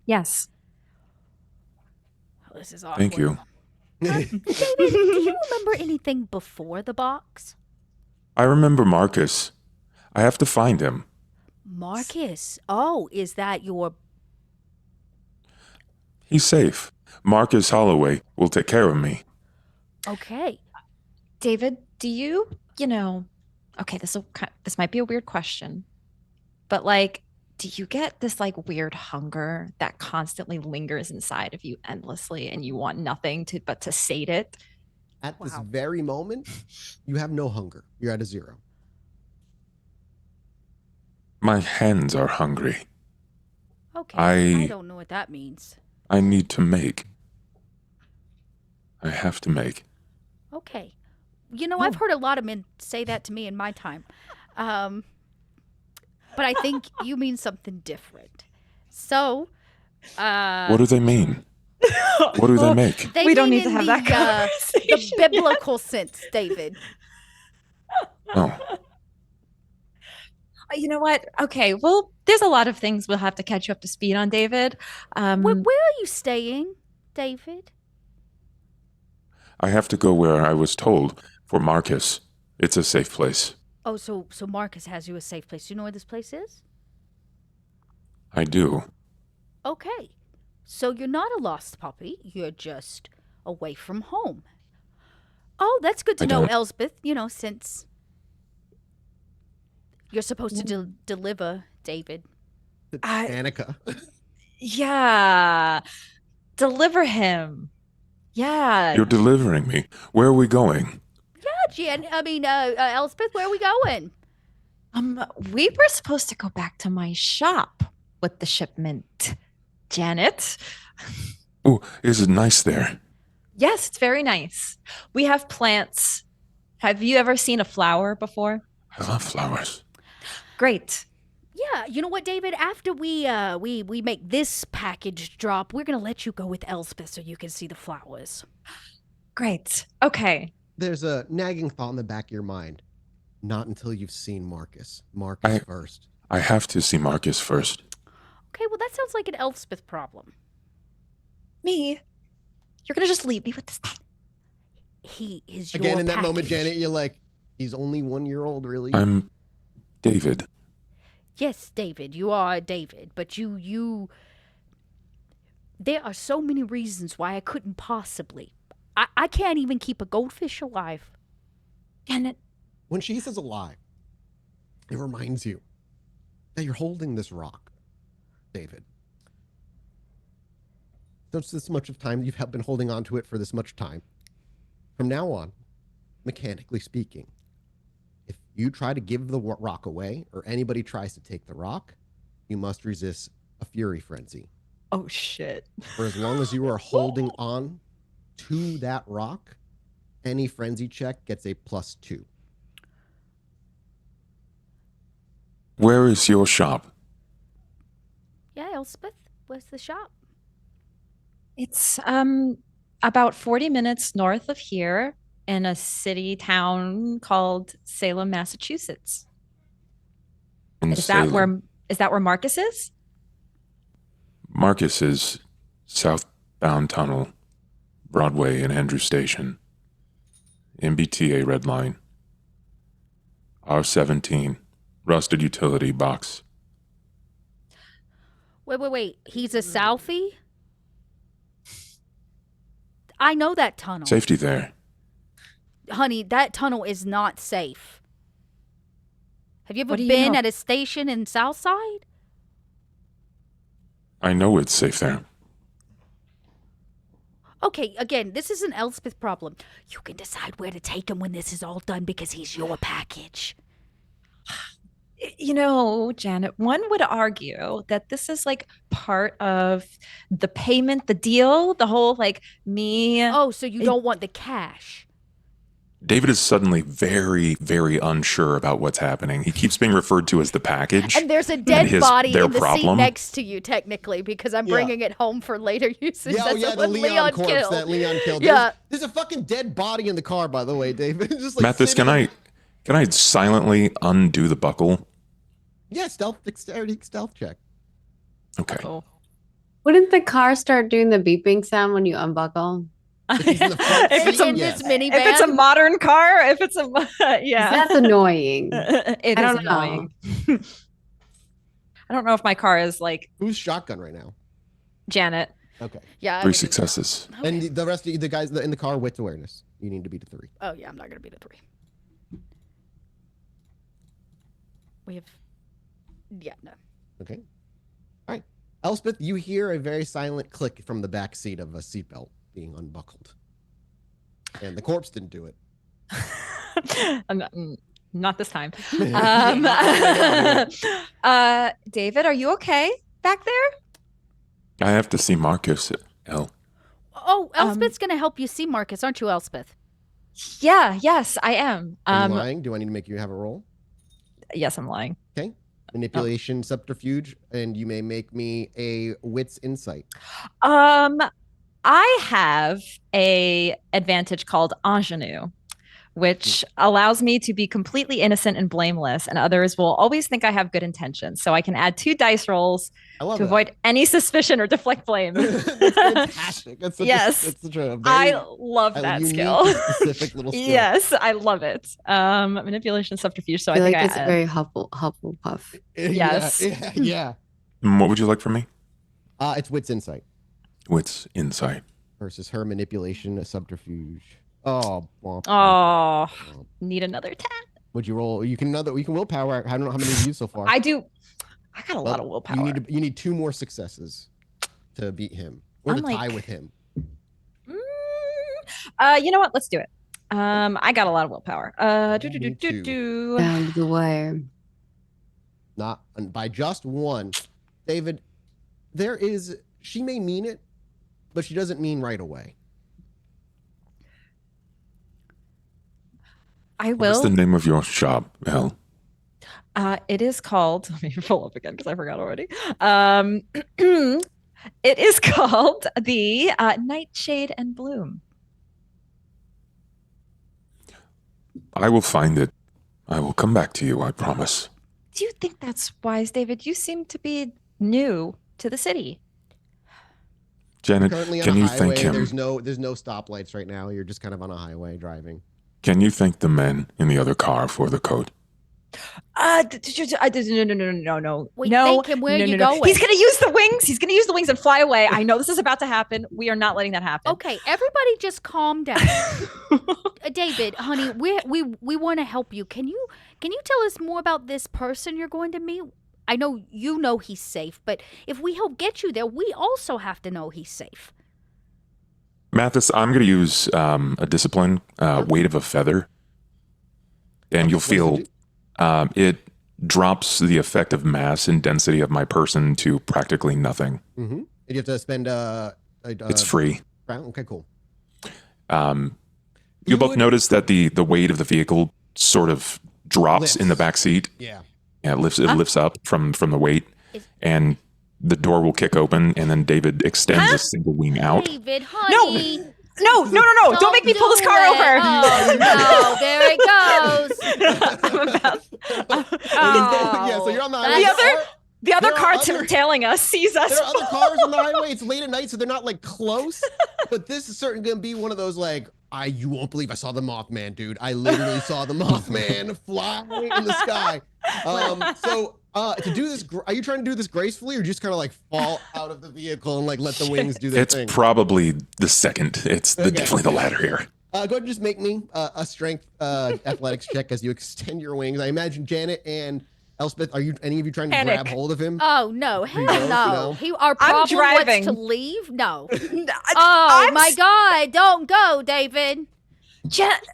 Speaker 5: Yes.
Speaker 2: Oh, this is awkward.
Speaker 7: Thank you.
Speaker 2: David, do you remember anything before the box?
Speaker 7: I remember Marcus. I have to find him.
Speaker 2: Marcus. Oh, is that your...
Speaker 7: He's safe. Marcus Holloway will take care of me.
Speaker 2: Okay.
Speaker 5: David, do you know, okay, this might be a weird question, but like, do you get this like weird hunger that constantly lingers inside of you endlessly and you want nothing but to sate it?
Speaker 1: At this
Speaker 2: Wow.
Speaker 1: very moment, you have no hunger. You're at a 0.
Speaker 7: My hands are hungry.
Speaker 2: Okay.
Speaker 7: I-
Speaker 2: I don't know what that means.
Speaker 7: I need to make. I have to make.
Speaker 2: Okay. You know, I've heard a lot of men say that to me in my time. But I think you mean something different. So,
Speaker 7: What do they mean? What do they make?
Speaker 2: they
Speaker 5: We don't
Speaker 2: mean
Speaker 5: need to
Speaker 2: in
Speaker 5: have that
Speaker 2: the
Speaker 5: conversation.
Speaker 2: biblical sense, David.
Speaker 7: Oh,
Speaker 5: You know what? Okay, well, there's a lot of things we'll have to catch you up to speed on, David.
Speaker 2: Where are you staying, David?
Speaker 7: I have to go where I was told for Marcus. It's a safe place.
Speaker 2: Oh, so Marcus has you a safe place. Do you know where this place is?
Speaker 7: I do.
Speaker 2: Okay. So you're not a lost puppy. You're just away from home. Oh, that's good to
Speaker 7: I
Speaker 2: know,
Speaker 7: don't-
Speaker 2: Elspeth. Since you're supposed to deliver David.
Speaker 1: Annika.
Speaker 5: Yeah. Deliver him. Yeah.
Speaker 7: You're delivering me. Where are we going?
Speaker 2: Elspeth, where are we going?
Speaker 5: We were supposed to go back to my shop with the shipment. Janet.
Speaker 7: Oh, is it nice there?
Speaker 5: Yes, it's very nice. We have plants. Have you ever seen a flower before?
Speaker 7: I love flowers.
Speaker 5: Great.
Speaker 2: Yeah, you know what, David? After we make this package drop, we're gonna let you go with Elspeth so you can see the flowers.
Speaker 5: Great. Okay.
Speaker 1: There's a nagging thought in the back of your mind. Not until you've seen Marcus. Marcus first.
Speaker 7: I have to see Marcus first.
Speaker 2: Okay, well that sounds like an Elspeth problem.
Speaker 5: Me? You're gonna just leave me with this thing?
Speaker 2: He is your
Speaker 1: Again, in that moment,
Speaker 2: package.
Speaker 1: Janet, you're like, he's only 1 year old, really?
Speaker 7: I'm David.
Speaker 2: Yes, David, you are David, but you there are so many reasons why I couldn't possibly. I can't even keep a goldfish alive.
Speaker 5: Janet.
Speaker 1: When she says alive, it reminds you that you're holding this rock, David. There's this much of time you've been holding on to it for this much time. From now on, mechanically speaking, if you try to give the rock away or anybody tries to take the rock, you must resist a fury frenzy.
Speaker 5: Oh, shit.
Speaker 1: For as long as you are holding on to that rock, any frenzy check gets a +2.
Speaker 7: Where is your shop?
Speaker 2: Yeah, Elspeth, where's the shop?
Speaker 5: It's about 40 minutes north of here in a city town called Salem, Massachusetts.
Speaker 7: In
Speaker 5: Is
Speaker 7: Salem.
Speaker 5: that where Marcus is?
Speaker 7: Marcus is southbound tunnel, Broadway and Andrew Station. MBTA red line. R17, rusted utility box.
Speaker 2: Wait. He's a Southie? I know that tunnel.
Speaker 7: Safety there.
Speaker 2: Honey, that tunnel is not safe. Have you ever
Speaker 5: What do you
Speaker 2: been
Speaker 5: know?
Speaker 2: at a station in Southside?
Speaker 7: I know it's safe there.
Speaker 2: Okay, again, this is an Elspeth problem. You can decide where to take him when this is all done because he's your package.
Speaker 5: You know, Janet, one would argue that this is like part of the payment, the deal, the whole like me.
Speaker 2: Oh, so you don't want the cash.
Speaker 7: David is suddenly very, very unsure about what's happening. He keeps being referred to as the package.
Speaker 2: And there's a dead body
Speaker 7: their
Speaker 2: in the seat
Speaker 7: problem.
Speaker 2: next to you, technically, because I'm
Speaker 1: Yeah.
Speaker 2: bringing it home for later usage. That's
Speaker 1: the
Speaker 2: what
Speaker 1: Leon corpse
Speaker 2: killed.
Speaker 1: that Leon killed.
Speaker 2: Yeah.
Speaker 1: There's a fucking dead body in the car, by the way, David. Just like
Speaker 7: Mathews,
Speaker 1: sitting
Speaker 7: can I silently undo the buckle?
Speaker 1: Yeah, dexterity stealth check.
Speaker 7: Okay.
Speaker 5: Oh.
Speaker 4: Wouldn't the car start doing the beeping sound when you unbuckle?
Speaker 1: If he's in the front
Speaker 5: If it's
Speaker 1: seat,
Speaker 5: a-
Speaker 2: in
Speaker 1: yes.
Speaker 2: this minivan.
Speaker 5: If it's a modern car, if it's a yeah,
Speaker 4: That's annoying.
Speaker 5: it
Speaker 4: I
Speaker 5: is
Speaker 4: don't know.
Speaker 5: annoying. I don't know if my car is like
Speaker 1: Who's shotgun right now?
Speaker 5: Janet.
Speaker 1: Okay.
Speaker 2: Yeah. I
Speaker 7: 3
Speaker 2: would-
Speaker 7: successes.
Speaker 1: And the rest of the guys in the car, wits awareness. You need to beat a 3.
Speaker 2: Oh, yeah, I'm not going to beat a 3. We have. Yeah, no.
Speaker 1: Okay. All right. Elspeth, you hear a very silent click from the back seat of a seatbelt being unbuckled. And the corpse didn't do it.
Speaker 5: Not this time.
Speaker 1: Yeah.
Speaker 5: David, are you okay back there?
Speaker 7: I have to see Marcus. L.
Speaker 2: Oh, Elspeth's going to help you see Marcus, aren't you, Elspeth?
Speaker 5: Yeah, yes, I am.
Speaker 1: Are you lying? Do I need to make you have a roll?
Speaker 5: Yes, I'm lying.
Speaker 1: Okay. Manipulation, subterfuge, and you may make me a wits insight.
Speaker 5: I have a advantage called ingenue, which allows me to be completely innocent and blameless, and others will always think I have good intentions. So I can add 2 dice rolls
Speaker 1: I love
Speaker 5: to avoid any suspicion or deflect blame.
Speaker 1: That's fantastic. That's such that's such a very,
Speaker 5: I love that
Speaker 1: unique
Speaker 5: skill.
Speaker 1: and specific little skill.
Speaker 5: Yes, I love it. Manipulation, subterfuge. So
Speaker 4: I feel
Speaker 5: I
Speaker 4: like
Speaker 5: think
Speaker 4: it's very Hufflepuff.
Speaker 5: Yes.
Speaker 1: Yeah.
Speaker 7: What would you like from me?
Speaker 1: It's wits insight
Speaker 7: Wits insight.
Speaker 1: versus her manipulation, a subterfuge. Oh, womp,
Speaker 5: Oh,
Speaker 1: womp.
Speaker 5: need another 10.
Speaker 1: Would you roll? You can willpower. I don't know how many you've used so far.
Speaker 5: I do. I got a lot of willpower.
Speaker 1: You need 2 more successes to beat him or to tie with him.
Speaker 5: You know what? Let's do it. I got a lot of willpower.
Speaker 4: Down to the wire.
Speaker 1: Not by just 1. David, she may mean it, but she doesn't mean right away.
Speaker 5: I
Speaker 7: What's
Speaker 5: will.
Speaker 7: the name of your shop, Elle?
Speaker 5: It is called. Let me pull up again because I forgot already. It is called the Nightshade and Bloom.
Speaker 7: I will find it. I will come back to you, I promise.
Speaker 5: Do you think that's wise, David? You seem to be new to the city.
Speaker 7: Janet,
Speaker 1: Currently on
Speaker 7: can
Speaker 1: a
Speaker 7: you
Speaker 1: highway,
Speaker 7: thank him?
Speaker 1: there's no stoplights right now. You're just kind of on a highway driving.
Speaker 7: Can you thank the men in the other car for the code?
Speaker 5: No.
Speaker 2: Wait,
Speaker 5: No.
Speaker 2: thank him. Where are you going?
Speaker 5: He's gonna use the wings. He's gonna use the wings and fly away. I know this is about to happen. We are not letting that happen.
Speaker 2: Okay, everybody just calm down. David, honey, we want to help you. Can you tell us more about this person you're going to meet? I know you know he's safe, but if we help get you there, we also have to know he's safe.
Speaker 7: Mathews, I'm going to use a discipline, weight of a feather, and you'll feel it drops the effective mass and density of my person to practically nothing.
Speaker 1: Mm-hmm. And you have to spend
Speaker 7: It's free.
Speaker 1: Okay, cool.
Speaker 7: You'll both notice that the weight of the vehicle sort of drops in the back seat.
Speaker 1: Yeah.
Speaker 7: Yeah, it lifts up from the weight, and the door will kick open, and then David extends a single wing out.
Speaker 2: David, honey.
Speaker 5: No. Don't make me pull this car over.
Speaker 2: Oh, no. There it goes.
Speaker 5: I'm about.
Speaker 1: Yeah, so you're on the highway.
Speaker 5: The other
Speaker 1: There are
Speaker 5: car
Speaker 1: other-
Speaker 5: tailing us sees us.
Speaker 1: There are other cars on the highway. It's late at night, so they're not like close. But this is certainly gonna be one of those like, you won't believe I saw the Mothman, dude. I literally saw the Mothman fly in the sky. To do this, are you trying to do this gracefully, or just kind of like fall out of the vehicle and like let the wings do their
Speaker 7: It's
Speaker 1: thing?
Speaker 7: probably the second. It's definitely the latter here.
Speaker 1: Go ahead and just make me a strength athletics check as you extend your wings. I imagine Janet and Elspeth, are any of you trying to
Speaker 5: Panic.
Speaker 1: grab hold of him?
Speaker 2: Oh, no. Hell
Speaker 1: Remote,
Speaker 2: no.
Speaker 1: no?
Speaker 2: Our problem
Speaker 5: driving.
Speaker 2: wants to leave? No.
Speaker 5: I'm
Speaker 2: My God. Don't go, David.
Speaker 5: Janet,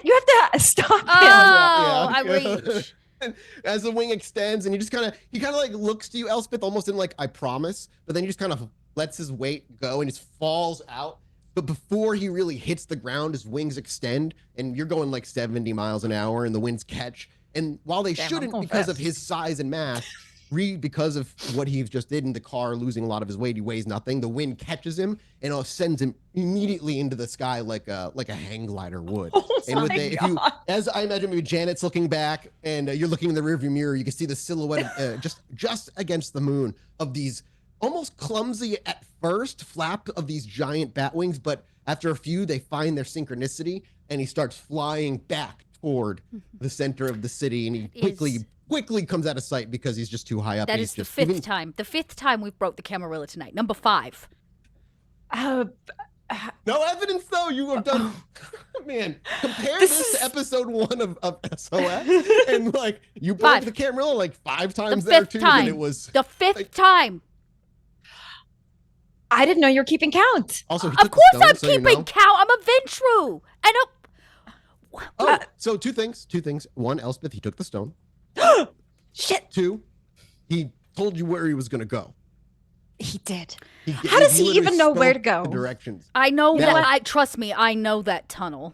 Speaker 5: you have to stop him.
Speaker 2: Oh, I reach.
Speaker 1: And as the wing extends, and he kind of like looks to you, Elspeth, almost in like, I promise, but then he just kind of lets his weight go and just falls out. But before he really hits the ground, his wings extend, and you're going like 70 miles an hour, and the winds catch. And while they shouldn't, because of his size and mass, because of what he just did in the car, losing a lot of his weight, he weighs nothing. The wind catches him and sends him immediately into the sky like a hang glider would. As I imagine, maybe Janet's looking back and you're looking in the rearview mirror, you can see the silhouette of, just against the moon of these almost clumsy at first flap of these giant bat wings, but after a few, they find their synchronicity and he starts flying back toward the center of the city, and he quickly comes out of sight because he's just too high up.
Speaker 2: That is the fifth time. The fifth time we've broke the Camarilla tonight. Number 5.
Speaker 1: No evidence, though. You have done. Man, compare this to episode 1 of SOS, and like you broke the Camarilla like 5 times
Speaker 2: The
Speaker 1: there
Speaker 2: fifth
Speaker 1: too.
Speaker 2: time.
Speaker 1: And it was
Speaker 2: The fifth time.
Speaker 5: I didn't know you were keeping count.
Speaker 1: Also,
Speaker 2: Of course I'm keeping count. I'm a Ventru. And
Speaker 1: so two things. One, Elspeth, he took the stone.
Speaker 5: Shit.
Speaker 1: 2, he told you where he was going to go.
Speaker 5: He did.
Speaker 1: How
Speaker 5: does he even know where to go?
Speaker 1: The directions.
Speaker 2: I know that. Trust me, I know that tunnel.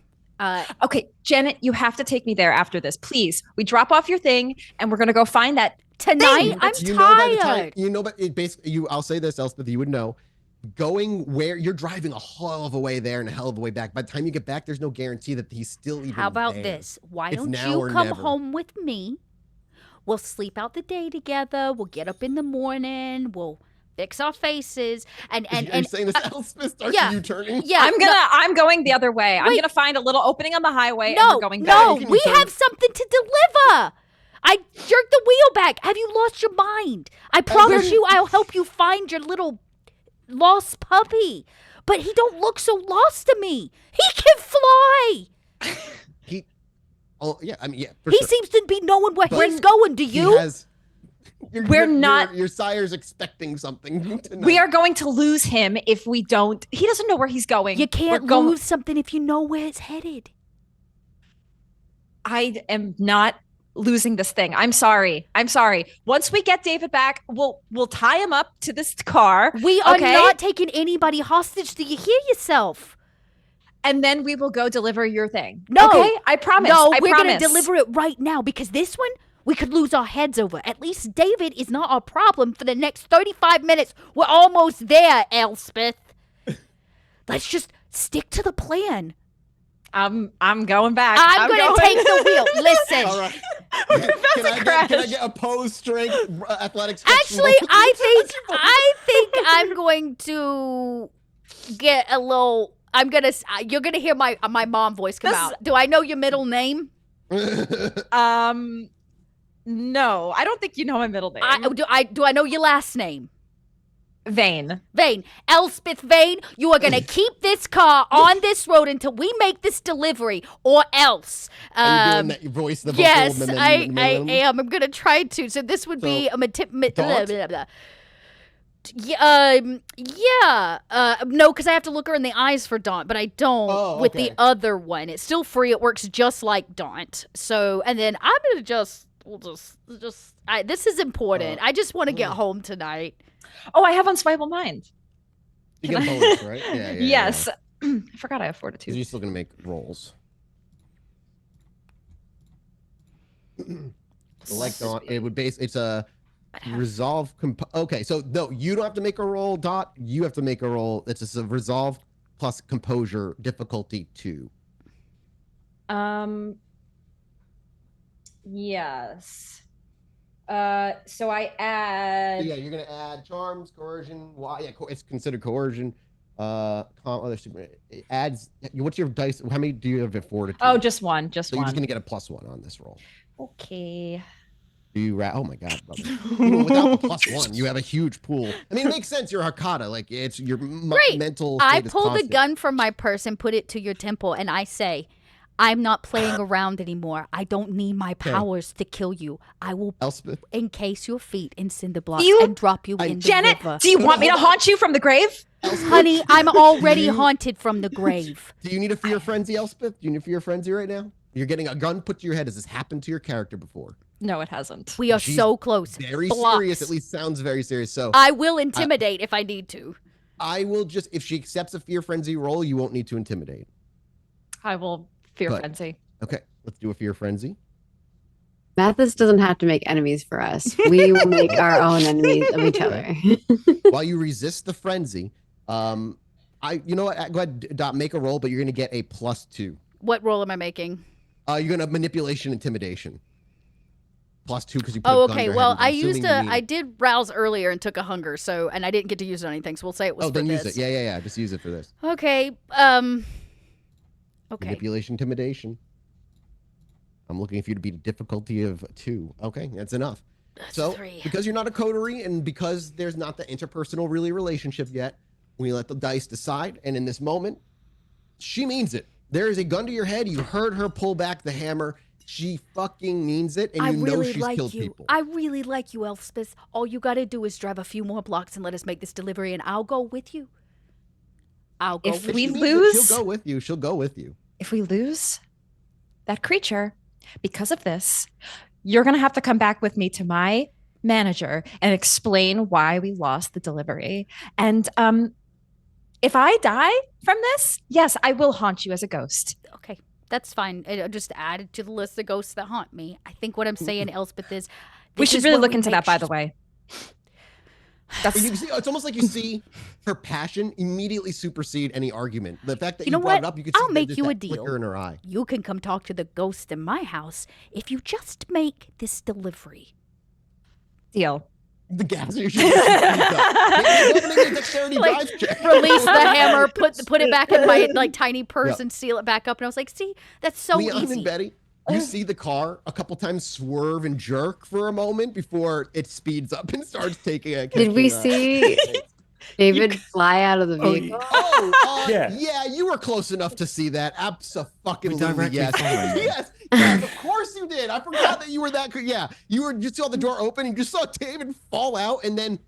Speaker 5: Okay, Janet, you have to take me there after this, please. We drop off your thing, and we're gonna go find that
Speaker 2: tonight.
Speaker 5: thing.
Speaker 2: I'm
Speaker 1: You know by the
Speaker 2: tired.
Speaker 1: time, but it basically, I'll say this, Elspeth, you would know. going where you're driving a hell of a way there and a hell of a way back. By the time you get back, there's no guarantee that he's still even
Speaker 2: How about
Speaker 1: there.
Speaker 2: this? Why
Speaker 1: It's
Speaker 2: don't
Speaker 1: now
Speaker 2: you
Speaker 1: or
Speaker 2: come
Speaker 1: never.
Speaker 2: home with me? We'll sleep out the day together. We'll get up in the morning. We'll fix our faces. And
Speaker 1: You're saying this Elspeth starts
Speaker 2: yeah.
Speaker 1: U-turning?
Speaker 2: yeah,
Speaker 5: I'm going the other way. I'm
Speaker 2: Wait.
Speaker 5: gonna find a little opening on the highway and
Speaker 2: no,
Speaker 5: we're going back.
Speaker 2: no,
Speaker 1: You can
Speaker 2: we
Speaker 1: turn-
Speaker 2: have something to deliver. I jerked the wheel back. Have you lost your mind? I promise you I'll help you find your little lost puppy. But he don't look so lost to me. He can fly.
Speaker 1: Oh yeah, I mean, yeah. For
Speaker 2: He
Speaker 1: sure.
Speaker 2: seems to be knowing where
Speaker 1: But
Speaker 2: he's going. Do
Speaker 1: He
Speaker 2: you?
Speaker 1: has-
Speaker 5: We're not-
Speaker 1: Your sire's expecting something tonight.
Speaker 5: We are going to lose him if we don't. He doesn't know where he's going.
Speaker 2: You can't
Speaker 5: We're going-
Speaker 2: lose something if you know where it's headed.
Speaker 5: I am not losing this thing. I'm sorry. Once we get David back, we'll tie him up to this car.
Speaker 2: We are
Speaker 5: okay?
Speaker 2: not taking anybody hostage. Do you hear yourself?
Speaker 5: And then we will go deliver your thing.
Speaker 2: No.
Speaker 5: Okay? I promise.
Speaker 2: No,
Speaker 5: I
Speaker 2: we're
Speaker 5: promise.
Speaker 2: going to deliver it right now because this one, we could lose our heads over. At least David is not our problem for the next 35 minutes. We're almost there, Elspeth. Let's just stick to the plan.
Speaker 5: I'm going back.
Speaker 2: I'm going to take the wheel. Listen.
Speaker 1: All right.
Speaker 5: That's
Speaker 1: Can I get opposed strength athletics?
Speaker 2: Actually, I think I'm going to get a little. You're gonna hear my mom voice come out. Do I know your middle name?
Speaker 5: No, I don't think you know my middle name.
Speaker 2: Do I know your last name?
Speaker 5: Vane.
Speaker 2: Vane. Elspeth Vane, you are going to keep this car on this road until we make this delivery, or else.
Speaker 1: Are you doing that voice, the vocal
Speaker 2: Yes,
Speaker 1: mim-
Speaker 2: I
Speaker 1: mim-
Speaker 2: am. I'm going to try to. So this would be a
Speaker 1: Daunt?
Speaker 2: no, because I have to look her in the eyes for Daunt, but I don't with the
Speaker 1: okay.
Speaker 2: other one. It's still free. It works just like Daunt. So, and then I'm going to this is important. I just want to get home tonight.
Speaker 5: Oh, I have Unswipeable Mind.
Speaker 1: You
Speaker 5: Can
Speaker 1: get
Speaker 5: I-
Speaker 1: bonus, right? Yeah.
Speaker 5: Yes. I forgot I have
Speaker 1: Because
Speaker 5: Fortitude.
Speaker 1: you're still gonna make rolls. So like Dot, it would base. It's a resolve. Okay, so no, you don't have to make a roll. Dot, you have to make a roll. It's a resolve plus composure difficulty 2.
Speaker 5: Yes. So I add.
Speaker 1: Yeah, you're gonna add charms, coercion. Why? Yeah, it's considered coercion. It adds. What's your dice? How many do you have at Fortitude?
Speaker 5: Oh, just one.
Speaker 1: so you're just gonna get a +1 on this roll.
Speaker 5: Okay.
Speaker 1: Do you? Oh my god, brother. Without the +1, you have a huge pool. I mean, it makes sense. You're Hakata, like it's your
Speaker 2: Great.
Speaker 1: mental.
Speaker 2: I
Speaker 1: state is
Speaker 2: pull the
Speaker 1: constant.
Speaker 2: gun from my purse and put it to your temple, and I say, I'm not playing around anymore. I don't need my powers to kill you. I will
Speaker 1: Elspeth,
Speaker 2: encase your feet in cinder blocks
Speaker 5: You-
Speaker 2: and drop you in the
Speaker 5: Janet,
Speaker 2: river.
Speaker 5: do you want me to haunt you from the grave?
Speaker 2: Honey, I'm already haunted from the grave.
Speaker 1: do you need a fear frenzy, Elspeth? Do you need a fear frenzy right now? You're getting a gun put to your head. Has this happened to your character before?
Speaker 5: No, it hasn't.
Speaker 2: We are
Speaker 1: She's
Speaker 2: so close.
Speaker 1: Very
Speaker 2: Blocks.
Speaker 1: serious. At least sounds very serious. So
Speaker 2: I will intimidate if I need to.
Speaker 1: I will just, if she accepts a fear frenzy roll, you won't need to intimidate.
Speaker 5: I will fear
Speaker 1: But-
Speaker 5: frenzy.
Speaker 1: Okay, let's do a fear frenzy.
Speaker 4: Mathis doesn't have to make enemies for us. We will make our own enemies of each other.
Speaker 1: While you resist the frenzy, you know what? Go ahead, Dot, make a roll, but you're gonna get a +2.
Speaker 2: What role am I making?
Speaker 1: You're gonna manipulation intimidation. +2 because you put
Speaker 2: Oh,
Speaker 1: a gun to
Speaker 2: okay.
Speaker 1: your
Speaker 2: Well,
Speaker 1: head. I'm assuming you need
Speaker 2: I
Speaker 1: it.
Speaker 2: did rouse earlier and took a hunger, so and I didn't get to use it on anything. So we'll say it was
Speaker 1: Oh,
Speaker 2: for
Speaker 1: then use
Speaker 2: this.
Speaker 1: it. Yeah. Just use it for this.
Speaker 2: Okay. Okay.
Speaker 1: Manipulation intimidation. I'm looking for you to be a difficulty of 2. Okay, that's enough.
Speaker 2: That's
Speaker 1: So,
Speaker 2: 3.
Speaker 1: because you're not a coterie and because there's not the interpersonal relationship yet, we let the dice decide. And in this moment, she means it. There is a gun to your head. You heard her pull back the hammer. She fucking means it, and
Speaker 2: I
Speaker 1: you know
Speaker 2: really
Speaker 1: she's
Speaker 2: like
Speaker 1: killed
Speaker 2: you.
Speaker 1: people.
Speaker 2: I really like you, Elspeth. All you gotta do is drive a few more blocks and let us make this delivery, and I'll go with you. I'll go
Speaker 5: If
Speaker 2: with
Speaker 5: we
Speaker 1: She
Speaker 2: you.
Speaker 1: means it.
Speaker 5: lose-
Speaker 1: She'll go with you. She'll go with you.
Speaker 5: If we lose that creature because of this, you're going to have to come back with me to my manager and explain why we lost the delivery. And if I die from this, yes, I will haunt you as a ghost.
Speaker 2: Okay, that's fine. I'll just add it to the list of ghosts that haunt me. I think what I'm saying, Elspeth, is
Speaker 5: We
Speaker 2: this
Speaker 5: should
Speaker 2: is
Speaker 5: really
Speaker 2: where
Speaker 5: look into
Speaker 2: make
Speaker 5: that, by
Speaker 2: sh-
Speaker 5: the way.
Speaker 2: That's
Speaker 1: And you see, it's almost like you see her passion immediately supersede any argument. The fact that
Speaker 2: You
Speaker 1: you,
Speaker 2: know
Speaker 1: brought
Speaker 2: what?
Speaker 1: it up, you could see
Speaker 2: I'll make
Speaker 1: just
Speaker 2: you a
Speaker 1: that
Speaker 2: deal.
Speaker 1: flicker in her eye.
Speaker 2: You can come talk to the ghost in my house if you just make this delivery.
Speaker 5: Deal.
Speaker 1: The gas station. Maybe go up and make a dexterity
Speaker 2: Like,
Speaker 1: drive check.
Speaker 2: Release the hammer, put it back in my like tiny purse,
Speaker 1: Yep.
Speaker 2: and seal it back up. And I was like, see, that's so
Speaker 1: Leon
Speaker 2: easy.
Speaker 1: and Betty, you see the car a couple times swerve and jerk for a moment before it speeds up and starts taking a.
Speaker 4: Did we see David fly out of the vehicle?
Speaker 1: Yeah, you were close enough to see that. Absolutely,
Speaker 3: directly
Speaker 1: yes.
Speaker 3: following him.
Speaker 1: yes, of course you did. I forgot that you were that. Yeah, you saw the door open and you saw David fall out, and then,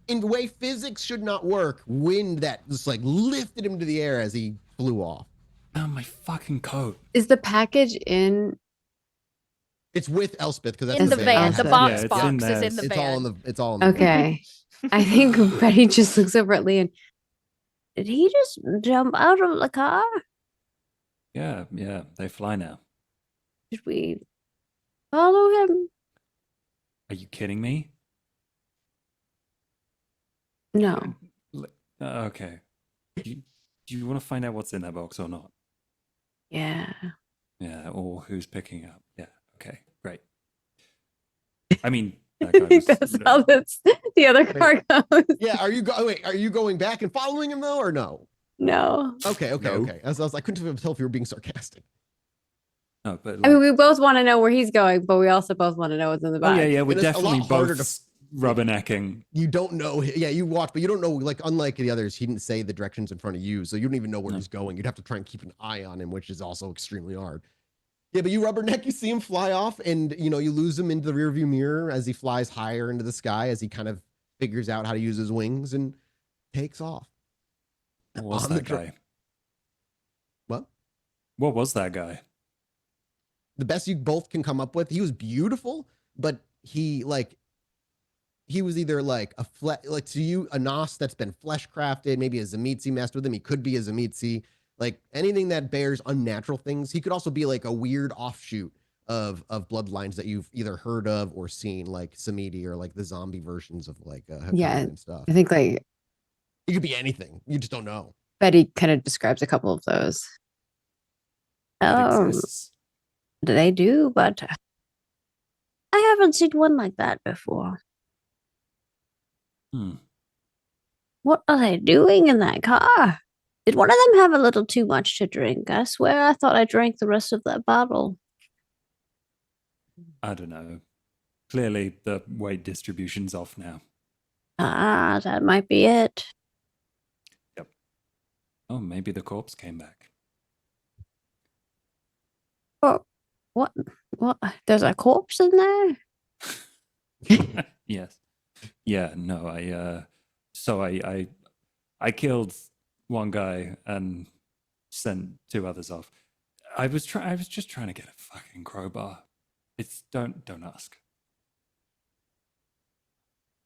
Speaker 1: in the way physics should not work, wind that just like lifted him to the air as he flew off.
Speaker 3: Oh, my fucking coat.
Speaker 4: Is the package in?
Speaker 1: It's with Elspeth because that's
Speaker 2: In the van. The
Speaker 4: Elspeth.
Speaker 2: box
Speaker 3: Yeah, it's
Speaker 2: box
Speaker 3: in
Speaker 2: is
Speaker 3: there.
Speaker 2: in the
Speaker 1: It's
Speaker 2: van.
Speaker 1: all in the. It's all in the.
Speaker 4: Okay. I think Betty just looks over at Leon.
Speaker 6: Did he just jump out of the car?
Speaker 3: Yeah, they fly now.
Speaker 6: Did we follow him?
Speaker 3: Are you kidding me?
Speaker 6: No.
Speaker 3: Okay. Do you want to find out what's in that box or not?
Speaker 6: Yeah.
Speaker 3: Yeah, or who's picking up? Yeah, okay, great. I mean, that guy was,
Speaker 4: That's how the other car goes.
Speaker 1: Yeah, are you going back and following him though, or no?
Speaker 4: No.
Speaker 1: Okay.
Speaker 3: No.
Speaker 1: I was like, I couldn't tell if you were being sarcastic.
Speaker 3: No, but
Speaker 4: I mean,
Speaker 3: like,
Speaker 4: we both want to know where he's going, but we also both want to know what's in the
Speaker 3: oh
Speaker 4: box.
Speaker 3: yeah, we're
Speaker 1: And it's a lot
Speaker 3: definitely
Speaker 1: harder
Speaker 3: both rubbernecking.
Speaker 1: You don't know. Yeah, you watch, but you don't know. Like, unlike the others, he didn't say the directions in front of you, so you don't even know where he's going. You'd have to try and keep an eye on him, which is also extremely hard. Yeah, but you rubberneck, you see him fly off, and you lose him into the rearview mirror as he flies higher into the sky, as he kind of figures out how to use his wings and takes off.
Speaker 3: What was
Speaker 1: On the
Speaker 3: that
Speaker 1: dr-
Speaker 3: guy?
Speaker 1: What?
Speaker 3: What was that guy?
Speaker 1: The best you both can come up with. He was beautiful, but he was either like to you a Nos that's been flesh crafted, maybe a Zamitzi messed with him. He could be a Zamitzi, like anything that bears unnatural things. He could also be like a weird offshoot of bloodlines that you've either heard of or seen, like Samiti or like the zombie versions of like
Speaker 4: Yeah.
Speaker 1: Hakan and stuff.
Speaker 4: I think like
Speaker 1: It could be anything. You just don't know.
Speaker 4: Betty kind of describes a couple of those.
Speaker 3: That exists.
Speaker 6: They do, but I haven't seen one like that before.
Speaker 3: Hmm.
Speaker 6: What are they doing in that car? Did one of them have a little too much to drink? I swear I thought I drank the rest of that bottle.
Speaker 3: I don't know. Clearly, the weight distribution's off now.
Speaker 6: Ah, that might be it.
Speaker 3: Oh, maybe the corpse came back.
Speaker 6: Oh, what? What? There's a corpse in there?
Speaker 3: Yes. Yeah. No. So I killed one guy and sent two others off. I was just trying to get a fucking crowbar. It's don't ask.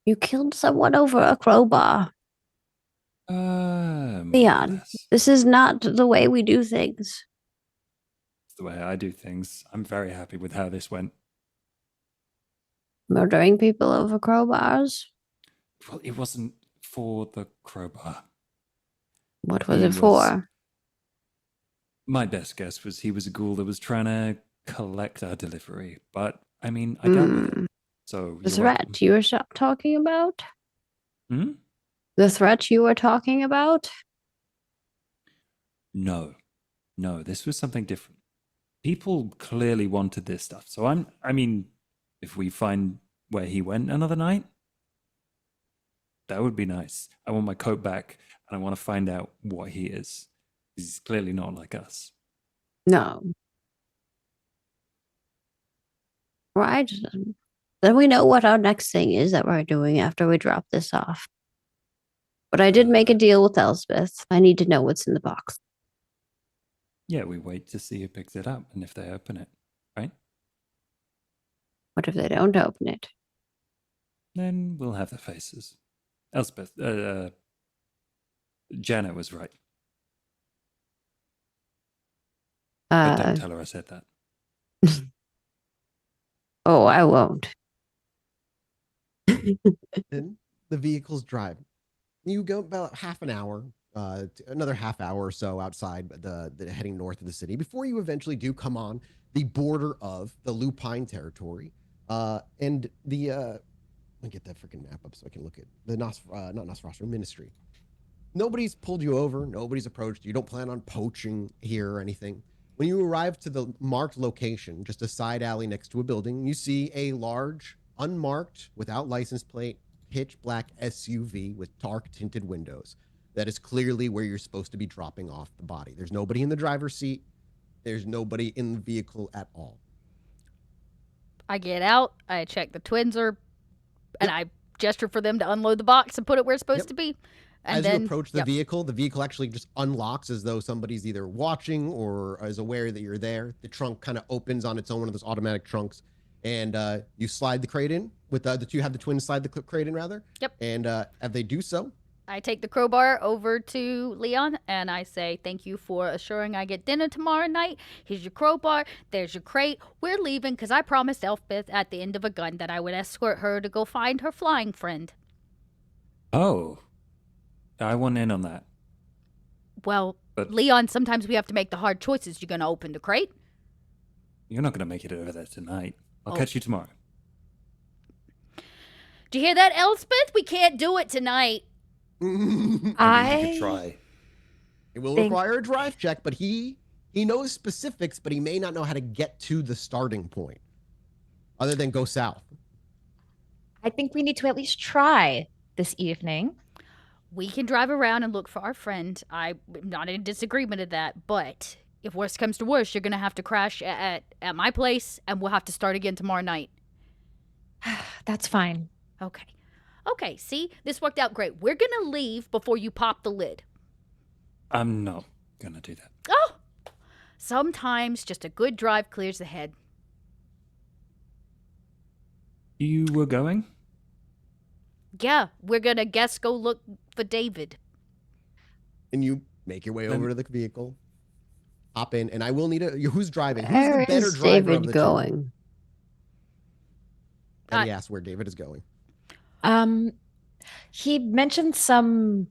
Speaker 6: You killed someone over a crowbar.
Speaker 3: More or
Speaker 6: Leon,
Speaker 3: less.
Speaker 6: this is not the way we do things.
Speaker 3: It's the way I do things. I'm very happy with how this went.
Speaker 6: Murdering people over crowbars.
Speaker 3: Well, it wasn't for the crowbar.
Speaker 6: What was
Speaker 3: He
Speaker 6: it for?
Speaker 3: My best guess was he was a ghoul that was trying to collect our delivery. But I mean, I dealt with it. So
Speaker 6: The
Speaker 3: you're welcome.
Speaker 6: threat you were talking about?
Speaker 3: Hmm?
Speaker 6: The threat you were talking about?
Speaker 3: No, this was something different. People clearly wanted this stuff. So I mean, if we find where he went another night, that would be nice. I want my coat back and I want to find out what he is. He's clearly not like us.
Speaker 6: No. Right. Then we know what our next thing is that we're doing after we drop this off. But I did make a deal with Elspeth. I need to know what's in the box.
Speaker 3: Yeah, we wait to see who picks it up and if they open it, right?
Speaker 6: What if they don't open it?
Speaker 3: Then we'll have the faces. Elspeth, Janet was right. But don't tell her I said that.
Speaker 6: Oh, I won't.
Speaker 1: And the vehicles drive. You go about half an hour, another half hour or so outside the heading north of the city before you eventually do come on the border of the Lupine territory. And the let me get that freaking map up so I can look at the not Nosferatu Ministry. Nobody's pulled you over. Nobody's approached you. You don't plan on poaching here or anything. When you arrive to the marked location, just a side alley next to a building, you see a large, unmarked, without license plate, pitch black SUV with dark tinted windows. That is clearly where you're supposed to be dropping off the body. There's nobody in the driver's seat. There's nobody in the vehicle at all.
Speaker 2: I get out. I check the twins are, and I gesture for them to unload the box and put it where it's supposed to be. And
Speaker 1: as
Speaker 2: then,
Speaker 1: you approach the vehicle actually just unlocks as though somebody's either watching or is aware that you're there. The trunk kind of opens on its own, one of those automatic trunks, and you slide the crate in. With the two, have the twins slide the crate in, rather.
Speaker 2: Yep.
Speaker 1: And as they do so,
Speaker 2: I take the crowbar over to Leon and I say, thank you for assuring I get dinner tomorrow night. Here's your crowbar. There's your crate. We're leaving because I promised Elspeth at the end of a gun that I would escort her to go find her flying friend.
Speaker 3: Oh. I want in on that.
Speaker 2: Well,
Speaker 3: But-
Speaker 2: Leon, sometimes we have to make the hard choices. You gonna open the crate?
Speaker 3: You're not going to make it over there tonight. I'll
Speaker 2: Oh.
Speaker 3: catch you tomorrow.
Speaker 2: Do you hear that, Elspeth? We can't do it tonight.
Speaker 3: I mean, you
Speaker 5: I
Speaker 3: could try.
Speaker 1: it will
Speaker 5: Think-
Speaker 1: require a drive check, but he knows specifics, but he may not know how to get to the starting point other than go south.
Speaker 5: I think we need to at least try this evening.
Speaker 2: We can drive around and look for our friend. I'm not in disagreement of that, but if worst comes to worst, you're gonna have to crash at my place, and we'll have to start again tomorrow night.
Speaker 5: That's fine.
Speaker 2: Okay. Okay, see? This worked out great. We're gonna leave before you pop the lid.
Speaker 3: I'm not going to do that.
Speaker 2: Oh! Sometimes just a good drive clears the head.
Speaker 3: You were going?
Speaker 2: Yeah, we're gonna go look for David.
Speaker 1: And you make your way
Speaker 3: Then-
Speaker 1: over to the vehicle, hop in, and I will need who's driving? Who's the
Speaker 4: Where
Speaker 1: better
Speaker 4: is
Speaker 1: driver of
Speaker 4: David
Speaker 1: the two?
Speaker 4: going?
Speaker 1: And he asks where David is going.
Speaker 5: He mentioned some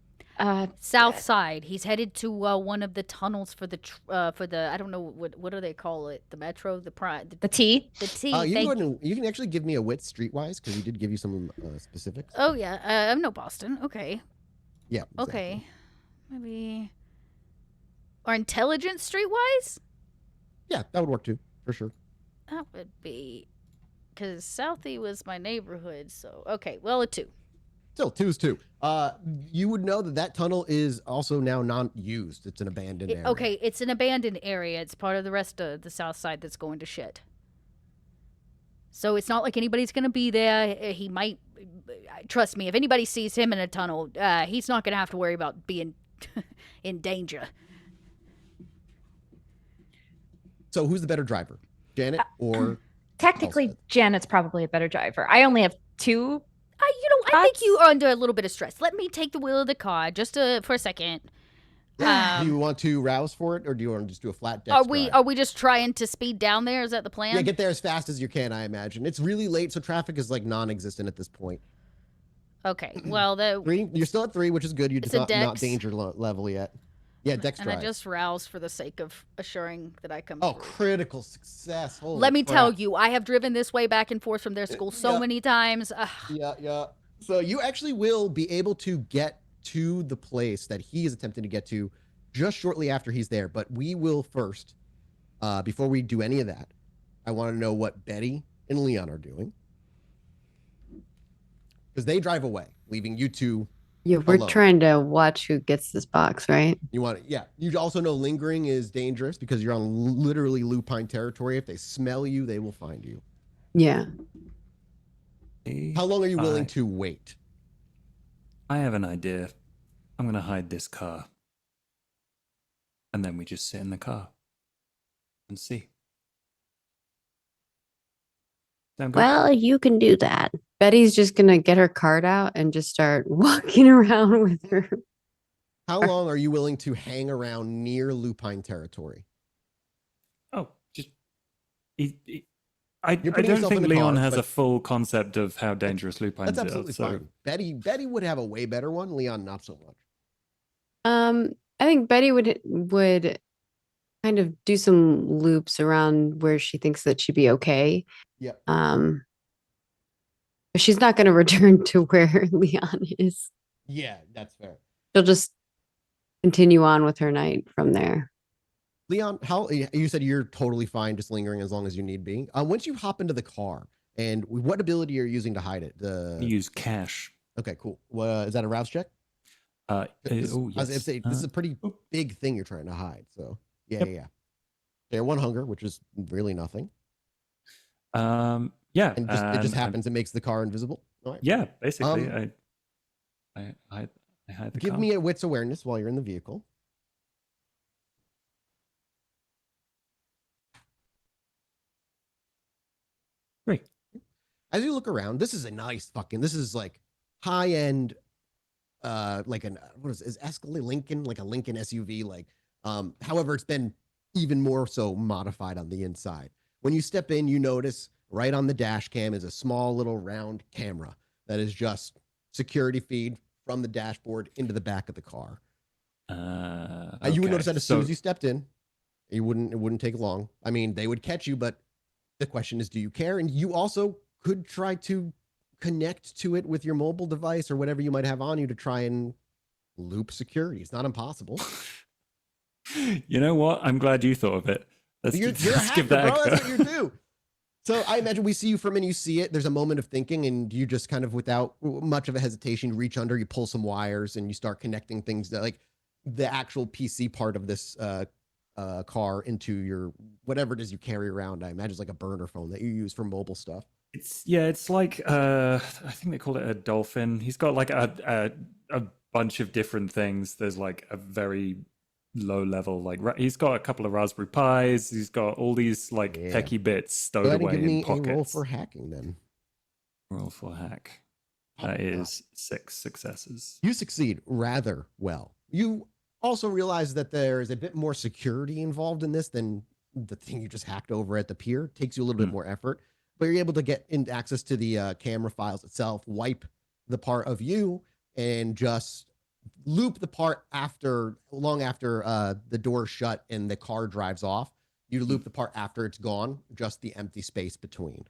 Speaker 2: South side. He's headed to one of the tunnels for the I don't know what do they call it? The metro, the
Speaker 5: T.
Speaker 2: the T.
Speaker 1: You can
Speaker 2: thank
Speaker 1: go ahead
Speaker 2: you.
Speaker 1: and you can actually give me a wit streetwise because he did give you some specifics.
Speaker 2: Oh yeah, I'm no Boston. Okay.
Speaker 1: Yeah. Exactly.
Speaker 2: Okay. Maybe. Or intelligence streetwise?
Speaker 1: Yeah, that would work too, for sure.
Speaker 2: That would be. Because Southie was my neighborhood, so. Okay, well, a 2.
Speaker 1: Still, 2's 2. You would know that tunnel is also now non-used. It's an abandoned area.
Speaker 2: Okay, it's an abandoned area. It's part of the rest of the south side that's going to shit. So it's not like anybody's going to be there. He might. Trust me, if anybody sees him in a tunnel, he's not going to have to worry about being in danger.
Speaker 1: So who's the better driver, Janet or?
Speaker 5: Technically,
Speaker 1: Elspeth?
Speaker 5: Janet's probably a better driver. I only have 2.
Speaker 2: I think you are under a little bit of stress. Let me take the wheel of the car just for a second.
Speaker 1: Do you want to rouse for it, or do you want to just do a flat deck?
Speaker 2: Are we just trying to speed down there? Is that the plan?
Speaker 1: Yeah, get there as fast as you can. I imagine it's really late, so traffic is like non-existent at this point.
Speaker 2: Okay. Well,
Speaker 1: 3, you're still at 3, which is good. You're just
Speaker 2: a
Speaker 1: not
Speaker 2: dex.
Speaker 1: danger level yet. Yeah, dex
Speaker 2: and
Speaker 1: drive.
Speaker 2: I just rouse for the sake of assuring that I come.
Speaker 1: Oh,
Speaker 2: through.
Speaker 1: critical success! Holy
Speaker 2: Let me
Speaker 1: crap.
Speaker 2: tell you, I have driven this way back and forth from their school so
Speaker 1: Yeah.
Speaker 2: many times.
Speaker 1: Yeah. So you actually will be able to get to the place that he is attempting to get to just shortly after he's there. But we will first, before we do any of that, I want to know what Betty and Leon are doing. Because they drive away, leaving you two.
Speaker 4: Yeah, we're
Speaker 1: alone.
Speaker 4: trying to watch who gets this box, right?
Speaker 1: You want it? Yeah. You also know lingering is dangerous because you're on literally lupine territory. If they smell you, they will find you.
Speaker 4: Yeah.
Speaker 1: How long are you willing to wait?
Speaker 3: I have an idea. I'm going to hide this car. And then we just sit in the car and see. Sound good?
Speaker 6: Well, you can do that.
Speaker 4: Betty's just gonna get her card out and just start walking around with her.
Speaker 1: How long are you willing to hang around near lupine territory?
Speaker 3: Oh, just I
Speaker 1: putting
Speaker 3: don't
Speaker 1: yourself in
Speaker 3: think
Speaker 1: the
Speaker 3: Leon
Speaker 1: car,
Speaker 3: has a
Speaker 1: but
Speaker 3: full concept of how dangerous lupines
Speaker 1: that's
Speaker 3: are.
Speaker 1: absolutely
Speaker 3: So
Speaker 1: fine. Betty would have a way better one. Leon, not so much.
Speaker 4: I think Betty would kind of do some loops around where she thinks that she'd be okay.
Speaker 1: Yep.
Speaker 4: But she's not going to return to where Leon is.
Speaker 1: Yeah, that's fair.
Speaker 4: She'll just continue on with her night from there.
Speaker 1: Leon, how you said you're totally fine just lingering as long as you need be. Once you hop into the car, and what ability are you using to hide it?
Speaker 3: use cash.
Speaker 1: Okay, cool. Is that a rouse check?
Speaker 3: Oh, yes.
Speaker 1: I was gonna say this is a pretty big thing you're trying to hide. So yeah. Okay, one hunger, which is really nothing.
Speaker 3: Yeah,
Speaker 1: and it just happens. It makes the car invisible. All right.
Speaker 3: Yeah, basically, I hide the
Speaker 1: Give
Speaker 3: car.
Speaker 1: me a wits awareness while you're in the vehicle.
Speaker 3: Great.
Speaker 1: As you look around, this is this is like high end, like is Escalade Lincoln, like a Lincoln SUV, however, it's been even more so modified on the inside. When you step in, you notice right on the dash cam is a small little round camera that is just security feed from the dashboard into the back of the car. You would notice that as soon as you stepped in, it wouldn't take long. I mean, they would catch you, but the question is, do you care? And you also could try to connect to it with your mobile device or whatever you might have on you to try and loop security. It's not impossible.
Speaker 3: You know what? I'm glad you thought of it.
Speaker 1: You're a hacker, bro. That's what you do. So I imagine we see you from and you see it. There's a moment of thinking, and you just kind of, without much of a hesitation, you reach under, you pull some wires, and you start connecting things that, like, the actual PC part of this car into your whatever it is you carry around. I imagine it's like a burner phone that you use for mobile stuff.
Speaker 3: It's like I think they call it a dolphin. He's got like a bunch of different things. There's like a very low level, like he's got a couple of Raspberry Pis. He's got all these like techie bits stowed away in pockets.
Speaker 1: A roll for hacking then.
Speaker 3: Roll for hack. That is 6 successes.
Speaker 1: You succeed rather well. You also realize that there is a bit more security involved in this than the thing you just hacked over at the pier. It takes you a little bit more effort, but you're able to get access to the camera files itself, wipe the part of you, and just loop the part long after the door shut and the car drives off. You loop the part after it's gone, just the empty space between.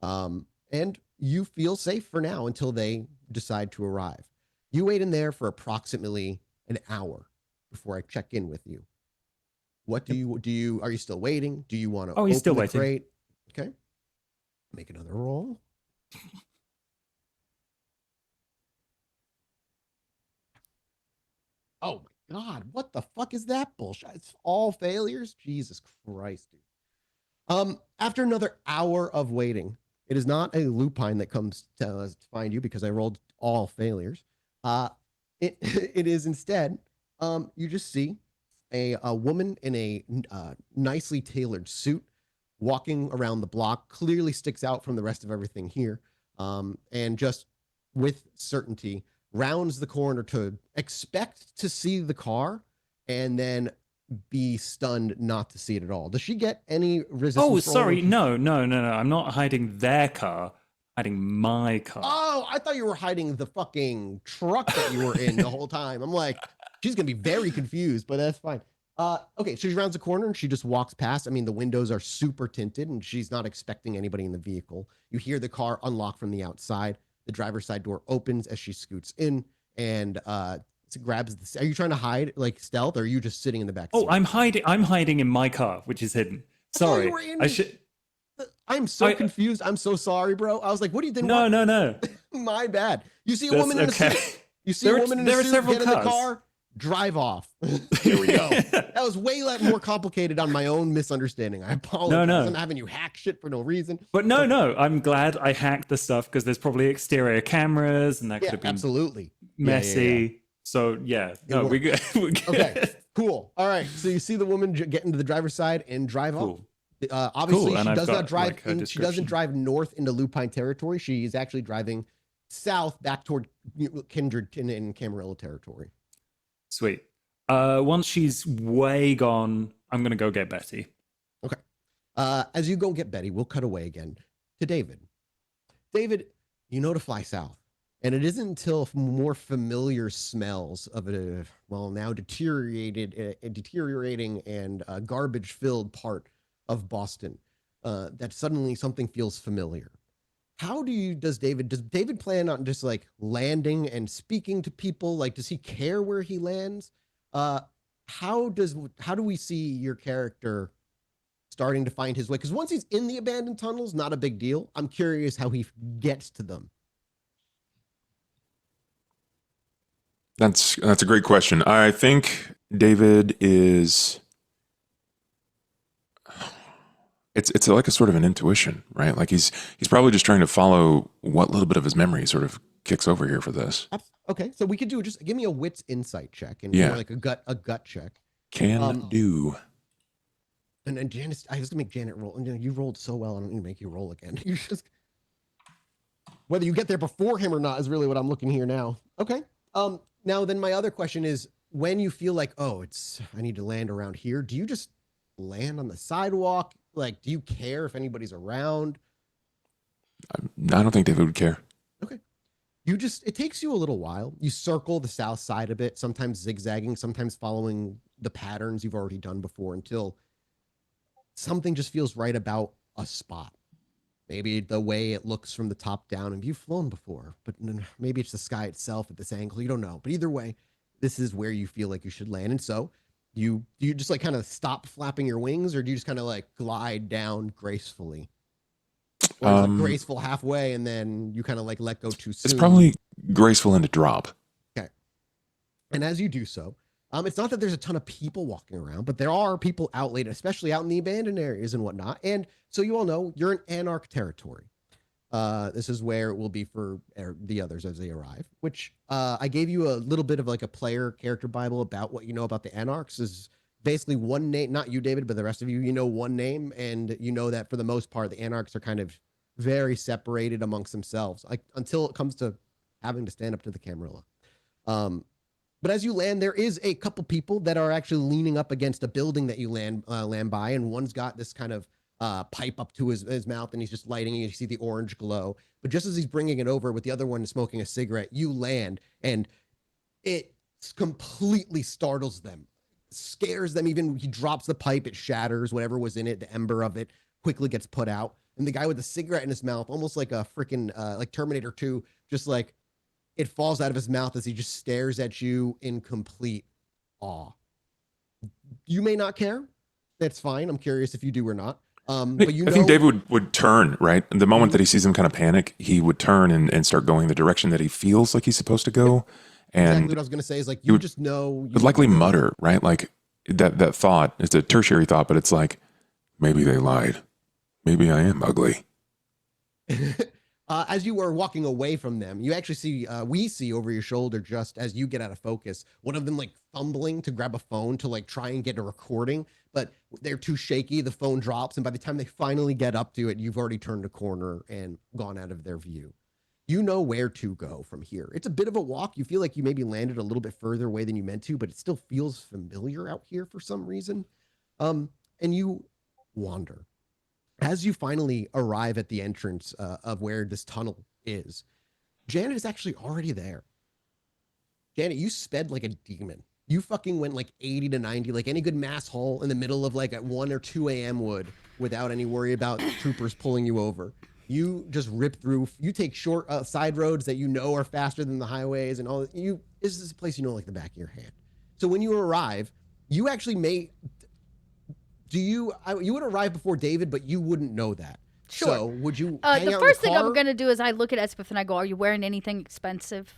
Speaker 1: And you feel safe for now until they decide to arrive. You wait in there for approximately an hour before I check in with you. What do you are you still waiting? Do you want to
Speaker 3: he's still
Speaker 1: the
Speaker 3: waiting.
Speaker 1: crate? Okay. Make another roll. Oh my God, what the fuck is that bullshit? It's all failures? Jesus Christ, dude. After another hour of waiting, it is not a lupine that comes to find you because I rolled all failures. It is instead, you just see a woman in a nicely tailored suit walking around the block, clearly sticks out from the rest of everything here, and just with certainty rounds the corner to expect to see the car and then be stunned not to see it at all. Does she get any resistance?
Speaker 3: Oh, sorry. No. I'm not hiding their car. Hiding my car.
Speaker 1: Oh, I thought you were hiding the fucking truck that you were in the whole time. I'm like, she's going to be very confused, but that's fine. Okay, so she rounds the corner and she just walks past. I mean, the windows are super tinted and she's not expecting anybody in the vehicle. You hear the car unlock from the outside. The driver's side door opens as she scoots in and grabs the... Are you trying to hide, like stealth, or are you just sitting in the back seat?
Speaker 3: Oh, I'm hiding in my car, which is hidden. Sorry.
Speaker 1: I'm so confused. I'm so sorry, bro. I was like, what do you think?
Speaker 3: No.
Speaker 1: My bad. You see a woman in a suit. You see a woman in a suit get in the car, drive off. Here we go. That was way more complicated on my own misunderstanding. I apologize.
Speaker 3: No.
Speaker 1: I'm having you hack shit for no reason.
Speaker 3: But no. I'm glad I hacked the stuff because there's probably exterior cameras and that could have been
Speaker 1: absolutely
Speaker 3: messy. Yeah. So no, we're good.
Speaker 1: Okay, cool. All right. So you see the woman get into the driver's side and drive off. Obviously, she does not drive. She doesn't drive north into Lupine territory. She is actually driving south back toward Kindred in Camarillo territory.
Speaker 3: Sweet. Once she's way gone, I'm gonna go get Betty.
Speaker 1: Okay. As you go get Betty, we'll cut away again to David. David, you know to fly south. And it isn't until more familiar smells of a, well, now deteriorating and garbage-filled part of Boston that suddenly something feels familiar. Does David plan on just like landing and speaking to people? Like, does he care where he lands? How do we see your character starting to find his way? Because once he's in the abandoned tunnels, not a big deal. I'm curious how he gets to them.
Speaker 7: That's a great question. I think David is. It's like a sort of an intuition, right? Like he's probably just trying to follow what little bit of his memory sort of kicks over here for this.
Speaker 1: Okay, so we could do just give me a wits insight check and like a gut check.
Speaker 7: Can do.
Speaker 1: And then Janice, I was gonna make Janet roll. And you rolled so well, I don't need to make you roll again. You just whether you get there before him or not is really what I'm looking here now. Okay. Now then my other question is, when you feel like, I need to land around here, do you just land on the sidewalk? Like, do you care if anybody's around?
Speaker 7: I don't think David would care.
Speaker 1: Okay. It takes you a little while. You circle the south side a bit, sometimes zigzagging, sometimes following the patterns you've already done before until something just feels right about a spot. Maybe the way it looks from the top down, and you've flown before, but maybe it's the sky itself at this angle. You don't know. But either way, this is where you feel like you should land. And so do you just like kind of stop flapping your wings, or do you just kind of like glide down gracefully? Or is it graceful halfway and then you kind of like let go too soon?
Speaker 7: It's probably graceful in a drop.
Speaker 1: Okay. And as you do so, it's not that there's a ton of people walking around, but there are people out late, especially out in the abandoned areas and whatnot. And so you all know you're in Anarch territory. This is where it will be for the others as they arrive, which I gave you a little bit of like a player character Bible about what you know about the Anarchs. Is basically one name, not you, David, but the rest of you, know one name. And you know that for the most part, the Anarchs are kind of very separated amongst themselves, like until it comes to having to stand up to the Camarilla. But as you land, there is a couple people that are actually leaning up against a building that you land by, and one's got this kind of pipe up to his mouth, and he's just lighting it. You see the orange glow. But just as he's bringing it over with the other one smoking a cigarette, you land, and it completely startles them, scares them. Even he drops the pipe, it shatters. Whatever was in it, the ember of it, quickly gets put out. And the guy with the cigarette in his mouth, almost like a freaking like Terminator 2, just like it falls out of his mouth as he just stares at you in complete awe. You may not care. That's fine. I'm curious if you do or not. But I
Speaker 7: think David would turn, right? The moment that he sees him kind of panic, he would turn and start going the direction that he feels like he's supposed to go. And
Speaker 1: exactly what I was going to say is like, you just know.
Speaker 7: Would likely mutter, right? Like that thought, it's a tertiary thought, but it's like, maybe they lied. Maybe I am ugly.
Speaker 1: As you are walking away from them, you actually see, we see over your shoulder, just as you get out of focus, one of them like fumbling to grab a phone to like try and get a recording, but they're too shaky. The phone drops. And by the time they finally get up to it, you've already turned a corner and gone out of their view. You know where to go from here. It's a bit of a walk. You feel like you maybe landed a little bit further away than you meant to, but it still feels familiar out here for some reason. And you wander. As you finally arrive at the entrance of where this tunnel is, Janet is actually already there. Janet, you sped like a demon. You fucking went like 80 to 90, like any good mass hole in the middle of like at 1 or 2 a.m. would, without any worry about troopers pulling you over. You just rip through. You take short side roads that you know are faster than the highways and all. This is a place you know like the back of your hand. So when you arrive, you actually you would arrive before David, but you wouldn't know that.
Speaker 2: Sure.
Speaker 1: So would you hang
Speaker 2: the
Speaker 1: out
Speaker 2: first
Speaker 1: in the
Speaker 2: thing I'm
Speaker 1: car?
Speaker 2: going to do is I look at Espeth and I go, are you wearing anything expensive?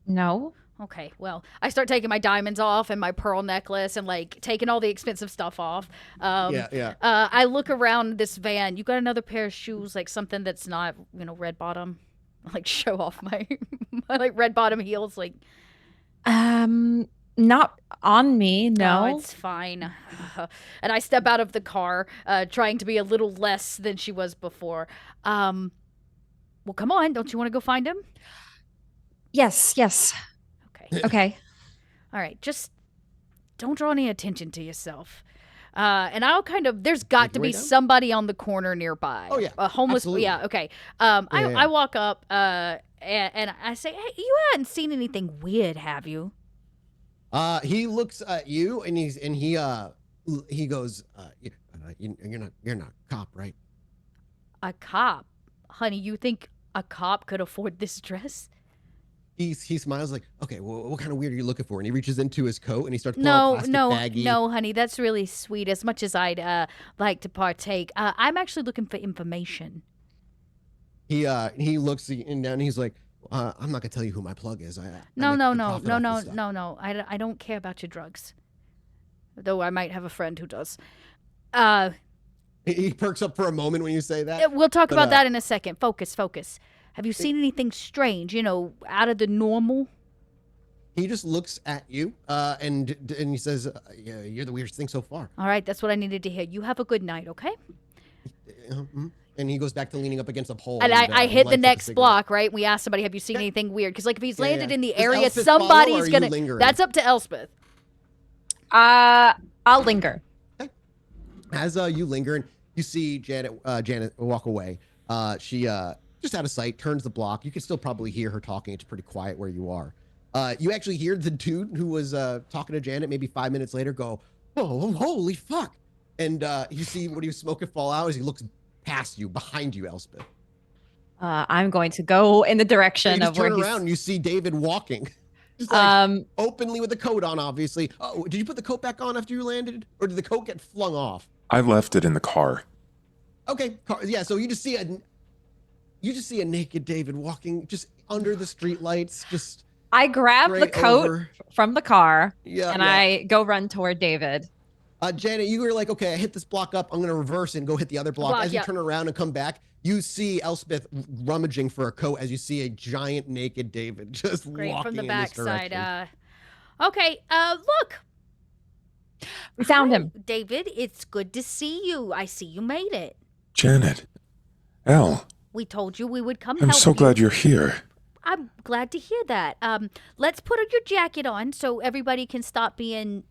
Speaker 5: No.
Speaker 2: Okay, well, I start taking my diamonds off and my pearl necklace and like taking all the expensive stuff off.
Speaker 1: Yeah.
Speaker 2: I look around this van. You got another pair of shoes, like something that's not, red bottom? Like show off my like red bottom heels, like.
Speaker 5: Not on me, no.
Speaker 2: Oh, it's fine. And I step out of the car, trying to be a little less than she was before. Well, come on. Don't you want to go find him?
Speaker 5: Yes.
Speaker 2: Okay.
Speaker 5: Okay.
Speaker 2: All right. Just don't draw any attention to yourself. And I'll there's got
Speaker 1: Make
Speaker 2: to
Speaker 1: your
Speaker 2: be
Speaker 1: way down?
Speaker 2: somebody on the corner nearby.
Speaker 1: Oh, yeah,
Speaker 2: A homeless,
Speaker 1: absolutely.
Speaker 2: yeah, okay.
Speaker 1: Yeah.
Speaker 2: I walk up, and I say, hey, you hadn't seen anything weird, have you?
Speaker 1: He looks at you and he goes, you're not a cop, right?
Speaker 2: A cop? Honey, you think a cop could afford this dress?
Speaker 1: He smiles like, okay, well, what kind of weird are you looking for? And he reaches into his coat and he starts pulling
Speaker 2: No,
Speaker 1: a plastic
Speaker 2: no,
Speaker 1: baggie.
Speaker 2: no, honey, that's really sweet. As much as I'd like to partake, I'm actually looking for information.
Speaker 1: He looks down and he's like, I'm not gonna tell you who my plug is. I
Speaker 2: No,
Speaker 1: make
Speaker 2: no,
Speaker 1: good
Speaker 2: no,
Speaker 1: profit
Speaker 2: no,
Speaker 1: off
Speaker 2: no,
Speaker 1: this stuff.
Speaker 2: no. I don't care about your drugs. Though I might have a friend who does.
Speaker 1: He perks up for a moment when you say that.
Speaker 2: We'll talk
Speaker 1: But,
Speaker 2: about that in a second. Focus. Have you seen anything strange, out of the normal?
Speaker 1: He just looks at you, and he says, yeah, "You're the weirdest thing so far."
Speaker 2: All right, that's what I needed to hear. You have a good night, okay?
Speaker 1: And he goes back to leaning up against a pole.
Speaker 2: And I hit the
Speaker 1: lights up a
Speaker 2: next
Speaker 1: cigarette.
Speaker 2: block, right? We asked somebody, have you seen anything weird? Because, if he's landed in the
Speaker 1: Does
Speaker 2: area,
Speaker 1: Elspeth follow, or
Speaker 2: somebody's
Speaker 1: are you
Speaker 2: going to...
Speaker 1: lingering?
Speaker 2: That's up to Elspeth.
Speaker 5: I'll linger.
Speaker 1: As you linger and you see Janet walk away, she just out of sight turns the block. You can still probably hear her talking. It's pretty quiet where you are. You actually hear the dude who was talking to Janet maybe 5 minutes later go, "Oh, holy fuck!" And you see what he was smoking fall out as he looks past you, behind you, Elspeth.
Speaker 5: I'm going to go in the direction
Speaker 1: You just
Speaker 5: of where
Speaker 1: turn
Speaker 5: he's.
Speaker 1: around and you see David walking. Just like openly with the coat on, obviously. Oh, did you put the coat back on after you landed? Or did the coat get flung off?
Speaker 7: I left it in the car.
Speaker 1: Okay, yeah, so you just see a naked David walking just under the streetlights, just
Speaker 5: I grab the
Speaker 1: straight
Speaker 5: coat
Speaker 1: over.
Speaker 5: from the car
Speaker 1: Yeah,
Speaker 5: and
Speaker 1: yeah.
Speaker 5: I go run toward David.
Speaker 1: Janet, you were like, okay, I hit this block up. I'm going to reverse and go hit the other block. As you turn around and come back, you see Elspeth rummaging for a coat as you see a giant naked David just
Speaker 2: Great,
Speaker 1: walking
Speaker 2: from the
Speaker 1: in this
Speaker 2: backside.
Speaker 1: direction.
Speaker 2: Okay, look.
Speaker 5: We found him.
Speaker 2: David, it's good to see you. I see you made it.
Speaker 7: Janet. Elle.
Speaker 2: We told you we would come
Speaker 7: I'm
Speaker 2: help
Speaker 7: so
Speaker 2: you.
Speaker 7: glad you're here.
Speaker 2: I'm glad to hear that. Let's put your jacket on so everybody can stop being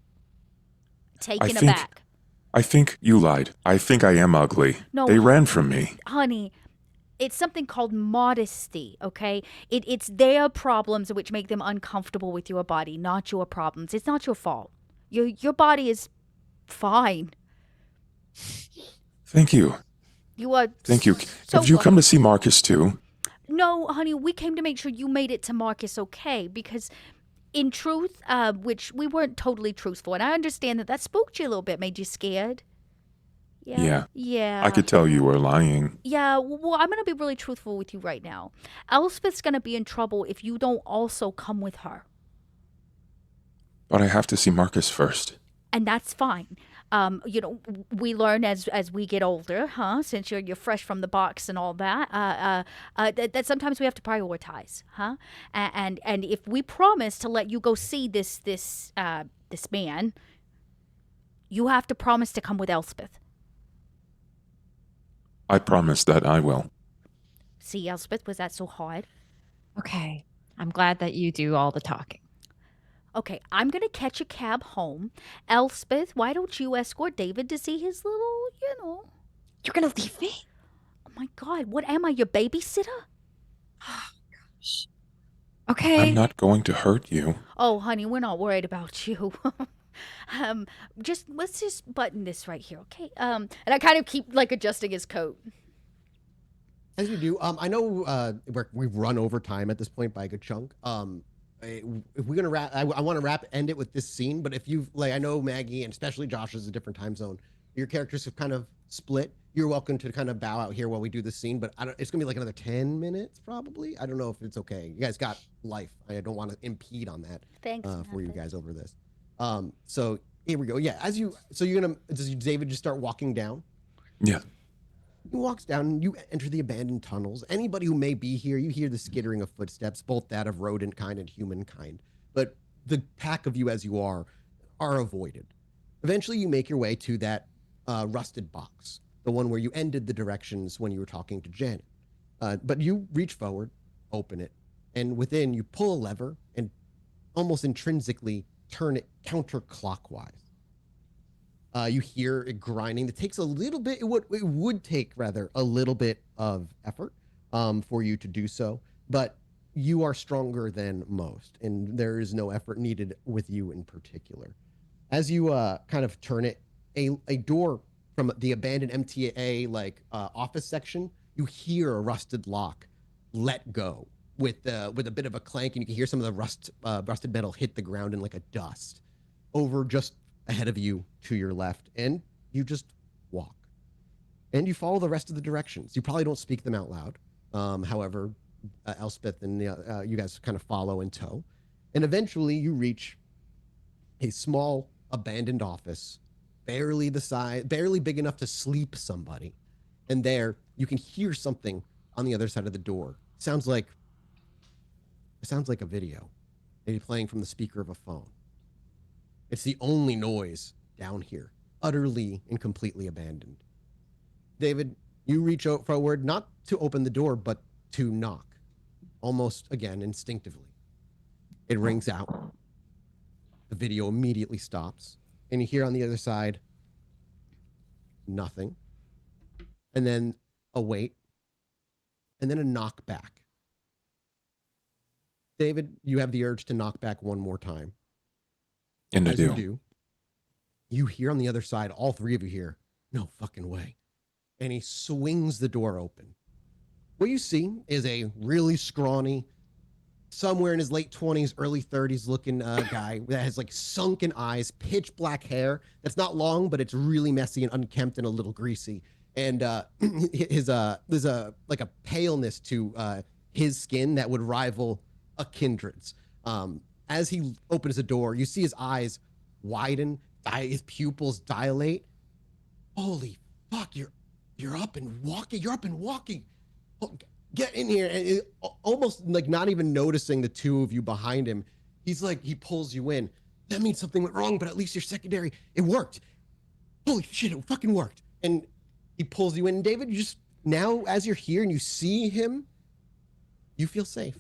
Speaker 2: taken aback.
Speaker 7: I think you lied. I think I am ugly.
Speaker 2: No.
Speaker 7: They ran from me.
Speaker 2: Honey, it's something called modesty, okay? It's their problems which make them uncomfortable with your body, not your problems. It's not your fault. Your body is fine.
Speaker 7: Thank you.
Speaker 2: You are
Speaker 7: Thank you.
Speaker 2: so
Speaker 7: Have you come to see Marcus too?
Speaker 2: No, honey, we came to make sure you made it to Marcus okay, because in truth, which we weren't totally truthful, and I understand that spooked you a little bit, made you scared.
Speaker 7: Yeah.
Speaker 2: Yeah.
Speaker 7: I could tell you were lying.
Speaker 2: Yeah, well, I'm going to be really truthful with you right now. Elspeth's going to be in trouble if you don't also come with her.
Speaker 7: But I have to see Marcus first.
Speaker 2: And that's fine. We learn as we get older, since you're fresh from the box and all that, that sometimes we have to prioritize, and if we promise to let you go see this man, you have to promise to come with Elspeth.
Speaker 7: I promise that I will.
Speaker 2: See, Elspeth, was that so hard?
Speaker 5: Okay. I'm glad that you do all the talking.
Speaker 2: Okay, I'm going to catch a cab home. Elspeth, why don't you escort David to see his little,
Speaker 5: You're going to leave me?
Speaker 2: Oh my God, what am I, your babysitter?
Speaker 5: Oh, gosh. Okay.
Speaker 7: I'm not going to hurt you.
Speaker 2: Oh, honey, we're not worried about you. Let's just button this right here, okay? And I kind of keep adjusting his coat.
Speaker 1: As you do, I know we've run over time at this point by a good chunk. If we're gonna wrap, I want to end it with this scene. But if you I know Maggie and especially Josh is a different time zone. Your characters have kind of split. You're welcome to kind of bow out here while we do this scene. But it's gonna be another 10 minutes probably. I don't know if it's okay. You guys got life. I don't want to impede on that.
Speaker 2: Thanks
Speaker 1: for you guys over this. So here we go. Yeah, does David just start walking down?
Speaker 7: Yeah.
Speaker 1: He walks down and you enter the abandoned tunnels. Anybody who may be here, you hear the skittering of footsteps, both that of rodent kind and human kind. But the pack of you as you are avoided. Eventually you make your way to that rusted box, the one where you ended the directions when you were talking to Janet. But you reach forward, open it, and within you pull a lever and almost intrinsically turn it counterclockwise. You hear it grinding. It takes a little bit. It would take rather a little bit of effort for you to do so, but you are stronger than most, and there is no effort needed with you in particular. As you kind of turn it, a door from the abandoned MTA office section, you hear a rusted lock let go with a bit of a clank, and you can hear some of the rusted metal hit the ground in like a dust over just ahead of you to your left, and you just walk. And you follow the rest of the directions. You probably don't speak them out loud. However, Elspeth and you guys kind of follow in tow. And eventually you reach a small abandoned office, barely big enough to sleep somebody. And there you can hear something on the other side of the door. It sounds like a video, maybe playing from the speaker of a phone. It's the only noise down here, utterly and completely abandoned. David, you reach out forward, not to open the door, but to knock, almost again instinctively. It rings out. The video immediately stops, and you hear on the other side, nothing. And then a wait, and then a knock back. David, you have the urge to knock back one more time.
Speaker 7: And I
Speaker 1: As
Speaker 7: do.
Speaker 1: you do, you hear on the other side, all three of you hear, no fucking way. And he swings the door open. What you see is a really scrawny, somewhere in his late 20s, early 30s looking guy that has like sunken eyes, pitch black hair that's not long, but it's really messy and unkempt and a little greasy. And there's a paleness to his skin that would rival a Kindred's. As he opens the door, you see his eyes widen, his pupils dilate. Holy fuck, you're up and walking. You're up and walking. Oh, get in here. And almost like not even noticing the two of you behind him. He's like, he pulls you in. That means something went wrong, but at least you're secondary. It worked. Holy shit, it fucking worked. And he pulls you in. David, you just, now as you're here and you see him, you feel safe.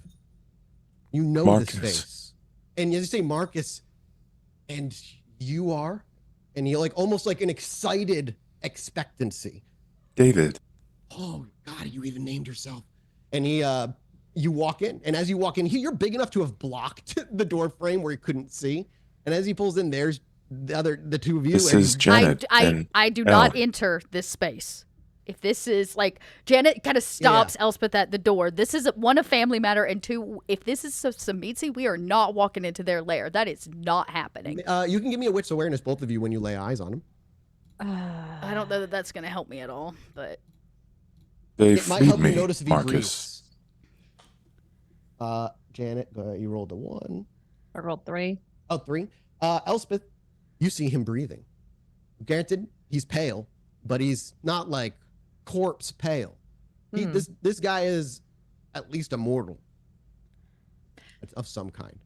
Speaker 1: You know
Speaker 7: Marcus.
Speaker 1: this face. And as you say, Marcus, and you are, and you're like almost like an excited expectancy.
Speaker 7: David.
Speaker 1: Oh God, you even named yourself. And you walk in, and as you walk in, you're big enough to have blocked the door frame where you couldn't see. And as he pulls in, there's the two of you.
Speaker 7: This
Speaker 1: and
Speaker 7: is Janet.
Speaker 2: I do not enter this space. If this is like, Janet kind of stops Elspeth at the door. This is one, a family matter, and two, if this is Samitsi, we are not walking into their lair. That is not happening.
Speaker 1: You can give me a wits awareness, both of you, when you lay eyes on him.
Speaker 2: I don't know that that's going to help me at all, but
Speaker 7: They
Speaker 1: It might
Speaker 7: freed
Speaker 1: help you
Speaker 7: me,
Speaker 1: notice if he
Speaker 7: Marcus.
Speaker 1: breathes. Janet, you rolled a 1.
Speaker 5: I rolled 3.
Speaker 1: Oh, 3. Elspeth, you see him breathing. Granted, he's pale, but he's not like corpse pale. This guy is at least immortal of some kind.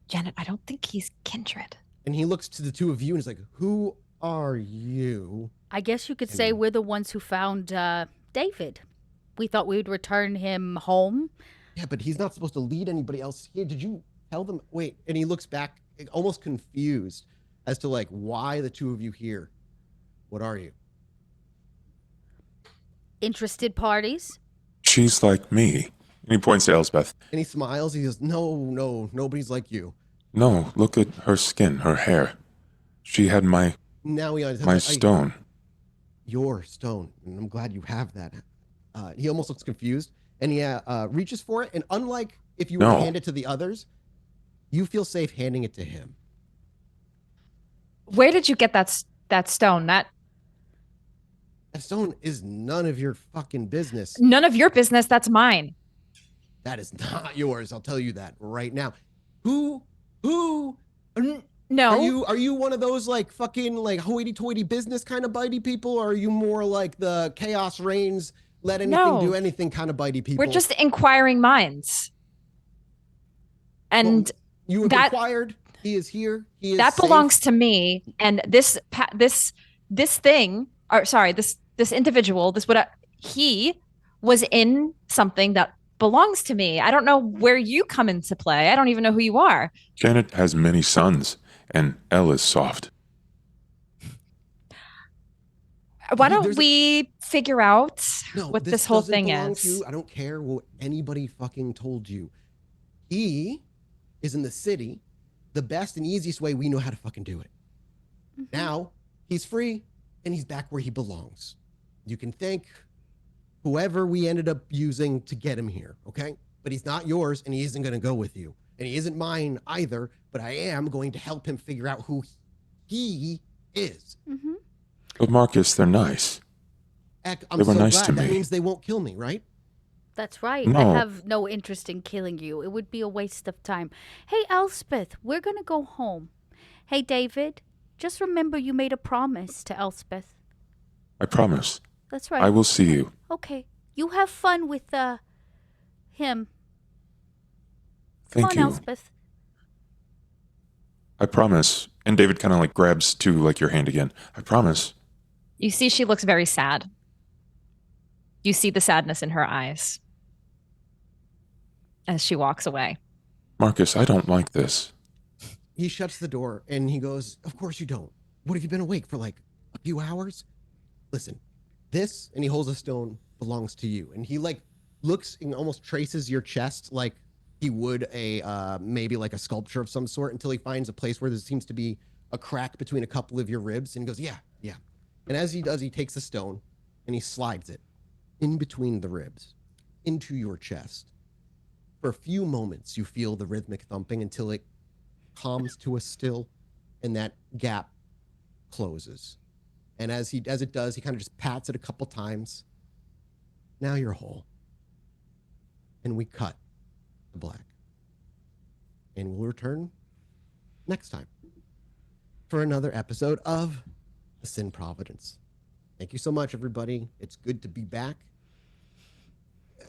Speaker 5: Janet, I don't think he's Kindred.
Speaker 1: And he looks to the two of you and is like, who are you?
Speaker 2: I guess you could say we're the ones who found David. We thought we would return him home.
Speaker 1: Yeah, but he's not supposed to lead anybody else here. Did you tell them? Wait, and he looks back almost confused as to like, why the two of you here? What are you?
Speaker 2: Interested parties?
Speaker 7: She's like me. And he points to Elspeth.
Speaker 1: And he smiles. He goes, no, nobody's like you.
Speaker 7: No, look at her skin, her hair. She had my
Speaker 1: Now he understands.
Speaker 7: stone.
Speaker 1: Your stone. And I'm glad you have that. He almost looks confused. And he reaches for it. And unlike if you were to hand it to the others, you feel safe handing it to him.
Speaker 5: Where did you get that stone? That
Speaker 1: stone is none of your fucking business.
Speaker 5: none of your business. That's mine.
Speaker 1: That is not yours. I'll tell you that right now. Who?
Speaker 5: No.
Speaker 1: Are you one of those like fucking like hoity-toity business kind of bitey people, or are you more like the chaos reigns, let anything do anything kind of bitey people?
Speaker 5: We're just inquiring minds. And
Speaker 1: you have inquired. He is here. He is
Speaker 5: that
Speaker 1: safe.
Speaker 5: belongs to me. And this individual, he was in something that belongs to me. I don't know where you come into play. I don't even know who you are.
Speaker 7: Janet has many sons, and Elle is soft.
Speaker 5: Why don't
Speaker 1: There's a-
Speaker 5: we figure out
Speaker 1: No,
Speaker 5: what this whole
Speaker 1: doesn't
Speaker 5: thing
Speaker 1: belong
Speaker 5: is?
Speaker 1: to you. I don't care what anybody fucking told you. He is in the city. The best and easiest way we know how to fucking do it. Now he's free and he's back where he belongs. You can thank whoever we ended up using to get him here, okay? But he's not yours and he isn't going to go with you. And he isn't mine either, but I am going to help him figure out who he is.
Speaker 7: But Marcus, they're nice.
Speaker 1: I'm
Speaker 7: They were
Speaker 1: so
Speaker 7: nice
Speaker 1: glad.
Speaker 7: to
Speaker 1: That
Speaker 7: me.
Speaker 1: means they won't kill me, right?
Speaker 2: That's right. I
Speaker 7: No.
Speaker 2: have no interest in killing you. It would be a waste of time. Hey, Elspeth, we're going to go home. Hey, David, just remember you made a promise to Elspeth.
Speaker 7: I promise.
Speaker 2: That's right.
Speaker 7: I will see you.
Speaker 2: Okay. You have fun with him.
Speaker 7: Thank
Speaker 2: Come
Speaker 7: you.
Speaker 2: on, Elspeth.
Speaker 7: I promise. And David kind of like grabs to like your hand again. I promise.
Speaker 5: You see, she looks very sad. You see the sadness in her eyes as she walks away.
Speaker 7: Marcus, I don't like this.
Speaker 1: He shuts the door and he goes, of course you don't. What, have you been awake for like a few hours? Listen, this, and he holds a stone, belongs to you. And he like looks and almost traces your chest like he would a maybe like a sculpture of some sort until he finds a place where there seems to be a crack between a couple of your ribs. And he goes, yeah. And as he does, he takes the stone and he slides it in between the ribs into your chest. For a few moments, you feel the rhythmic thumping until it calms to a still and that gap closes. And as it does, he kind of just pats it a couple times. Now you're whole. And we cut to black. And we'll return next time for another episode of The Sin Providence. Thank you so much, everybody. It's good to be back.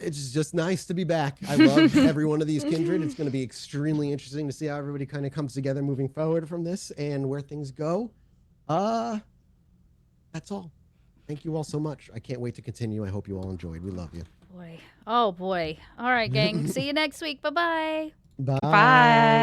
Speaker 1: It's just nice to be back. I love every one of these Kindred. It's going to be extremely interesting to see how everybody kind of comes together moving forward from this and where things go. That's all. Thank you all so much. I can't wait to continue. I hope you all enjoyed. We love you.
Speaker 2: Boy. Oh, boy. All right, gang. See you next week. Bye-bye.
Speaker 1: Bye.
Speaker 5: Bye.